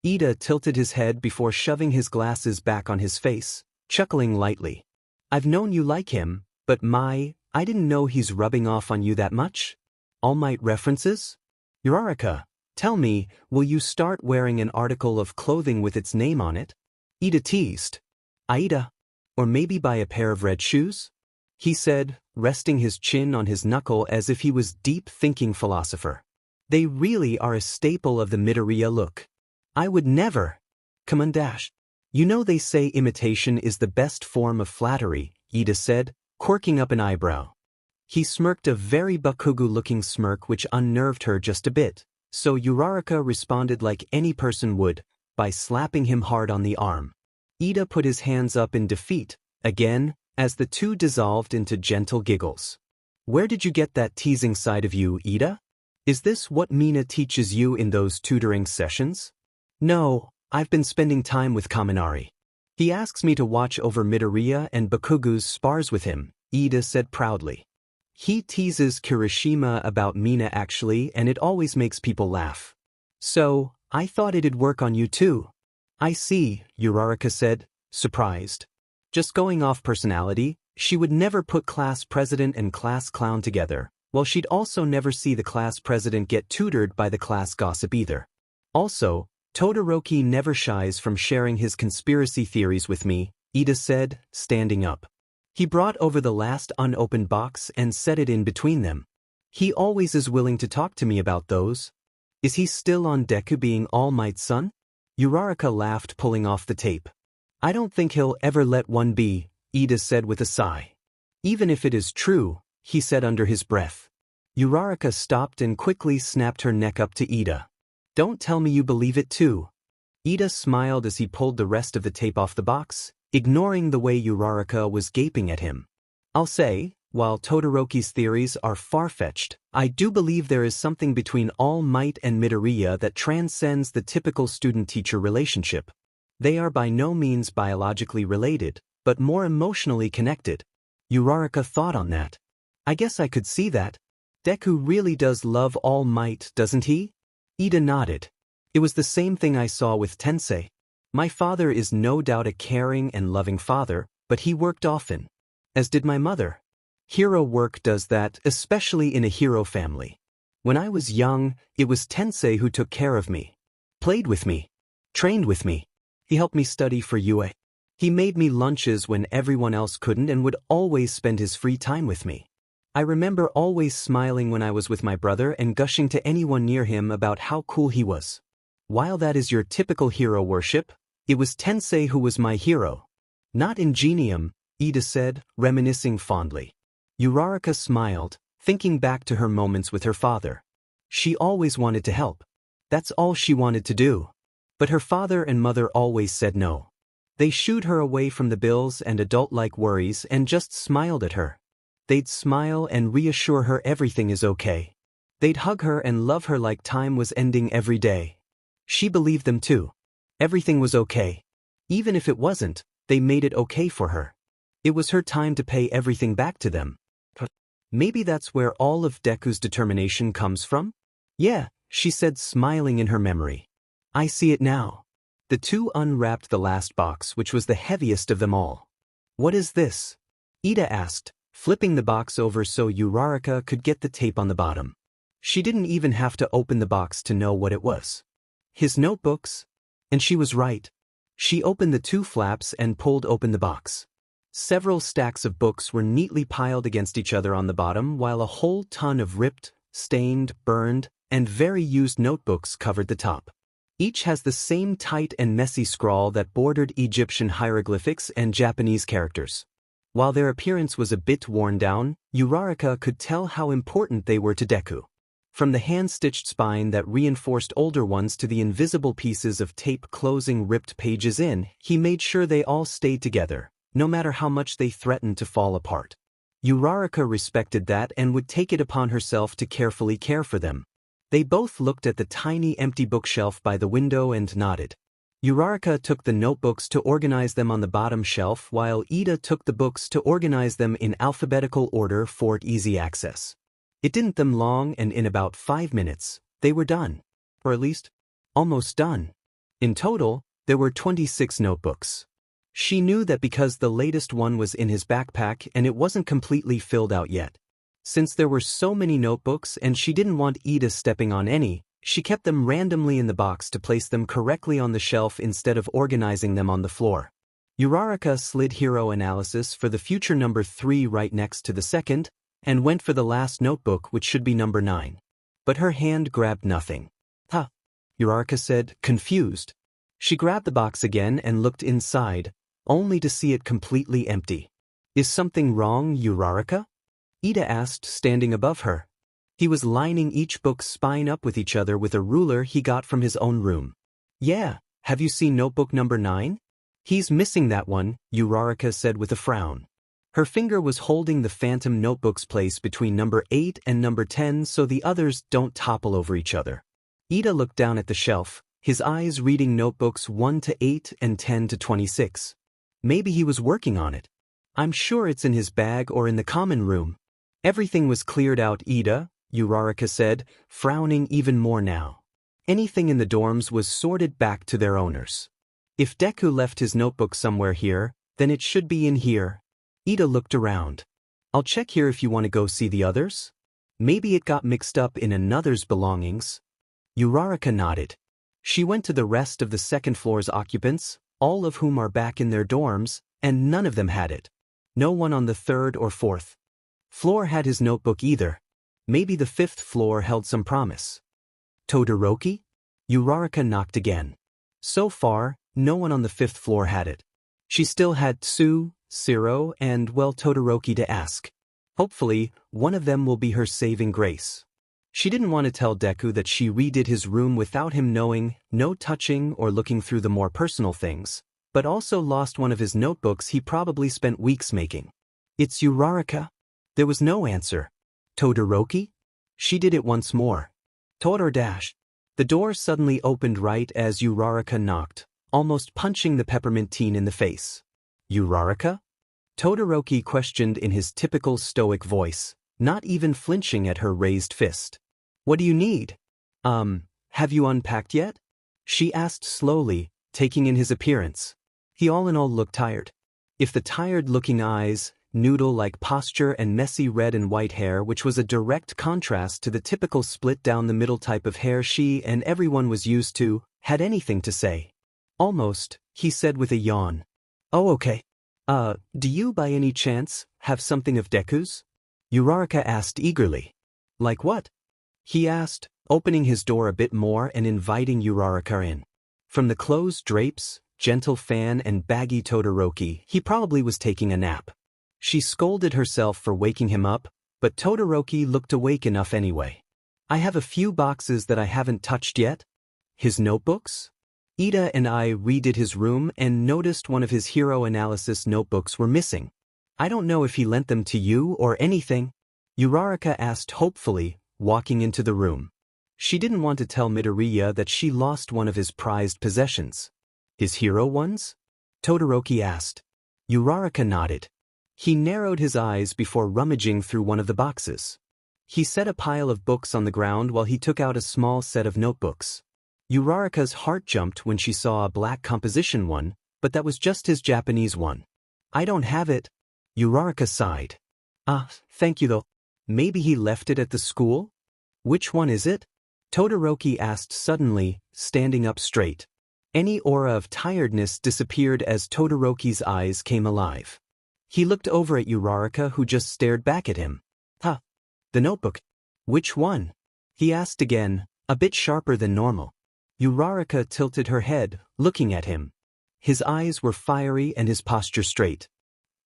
Ida tilted his head before shoving his glasses back on his face, chuckling lightly. I've known you like him, but I didn't know he's rubbing off on you that much. All Might references? Uraraka, Tell me, will you start wearing an article of clothing with its name on it? Ida teased. Aida? Or maybe buy a pair of red shoes? He said, resting his chin on his knuckle as if he was deep-thinking philosopher. They really are a staple of the Midoriya look. I would never. Come on, Dash. You know they say imitation is the best form of flattery, Ida said, quirking up an eyebrow. He smirked a very Bakugu-looking smirk which unnerved her just a bit, so Uraraka responded like any person would, by slapping him hard on the arm. Ida put his hands up in defeat, again, as the two dissolved into gentle giggles. Where did you get that teasing side of you, Ida? Is this what Mina teaches you in those tutoring sessions? No, I've been spending time with Kaminari. He asks me to watch over Midoriya and Bakugu's spars with him, Ida said proudly. He teases Kirishima about Mina actually, and it always makes people laugh. So, I thought it'd work on you too. I see, Uraraka said, surprised. Just going off personality, she would never put class president and class clown together, while she'd also never see the class president get tutored by the class gossip either. Also, Todoroki never shies from sharing his conspiracy theories with me, Ida said, standing up. He brought over the last unopened box and set it in between them. He always is willing to talk to me about those. Is he still on Deku being All Might's son? Uraraka laughed, pulling off the tape. I don't think he'll ever let one be, Ida said with a sigh. Even if it is true, he said under his breath. Uraraka stopped and quickly snapped her neck up to Ida. Don't tell me you believe it too. Ida smiled as he pulled the rest of the tape off the box, ignoring the way Uraraka was gaping at him. I'll say, while Todoroki's theories are far-fetched, I do believe there is something between All Might and Midoriya that transcends the typical student-teacher relationship. They are by no means biologically related, but more emotionally connected. Uraraka thought on that. I guess I could see that. Deku really does love All Might, doesn't he? Ida nodded. It was the same thing I saw with Tensei. My father is no doubt a caring and loving father, but he worked often. As did my mother. Hero work does that, especially in a hero family. When I was young, it was Tensei who took care of me. Played with me. Trained with me. He helped me study for UA. He made me lunches when everyone else couldn't and would always spend his free time with me. I remember always smiling when I was with my brother and gushing to anyone near him about how cool he was. While that is your typical hero worship, it was Tensei who was my hero. Not Ingenium, Ida said, reminiscing fondly. Uraraka smiled, thinking back to her moments with her father. She always wanted to help. That's all she wanted to do. But her father and mother always said no. They shooed her away from the bills and adult-like worries and just smiled at her. They'd smile and reassure her everything is okay. They'd hug her and love her like time was ending every day. She believed them too. Everything was okay. Even if it wasn't, they made it okay for her. It was her time to pay everything back to them. Maybe that's where all of Deku's determination comes from? Yeah, she said, smiling in her memory. I see it now. The two unwrapped the last box, which was the heaviest of them all. What is this? Ida asked, flipping the box over so Uraraka could get the tape on the bottom. She didn't even have to open the box to know what it was. His notebooks? And she was right. She opened the two flaps and pulled open the box. Several stacks of books were neatly piled against each other on the bottom, while a whole ton of ripped, stained, burned, and very used notebooks covered the top. Each has the same tight and messy scrawl that bordered Egyptian hieroglyphics and Japanese characters. While their appearance was a bit worn down, Uraraka could tell how important they were to Deku. From the hand-stitched spine that reinforced older ones to the invisible pieces of tape closing ripped pages in, he made sure they all stayed together, no matter how much they threatened to fall apart. Uraraka respected that and would take it upon herself to carefully care for them. They both looked at the tiny empty bookshelf by the window and nodded. Uraraka took the notebooks to organize them on the bottom shelf, while Ida took the books to organize them in alphabetical order for easy access. It didn't them long, and in about 5 minutes, they were done. Or at least, almost done. In total, there were 26 notebooks. She knew that because the latest one was in his backpack and it wasn't completely filled out yet. Since there were so many notebooks and she didn't want Ida stepping on any, She kept them randomly in the box to place them correctly on the shelf instead of organizing them on the floor. Uraraka slid hero analysis for the future number 3 right next to the second, and went for the last notebook, which should be number 9. But her hand grabbed nothing. Huh? Uraraka said, confused. She grabbed the box again and looked inside, only to see it completely empty. Is something wrong, Uraraka? Ida asked, standing above her. He was lining each book's spine up with each other with a ruler he got from his own room. Yeah, have you seen notebook number 9? He's missing that one, Uraraka said with a frown. Her finger was holding the phantom notebook's place between number 8 and number 10 so the others don't topple over each other. Ida looked down at the shelf, his eyes reading notebooks 1 to 8 and 10 to 26. Maybe he was working on it. I'm sure it's in his bag or in the common room. Everything was cleared out, Ida, Uraraka said, frowning even more now. Anything in the dorms was sorted back to their owners. If Deku left his notebook somewhere here, then it should be in here. Ida looked around. I'll check here if you want to go see the others. Maybe it got mixed up in another's belongings. Uraraka nodded. She went to the rest of the second floor's occupants, all of whom are back in their dorms, and none of them had it. No one on the third or fourth floor had his notebook either. Maybe the fifth floor held some promise. Todoroki? Uraraka knocked again. So far, no one on the fifth floor had it. She still had Tsu, Siro, and, well, Todoroki to ask. Hopefully, one of them will be her saving grace. She didn't want to tell Deku that she redid his room without him knowing, no touching or looking through the more personal things, but also lost one of his notebooks he probably spent weeks making. It's Uraraka. There was no answer. Todoroki? She did it once more. Todor dash. The door suddenly opened right as Uraraka knocked, almost punching the peppermint teen in the face. Uraraka? Todoroki questioned in his typical stoic voice, not even flinching at her raised fist. What do you need? Have you unpacked yet? She asked slowly, taking in his appearance. He all in all looked tired. If the tired-looking eyes, noodle-like posture and messy red and white hair, which was a direct contrast to the typical split-down-the-middle type of hair she and everyone was used to, had anything to say. Almost, he said with a yawn. Oh, okay. Do you by any chance have something of Deku's? Uraraka asked eagerly. Like what? He asked, opening his door a bit more and inviting Uraraka in. From the closed drapes, gentle fan and baggy Todoroki, he probably was taking a nap. She scolded herself for waking him up, but Todoroki looked awake enough anyway. I have a few boxes that I haven't touched yet. His notebooks? Ida and I redid his room and noticed one of his hero analysis notebooks were missing. I don't know if he lent them to you or anything. Uraraka asked hopefully, walking into the room. She didn't want to tell Midoriya that she lost one of his prized possessions. His hero ones? Todoroki asked. Uraraka nodded. He narrowed his eyes before rummaging through one of the boxes. He set a pile of books on the ground while he took out a small set of notebooks. Uraraka's heart jumped when she saw a black composition one, but that was just his Japanese one. I don't have it. Uraraka sighed. Thank you though. Maybe he left it at the school? Which one is it? Todoroki asked suddenly, standing up straight. Any aura of tiredness disappeared as Todoroki's eyes came alive. He looked over at Uraraka, who just stared back at him. The notebook. Which one? He asked again, a bit sharper than normal. Uraraka tilted her head, looking at him. His eyes were fiery and his posture straight.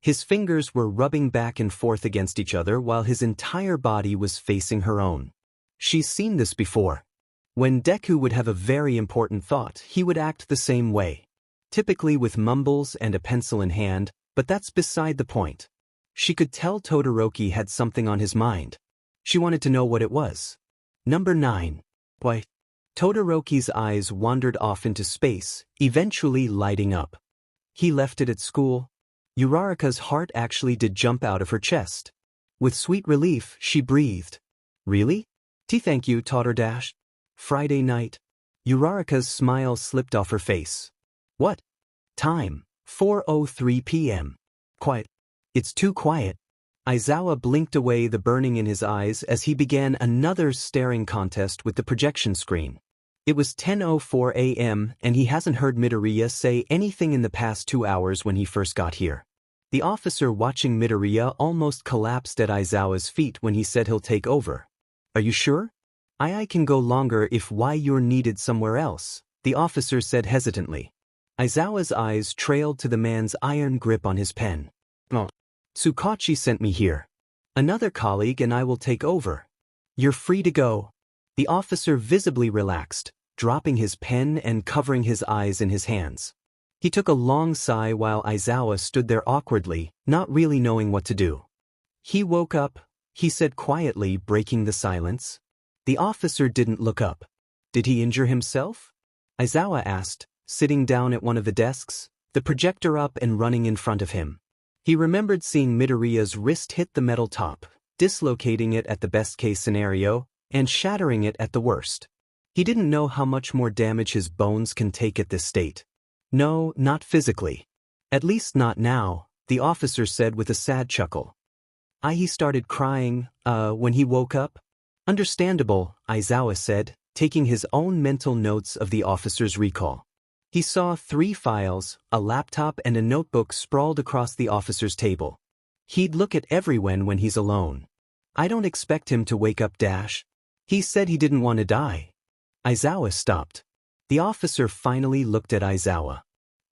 His fingers were rubbing back and forth against each other while his entire body was facing her own. She's seen this before. When Deku would have a very important thought, he would act the same way. Typically with mumbles and a pencil in hand, but that's beside the point. She could tell Todoroki had something on his mind. She wanted to know what it was. Number 9. Why? Todoroki's eyes wandered off into space, eventually lighting up. He left it at school. Uraraka's heart actually did jump out of her chest. With sweet relief, she breathed. Really? Thank you, Todor dash. Friday night. Uraraka's smile slipped off her face. What? Time, 4:03 p.m. Quiet. It's too quiet. Aizawa blinked away the burning in his eyes as he began another staring contest with the projection screen. It was 10:04 a.m. and he hasn't heard Midoriya say anything in the past 2 hours when he first got here. The officer watching Midoriya almost collapsed at Aizawa's feet when he said he'll take over. Are you sure? I can go longer if why you're needed somewhere else, the officer said hesitantly. Aizawa's eyes trailed to the man's iron grip on his pen. Oh. Tsukachi sent me here. Another colleague and I will take over. You're free to go. The officer visibly relaxed, dropping his pen and covering his eyes in his hands. He took a long sigh while Aizawa stood there awkwardly, not really knowing what to do. He woke up, he said quietly, breaking the silence. The officer didn't look up. Did he injure himself? Aizawa asked, sitting down at one of the desks, the projector up and running in front of him. He remembered seeing Midoriya's wrist hit the metal top, dislocating it at the best-case scenario, and shattering it at the worst. He didn't know how much more damage his bones can take at this state. No, not physically. At least not now, the officer said with a sad chuckle. He started crying, when he woke up? Understandable, Aizawa said, taking his own mental notes of the officer's recall. He saw 3 files, a laptop and a notebook sprawled across the officer's table. He'd look at everyone when he's alone. I don't expect him to wake up dash. He said he didn't want to die. Aizawa stopped. The officer finally looked at Aizawa.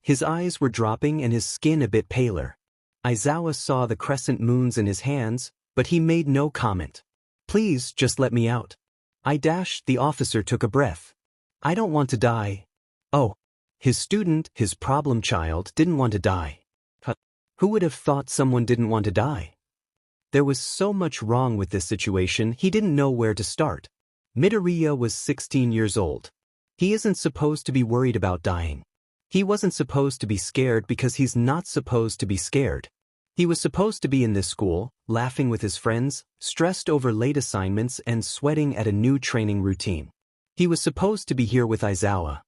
His eyes were dropping and his skin a bit paler. Aizawa saw the crescent moons in his hands, but he made no comment. Please just let me out. The officer took a breath. I don't want to die. Oh. His student, his problem child, didn't want to die. Who would have thought someone didn't want to die? There was so much wrong with this situation he didn't know where to start. Midoriya was 16 years old. He isn't supposed to be worried about dying. He wasn't supposed to be scared because he's not supposed to be scared. He was supposed to be in this school, laughing with his friends, stressed over late assignments and sweating at a new training routine. He was supposed to be here with Aizawa.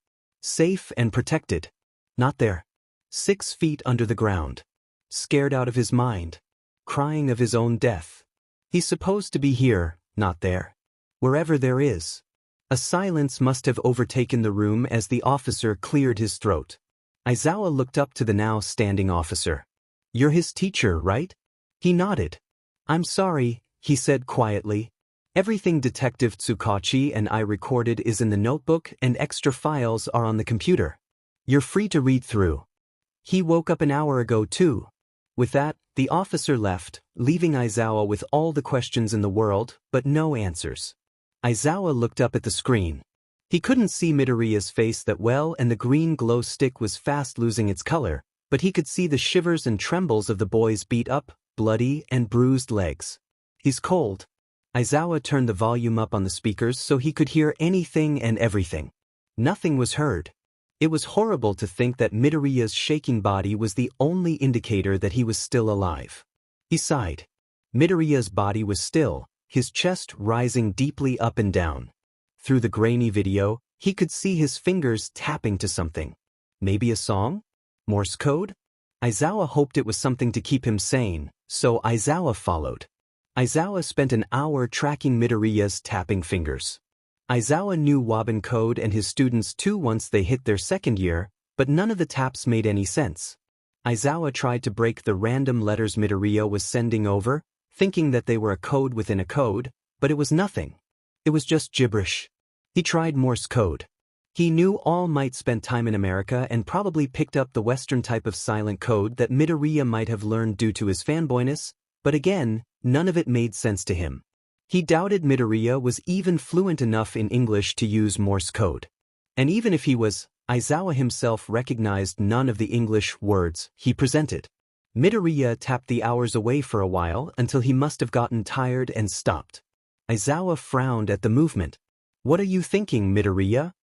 Safe and protected. Not there. 6 feet under the ground. Scared out of his mind. Crying of his own death. He's supposed to be here, not there. Wherever there is. A silence must have overtaken the room as the officer cleared his throat. Aizawa looked up to the now standing officer. You're his teacher, right? He nodded. I'm sorry, he said quietly. Everything Detective Tsukachi and I recorded is in the notebook and extra files are on the computer. You're free to read through. He woke up an hour ago too. With that, the officer left, leaving Aizawa with all the questions in the world, but no answers. Aizawa looked up at the screen. He couldn't see Midoriya's face that well and the green glow stick was fast losing its color, but he could see the shivers and trembles of the boy's beat up, bloody and bruised legs. He's cold. Aizawa turned the volume up on the speakers so he could hear anything and everything. Nothing was heard. It was horrible to think that Midoriya's shaking body was the only indicator that he was still alive. He sighed. Midoriya's body was still, his chest rising deeply up and down. Through the grainy video, he could see his fingers tapping to something. Maybe a song? Morse code? Aizawa hoped it was something to keep him sane, so Aizawa followed. Aizawa spent an hour tracking Midoriya's tapping fingers. Aizawa knew Wabin code and his students too once they hit their second year, but none of the taps made any sense. Aizawa tried to break the random letters Midoriya was sending over, thinking that they were a code within a code, but it was nothing. It was just gibberish. He tried Morse code. He knew All Might spent time in America and probably picked up the Western type of silent code that Midoriya might have learned due to his fanboyness, but again, none of it made sense to him. He doubted Midoriya was even fluent enough in English to use Morse code. And even if he was, Aizawa himself recognized none of the English words he presented. Midoriya tapped the hours away for a while until he must have gotten tired and stopped. Aizawa frowned at the movement. What are you thinking, Midoriya?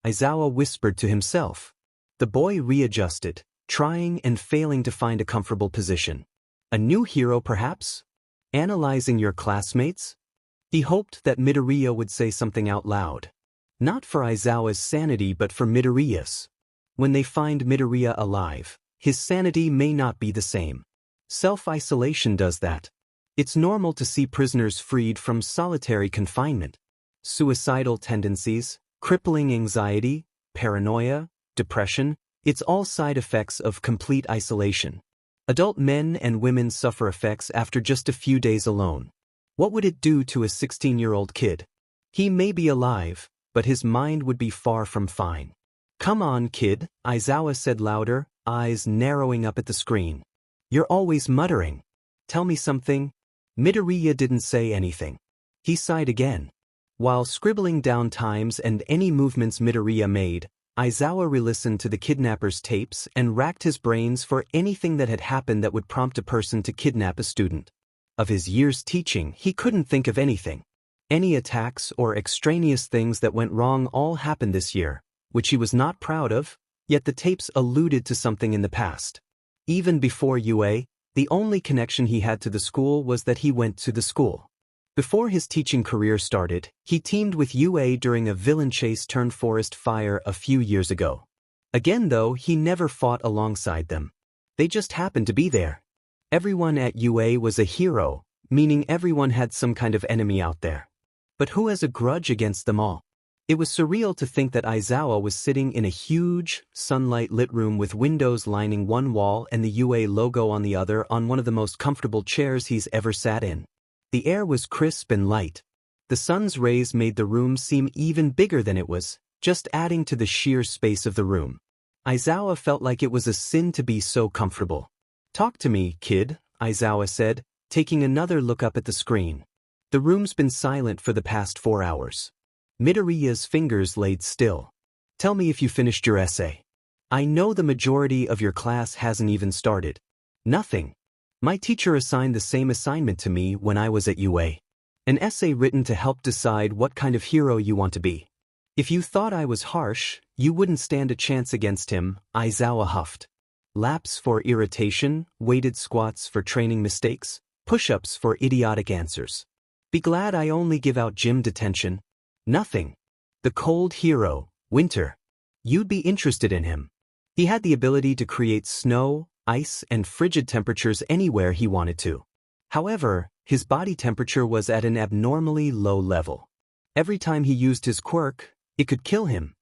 Aizawa whispered to himself. The boy readjusted, trying and failing to find a comfortable position. A new hero perhaps? Analyzing your classmates? He hoped that Midoriya would say something out loud. Not for Aizawa's sanity but for Midoriya's. When they find Midoriya alive, his sanity may not be the same. Self-isolation does that. It's normal to see prisoners freed from solitary confinement. Suicidal tendencies, crippling anxiety, paranoia, depression, it's all side effects of complete isolation. Adult men and women suffer effects after just a few days alone. What would it do to a 16-year-old kid? He may be alive, but his mind would be far from fine. Come on, kid, Aizawa said louder, eyes narrowing up at the screen. You're always muttering. Tell me something. Midoriya didn't say anything. He sighed again. While scribbling down times and any movements Midoriya made, Aizawa re-listened to the kidnapper's tapes and racked his brains for anything that had happened that would prompt a person to kidnap a student. Of his years teaching, he couldn't think of anything. Any attacks or extraneous things that went wrong all happened this year, which he was not proud of, yet the tapes alluded to something in the past. Even before UA, the only connection he had to the school was that he went to the school. Before his teaching career started, he teamed with UA during a villain chase turned forest fire a few years ago. Again though, he never fought alongside them. They just happened to be there. Everyone at UA was a hero, meaning everyone had some kind of enemy out there. But who has a grudge against them all? It was surreal to think that Aizawa was sitting in a huge, sunlight-lit room with windows lining one wall and the UA logo on the other on one of the most comfortable chairs he's ever sat in. The air was crisp and light. The sun's rays made the room seem even bigger than it was, just adding to the sheer space of the room. Aizawa felt like it was a sin to be so comfortable. Talk to me, kid, Aizawa said, taking another look up at the screen. The room's been silent for the past 4 hours. Midoriya's fingers laid still. Tell me if you finished your essay. I know the majority of your class hasn't even started. Nothing. My teacher assigned the same assignment to me when I was at UA. An essay written to help decide what kind of hero you want to be. If you thought I was harsh, you wouldn't stand a chance against him, Aizawa huffed. Laps for irritation, weighted squats for training mistakes, push-ups for idiotic answers. Be glad I only give out gym detention. Nothing. The cold hero, Winter. You'd be interested in him. He had the ability to create snow, ice, and frigid temperatures anywhere he wanted to. However, his body temperature was at an abnormally low level. Every time he used his quirk, it could kill him.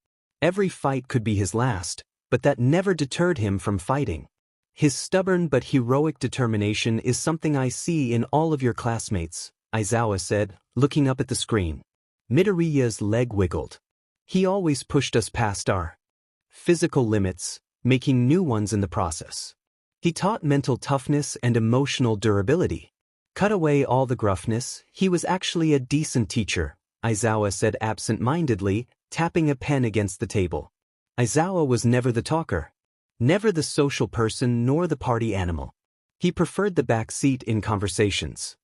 Every fight could be his last, but that never deterred him from fighting. His stubborn but heroic determination is something I see in all of your classmates, Aizawa said, looking up at the screen. Midoriya's leg wiggled. He always pushed us past our physical limits, making new ones in the process. He taught mental toughness and emotional durability. Cut away all the gruffness, he was actually a decent teacher, Aizawa said absent-mindedly, tapping a pen against the table. Aizawa was never the talker. Never the social person nor the party animal. He preferred the back seat in conversations.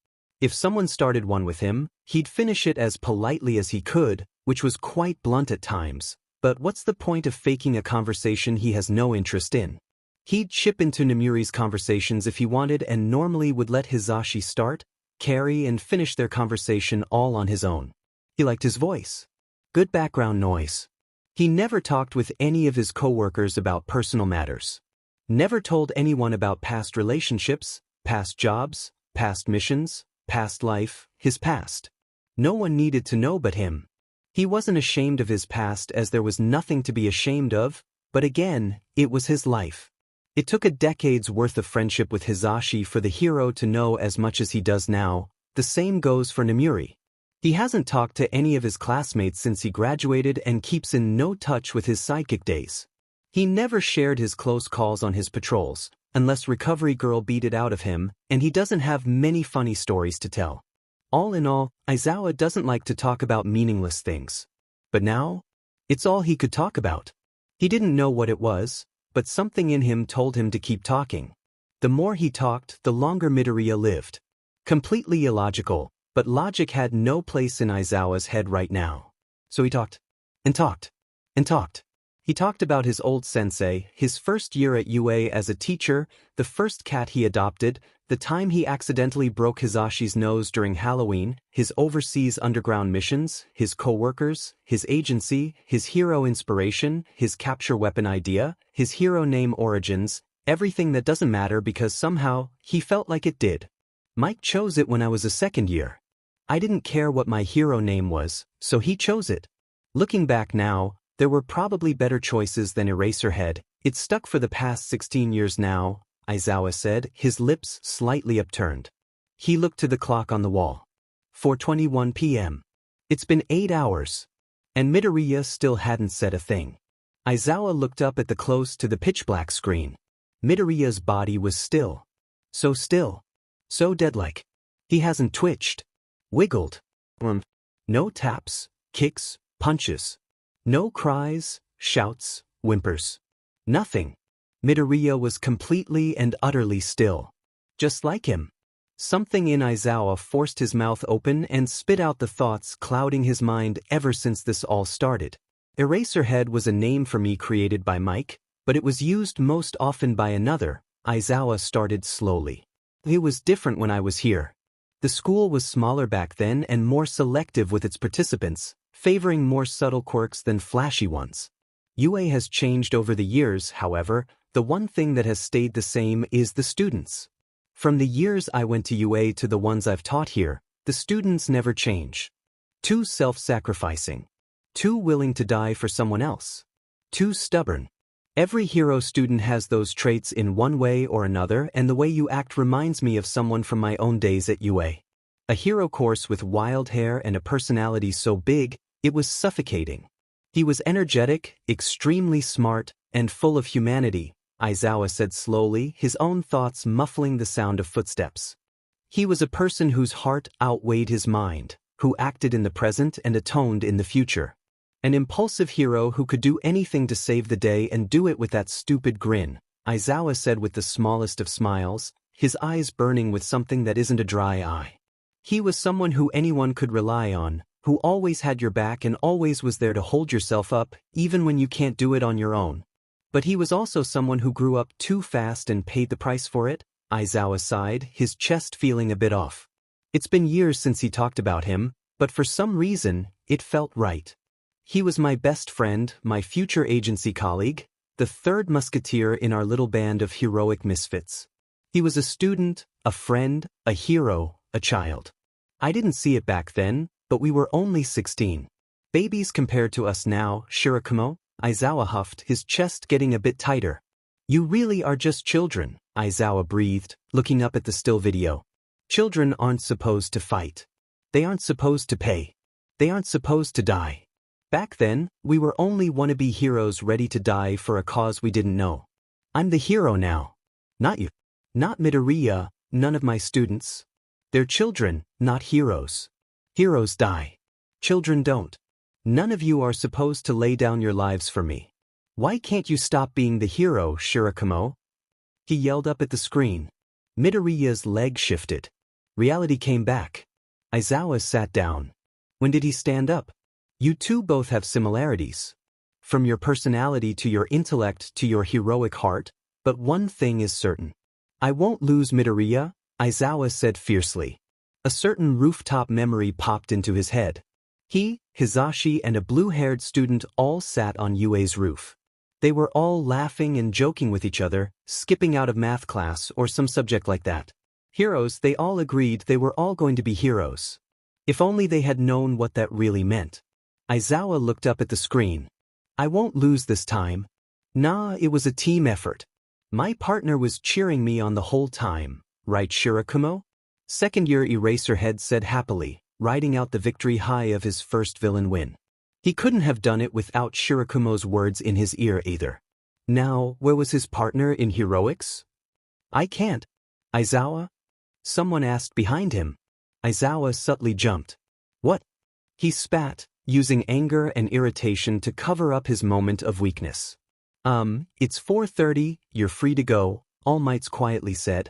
If someone started one with him, he'd finish it as politely as he could, which was quite blunt at times. But what's the point of faking a conversation he has no interest in? He'd chip into Nemuri's conversations if he wanted and normally would let Hisashi start, carry and finish their conversation all on his own. He liked his voice. Good background noise. He never talked with any of his coworkers about personal matters. Never told anyone about past relationships, past jobs, past missions, past life, his past. No one needed to know but him. He wasn't ashamed of his past as there was nothing to be ashamed of, but again, it was his life. It took a decade's worth of friendship with Hisashi for the hero to know as much as he does now. The same goes for Nemuri. He hasn't talked to any of his classmates since he graduated and keeps in no touch with his sidekick days. He never shared his close calls on his patrols, unless Recovery Girl beat it out of him, and he doesn't have many funny stories to tell. All in all, Aizawa doesn't like to talk about meaningless things. But now, it's all he could talk about. He didn't know what it was, but something in him told him to keep talking. The more he talked, the longer Midoriya lived. Completely illogical, but logic had no place in Aizawa's head right now. So he talked, and talked, and talked. He talked about his old sensei, his first year at UA as a teacher, the first cat he adopted, the time he accidentally broke Hisashi's nose during Halloween, his overseas underground missions, his co-workers, his agency, his hero inspiration, his capture weapon idea, his hero name origins, everything that doesn't matter because somehow, he felt like it did. Mike chose it when I was a second year. I didn't care what my hero name was, so he chose it. Looking back now, there were probably better choices than Eraserhead. It's stuck for the past 16 years now, Aizawa said, his lips slightly upturned. He looked to the clock on the wall. 4:21 p.m. It's been 8 hours. And Midoriya still hadn't said a thing. Aizawa looked up at the close to the pitch-black screen. Midoriya's body was still. So still. So dead-like. He hasn't twitched. Wiggled. No taps, kicks, punches. No cries, shouts, whimpers. Nothing. Midoriya was completely and utterly still. Just like him. Something in Aizawa forced his mouth open and spit out the thoughts clouding his mind ever since this all started. Eraserhead was a name for me created by Mike, but it was used most often by another. Aizawa started slowly. It was different when I was here. The school was smaller back then and more selective with its participants, favoring more subtle quirks than flashy ones. UA has changed over the years, however. The one thing that has stayed the same is the students. From the years I went to UA to the ones I've taught here, the students never change. Too self-sacrificing. Too willing to die for someone else. Too stubborn. Every hero student has those traits in one way or another, and the way you act reminds me of someone from my own days at UA. A hero course with wild hair and a personality so big, it was suffocating. He was energetic, extremely smart, and full of humanity, Aizawa said slowly, his own thoughts muffling the sound of footsteps. He was a person whose heart outweighed his mind, who acted in the present and atoned in the future. An impulsive hero who could do anything to save the day and do it with that stupid grin, Aizawa said with the smallest of smiles, his eyes burning with something that isn't a dry eye. He was someone who anyone could rely on, who always had your back and always was there to hold yourself up, even when you can't do it on your own. But he was also someone who grew up too fast and paid the price for it, Aizawa sighed, his chest feeling a bit off. It's been years since he talked about him, but for some reason, it felt right. He was my best friend, my future agency colleague, the third musketeer in our little band of heroic misfits. He was a student, a friend, a hero, a child. I didn't see it back then, but we were only 16. Babies compared to us now, Shirakumo, Aizawa huffed, his chest getting a bit tighter. You really are just children, Aizawa breathed, looking up at the still video. Children aren't supposed to fight. They aren't supposed to pay. They aren't supposed to die. Back then, we were only wannabe heroes ready to die for a cause we didn't know. I'm the hero now. Not you. Not Midoriya, none of my students. They're children, not heroes. Heroes die. Children don't. None of you are supposed to lay down your lives for me. Why can't you stop being the hero, Shirakumo? He yelled up at the screen. Midoriya's leg shifted. Reality came back. Aizawa sat down. When did he stand up? You two both have similarities. From your personality to your intellect to your heroic heart, but one thing is certain. I won't lose Midoriya, Aizawa said fiercely. A certain rooftop memory popped into his head. He, Hizashi and a blue-haired student all sat on UA's roof. They were all laughing and joking with each other, skipping out of math class or some subject like that. Heroes, they all agreed they were all going to be heroes. If only they had known what that really meant. Aizawa looked up at the screen. I won't lose this time. Nah, it was a team effort. My partner was cheering me on the whole time, right, Shirakumo? Second-year Eraserhead said happily, riding out the victory high of his first villain win. He couldn't have done it without Shirakumo's words in his ear either. Now, where was his partner in heroics? I can't. Aizawa? Someone asked behind him. Aizawa subtly jumped. What? He spat, using anger and irritation to cover up his moment of weakness. It's 4:30, you're free to go, All Might's quietly said.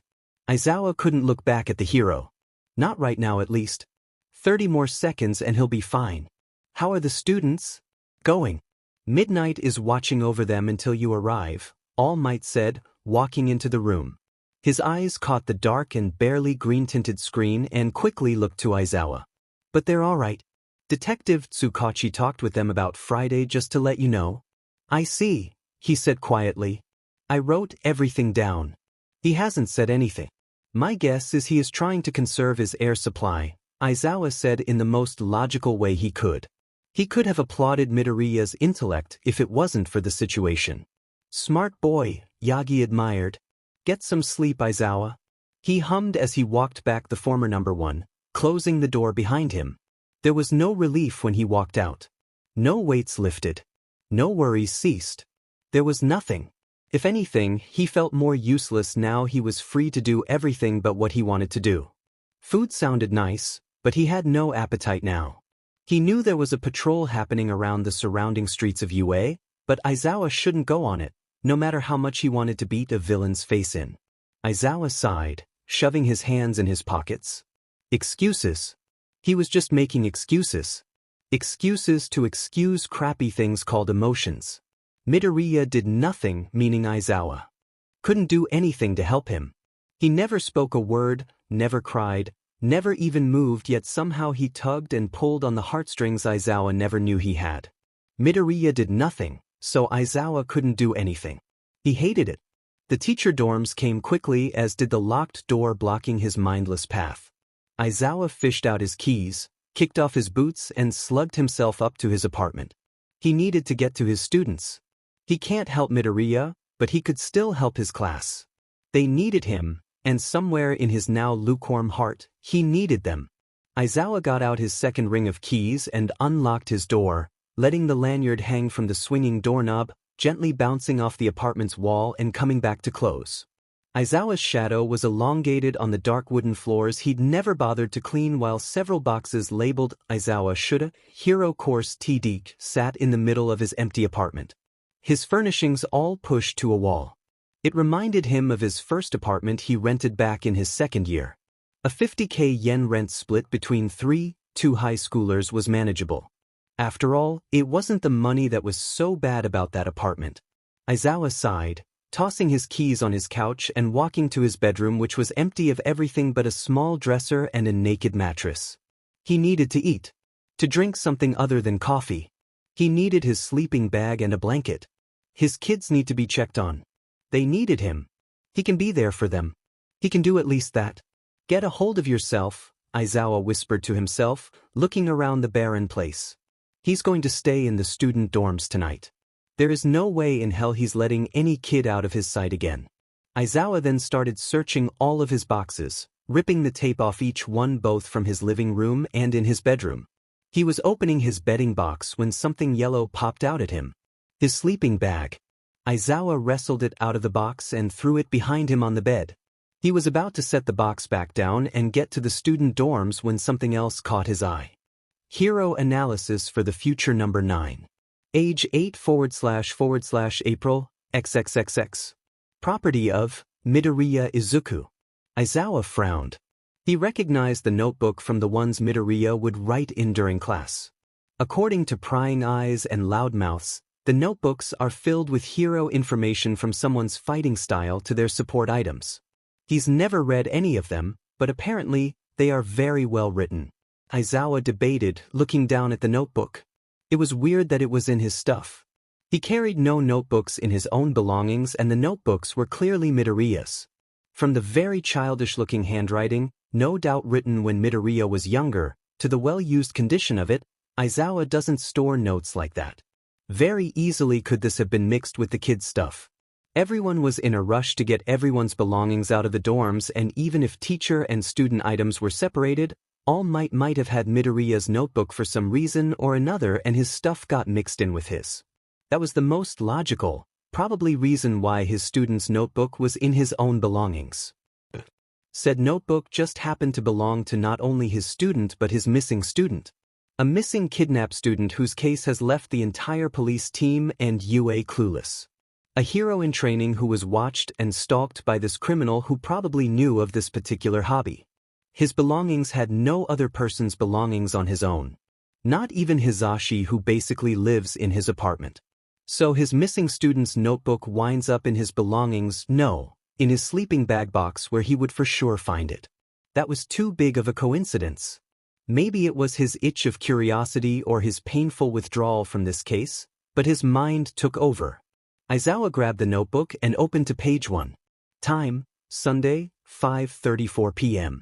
Aizawa couldn't look back at the hero. Not right now at least. 30 more seconds and he'll be fine. How are the students? Going. Midnight is watching over them until you arrive, All Might said, walking into the room. His eyes caught the dark and barely green-tinted screen and quickly looked to Aizawa. But they're all right. Detective Tsukachi talked with them about Friday just to let you know. I see, he said quietly. I wrote everything down. He hasn't said anything. My guess is he is trying to conserve his air supply, Aizawa said in the most logical way he could. He could have applauded Midoriya's intellect if it wasn't for the situation. Smart boy, Yagi admired. Get some sleep, Aizawa. He hummed as he walked back the former number 1, closing the door behind him. There was no relief when he walked out. No weights lifted. No worries ceased. There was nothing. If anything, he felt more useless now he was free to do everything but what he wanted to do. Food sounded nice, but he had no appetite now. He knew there was a patrol happening around the surrounding streets of UA, but Aizawa shouldn't go on it, no matter how much he wanted to beat a villain's face in. Aizawa sighed, shoving his hands in his pockets. Excuses. He was just making excuses. Excuses to excuse crappy things called emotions. Midoriya did nothing, meaning Aizawa. Couldn't do anything to help him. He never spoke a word, never cried, never even moved, yet somehow he tugged and pulled on the heartstrings Aizawa never knew he had. Midoriya did nothing, so Aizawa couldn't do anything. He hated it. The teacher dorms came quickly, as did the locked door blocking his mindless path. Aizawa fished out his keys, kicked off his boots and slugged himself up to his apartment. He needed to get to his students. He can't help Midoriya, but he could still help his class. They needed him, and somewhere in his now lukewarm heart, he needed them. Aizawa got out his second ring of keys and unlocked his door, letting the lanyard hang from the swinging doorknob, gently bouncing off the apartment's wall and coming back to close. Aizawa's shadow was elongated on the dark wooden floors he'd never bothered to clean, while several boxes labeled Aizawa Shoulda, Hero Course TD sat in the middle of his empty apartment. His furnishings all pushed to a wall. It reminded him of his first apartment he rented back in his second year. A 50k yen rent split between two high schoolers was manageable. After all, it wasn't the money that was so bad about that apartment. Aizawa sighed, tossing his keys on his couch and walking to his bedroom, which was empty of everything but a small dresser and a naked mattress. He needed to eat. To drink something other than coffee. He needed his sleeping bag and a blanket. His kids need to be checked on. They needed him. He can be there for them. He can do at least that. Get a hold of yourself, Aizawa whispered to himself, looking around the barren place. He's going to stay in the student dorms tonight. There is no way in hell he's letting any kid out of his sight again. Aizawa then started searching all of his boxes, ripping the tape off each one, both from his living room and in his bedroom. He was opening his bedding box when something yellow popped out at him. His sleeping bag. Aizawa wrestled it out of the box and threw it behind him on the bed. He was about to set the box back down and get to the student dorms when something else caught his eye. Hero analysis for the future number 9. Age 8//April, XXXX. Property of Midoriya Izuku. Aizawa frowned. He recognized the notebook from the ones Midoriya would write in during class. According to prying eyes and loud mouths, the notebooks are filled with hero information from someone's fighting style to their support items. He's never read any of them, but apparently, they are very well written. Aizawa debated, looking down at the notebook. It was weird that it was in his stuff. He carried no notebooks in his own belongings, and the notebooks were clearly Midoriya's. From the very childish-looking handwriting, no doubt written when Midoriya was younger, to the well-used condition of it, Aizawa doesn't store notes like that. Very easily could this have been mixed with the kids' stuff. Everyone was in a rush to get everyone's belongings out of the dorms, and even if teacher and student items were separated, All Might have had Midoriya's notebook for some reason or another, and his stuff got mixed in with his. That was the most logical, probably reason why his student's notebook was in his own belongings. Said notebook just happened to belong to not only his student but his missing student. A missing kidnapped student whose case has left the entire police team and UA clueless. A hero in training who was watched and stalked by this criminal who probably knew of this particular hobby. His belongings had no other person's belongings on his own. Not even Hizashi, who basically lives in his apartment. So his missing student's notebook winds up in his belongings, no, in his sleeping bag box where he would for sure find it. That was too big of a coincidence. Maybe it was his itch of curiosity or his painful withdrawal from this case, but his mind took over. Aizawa grabbed the notebook and opened to page 1. Time, Sunday, 5:34 p.m.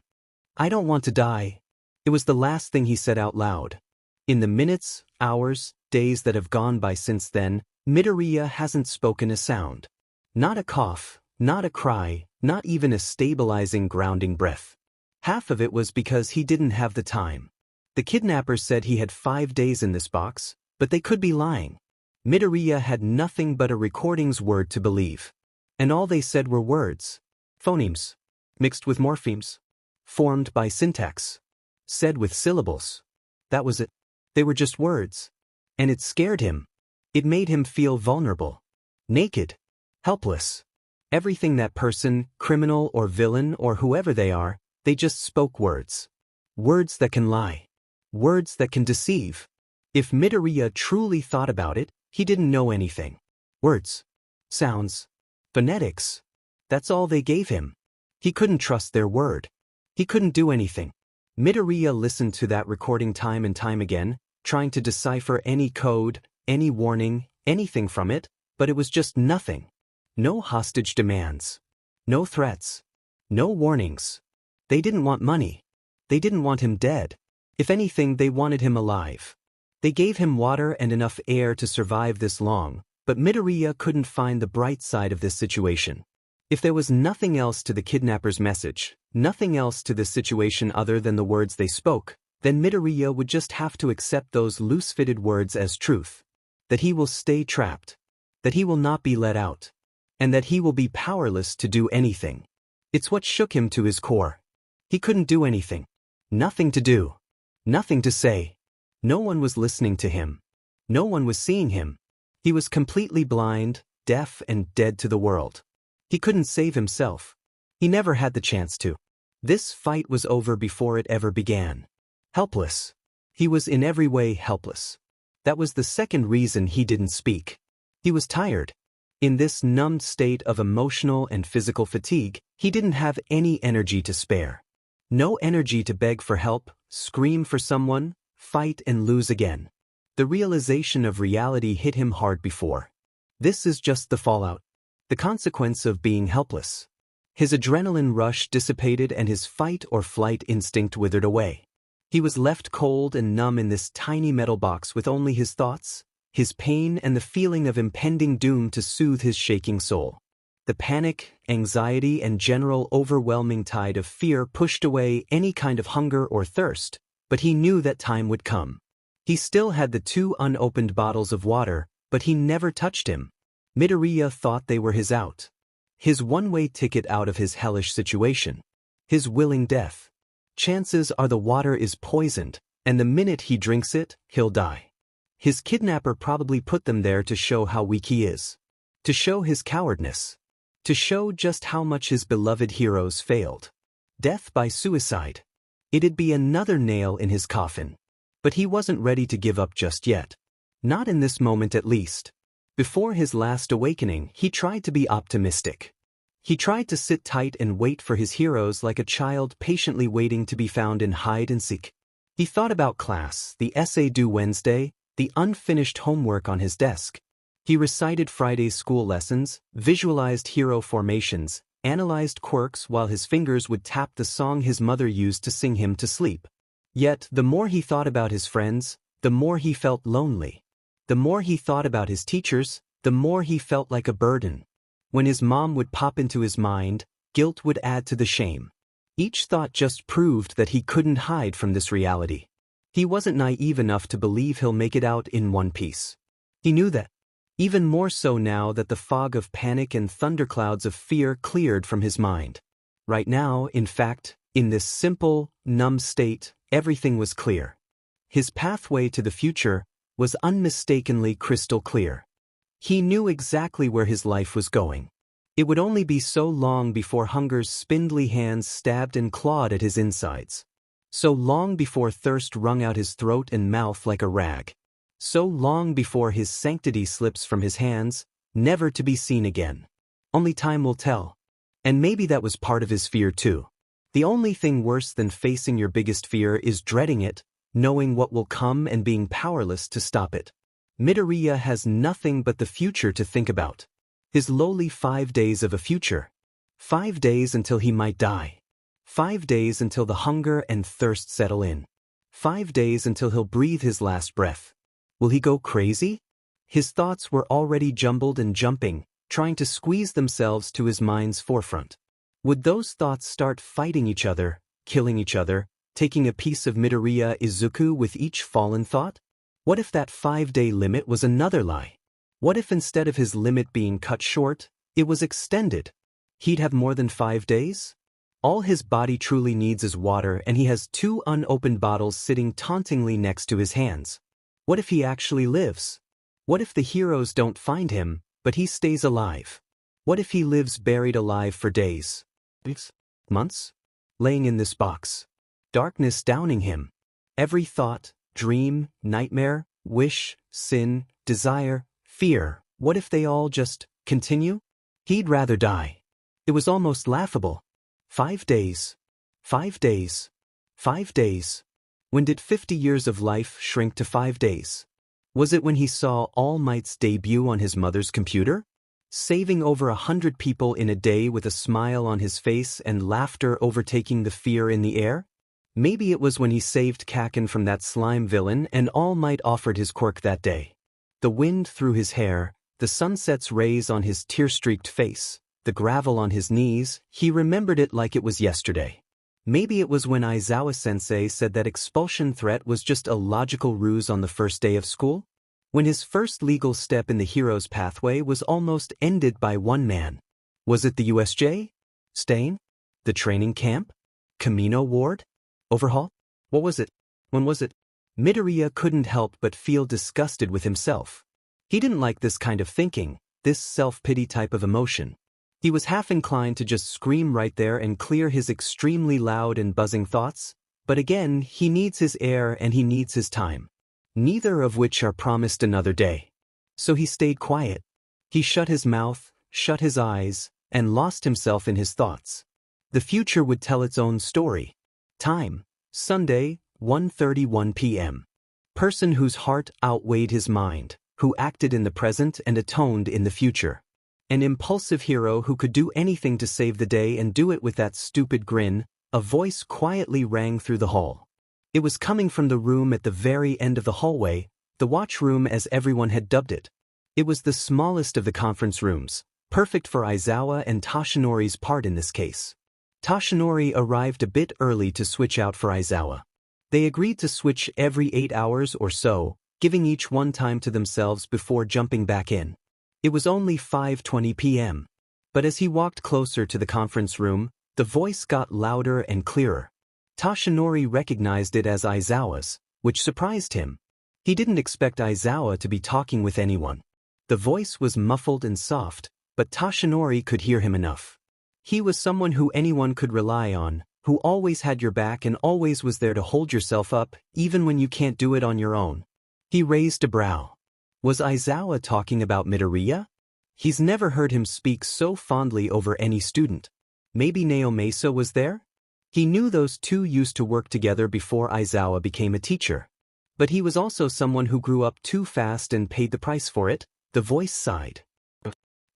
I don't want to die. It was the last thing he said out loud. In the minutes, hours, days that have gone by since then, Midoriya hasn't spoken a sound. Not a cough, not a cry, not even a stabilizing grounding breath. Half of it was because he didn't have the time. The kidnapper said he had 5 days in this box, but they could be lying. Midoriya had nothing but a recording's word to believe. And all they said were words. Phonemes. Mixed with morphemes. Formed by syntax. Said with syllables. That was it. They were just words. And it scared him. It made him feel vulnerable. Naked. Helpless. Everything that person, criminal or villain or whoever they are, they just spoke words. Words that can lie. Words that can deceive. If Midoriya truly thought about it, he didn't know anything. Words. Sounds. Phonetics. That's all they gave him. He couldn't trust their word. He couldn't do anything. Midoriya listened to that recording time and time again, trying to decipher any code, any warning, anything from it, but it was just nothing. No hostage demands. No threats. No warnings. They didn't want money. They didn't want him dead. If anything, they wanted him alive. They gave him water and enough air to survive this long, but Midoriya couldn't find the bright side of this situation. If there was nothing else to the kidnapper's message, nothing else to this situation other than the words they spoke, then Midoriya would just have to accept those loose-fitted words as truth. That he will stay trapped. That he will not be let out. And that he will be powerless to do anything. It's what shook him to his core. He couldn't do anything. Nothing to do. Nothing to say. No one was listening to him. No one was seeing him. He was completely blind, deaf, and dead to the world. He couldn't save himself. He never had the chance to. This fight was over before it ever began. Helpless. He was in every way helpless. That was the second reason he didn't speak. He was tired. In this numbed state of emotional and physical fatigue, he didn't have any energy to spare. No energy to beg for help, scream for someone, fight and lose again. The realization of reality hit him hard before. This is just the fallout. The consequence of being helpless. His adrenaline rush dissipated and his fight or flight instinct withered away. He was left cold and numb in this tiny metal box with only his thoughts, his pain and the feeling of impending doom to soothe his shaking soul. The panic, anxiety and general overwhelming tide of fear pushed away any kind of hunger or thirst, but he knew that time would come. He still had the 2 unopened bottles of water, but he never touched him. Midoriya thought they were his out. His one-way ticket out of his hellish situation. His willing death. Chances are the water is poisoned, and the minute he drinks it, he'll die. His kidnapper probably put them there to show how weak he is. To show his cowardness. To show just how much his beloved heroes failed. Death by suicide. It'd be another nail in his coffin. But he wasn't ready to give up just yet. Not in this moment at least. Before his last awakening, he tried to be optimistic. He tried to sit tight and wait for his heroes like a child patiently waiting to be found in hide and seek. He thought about class, the essay due Wednesday, the unfinished homework on his desk. He recited Friday's school lessons, visualized hero formations, analyzed quirks while his fingers would tap the song his mother used to sing him to sleep. Yet, the more he thought about his friends, the more he felt lonely. The more he thought about his teachers, the more he felt like a burden. When his mom would pop into his mind, guilt would add to the shame. Each thought just proved that he couldn't hide from this reality. He wasn't naive enough to believe he'll make it out in one piece. He knew that. Even more so now that the fog of panic and thunderclouds of fear cleared from his mind. Right now, in fact, in this simple, numb state, everything was clear. His pathway to the future was unmistakably crystal clear. He knew exactly where his life was going. It would only be so long before hunger's spindly hands stabbed and clawed at his insides. So long before thirst wrung out his throat and mouth like a rag. So long before his sanctity slips from his hands, never to be seen again. Only time will tell. And maybe that was part of his fear too. The only thing worse than facing your biggest fear is dreading it, knowing what will come and being powerless to stop it. Midoriya has nothing but the future to think about. His lowly 5 days of a future. 5 days until he might die. 5 days until the hunger and thirst settle in. 5 days until he'll breathe his last breath. Will he go crazy? His thoughts were already jumbled and jumping, trying to squeeze themselves to his mind's forefront. Would those thoughts start fighting each other, killing each other, taking a piece of Midoriya Izuku with each fallen thought? What if that 5-day limit was another lie? What if instead of his limit being cut short, it was extended? He'd have more than 5 days? All his body truly needs is water, and he has 2 unopened bottles sitting tauntingly next to his hands. What if he actually lives? What if the heroes don't find him, but he stays alive? What if he lives buried alive for days? Weeks? Months? Laying in this box. Darkness downing him. Every thought, dream, nightmare, wish, sin, desire, fear, what if they all just continue? He'd rather die. It was almost laughable. 5 days. 5 days. 5 days. When did 50 years of life shrink to 5 days? Was it when he saw All Might's debut on his mother's computer? Saving over 100 people in a day with a smile on his face and laughter overtaking the fear in the air? Maybe it was when he saved Kaken from that slime villain and All Might offered his quirk that day. The wind through his hair, the sunset's rays on his tear-streaked face, the gravel on his knees, he remembered it like it was yesterday. Maybe it was when Aizawa-sensei said that expulsion threat was just a logical ruse on the first day of school? When his first legal step in the hero's pathway was almost ended by one man. Was it the USJ? Stain? The training camp? Camino Ward? Overhaul? What was it? When was it? Midoriya couldn't help but feel disgusted with himself. He didn't like this kind of thinking, this self-pity type of emotion. He was half inclined to just scream right there and clear his extremely loud and buzzing thoughts, but again, he needs his air and he needs his time. Neither of which are promised another day. So he stayed quiet. He shut his mouth, shut his eyes, and lost himself in his thoughts. The future would tell its own story. Time, Sunday, 1:31 p.m. Person whose heart outweighed his mind, who acted in the present and atoned in the future. An impulsive hero who could do anything to save the day and do it with that stupid grin. A voice quietly rang through the hall. It was coming from the room at the very end of the hallway, the watch room as everyone had dubbed it. It was the smallest of the conference rooms, perfect for Aizawa and Toshinori's part in this case. Toshinori arrived a bit early to switch out for Aizawa. They agreed to switch every 8 hours or so, giving each one time to themselves before jumping back in. It was only 5:20 p.m. But as he walked closer to the conference room, the voice got louder and clearer. Toshinori recognized it as Aizawa's, which surprised him. He didn't expect Aizawa to be talking with anyone. The voice was muffled and soft, but Toshinori could hear him enough. He was someone who anyone could rely on, who always had your back and always was there to hold yourself up, even when you can't do it on your own. He raised a brow. Was Aizawa talking about Midoriya? He's never heard him speak so fondly over any student. Maybe Naomasa was there? He knew those two used to work together before Aizawa became a teacher. But he was also someone who grew up too fast and paid the price for it, the voice sighed.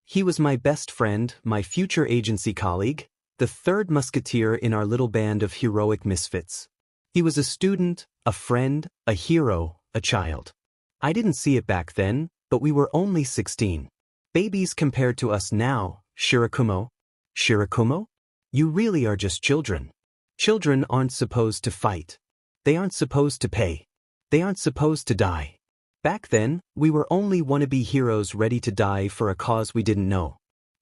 He was my best friend, my future agency colleague, the third musketeer in our little band of heroic misfits. He was a student, a friend, a hero, a child. I didn't see it back then, but we were only 16. Babies compared to us now, Shirakumo. Shirakumo? You really are just children. Children aren't supposed to fight. They aren't supposed to pay. They aren't supposed to die. Back then, we were only wannabe heroes ready to die for a cause we didn't know.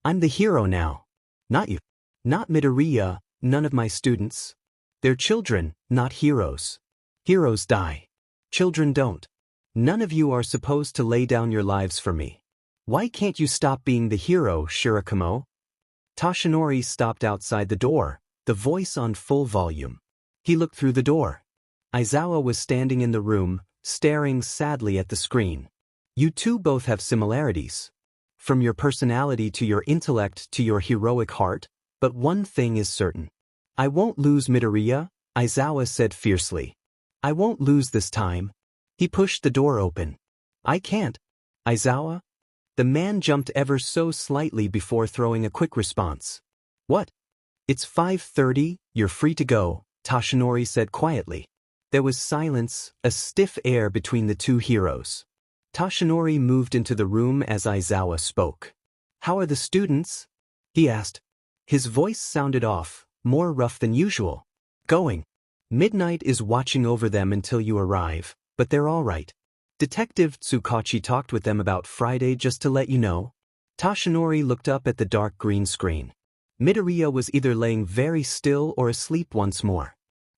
I'm the hero now. Not you. Not Midoriya, none of my students. They're children, not heroes. Heroes die. Children don't. None of you are supposed to lay down your lives for me. Why can't you stop being the hero, Shirakumo? Toshinori stopped outside the door, the voice on full volume. He looked through the door. Aizawa was standing in the room, staring sadly at the screen. You two both have similarities. From your personality to your intellect to your heroic heart, but one thing is certain. I won't lose Midoriya, Aizawa said fiercely. I won't lose this time. He pushed the door open. I can't. Aizawa? The man jumped ever so slightly before throwing a quick response. What? It's 5:30, you're free to go, Toshinori said quietly. There was silence, a stiff air between the two heroes. Toshinori moved into the room as Aizawa spoke. How are the students? He asked. His voice sounded off, more rough than usual. Going. Midnight is watching over them until you arrive, but they're all right. Detective Tsukachi talked with them about Friday just to let you know. Toshinori looked up at the dark green screen. Midoriya was either laying very still or asleep once more.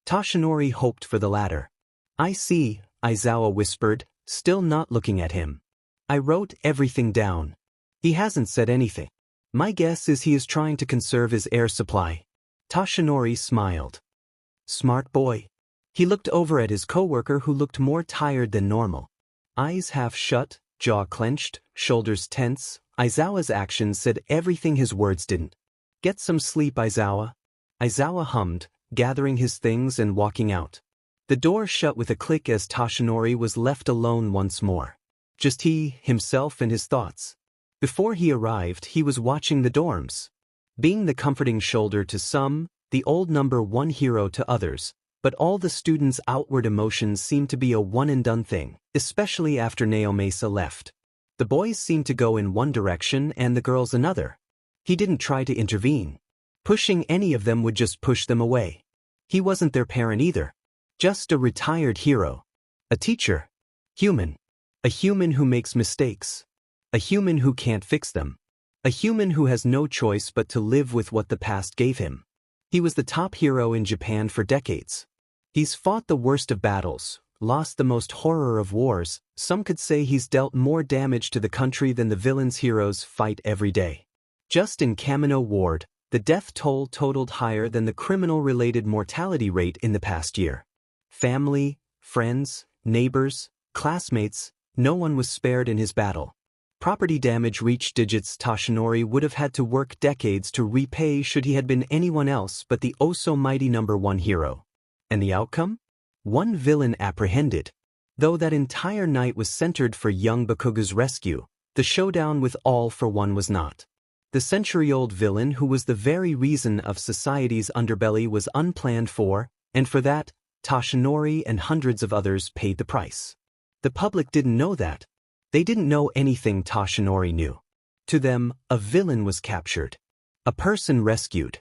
Toshinori hoped for the latter. I see, Aizawa whispered, still not looking at him. I wrote everything down. He hasn't said anything. My guess is he is trying to conserve his air supply. Toshinori smiled. Smart boy. He looked over at his coworker who looked more tired than normal. Eyes half shut, jaw clenched, shoulders tense. Aizawa's actions said everything his words didn't. Get some sleep, Aizawa. Aizawa hummed, gathering his things and walking out. The door shut with a click as Toshinori was left alone once more. Just he, himself and his thoughts. Before he arrived, he was watching the dorms. Being the comforting shoulder to some, the old number one hero to others, but all the students' outward emotions seemed to be a one-and-done thing, especially after Naomasa left. The boys seemed to go in one direction and the girls another. He didn't try to intervene. Pushing any of them would just push them away. He wasn't their parent either. Just a retired hero. A teacher. Human. A human who makes mistakes. A human who can't fix them. A human who has no choice but to live with what the past gave him. He was the top hero in Japan for decades. He's fought the worst of battles, lost the most horror of wars. Some could say he's dealt more damage to the country than the villains heroes fight every day. Just in Kamino Ward, the death toll totaled higher than the criminal-related mortality rate in the past year. Family, friends, neighbors, classmates, no one was spared in his battle. Property damage reached digits Toshinori would have had to work decades to repay should he had been anyone else but the oh-so-mighty number one hero. And the outcome? One villain apprehended. Though that entire night was centered for young Bakugo's rescue, the showdown with All for One was not. The century-old villain who was the very reason of society's underbelly was unplanned for, and for that, Toshinori and hundreds of others paid the price. The public didn't know that. They didn't know anything Toshinori knew. To them, a villain was captured. A person rescued.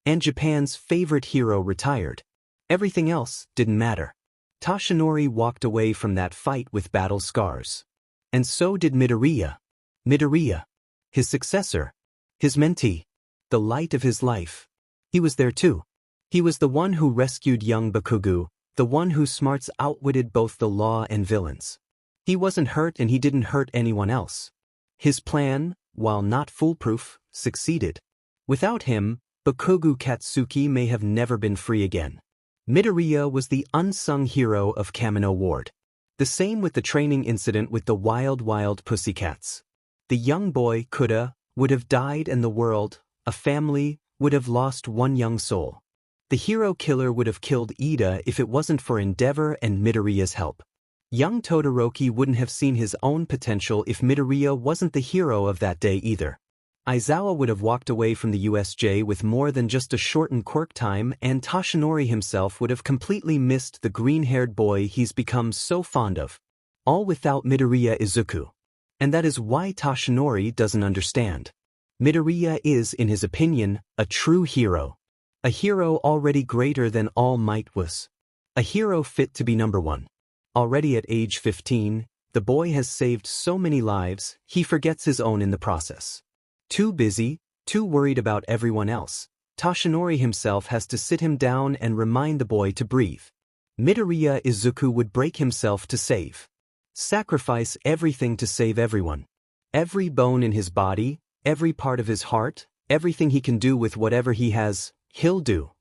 And Japan's favorite hero retired. Everything else didn't matter. Toshinori walked away from that fight with battle scars. And so did Midoriya. Midoriya. His successor. His mentee. The light of his life. He was there too. He was the one who rescued young Bakugo, the one whose smarts outwitted both the law and villains. He wasn't hurt and he didn't hurt anyone else. His plan, while not foolproof, succeeded. Without him, Bakugo Katsuki may have never been free again. Midoriya was the unsung hero of Kamino Ward. The same with the training incident with the wild pussycats. The young boy would have died and the world, a family, would have lost one young soul. The hero killer would have killed Ida if it wasn't for Endeavor and Midoriya's help. Young Todoroki wouldn't have seen his own potential if Midoriya wasn't the hero of that day either. Aizawa would have walked away from the USJ with more than just a shortened quirk time, and Toshinori himself would have completely missed the green-haired boy he's become so fond of. All without Midoriya Izuku. And that is why Toshinori doesn't understand. Midoriya is, in his opinion, a true hero. A hero already greater than All Might was. A hero fit to be number one. Already at age 15, the boy has saved so many lives, he forgets his own in the process. Too busy, too worried about everyone else, Toshinori himself has to sit him down and remind the boy to breathe. Midoriya Izuku would break himself to save. Sacrifice everything to save everyone. Every bone in his body, every part of his heart, everything he can do with whatever he has, he'll do.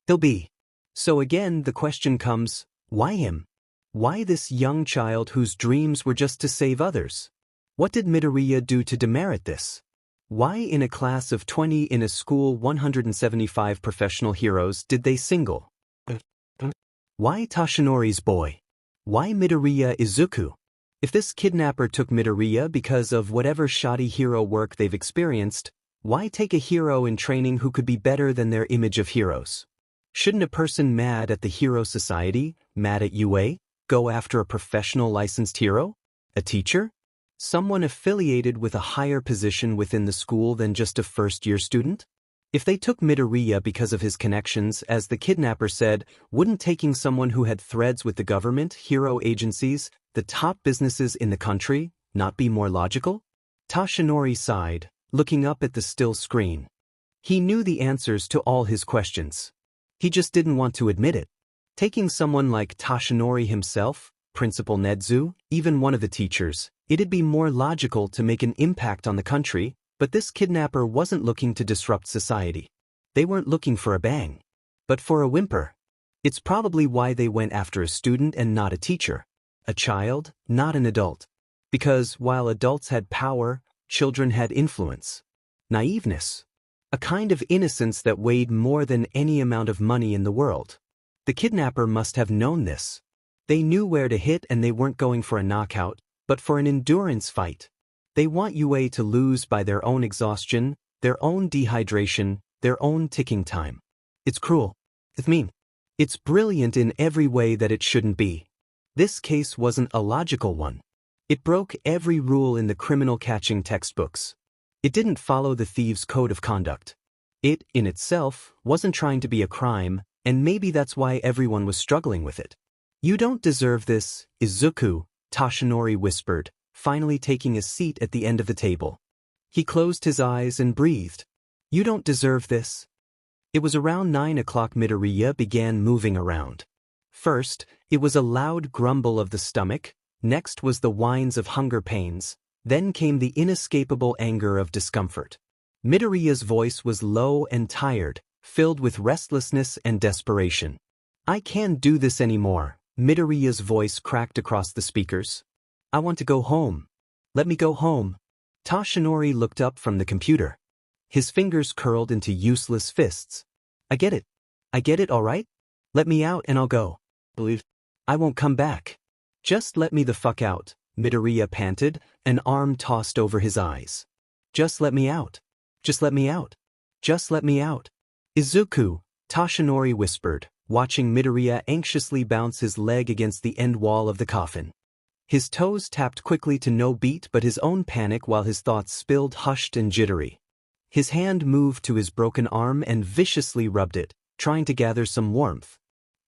He'll be. So again the question comes, why him? Why this young child whose dreams were just to save others? What did Midoriya do to demerit this? Why in a class of 20 in a school 175 professional heroes did they single? Why Toshinori's boy? Why Midoriya Izuku? If this kidnapper took Midoriya because of whatever shoddy hero work they've experienced, Why take a hero in training who could be better than their image of heroes? Shouldn't a person mad at the hero society, mad at UA, go after a professional licensed hero? A teacher? Someone affiliated with a higher position within the school than just a first-year student? If they took Midoriya because of his connections, as the kidnapper said, wouldn't taking someone who had threads with the government, hero agencies, the top businesses in the country, not be more logical? Tashinori sighed, looking up at the still screen. He knew the answers to all his questions. He just didn't want to admit it. Taking someone like Tashinori himself, Principal Nedzu, even one of the teachers, it'd be more logical to make an impact on the country, but this kidnapper wasn't looking to disrupt society. They weren't looking for a bang, but for a whimper. It's probably why they went after a student and not a teacher. A child, not an adult. Because while adults had power, children had influence. Naiveness. A kind of innocence that weighed more than any amount of money in the world. The kidnapper must have known this. They knew where to hit and they weren't going for a knockout, but for an endurance fight. They want UA to lose by their own exhaustion, their own dehydration, their own ticking time. It's cruel. It's mean. It's brilliant in every way that it shouldn't be. This case wasn't a logical one. It broke every rule in the criminal catching textbooks. It didn't follow the thieves' code of conduct. It, in itself, wasn't trying to be a crime, and maybe that's why everyone was struggling with it. You don't deserve this, Izuku, Tashinori whispered, finally taking a seat at the end of the table. He closed his eyes and breathed. You don't deserve this. It was around 9 o'clock Midoriya began moving around. First, it was a loud grumble of the stomach, next was the whines of hunger pains, then came the inescapable anger of discomfort. Midoriya's voice was low and tired, filled with restlessness and desperation. I can't do this anymore, Midoriya's voice cracked across the speakers. I want to go home. Let me go home. Tashinori looked up from the computer. His fingers curled into useless fists. I get it. I get it, all right? Let me out and I'll go. Believe I won't come back. Just let me the fuck out, Midoriya panted, an arm tossed over his eyes. Just let me out. Just let me out. Just let me out. Izuku, Tashinori whispered, watching Midoriya anxiously bounce his leg against the end wall of the coffin. His toes tapped quickly to no beat but his own panic while his thoughts spilled hushed and jittery. His hand moved to his broken arm and viciously rubbed it, trying to gather some warmth.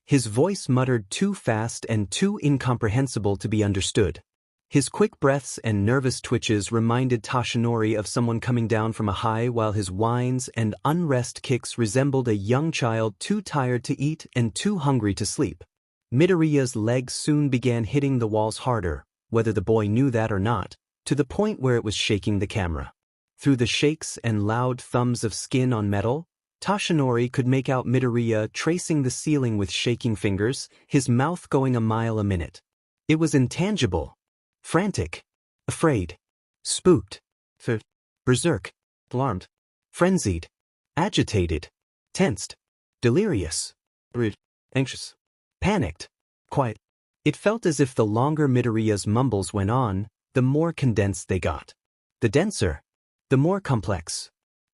His voice muttered too fast and too incomprehensible to be understood. His quick breaths and nervous twitches reminded Tashinori of someone coming down from a high while his whines and unrest kicks resembled a young child too tired to eat and too hungry to sleep. Midoriya's legs soon began hitting the walls harder, whether the boy knew that or not, to the point where it was shaking the camera. Through the shakes and loud thumbs of skin on metal, Tashinori could make out Midoriya tracing the ceiling with shaking fingers, his mouth going a mile a minute. It was intangible. Frantic. Afraid. Spooked. Berserk. Alarmed. Frenzied. Agitated. Tensed. Delirious. Anxious. Panicked. Quiet. It felt as if the longer Midoriya's mumbles went on, the more condensed they got. The denser. The more complex.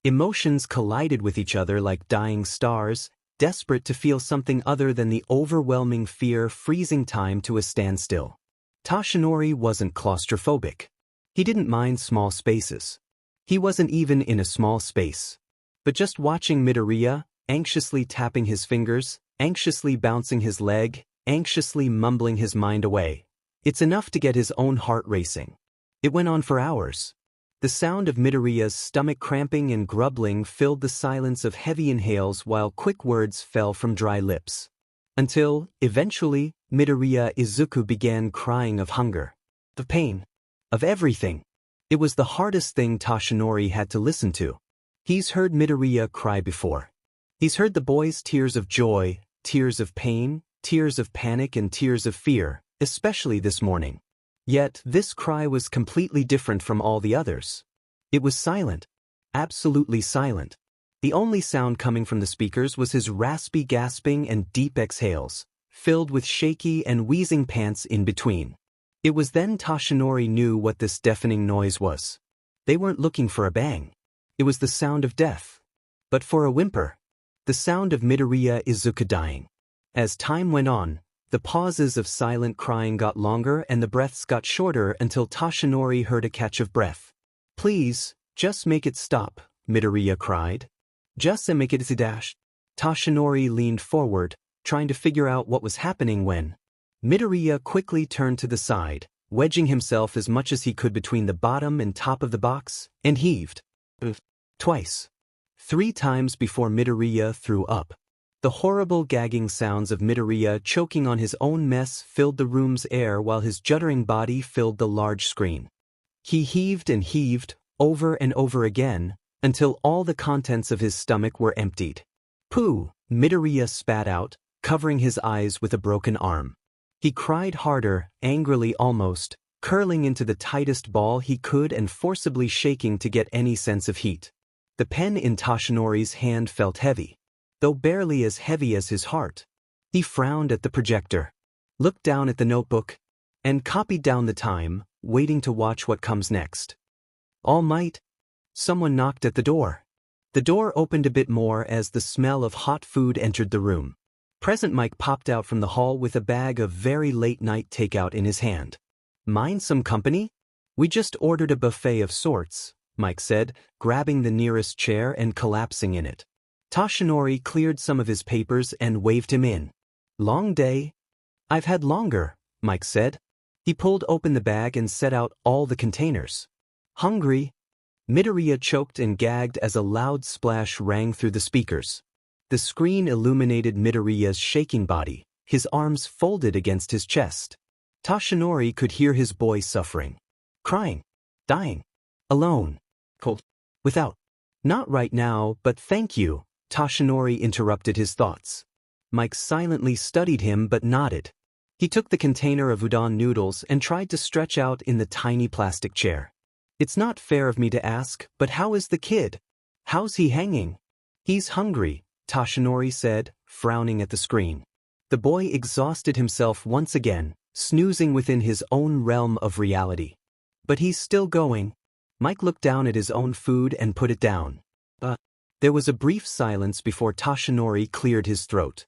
Emotions collided with each other like dying stars, desperate to feel something other than the overwhelming fear freezing time to a standstill. Tashinori wasn't claustrophobic. He didn't mind small spaces. He wasn't even in a small space. But just watching Midoriya, anxiously tapping his fingers, anxiously bouncing his leg, anxiously mumbling his mind away, it's enough to get his own heart racing. It went on for hours. The sound of Midoriya's stomach cramping and grumbling filled the silence of heavy inhales while quick words fell from dry lips. Until, eventually, Midoriya Izuku began crying of hunger. Of pain. Of everything. It was the hardest thing Tashinori had to listen to. He's heard Midoriya cry before. He's heard the boy's tears of joy, tears of pain, tears of panic and tears of fear, especially this morning. Yet, this cry was completely different from all the others. It was silent. Absolutely silent. The only sound coming from the speakers was his raspy gasping and deep exhales, filled with shaky and wheezing pants in between. It was then Tashinori knew what this deafening noise was. They weren't looking for a bang. It was the sound of death. But for a whimper. The sound of Midoriya Izuka dying. As time went on, the pauses of silent crying got longer and the breaths got shorter until Tashinori heard a catch of breath. Please, just make it stop, Midoriya cried. Just make it dash. Tashinori leaned forward, trying to figure out what was happening when. Midoriya quickly turned to the side, wedging himself as much as he could between the bottom and top of the box, and heaved. Twice. 3 times before Midoriya threw up. The horrible gagging sounds of Midoriya choking on his own mess filled the room's air while his juddering body filled the large screen. He heaved and heaved, over and over again, until all the contents of his stomach were emptied. Pooh, Midoriya spat out, covering his eyes with a broken arm. He cried harder, angrily almost, curling into the tightest ball he could and forcibly shaking to get any sense of heat. The pen in Tashinori's hand felt heavy, though barely as heavy as his heart. He frowned at the projector, looked down at the notebook, and copied down the time, waiting to watch what comes next. All might. Someone knocked at the door. The door opened a bit more as the smell of hot food entered the room. Present Mike popped out from the hall with a bag of very late-night takeout in his hand. Mind some company? We just ordered a buffet of sorts, Mike said, grabbing the nearest chair and collapsing in it. Tashinori cleared some of his papers and waved him in. Long day? I've had longer, Mike said. He pulled open the bag and set out all the containers. Hungry? Midoriya choked and gagged as a loud splash rang through the speakers. The screen illuminated Midoriya's shaking body, his arms folded against his chest. Tashinori could hear his boy suffering. Crying. Dying. Alone. Cold. Without. Not right now, but thank you, Tashinori interrupted his thoughts. Mike silently studied him but nodded. He took the container of udon noodles and tried to stretch out in the tiny plastic chair. It's not fair of me to ask, but how is the kid? How's he hanging? He's hungry, Tashinori said, frowning at the screen. The boy exhausted himself once again, snoozing within his own realm of reality. But he's still going. Mike looked down at his own food and put it down. There was a brief silence before Tashinori cleared his throat.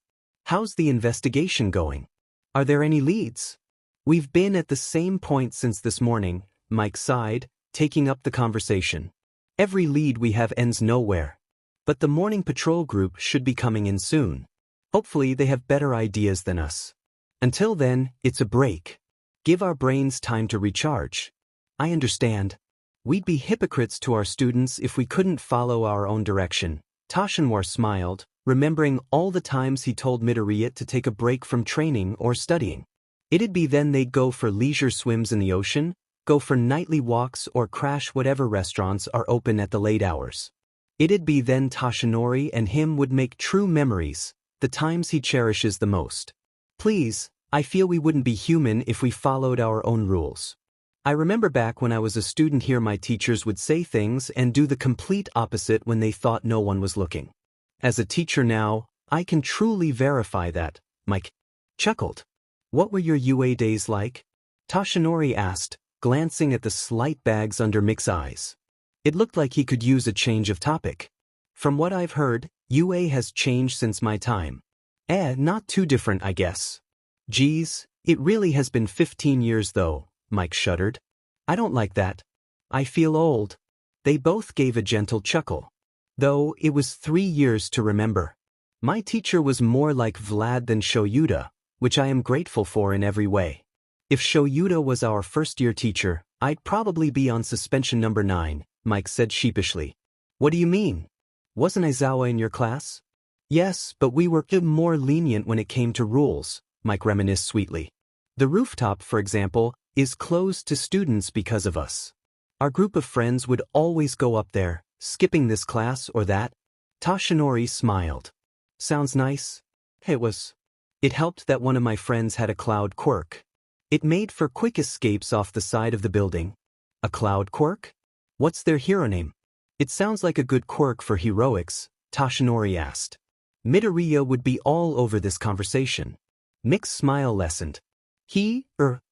How's the investigation going? Are there any leads? We've been at the same point since this morning, Mike sighed, taking up the conversation. Every lead we have ends nowhere. But the morning patrol group should be coming in soon. Hopefully they have better ideas than us. Until then, it's a break. Give our brains time to recharge. I understand. We'd be hypocrites to our students if we couldn't follow our own direction. Tashinori smiled, remembering all the times he told Midoriya to take a break from training or studying. It'd be then they'd go for leisure swims in the ocean, go for nightly walks or crash whatever restaurants are open at the late hours. It'd be then Tashinori and him would make true memories, the times he cherishes the most. Please, I feel we wouldn't be human if we followed our own rules. I remember back when I was a student here my teachers would say things and do the complete opposite when they thought no one was looking. As a teacher now, I can truly verify that, Mike chuckled. What were your UA days like? Tashinori asked, glancing at the slight bags under Mick's eyes. It looked like he could use a change of topic. From what I've heard, UA has changed since my time. Not too different, I guess. Geez, it really has been 15 years though, Mike shuddered. I don't like that. I feel old. They both gave a gentle chuckle. Though it was 3 years to remember. My teacher was more like Vlad than Shoyuta, which I am grateful for in every way. If Shoyuta was our first-year teacher, I'd probably be on suspension number 9, Mike said sheepishly. What do you mean? Wasn't Aizawa in your class? Yes, but we were more lenient when it came to rules, Mike reminisced sweetly. The rooftop, for example, is closed to students because of us. Our group of friends would always go up there, skipping this class or that. Tashinori smiled. Sounds nice. It helped that one of my friends had a cloud quirk. It made for quick escapes off the side of the building. A cloud quirk? What's their hero name? It sounds like a good quirk for heroics, Tashinori asked. Midoriya would be all over this conversation. Mick's smile lessened. He,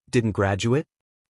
didn't graduate?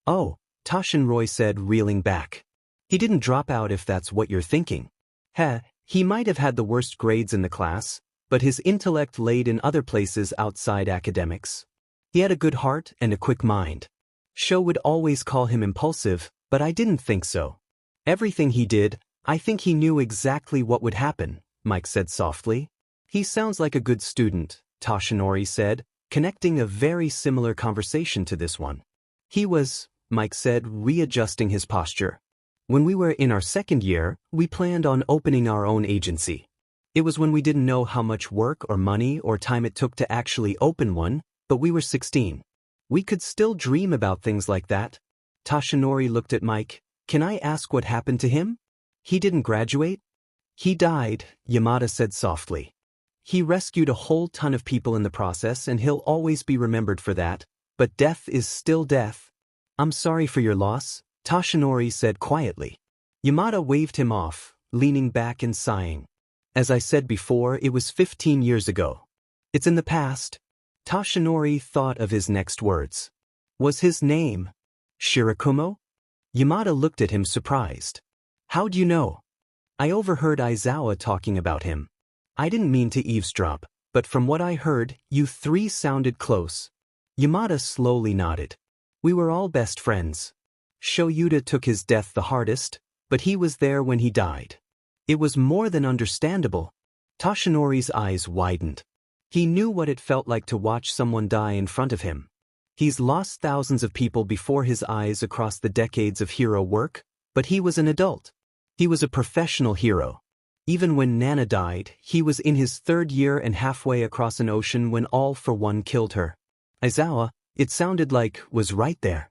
Oh, Tashinori said, reeling back. He didn't drop out if that's what you're thinking. Heh, he might have had the worst grades in the class, but his intellect laid in other places outside academics. He had a good heart and a quick mind. Sho would always call him impulsive, but I didn't think so. Everything he did, I think he knew exactly what would happen, Mike said softly. He sounds like a good student, Toshinori said, connecting a very similar conversation to this one. He was, Mike said, readjusting his posture. When we were in our second year, we planned on opening our own agency. It was when we didn't know how much work or money or time it took to actually open one, but we were 16. We could still dream about things like that. Toshinori looked at Mike. Can I ask what happened to him? He didn't graduate? He died, Yamada said softly. He rescued a whole ton of people in the process and he'll always be remembered for that, but death is still death. I'm sorry for your loss, Toshinori said quietly. Yamada waved him off, leaning back and sighing. As I said before, it was 15 years ago. It's in the past. Toshinori thought of his next words. Was his name Shirakumo? Yamada looked at him surprised. How'd you know? I overheard Aizawa talking about him. I didn't mean to eavesdrop, but from what I heard, you three sounded close. Yamada slowly nodded. We were all best friends. Shoyuta took his death the hardest, but he was there when he died. It was more than understandable. Toshinori's eyes widened. He knew what it felt like to watch someone die in front of him. He's lost thousands of people before his eyes across the decades of hero work, but he was an adult. He was a professional hero. Even when Nana died, he was in his third year and halfway across an ocean when All for One killed her. Aizawa, it sounded like, was right there.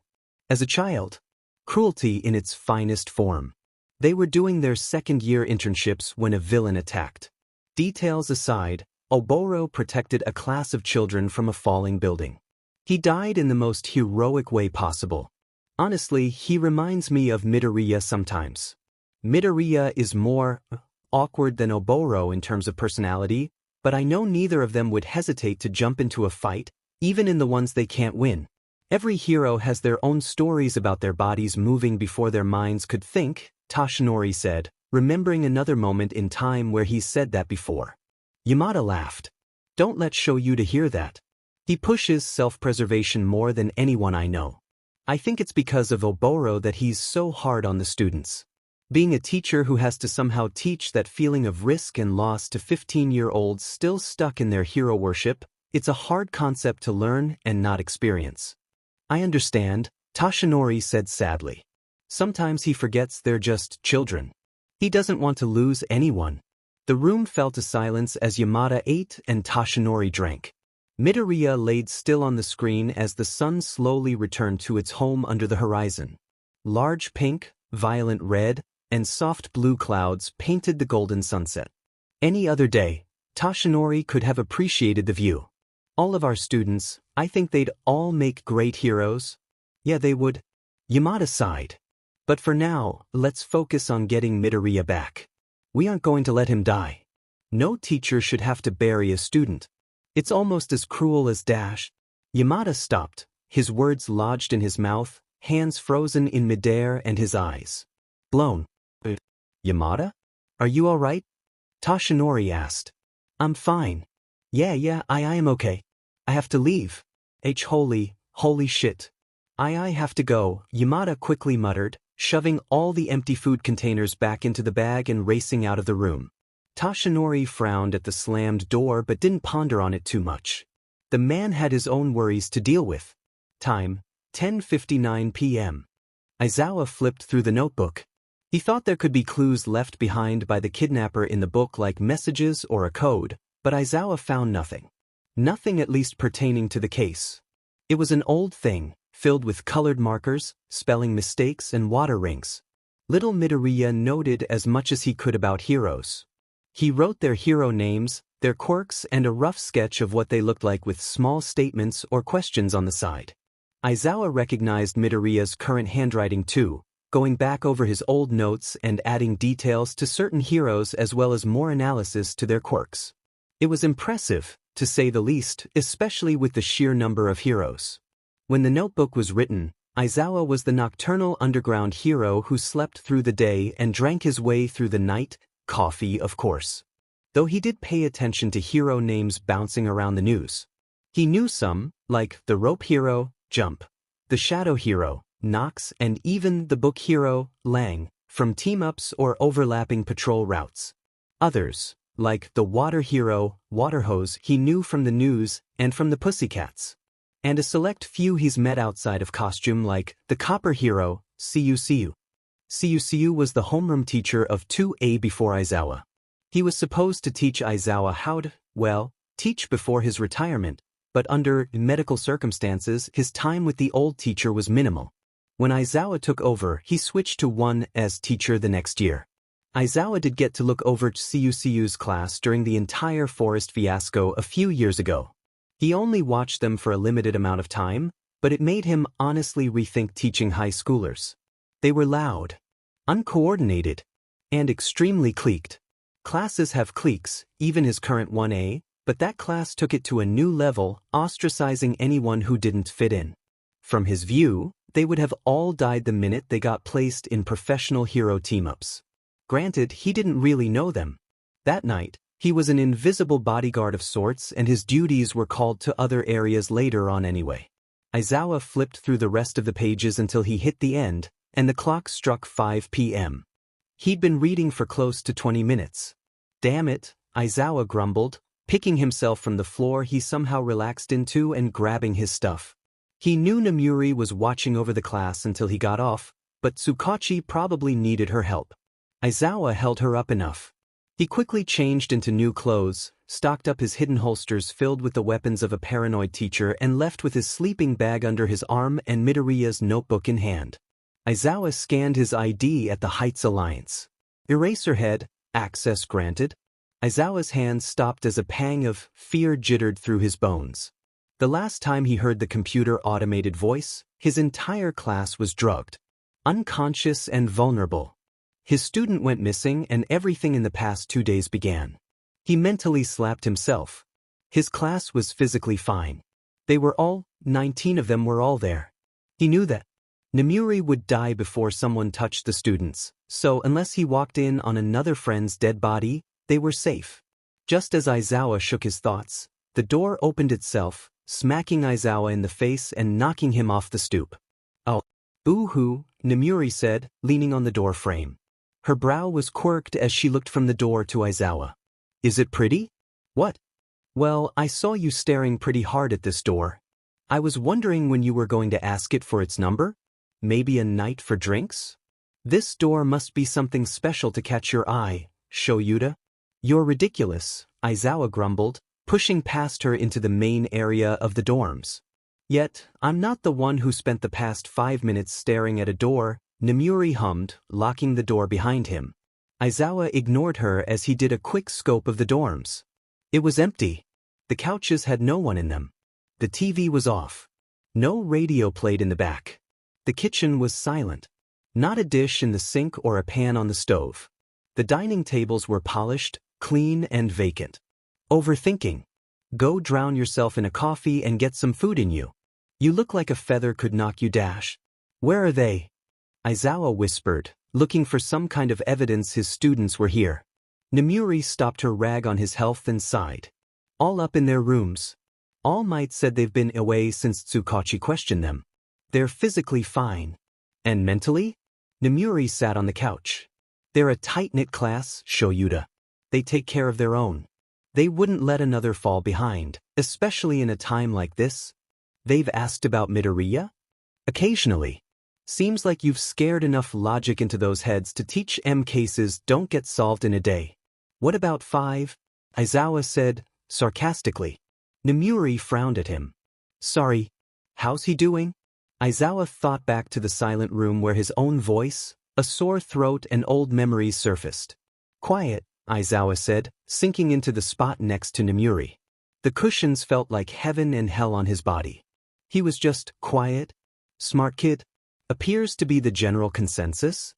As a child. Cruelty in its finest form. They were doing their second-year internships when a villain attacked. Details aside, Oboro protected a class of children from a falling building. He died in the most heroic way possible. Honestly, he reminds me of Midoriya sometimes. Midoriya is more awkward than Oboro in terms of personality, but I know neither of them would hesitate to jump into a fight, even in the ones they can't win. Every hero has their own stories about their bodies moving before their minds could think, Toshinori said, remembering another moment in time where he said that before. Yamada laughed. Don't let Shoyuta hear that. He pushes self-preservation more than anyone I know. I think it's because of Oboro that he's so hard on the students. Being a teacher who has to somehow teach that feeling of risk and loss to 15-year-olds still stuck in their hero worship, it's a hard concept to learn and not experience. I understand, Toshinori said sadly. Sometimes he forgets they're just children. He doesn't want to lose anyone. The room fell to silence as Yamada ate and Toshinori drank. Midoriya laid still on the screen as the sun slowly returned to its home under the horizon. Large pink, violent red, and soft blue clouds painted the golden sunset. Any other day, Toshinori could have appreciated the view. All of our students, I think they'd all make great heroes. Yeah, they would. Yamada sighed. But for now, let's focus on getting Midoriya back. We aren't going to let him die. No teacher should have to bury a student. It's almost as cruel as Dash. Yamada stopped, his words lodged in his mouth, hands frozen in midair and his eyes blown. Yamada? Are you all right? Toshinori asked. I'm fine. Yeah, I am okay. I have to leave. Holy shit. I have to go, Yamada quickly muttered, shoving all the empty food containers back into the bag and racing out of the room. Toshinori frowned at the slammed door but didn't ponder on it too much. The man had his own worries to deal with. Time, 10:59 p.m. Aizawa flipped through the notebook. He thought there could be clues left behind by the kidnapper in the book like messages or a code, but Aizawa found nothing. Nothing at least pertaining to the case. It was an old thing, filled with colored markers, spelling mistakes and water rings. Little Midoriya noted as much as he could about heroes. He wrote their hero names, their quirks and a rough sketch of what they looked like with small statements or questions on the side. Aizawa recognized Midoriya's current handwriting too, going back over his old notes and adding details to certain heroes as well as more analysis to their quirks. It was impressive, to say the least, especially with the sheer number of heroes. When the notebook was written, Aizawa was the nocturnal underground hero who slept through the day and drank his way through the night, coffee of course. Though he did pay attention to hero names bouncing around the news. He knew some, like the rope hero, Jump, the shadow hero, Nox, and even the book hero, Lang, from team-ups or overlapping patrol routes. Others, like the water hero, Waterhose, he knew from the news and from the Pussycats. And a select few he's met outside of costume like the copper hero, Cucu. Cucu was the homeroom teacher of 2A before Aizawa. He was supposed to teach Aizawa how to, well, teach before his retirement, but under medical circumstances his time with the old teacher was minimal. When Aizawa took over, he switched to 1's teacher the next year. Aizawa did get to look over Cucu's class during the entire forest fiasco a few years ago. He only watched them for a limited amount of time, but it made him honestly rethink teaching high schoolers. They were loud, uncoordinated, and extremely cliqued. Classes have cliques, even his current 1A, but that class took it to a new level, ostracizing anyone who didn't fit in. From his view, they would have all died the minute they got placed in professional hero team-ups. Granted, he didn't really know them. That night, he was an invisible bodyguard of sorts and his duties were called to other areas later on anyway. Aizawa flipped through the rest of the pages until he hit the end, and the clock struck 5 p.m. He'd been reading for close to 20 minutes. Damn it, Aizawa grumbled, picking himself from the floor he somehow relaxed into and grabbing his stuff. He knew Namuri was watching over the class until he got off, but Tsukachi probably needed her help. Aizawa held her up enough. He quickly changed into new clothes, stocked up his hidden holsters filled with the weapons of a paranoid teacher and left with his sleeping bag under his arm and Midoriya's notebook in hand. Aizawa scanned his ID at the Heights Alliance. Eraserhead, access granted. Aizawa's hand stopped as a pang of fear jittered through his bones. The last time he heard the computer automated voice, his entire class was drugged. Unconscious and vulnerable. His student went missing and everything in the past 2 days began. He mentally slapped himself. His class was physically fine. They were all, 19 of them were all there. He knew that Namuri would die before someone touched the students, so unless he walked in on another friend's dead body, they were safe. Just as Aizawa shook his thoughts, the door opened itself, smacking Aizawa in the face and knocking him off the stoop. "Oh, boo-hoo," Namuri said, leaning on the door frame. Her brow was quirked as she looked from the door to Aizawa. "Is it pretty?" "What?" "Well, I saw you staring pretty hard at this door. I was wondering when you were going to ask it for its number? Maybe a night for drinks? This door must be something special to catch your eye, Shoyuta." "You're ridiculous," Aizawa grumbled, pushing past her into the main area of the dorms. "Yet, I'm not the one who spent the past 5 minutes staring at a door," Namuri hummed, locking the door behind him. Aizawa ignored her as he did a quick scope of the dorms. It was empty. The couches had no one in them. The TV was off. No radio played in the back. The kitchen was silent. Not a dish in the sink or a pan on the stove. The dining tables were polished, clean and vacant. Overthinking. Go drown yourself in a coffee and get some food in you. You look like a feather could knock you dash. Where are they? Aizawa whispered, looking for some kind of evidence his students were here. Namuri stopped her rag on his health and sighed. All up in their rooms. All Might said they've been away since Tsukachi questioned them. They're physically fine. And mentally? Namuri sat on the couch. They're a tight-knit class, Shoyuta. They take care of their own. They wouldn't let another fall behind, especially in a time like this. They've asked about Midoriya? Occasionally. Seems like you've scared enough logic into those heads to teach cases don't get solved in a day. What about 5? Aizawa said, sarcastically. Namuri frowned at him. Sorry. How's he doing? Aizawa thought back to the silent room where his own voice, a sore throat and old memories surfaced. Quiet, Aizawa said, sinking into the spot next to Namuri. The cushions felt like heaven and hell on his body. He was just quiet. Smart kid. Appears to be the general consensus.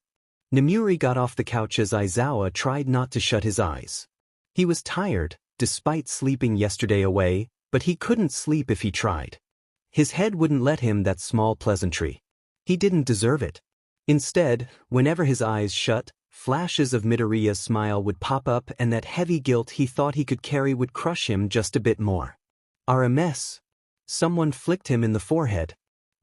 Namuri got off the couch as Aizawa tried not to shut his eyes. He was tired, despite sleeping yesterday away, but he couldn't sleep if he tried. His head wouldn't let him that small pleasantry. He didn't deserve it. Instead, whenever his eyes shut, Flashes of Midoriya's smile would pop up and that heavy guilt he thought he could carry would crush him just a bit more. "Are a mess." Someone flicked him in the forehead.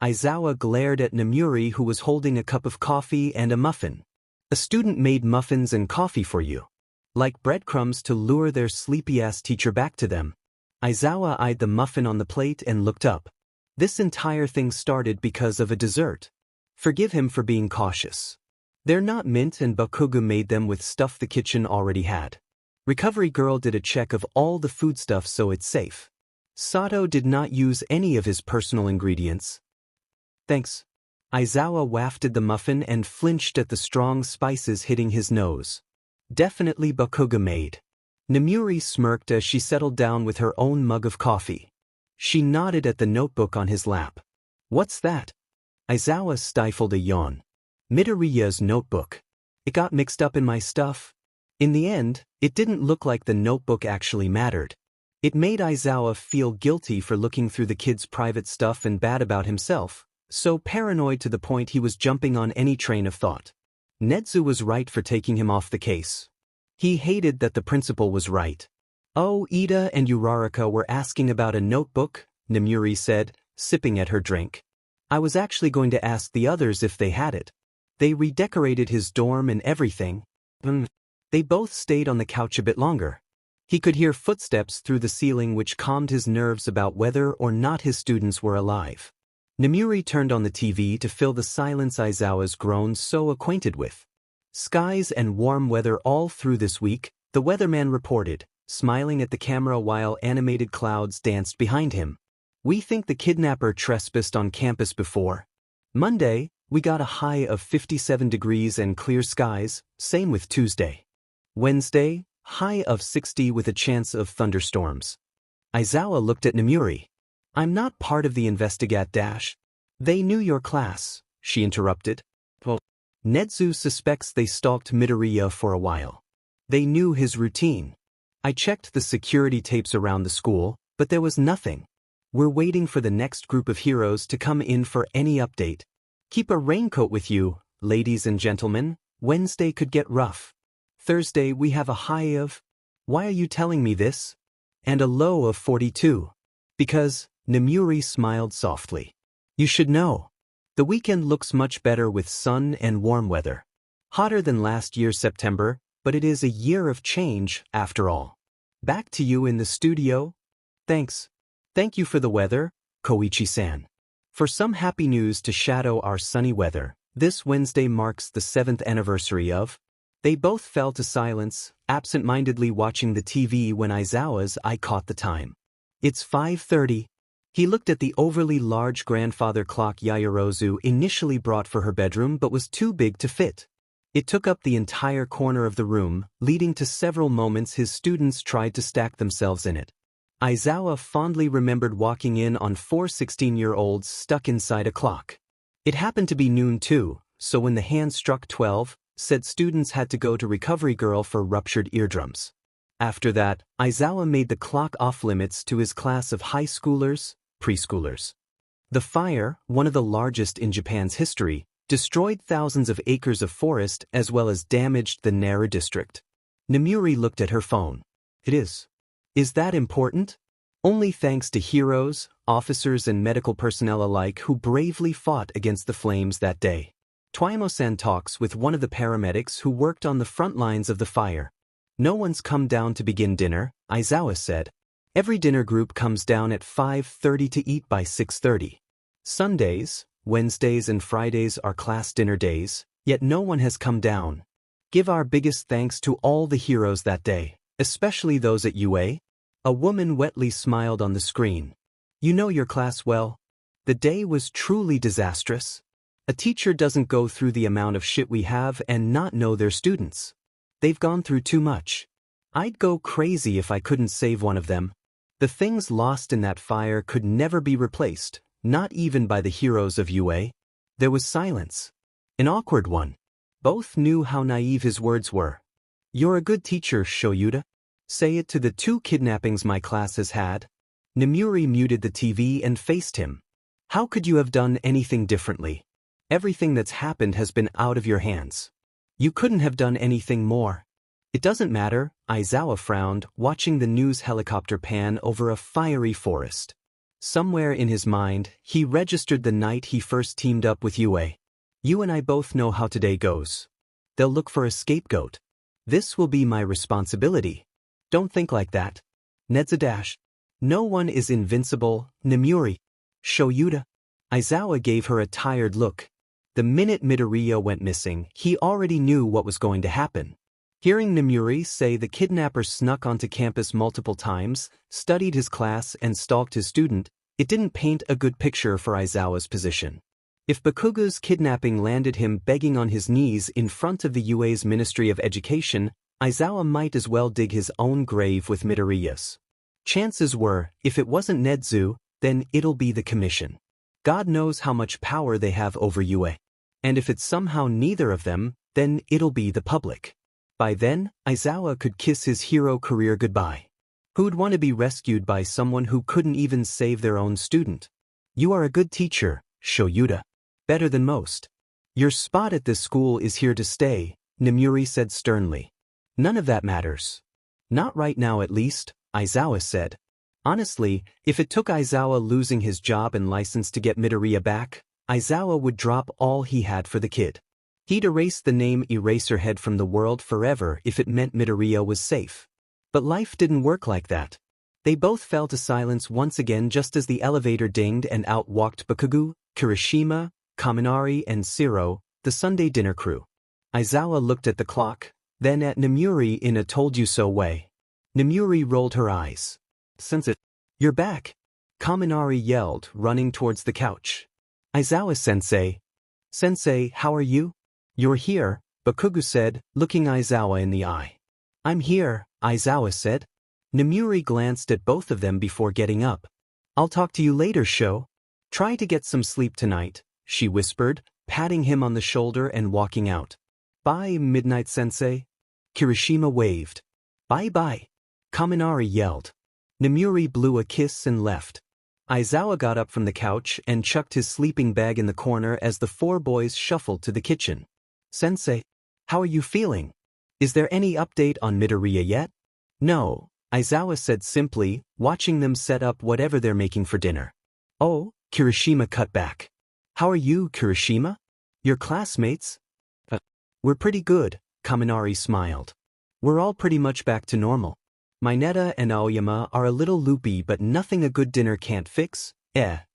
Aizawa glared at Namuri, who was holding a cup of coffee and a muffin. "A student made muffins and coffee for you. Like breadcrumbs to lure their sleepy-ass teacher back to them." Aizawa eyed the muffin on the plate and looked up. This entire thing started because of a dessert. Forgive him for being cautious. They're not mint and Bakugo made them with stuff the kitchen already had. Recovery girl did a check of all the foodstuff so it's safe. Sato did not use any of his personal ingredients. "Thanks." Aizawa wafted the muffin and flinched at the strong spices hitting his nose. "Definitely Bakugo made." Namuri smirked as she settled down with her own mug of coffee. She nodded at the notebook on his lap. "What's that?" Aizawa stifled a yawn. "Midoriya's notebook. It got mixed up in my stuff." In the end, it didn't look like the notebook actually mattered. It made Aizawa feel guilty for looking through the kid's private stuff and bad about himself, so paranoid to the point he was jumping on any train of thought. Netsu was right for taking him off the case. He hated that the principal was right. "Oh, Ida and Uraraka were asking about a notebook," Namuri said, sipping at her drink. "I was actually going to ask the others if they had it. They redecorated his dorm and everything." They both stayed on the couch a bit longer. He could hear footsteps through the ceiling, which calmed his nerves about whether or not his students were alive. Namuri turned on the TV to fill the silence Aizawa's grown so acquainted with. "Skies and warm weather all through this week," the weatherman reported, smiling at the camera while animated clouds danced behind him. "We think the kidnapper trespassed on campus before. Monday, we got a high of 57 degrees and clear skies, same with Tuesday. Wednesday, high of 60 with a chance of thunderstorms." Aizawa looked at Namuri. "I'm not part of the investigate dash." "They knew your class," she interrupted. "Well, Netsu suspects they stalked Midoriya for a while. They knew his routine. I checked the security tapes around the school, but there was nothing. We're waiting for the next group of heroes to come in for any update. Keep a raincoat with you, ladies and gentlemen. Wednesday could get rough. Thursday we have a high of..." "Why are you telling me this?" "And a low of 42. "Because," Namuri smiled softly. "You should know. The weekend looks much better with sun and warm weather. Hotter than last year's September, but it is a year of change, after all. Back to you in the studio." "Thanks. Thank you for the weather, Koichi-san. For some happy news to shadow our sunny weather, this Wednesday marks the 7th anniversary of..." They both fell to silence, absent-mindedly watching the TV when Aizawa's eye caught the time. "It's 5:30. He looked at the overly large grandfather clock Yaoyorozu initially brought for her bedroom but was too big to fit. It took up the entire corner of the room, leading to several moments his students tried to stack themselves in it. Aizawa fondly remembered walking in on 4 16-year-olds stuck inside a clock. It happened to be noon too, so when the hand struck 12, said students had to go to Recovery Girl for ruptured eardrums. After that, Aizawa made the clock off-limits to his class of high schoolers, preschoolers. The fire, one of the largest in Japan's history, destroyed thousands of acres of forest as well as damaged the Nara district. Namuri looked at her phone. "It is. Is that important?" "Only thanks to heroes, officers and medical personnel alike who bravely fought against the flames that day." Twaimo-san talks with one of the paramedics who worked on the front lines of the fire. "No one's come down to begin dinner," Aizawa said. "Every dinner group comes down at 5:30 to eat by 6:30. Sundays, Wednesdays and Fridays are class dinner days, yet no one has come down. Give our biggest thanks to all the heroes that day, especially those at UA." A woman wetly smiled on the screen. "You know your class well. The day was truly disastrous. A teacher doesn't go through the amount of shit we have and not know their students. They've gone through too much. I'd go crazy if I couldn't save one of them. The things lost in that fire could never be replaced, not even by the heroes of UA." There was silence. An awkward one. Both knew how naive his words were. "You're a good teacher, Shoyuta. Say it to the 2 kidnappings my class has had." Namuri muted the TV and faced him. "How could you have done anything differently? Everything that's happened has been out of your hands. You couldn't have done anything more. It doesn't matter, Aizawa frowned, watching the news helicopter pan over a fiery forest. Somewhere in his mind, he registered the night he first teamed up with Yue. You and I both know how today goes. They'll look for a scapegoat. This will be my responsibility. Don't think like that. Nedza. No one is invincible, Nemuri. Shoyuta. Aizawa gave her a tired look. The minute Midoriya went missing, he already knew what was going to happen. Hearing Nemuri say the kidnapper snuck onto campus multiple times, studied his class and stalked his student, it didn't paint a good picture for Aizawa's position. If Bakugo's kidnapping landed him begging on his knees in front of the UA's Ministry of Education, Aizawa might as well dig his own grave with Midoriya's. Chances were, if it wasn't Nedzu, then it'll be the Commission. God knows how much power they have over UA. And if it's somehow neither of them, then it'll be the public. By then, Aizawa could kiss his hero career goodbye. Who'd want to be rescued by someone who couldn't even save their own student? You are a good teacher, Shoyuta. Better than most. Your spot at this school is here to stay, Nemuri said sternly. None of that matters. Not right now at least, Aizawa said. Honestly, if it took Aizawa losing his job and license to get Midoriya back, Aizawa would drop all he had for the kid. He'd erase the name Eraserhead from the world forever if it meant Midoriya was safe. But life didn't work like that. They both fell to silence once again just as the elevator dinged and out walked Bakugo, Kirishima, Kaminari and Shiro, the Sunday dinner crew. Aizawa looked at the clock, then at Nemuri in a told-you-so way. Nemuri rolled her eyes. Sensei, you're back, Kaminari yelled, running towards the couch. Aizawa-sensei. Sensei, how are you? You're here, Bakugo said, looking Aizawa in the eye. I'm here, Aizawa said. Nemuri glanced at both of them before getting up. I'll talk to you later, Sho. Try to get some sleep tonight, she whispered, patting him on the shoulder and walking out. Bye, Midnight-sensei. Kirishima waved. Bye-bye, Kaminari yelled. Nemuri blew a kiss and left. Aizawa got up from the couch and chucked his sleeping bag in the corner as the four boys shuffled to the kitchen. Sensei, how are you feeling? Is there any update on Midoriya yet? No, Aizawa said simply, watching them set up whatever they're making for dinner. Oh, Kirishima cut back. How are you, Kirishima? Your classmates? We're pretty good, Kaminari smiled. We're all pretty much back to normal. Mineta and Aoyama are a little loopy but nothing a good dinner can't fix.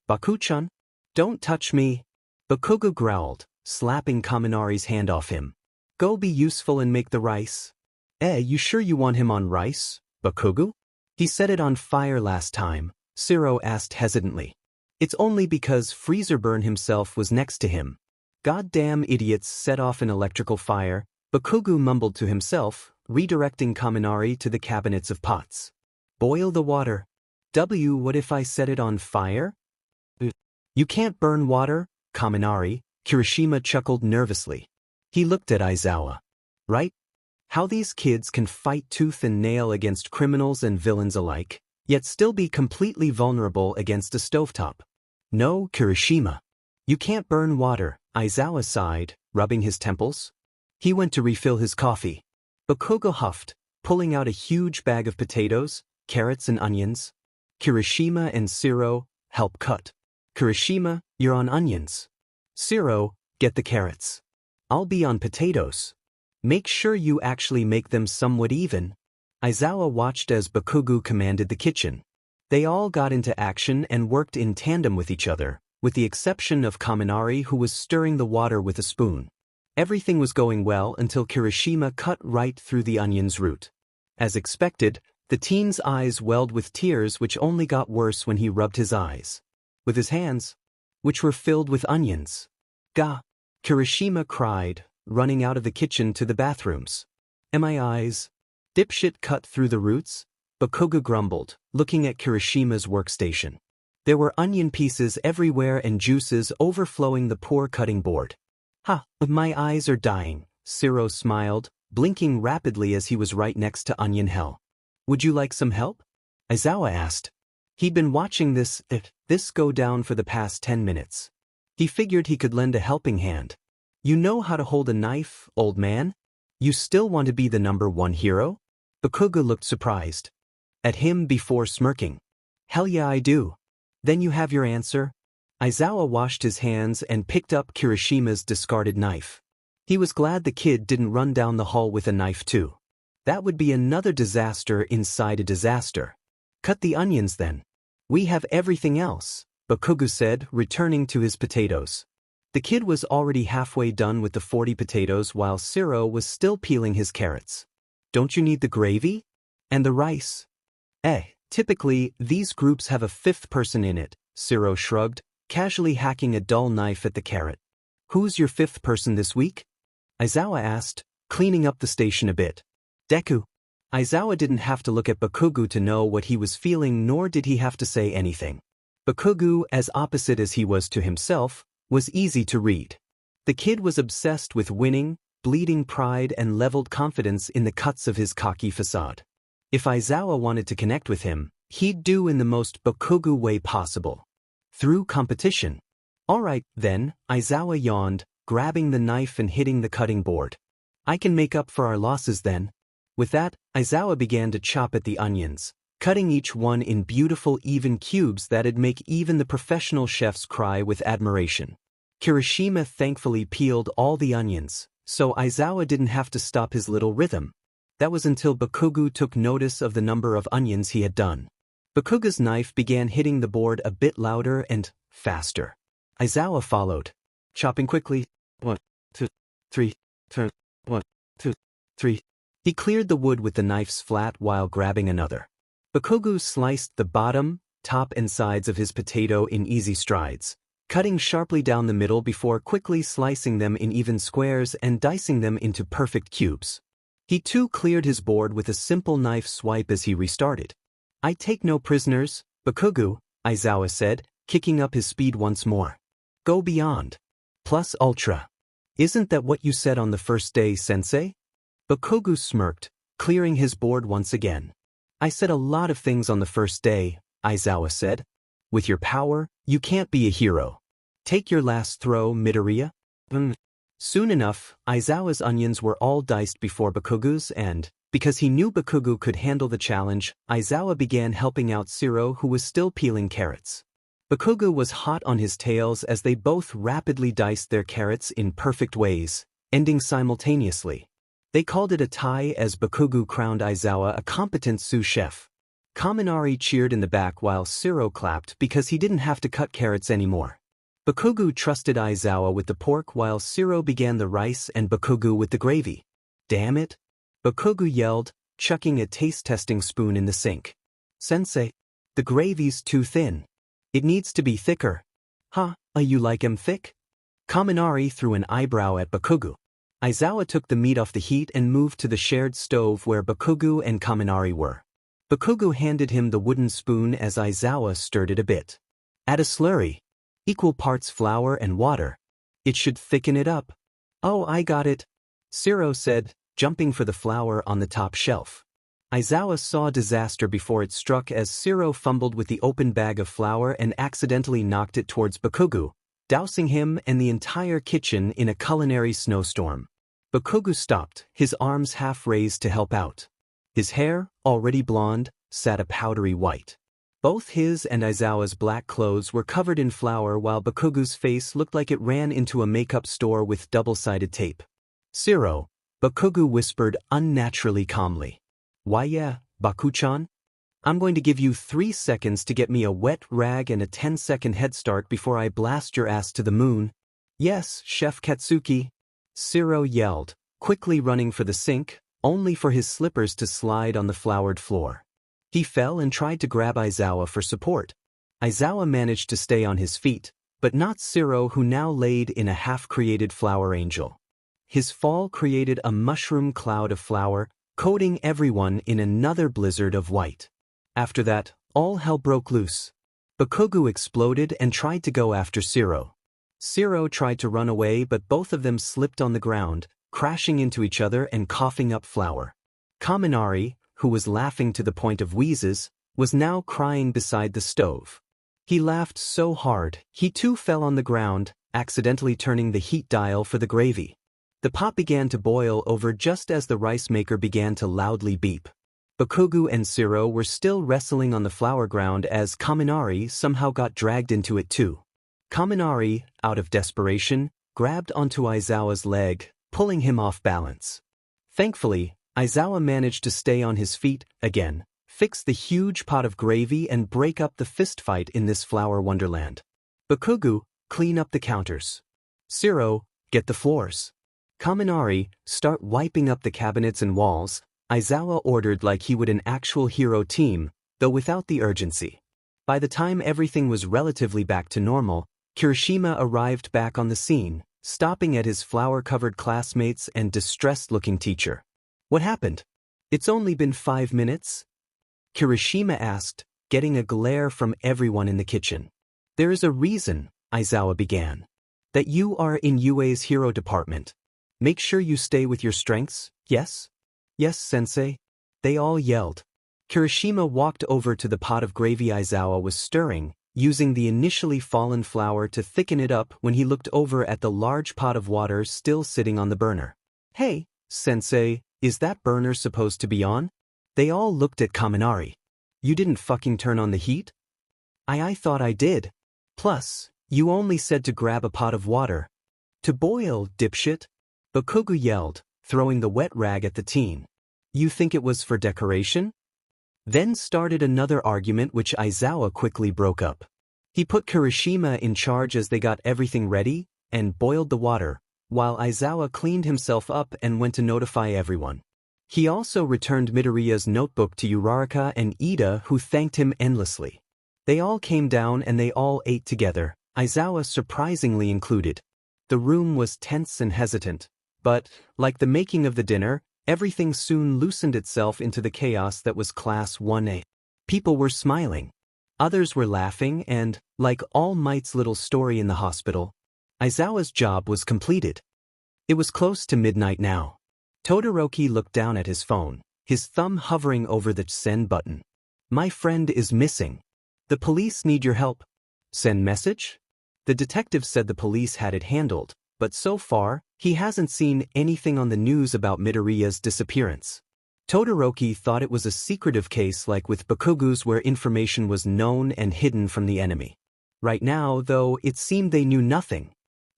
Baku-chan? Don't touch me. Bakugo growled, slapping Kaminari's hand off him. Go be useful and make the rice. You sure you want him on rice, Bakugo? He set it on fire last time, Shiro asked hesitantly. It's only because Freezerburn himself was next to him. Goddamn idiots set off an electrical fire, Bakugo mumbled to himself, redirecting Kaminari to the cabinets of pots. Boil the water. What if I set it on fire? You can't burn water, Kaminari, Kirishima chuckled nervously. He looked at Aizawa. Right? How these kids can fight tooth and nail against criminals and villains alike, yet still be completely vulnerable against a stovetop. No, Kirishima. You can't burn water, Aizawa sighed, rubbing his temples. He went to refill his coffee. Bakugo huffed, pulling out a huge bag of potatoes, carrots and onions. Kirishima and Shiro, help cut. Kirishima, you're on onions. Shiro, get the carrots. I'll be on potatoes. Make sure you actually make them somewhat even. Aizawa watched as Bakugo commanded the kitchen. They all got into action and worked in tandem with each other, with the exception of Kaminari who was stirring the water with a spoon. Everything was going well until Kirishima cut right through the onion's root. As expected, the teen's eyes welled with tears which only got worse when he rubbed his eyes with his hands, which were filled with onions. Gah! Kirishima cried, running out of the kitchen to the bathrooms. Am I eyes? Dipshit cut through the roots? Bakugo grumbled, looking at Kirishima's workstation. There were onion pieces everywhere and juices overflowing the poor cutting board. Ha, my eyes are dying, Shiro smiled, blinking rapidly as he was right next to onion hell. Would you like some help? Aizawa asked. He'd been watching this go down for the past 10 minutes. He figured he could lend a helping hand. You know how to hold a knife, old man? You still want to be the #1 hero? Bakugo looked surprised at him before smirking. Hell yeah, I do. Then you have your answer? Aizawa washed his hands and picked up Kirishima's discarded knife. He was glad the kid didn't run down the hall with a knife too. That would be another disaster inside a disaster. Cut the onions then. We have everything else, Bakugo said, returning to his potatoes. The kid was already halfway done with the 40 potatoes while Siro was still peeling his carrots. Don't you need the gravy? And the rice? Typically, these groups have a 5th person in it, Siro shrugged, casually hacking a dull knife at the carrot. Who's your 5th person this week? Aizawa asked, cleaning up the station a bit. Deku. Aizawa didn't have to look at Bakugo to know what he was feeling, nor did he have to say anything. Bakugo, as opposite as he was to himself, was easy to read. The kid was obsessed with winning, bleeding pride and leveled confidence in the cuts of his cocky facade. If Aizawa wanted to connect with him, he'd do in the most Bakugo way possible. Through competition. Alright, then, Aizawa yawned, grabbing the knife and hitting the cutting board. I can make up for our losses then. With that, Aizawa began to chop at the onions, cutting each one in beautiful even cubes that'd make even the professional chefs cry with admiration. Kirishima thankfully peeled all the onions, so Aizawa didn't have to stop his little rhythm. That was until Bakugo took notice of the number of onions he had done. Bakugo's knife began hitting the board a bit louder and faster. Aizawa followed, chopping quickly. 1, 2, 3, turn. 1, 2, 3. He cleared the wood with the knife's flat while grabbing another. Bakugo sliced the bottom, top and sides of his potato in easy strides, cutting sharply down the middle before quickly slicing them in even squares and dicing them into perfect cubes. He too cleared his board with a simple knife swipe as he restarted. I take no prisoners, Bakugo, Aizawa said, kicking up his speed once more. Go beyond. Plus ultra. Isn't that what you said on the first day, sensei? Bakugo smirked, clearing his board once again. I said a lot of things on the first day, Aizawa said. With your power, you can't be a hero. Take your last throw, Midoriya. Soon enough, Aizawa's onions were all diced before Bakugo's and, because he knew Bakugo could handle the challenge, Aizawa began helping out Siro who was still peeling carrots. Bakugo was hot on his tails as they both rapidly diced their carrots in perfect ways, ending simultaneously. They called it a tie as Bakugo crowned Aizawa a competent sous chef. Kaminari cheered in the back while Siro clapped because he didn't have to cut carrots anymore. Bakugo trusted Aizawa with the pork while Siro began the rice and Bakugo with the gravy. Damn it! Bakugo yelled, chucking a taste-testing spoon in the sink. Sensei, the gravy's too thin. It needs to be thicker. Huh, you like 'em thick? Kaminari threw an eyebrow at Bakugo. Aizawa took the meat off the heat and moved to the shared stove where Bakugo and Kaminari were. Bakugo handed him the wooden spoon as Aizawa stirred it a bit. Add a slurry. Equal parts flour and water. It should thicken it up. Oh, I got it, Siro said, jumping for the flour on the top shelf. Aizawa saw disaster before it struck as Siro fumbled with the open bag of flour and accidentally knocked it towards Bakugo, dousing him and the entire kitchen in a culinary snowstorm. Bakugo stopped, his arms half raised to help out. His hair, already blonde, sat a powdery white. Both his and Aizawa's black clothes were covered in flour while Bakugo's face looked like it ran into a makeup store with double-sided tape. Siro, Bakugo whispered unnaturally calmly. Why yeah, Baku-chan? I'm going to give you 3 seconds to get me a wet rag and a 10-second head start before I blast your ass to the moon. Yes, Chef Katsuki, Siro yelled, quickly running for the sink, only for his slippers to slide on the floured floor. He fell and tried to grab Aizawa for support. Aizawa managed to stay on his feet, but not Siro who now laid in a half-created flour angel. His fall created a mushroom cloud of flour, coating everyone in another blizzard of white. After that, all hell broke loose. Bakugo exploded and tried to go after Siro. Siro tried to run away but both of them slipped on the ground, crashing into each other and coughing up flour. Kaminari, who was laughing to the point of wheezes, was now crying beside the stove. He laughed so hard, he too fell on the ground, accidentally turning the heat dial for the gravy. The pot began to boil over just as the rice maker began to loudly beep. Bakugo and Shiro were still wrestling on the flour ground as Kaminari somehow got dragged into it too. Kaminari, out of desperation, grabbed onto Aizawa's leg, pulling him off balance. Thankfully, Aizawa managed to stay on his feet again, fix the huge pot of gravy and break up the fistfight in this flour wonderland. Bakugo, clean up the counters. Shiro, get the floors. Kaminari, start wiping up the cabinets and walls, Aizawa ordered like he would an actual hero team, though without the urgency. By the time everything was relatively back to normal, Kirishima arrived back on the scene, stopping at his flour-covered classmates and distressed-looking teacher. What happened? It's only been 5 minutes? Kirishima asked, getting a glare from everyone in the kitchen. There is a reason, Aizawa began. That you are in UA's hero department. Make sure you stay with your strengths, yes? Yes, sensei. They all yelled. Kirishima walked over to the pot of gravy Aizawa was stirring, using the initially fallen flour to thicken it up when he looked over at the large pot of water still sitting on the burner. Hey, sensei, is that burner supposed to be on? They all looked at Kaminari. You didn't fucking turn on the heat? I thought I did. Plus, you only said to grab a pot of water. To boil, dipshit. Bakugo yelled, throwing the wet rag at the teen. You think it was for decoration? Then started another argument which Aizawa quickly broke up. He put Kirishima in charge as they got everything ready, and boiled the water, while Aizawa cleaned himself up and went to notify everyone. He also returned Midoriya's notebook to Uraraka and Ida, who thanked him endlessly. They all came down and they all ate together, Aizawa surprisingly included. The room was tense and hesitant, but, like the making of the dinner, everything soon loosened itself into the chaos that was Class 1A. People were smiling. Others were laughing and, like All Might's little story in the hospital, Aizawa's job was completed. It was close to midnight now. Todoroki looked down at his phone, his thumb hovering over the send button. My friend is missing. The police need your help. Send message? The detective said the police had it handled, but so far, he hasn't seen anything on the news about Midoriya's disappearance. Todoroki thought it was a secretive case like with Bakugo's where information was known and hidden from the enemy. Right now, though, it seemed they knew nothing.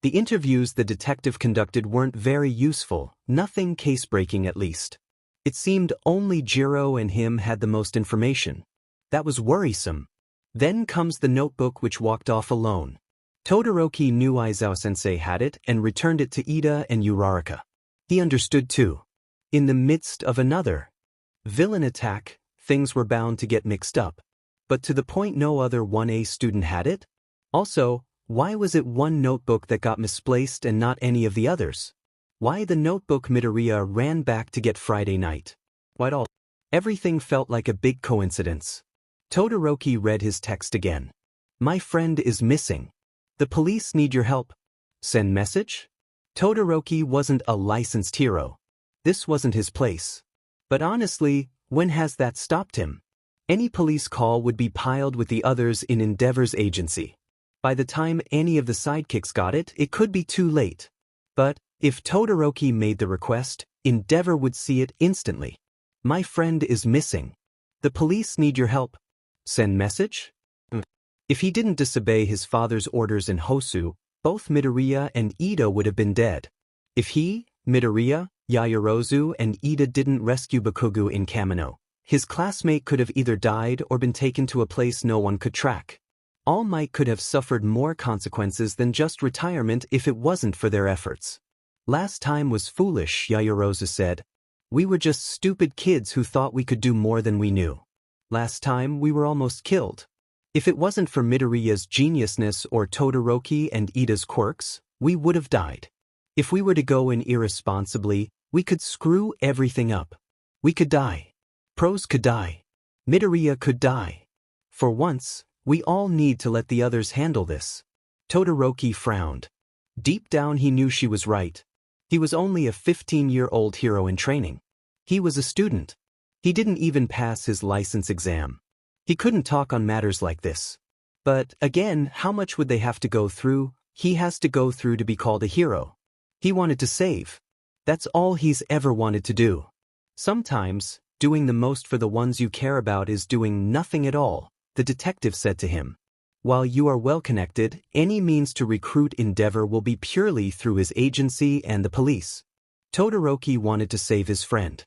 The interviews the detective conducted weren't very useful, nothing case-breaking at least. It seemed only Jiro and him had the most information. That was worrisome. Then comes the notebook which walked off alone. Todoroki knew Aizawa-sensei had it and returned it to Ida and Uraraka. He understood too. In the midst of another villain attack, things were bound to get mixed up. But to the point no other 1A student had it? Also, why was it one notebook that got misplaced and not any of the others? Why the notebook Midoriya ran back to get Friday night? What all? Everything felt like a big coincidence. Todoroki read his text again. My friend is missing. The police need your help. Send message? Todoroki wasn't a licensed hero. This wasn't his place. But honestly, when has that stopped him? Any police call would be piled with the others in Endeavor's agency. By the time any of the sidekicks got it, it could be too late. But, if Todoroki made the request, Endeavor would see it instantly. My friend is missing. The police need your help. Send message? If he didn't disobey his father's orders in Hosu, both Midoriya and Ida would have been dead. If he, Midoriya, Yaoyorozu and Ida didn't rescue Bakugo in Kamino, his classmate could have either died or been taken to a place no one could track. All Might could have suffered more consequences than just retirement if it wasn't for their efforts. Last time was foolish, Yaoyorozu said. We were just stupid kids who thought we could do more than we knew. Last time we were almost killed. If it wasn't for Midoriya's geniusness or Todoroki and Ida's quirks, we would have died. If we were to go in irresponsibly, we could screw everything up. We could die. Pros could die. Midoriya could die. For once, we all need to let the others handle this. Todoroki frowned. Deep down he knew she was right. He was only a 15-year-old hero in training. He was a student. He didn't even pass his license exam. He couldn't talk on matters like this. But, again, how much would they have to go through? he has to go through to be called a hero. He wanted to save. That's all he's ever wanted to do. Sometimes, doing the most for the ones you care about is doing nothing at all, the detective said to him. While you are well connected, any means to recruit Endeavor will be purely through his agency and the police. Todoroki wanted to save his friend.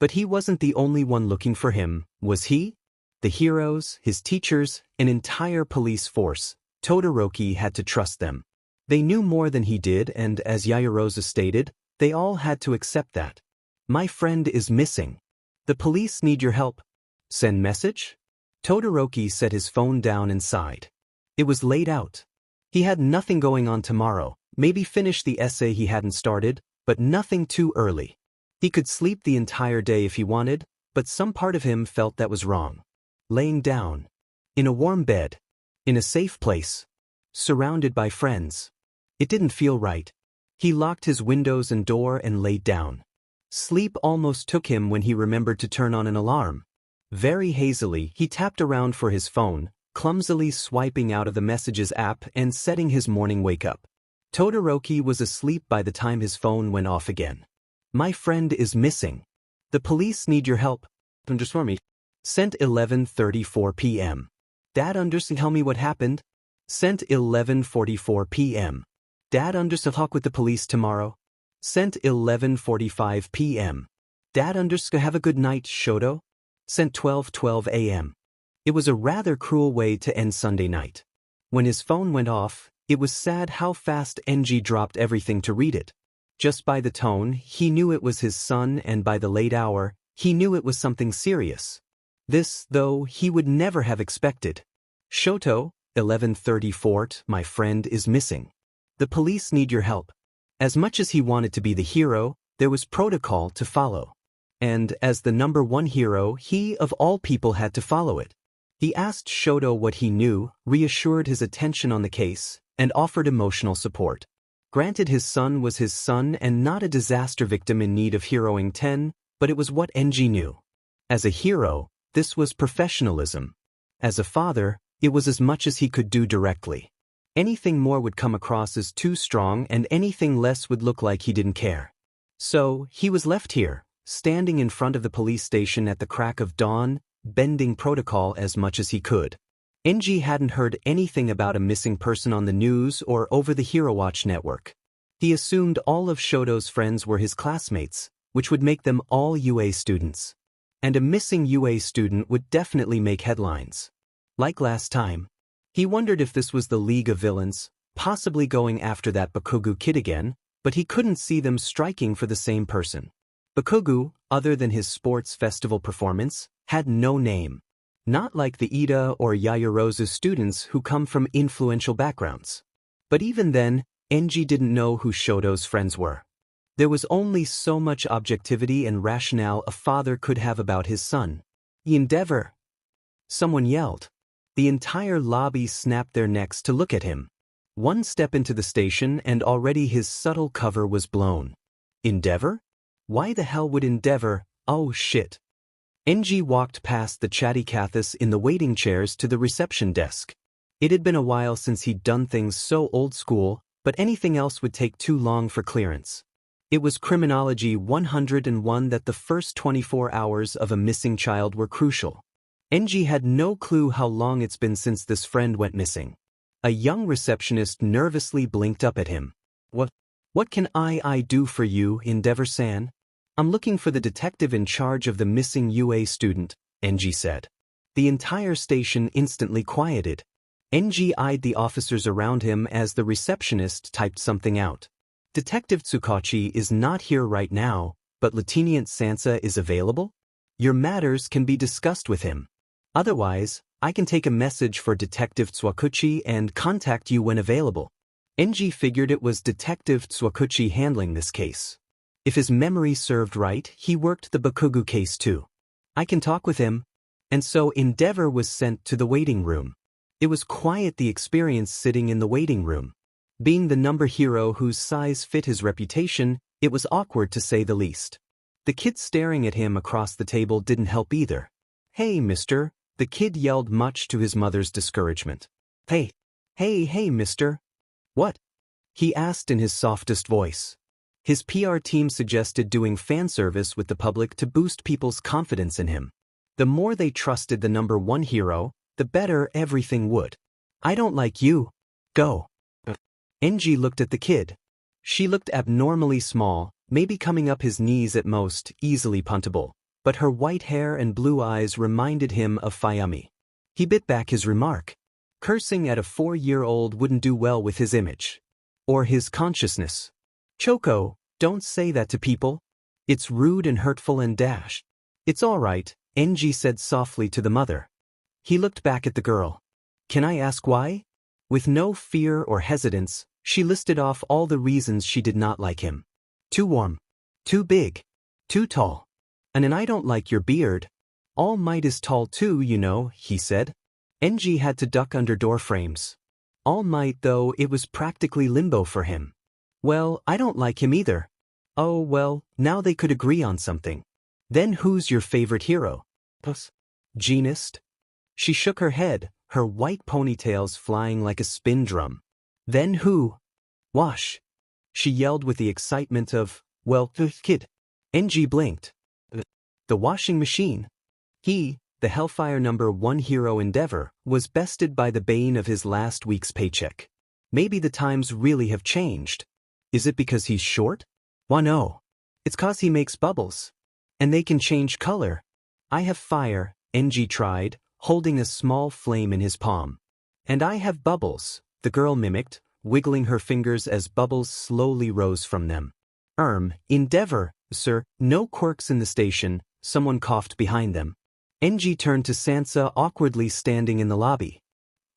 But he wasn't the only one looking for him, was he? The heroes, his teachers, an entire police force, Todoroki had to trust them. They knew more than he did, and as Yaoyorozu stated, they all had to accept that. My friend is missing. The police need your help. Send message? Todoroki set his phone down and sighed. It was laid out. He had nothing going on tomorrow, maybe finish the essay he hadn't started, but nothing too early. He could sleep the entire day if he wanted, but some part of him felt that was wrong. Laying down. In a warm bed. In a safe place. Surrounded by friends. It didn't feel right. He locked his windows and door and laid down. Sleep almost took him when he remembered to turn on an alarm. Very hazily, he tapped around for his phone, clumsily swiping out of the Messages app and setting his morning wake-up. Todoroki was asleep by the time his phone went off again. My friend is missing. The police need your help. Understand me. Sent 11:34 p.m. Dad understand tell me what happened? Sent 11:44 p.m. Dad understand talk with the police tomorrow? Sent 11:45 p.m. Dad understand have a good night, Shoto? Sent 12:12 a.m. It was a rather cruel way to end Sunday night. When his phone went off, it was sad how fast NG dropped everything to read it. Just by the tone, he knew it was his son, and by the late hour, he knew it was something serious. This, though, he would never have expected. Shoto, 11:34, my friend is missing. The police need your help. As much as he wanted to be the hero, there was protocol to follow. And as the number one hero, he of all people had to follow it. He asked Shoto what he knew, reassured his attention on the case, and offered emotional support. Granted, his son was his son and not a disaster victim in need of heroing 10, but it was what NG knew. As a hero, this was professionalism. As a father, it was as much as he could do directly. Anything more would come across as too strong, and anything less would look like he didn't care. So, he was left here, standing in front of the police station at the crack of dawn, bending protocol as much as he could. NG hadn't heard anything about a missing person on the news or over the Hero Watch network. He assumed all of Shoto's friends were his classmates, which would make them all UA students. And a missing UA student would definitely make headlines. Like last time. He wondered if this was the League of Villains, possibly going after that Bakugo kid again, but he couldn't see them striking for the same person. Bakugo, other than his sports festival performance, had no name. Not like the Ida or Yaoyorozu students who come from influential backgrounds. But even then, NG didn't know who Shoto's friends were. There was only so much objectivity and rationale a father could have about his son. Endeavor! Someone yelled. The entire lobby snapped their necks to look at him. One step into the station and already his subtle cover was blown. Endeavor? Why the hell would Endeavor? Oh shit. NG walked past the chatty Cathus in the waiting chairs to the reception desk. It had been a while since he'd done things so old school, but anything else would take too long for clearance. It was Criminology 101 that the first 24 hours of a missing child were crucial. NG had no clue how long it's been since this friend went missing. A young receptionist nervously blinked up at him. What can I do for you, Endeavor-san? I'm looking for the detective in charge of the missing UA student, NG said. The entire station instantly quieted. NG eyed the officers around him as the receptionist typed something out. Detective Tsukachi is not here right now, but Lieutenant Sansa is available? Your matters can be discussed with him. Otherwise, I can take a message for Detective Tsukachi and contact you when available. NG figured it was Detective Tsukachi handling this case. If his memory served right, he worked the Bakugo case too. I can talk with him. And so Endeavor was sent to the waiting room. It was quite the experience sitting in the waiting room. Being the number hero whose size fit his reputation, it was awkward to say the least. The kid staring at him across the table didn't help either. Hey, mister, the kid yelled much to his mother's discouragement. Hey, mister. What? he asked in his softest voice. His PR team suggested doing fan service with the public to boost people's confidence in him. The more they trusted the number one hero, the better everything would. I don't like you. Go. NG looked at the kid. She looked abnormally small, maybe coming up his knees at most, easily puntable, but her white hair and blue eyes reminded him of Fayami. He bit back his remark. Cursing at a 4-year-old wouldn't do well with his image. Or his consciousness. Choco, don't say that to people. It's rude and hurtful and dash. It's all right, NG said softly to the mother. He looked back at the girl. Can I ask why? With no fear or hesitance, she listed off all the reasons she did not like him. Too warm. Too big. Too tall. And I don't like your beard. All Might is tall too, you know, he said. NG had to duck under door frames. All Might, though, it was practically limbo for him. Well, I don't like him either. Oh, well, now they could agree on something. Then who's your favorite hero? Genist? She shook her head, her white ponytails flying like a spin drum. Then who? Wash. She yelled with the excitement of, well, kid. NG blinked. The washing machine. He, the Hellfire number 1 hero Endeavor, was bested by the bane of his last week's paycheck. Maybe the times really have changed. Is it because he's short? Why no. It's 'cause he makes bubbles. And they can change color. I have fire, NG tried, holding a small flame in his palm. And I have bubbles, the girl mimicked, wiggling her fingers as bubbles slowly rose from them. Endeavor, sir, no quirks in the station, someone coughed behind them. NG turned to Sansa awkwardly standing in the lobby.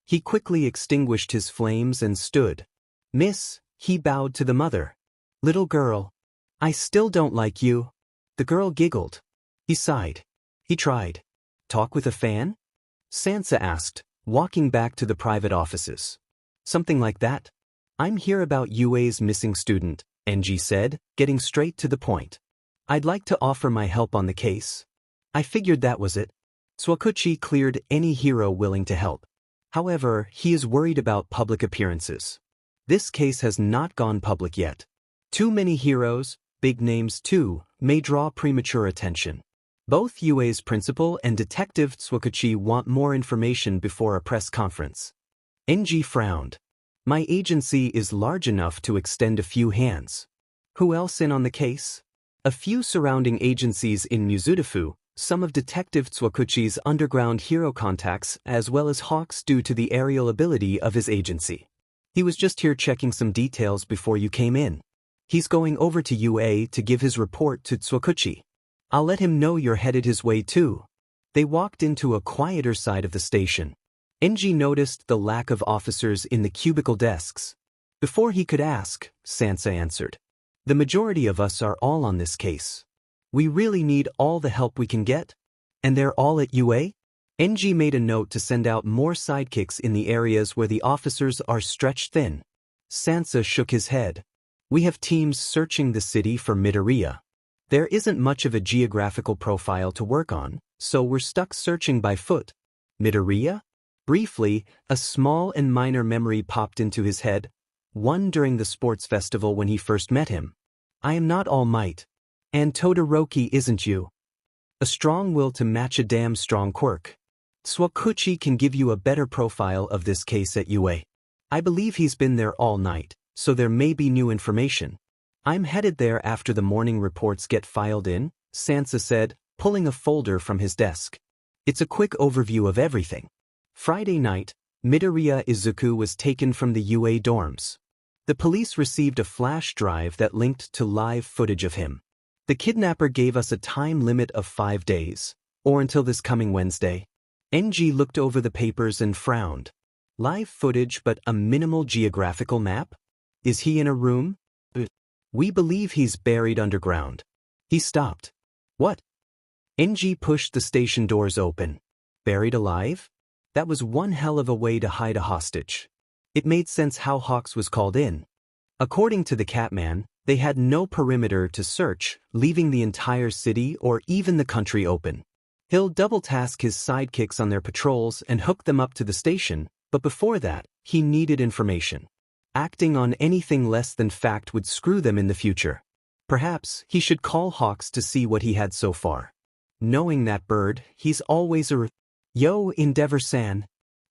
He quickly extinguished his flames and stood. Miss, he bowed to the mother. Little girl. I still don't like you. The girl giggled. He sighed. He tried. Talk with a fan? Sansa asked, walking back to the private offices. Something like that. I'm here about UA's missing student, NG said, getting straight to the point. I'd like to offer my help on the case. I figured that was it. Tsuki cleared any hero willing to help. However, he is worried about public appearances. This case has not gone public yet. Too many heroes, big names too, may draw premature attention. Both UA's principal and Detective Tsuki want more information before a press conference. NG frowned. My agency is large enough to extend a few hands. Who else in on the case? A few surrounding agencies in Mizudafu, some of Detective Tsuki's underground hero contacts, as well as Hawks due to the aerial ability of his agency. He was just here checking some details before you came in. He's going over to UA to give his report to Tsuki. I'll let him know you're headed his way too. They walked into a quieter side of the station. NG noticed the lack of officers in the cubicle desks. Before he could ask, Sansa answered. The majority of us are all on this case. We really need all the help we can get. And they're all at UA? NG made a note to send out more sidekicks in the areas where the officers are stretched thin. Sansa shook his head. We have teams searching the city for Midoriya. There isn't much of a geographical profile to work on, so we're stuck searching by foot. Midoriya? Briefly, a small and minor memory popped into his head, one during the sports festival when he first met him. I am not All Might. And Todoroki isn't you. A strong will to match a damn strong quirk. Tsuki can give you a better profile of this case at UA. I believe he's been there all night, so there may be new information. I'm headed there after the morning reports get filed in, Sansa said, pulling a folder from his desk. It's a quick overview of everything. Friday night, Midoriya Izuku was taken from the UA dorms. The police received a flash drive that linked to live footage of him. The kidnapper gave us a time limit of 5 days, or until this coming Wednesday. NG looked over the papers and frowned. Live footage but a minimal geographical map? Is he in a room? We believe he's buried underground. He stopped. What? NG pushed the station doors open. Buried alive? That was one hell of a way to hide a hostage. It made sense how Hawks was called in. According to the Catman, they had no perimeter to search, leaving the entire city or even the country open. He'll double-task his sidekicks on their patrols and hook them up to the station, but before that, he needed information. Acting on anything less than fact would screw them in the future. Perhaps he should call Hawks to see what he had so far. Knowing that bird, he's always a Yo, Endeavor-san.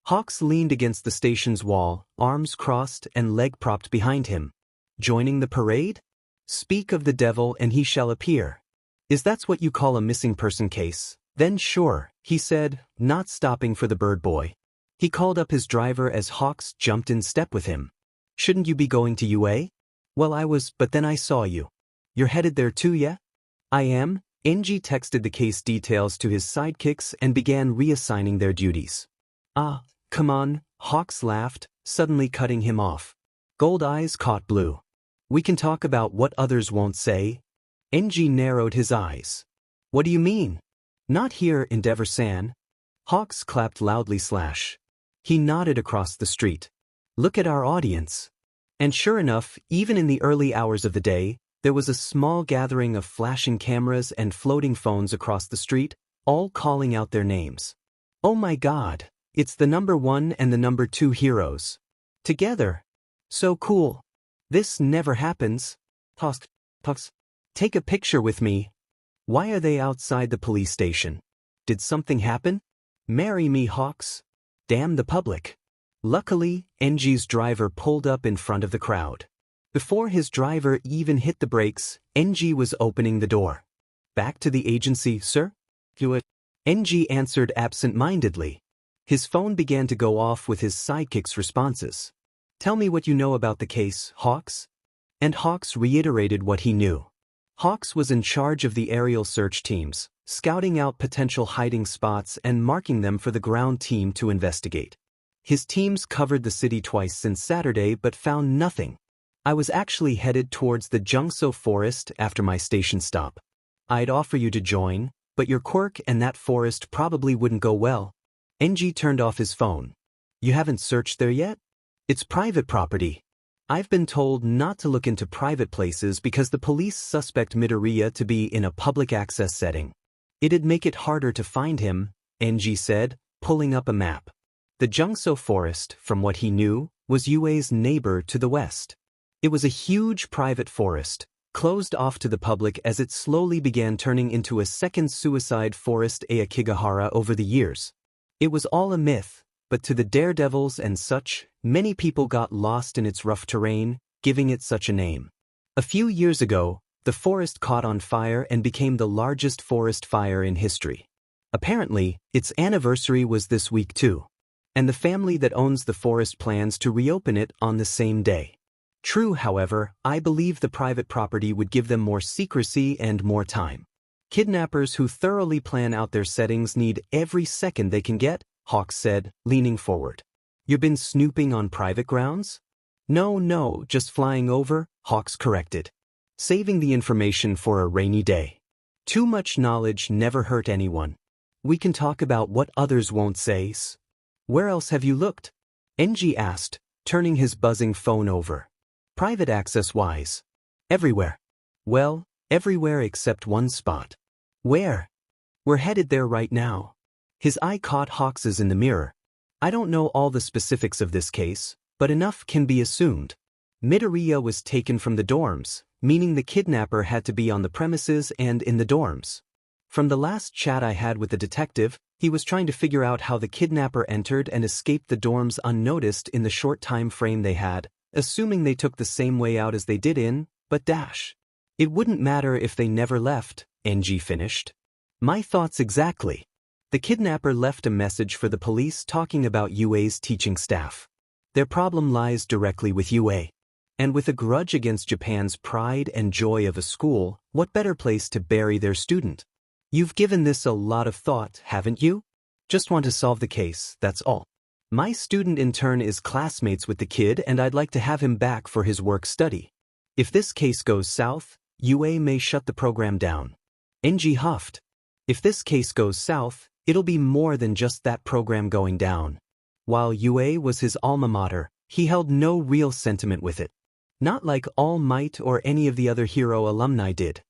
Hawks leaned against the station's wall, arms crossed and leg propped behind him. Joining the parade? Speak of the devil and he shall appear. Is that what you call a missing person case? Then sure, he said, not stopping for the bird boy. He called up his driver as Hawks jumped in step with him. Shouldn't you be going to UA? Well, I was, but then I saw you. You're headed there too, yeah? I am. NG texted the case details to his sidekicks and began reassigning their duties. Ah, come on, Hawks laughed, suddenly cutting him off. Gold eyes caught blue. We can talk about what others won't say. NG narrowed his eyes. What do you mean? Not here, Endeavor-san. Hawks clapped loudly slash. He nodded across the street. Look at our audience. And sure enough, even in the early hours of the day, there was a small gathering of flashing cameras and floating phones across the street, all calling out their names. Oh my god, it's the number 1 and the number 2 heroes. Together. So cool. This never happens. Hawks. Take a picture with me. Why are they outside the police station? Did something happen? Marry me, Hawks. Damn the public. Luckily, NG's driver pulled up in front of the crowd. Before his driver even hit the brakes, NG was opening the door. Back to the agency, sir? Do it. NG answered absent-mindedly. His phone began to go off with his sidekick's responses. Tell me what you know about the case, Hawks. And Hawks reiterated what he knew. Hawks was in charge of the aerial search teams, scouting out potential hiding spots and marking them for the ground team to investigate. His teams covered the city twice since Saturday but found nothing. I was actually headed towards the Jungso forest after my station stop. I'd offer you to join, but your Quirk and that forest probably wouldn't go well. NG turned off his phone. You haven't searched there yet? It's private property. I've been told not to look into private places because the police suspect Midoriya to be in a public access setting. It'd make it harder to find him, NG said, pulling up a map. The Jungso forest, from what he knew, was UA's neighbor to the west. It was a huge private forest, closed off to the public as it slowly began turning into a second suicide forest Aokigahara over the years. It was all a myth, but to the daredevils and such, many people got lost in its rough terrain, giving it such a name. A few years ago, the forest caught on fire and became the largest forest fire in history. Apparently, its anniversary was this week too. And the family that owns the forest plans to reopen it on the same day. True, however, I believe the private property would give them more secrecy and more time. Kidnappers who thoroughly plan out their settings need every second they can get, Hawks said, leaning forward. You've been snooping on private grounds? No, just flying over, Hawks corrected. Saving the information for a rainy day. Too much knowledge never hurt anyone. We can talk about what others won't say. Where else have you looked? NG asked, turning his buzzing phone over. Private access-wise. Everywhere. Well, everywhere except one spot. Where? We're headed there right now. His eye caught Hawks's in the mirror. I don't know all the specifics of this case, but enough can be assumed. Midoriya was taken from the dorms, meaning the kidnapper had to be on the premises and in the dorms. From the last chat I had with the detective, he was trying to figure out how the kidnapper entered and escaped the dorms unnoticed in the short time frame they had, assuming they took the same way out as they did in, but dash. It wouldn't matter if they never left, NG finished. My thoughts exactly. The kidnapper left a message for the police talking about UA's teaching staff. Their problem lies directly with UA. And with a grudge against Japan's pride and joy of a school, what better place to bury their student? You've given this a lot of thought, haven't you? Just want to solve the case, that's all. My student in turn is classmates with the kid and I'd like to have him back for his work study. If this case goes south, UA may shut the program down. NG huffed. If this case goes south, it'll be more than just that program going down. While UA was his alma mater, he held no real sentiment with it. Not like All Might or any of the other hero alumni did.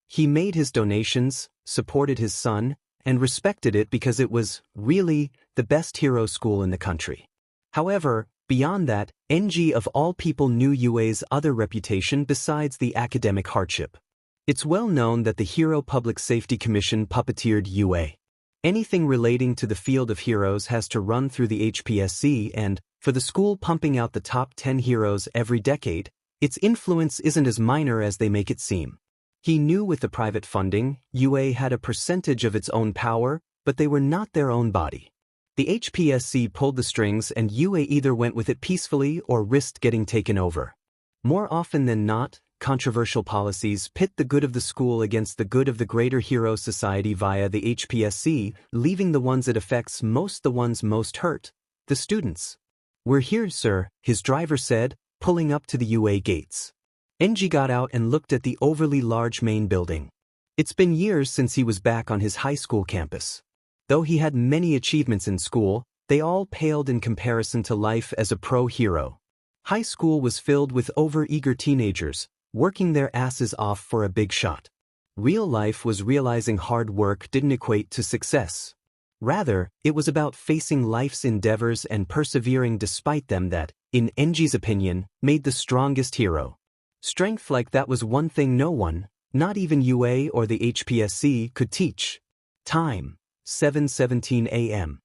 He made his donations, supported his son, and respected it because it was, really, the best hero school in the country. However, Beyond that, Enji of all people knew Yue's other reputation besides the academic hardship. It's well known that the Hero Public Safety Commission puppeteered Yue. Anything relating to the field of heroes has to run through the HPSC, and, for the school pumping out the top 10 heroes every decade, its influence isn't as minor as they make it seem. He knew with the private funding, Yue had a percentage of its own power, but they were not their own body. The HPSC pulled the strings and Yue either went with it peacefully or risked getting taken over. More often than not, controversial policies pit the good of the school against the good of the greater hero society via the HPSC, leaving the ones it affects most the ones most hurt, the students. "We're here, sir," his driver said, pulling up to the UA gates. Enji got out and looked at the overly large main building. It's been years since he was back on his high school campus. Though he had many achievements in school, they all paled in comparison to life as a pro hero. High school was filled with over-eager teenagers, working their asses off for a big shot. Real life was realizing hard work didn't equate to success. Rather, it was about facing life's endeavors and persevering despite them that, in Enji's opinion, made the strongest hero. Strength like that was one thing no one, not even UA or the HPSC, could teach. Time: 7:17 a.m.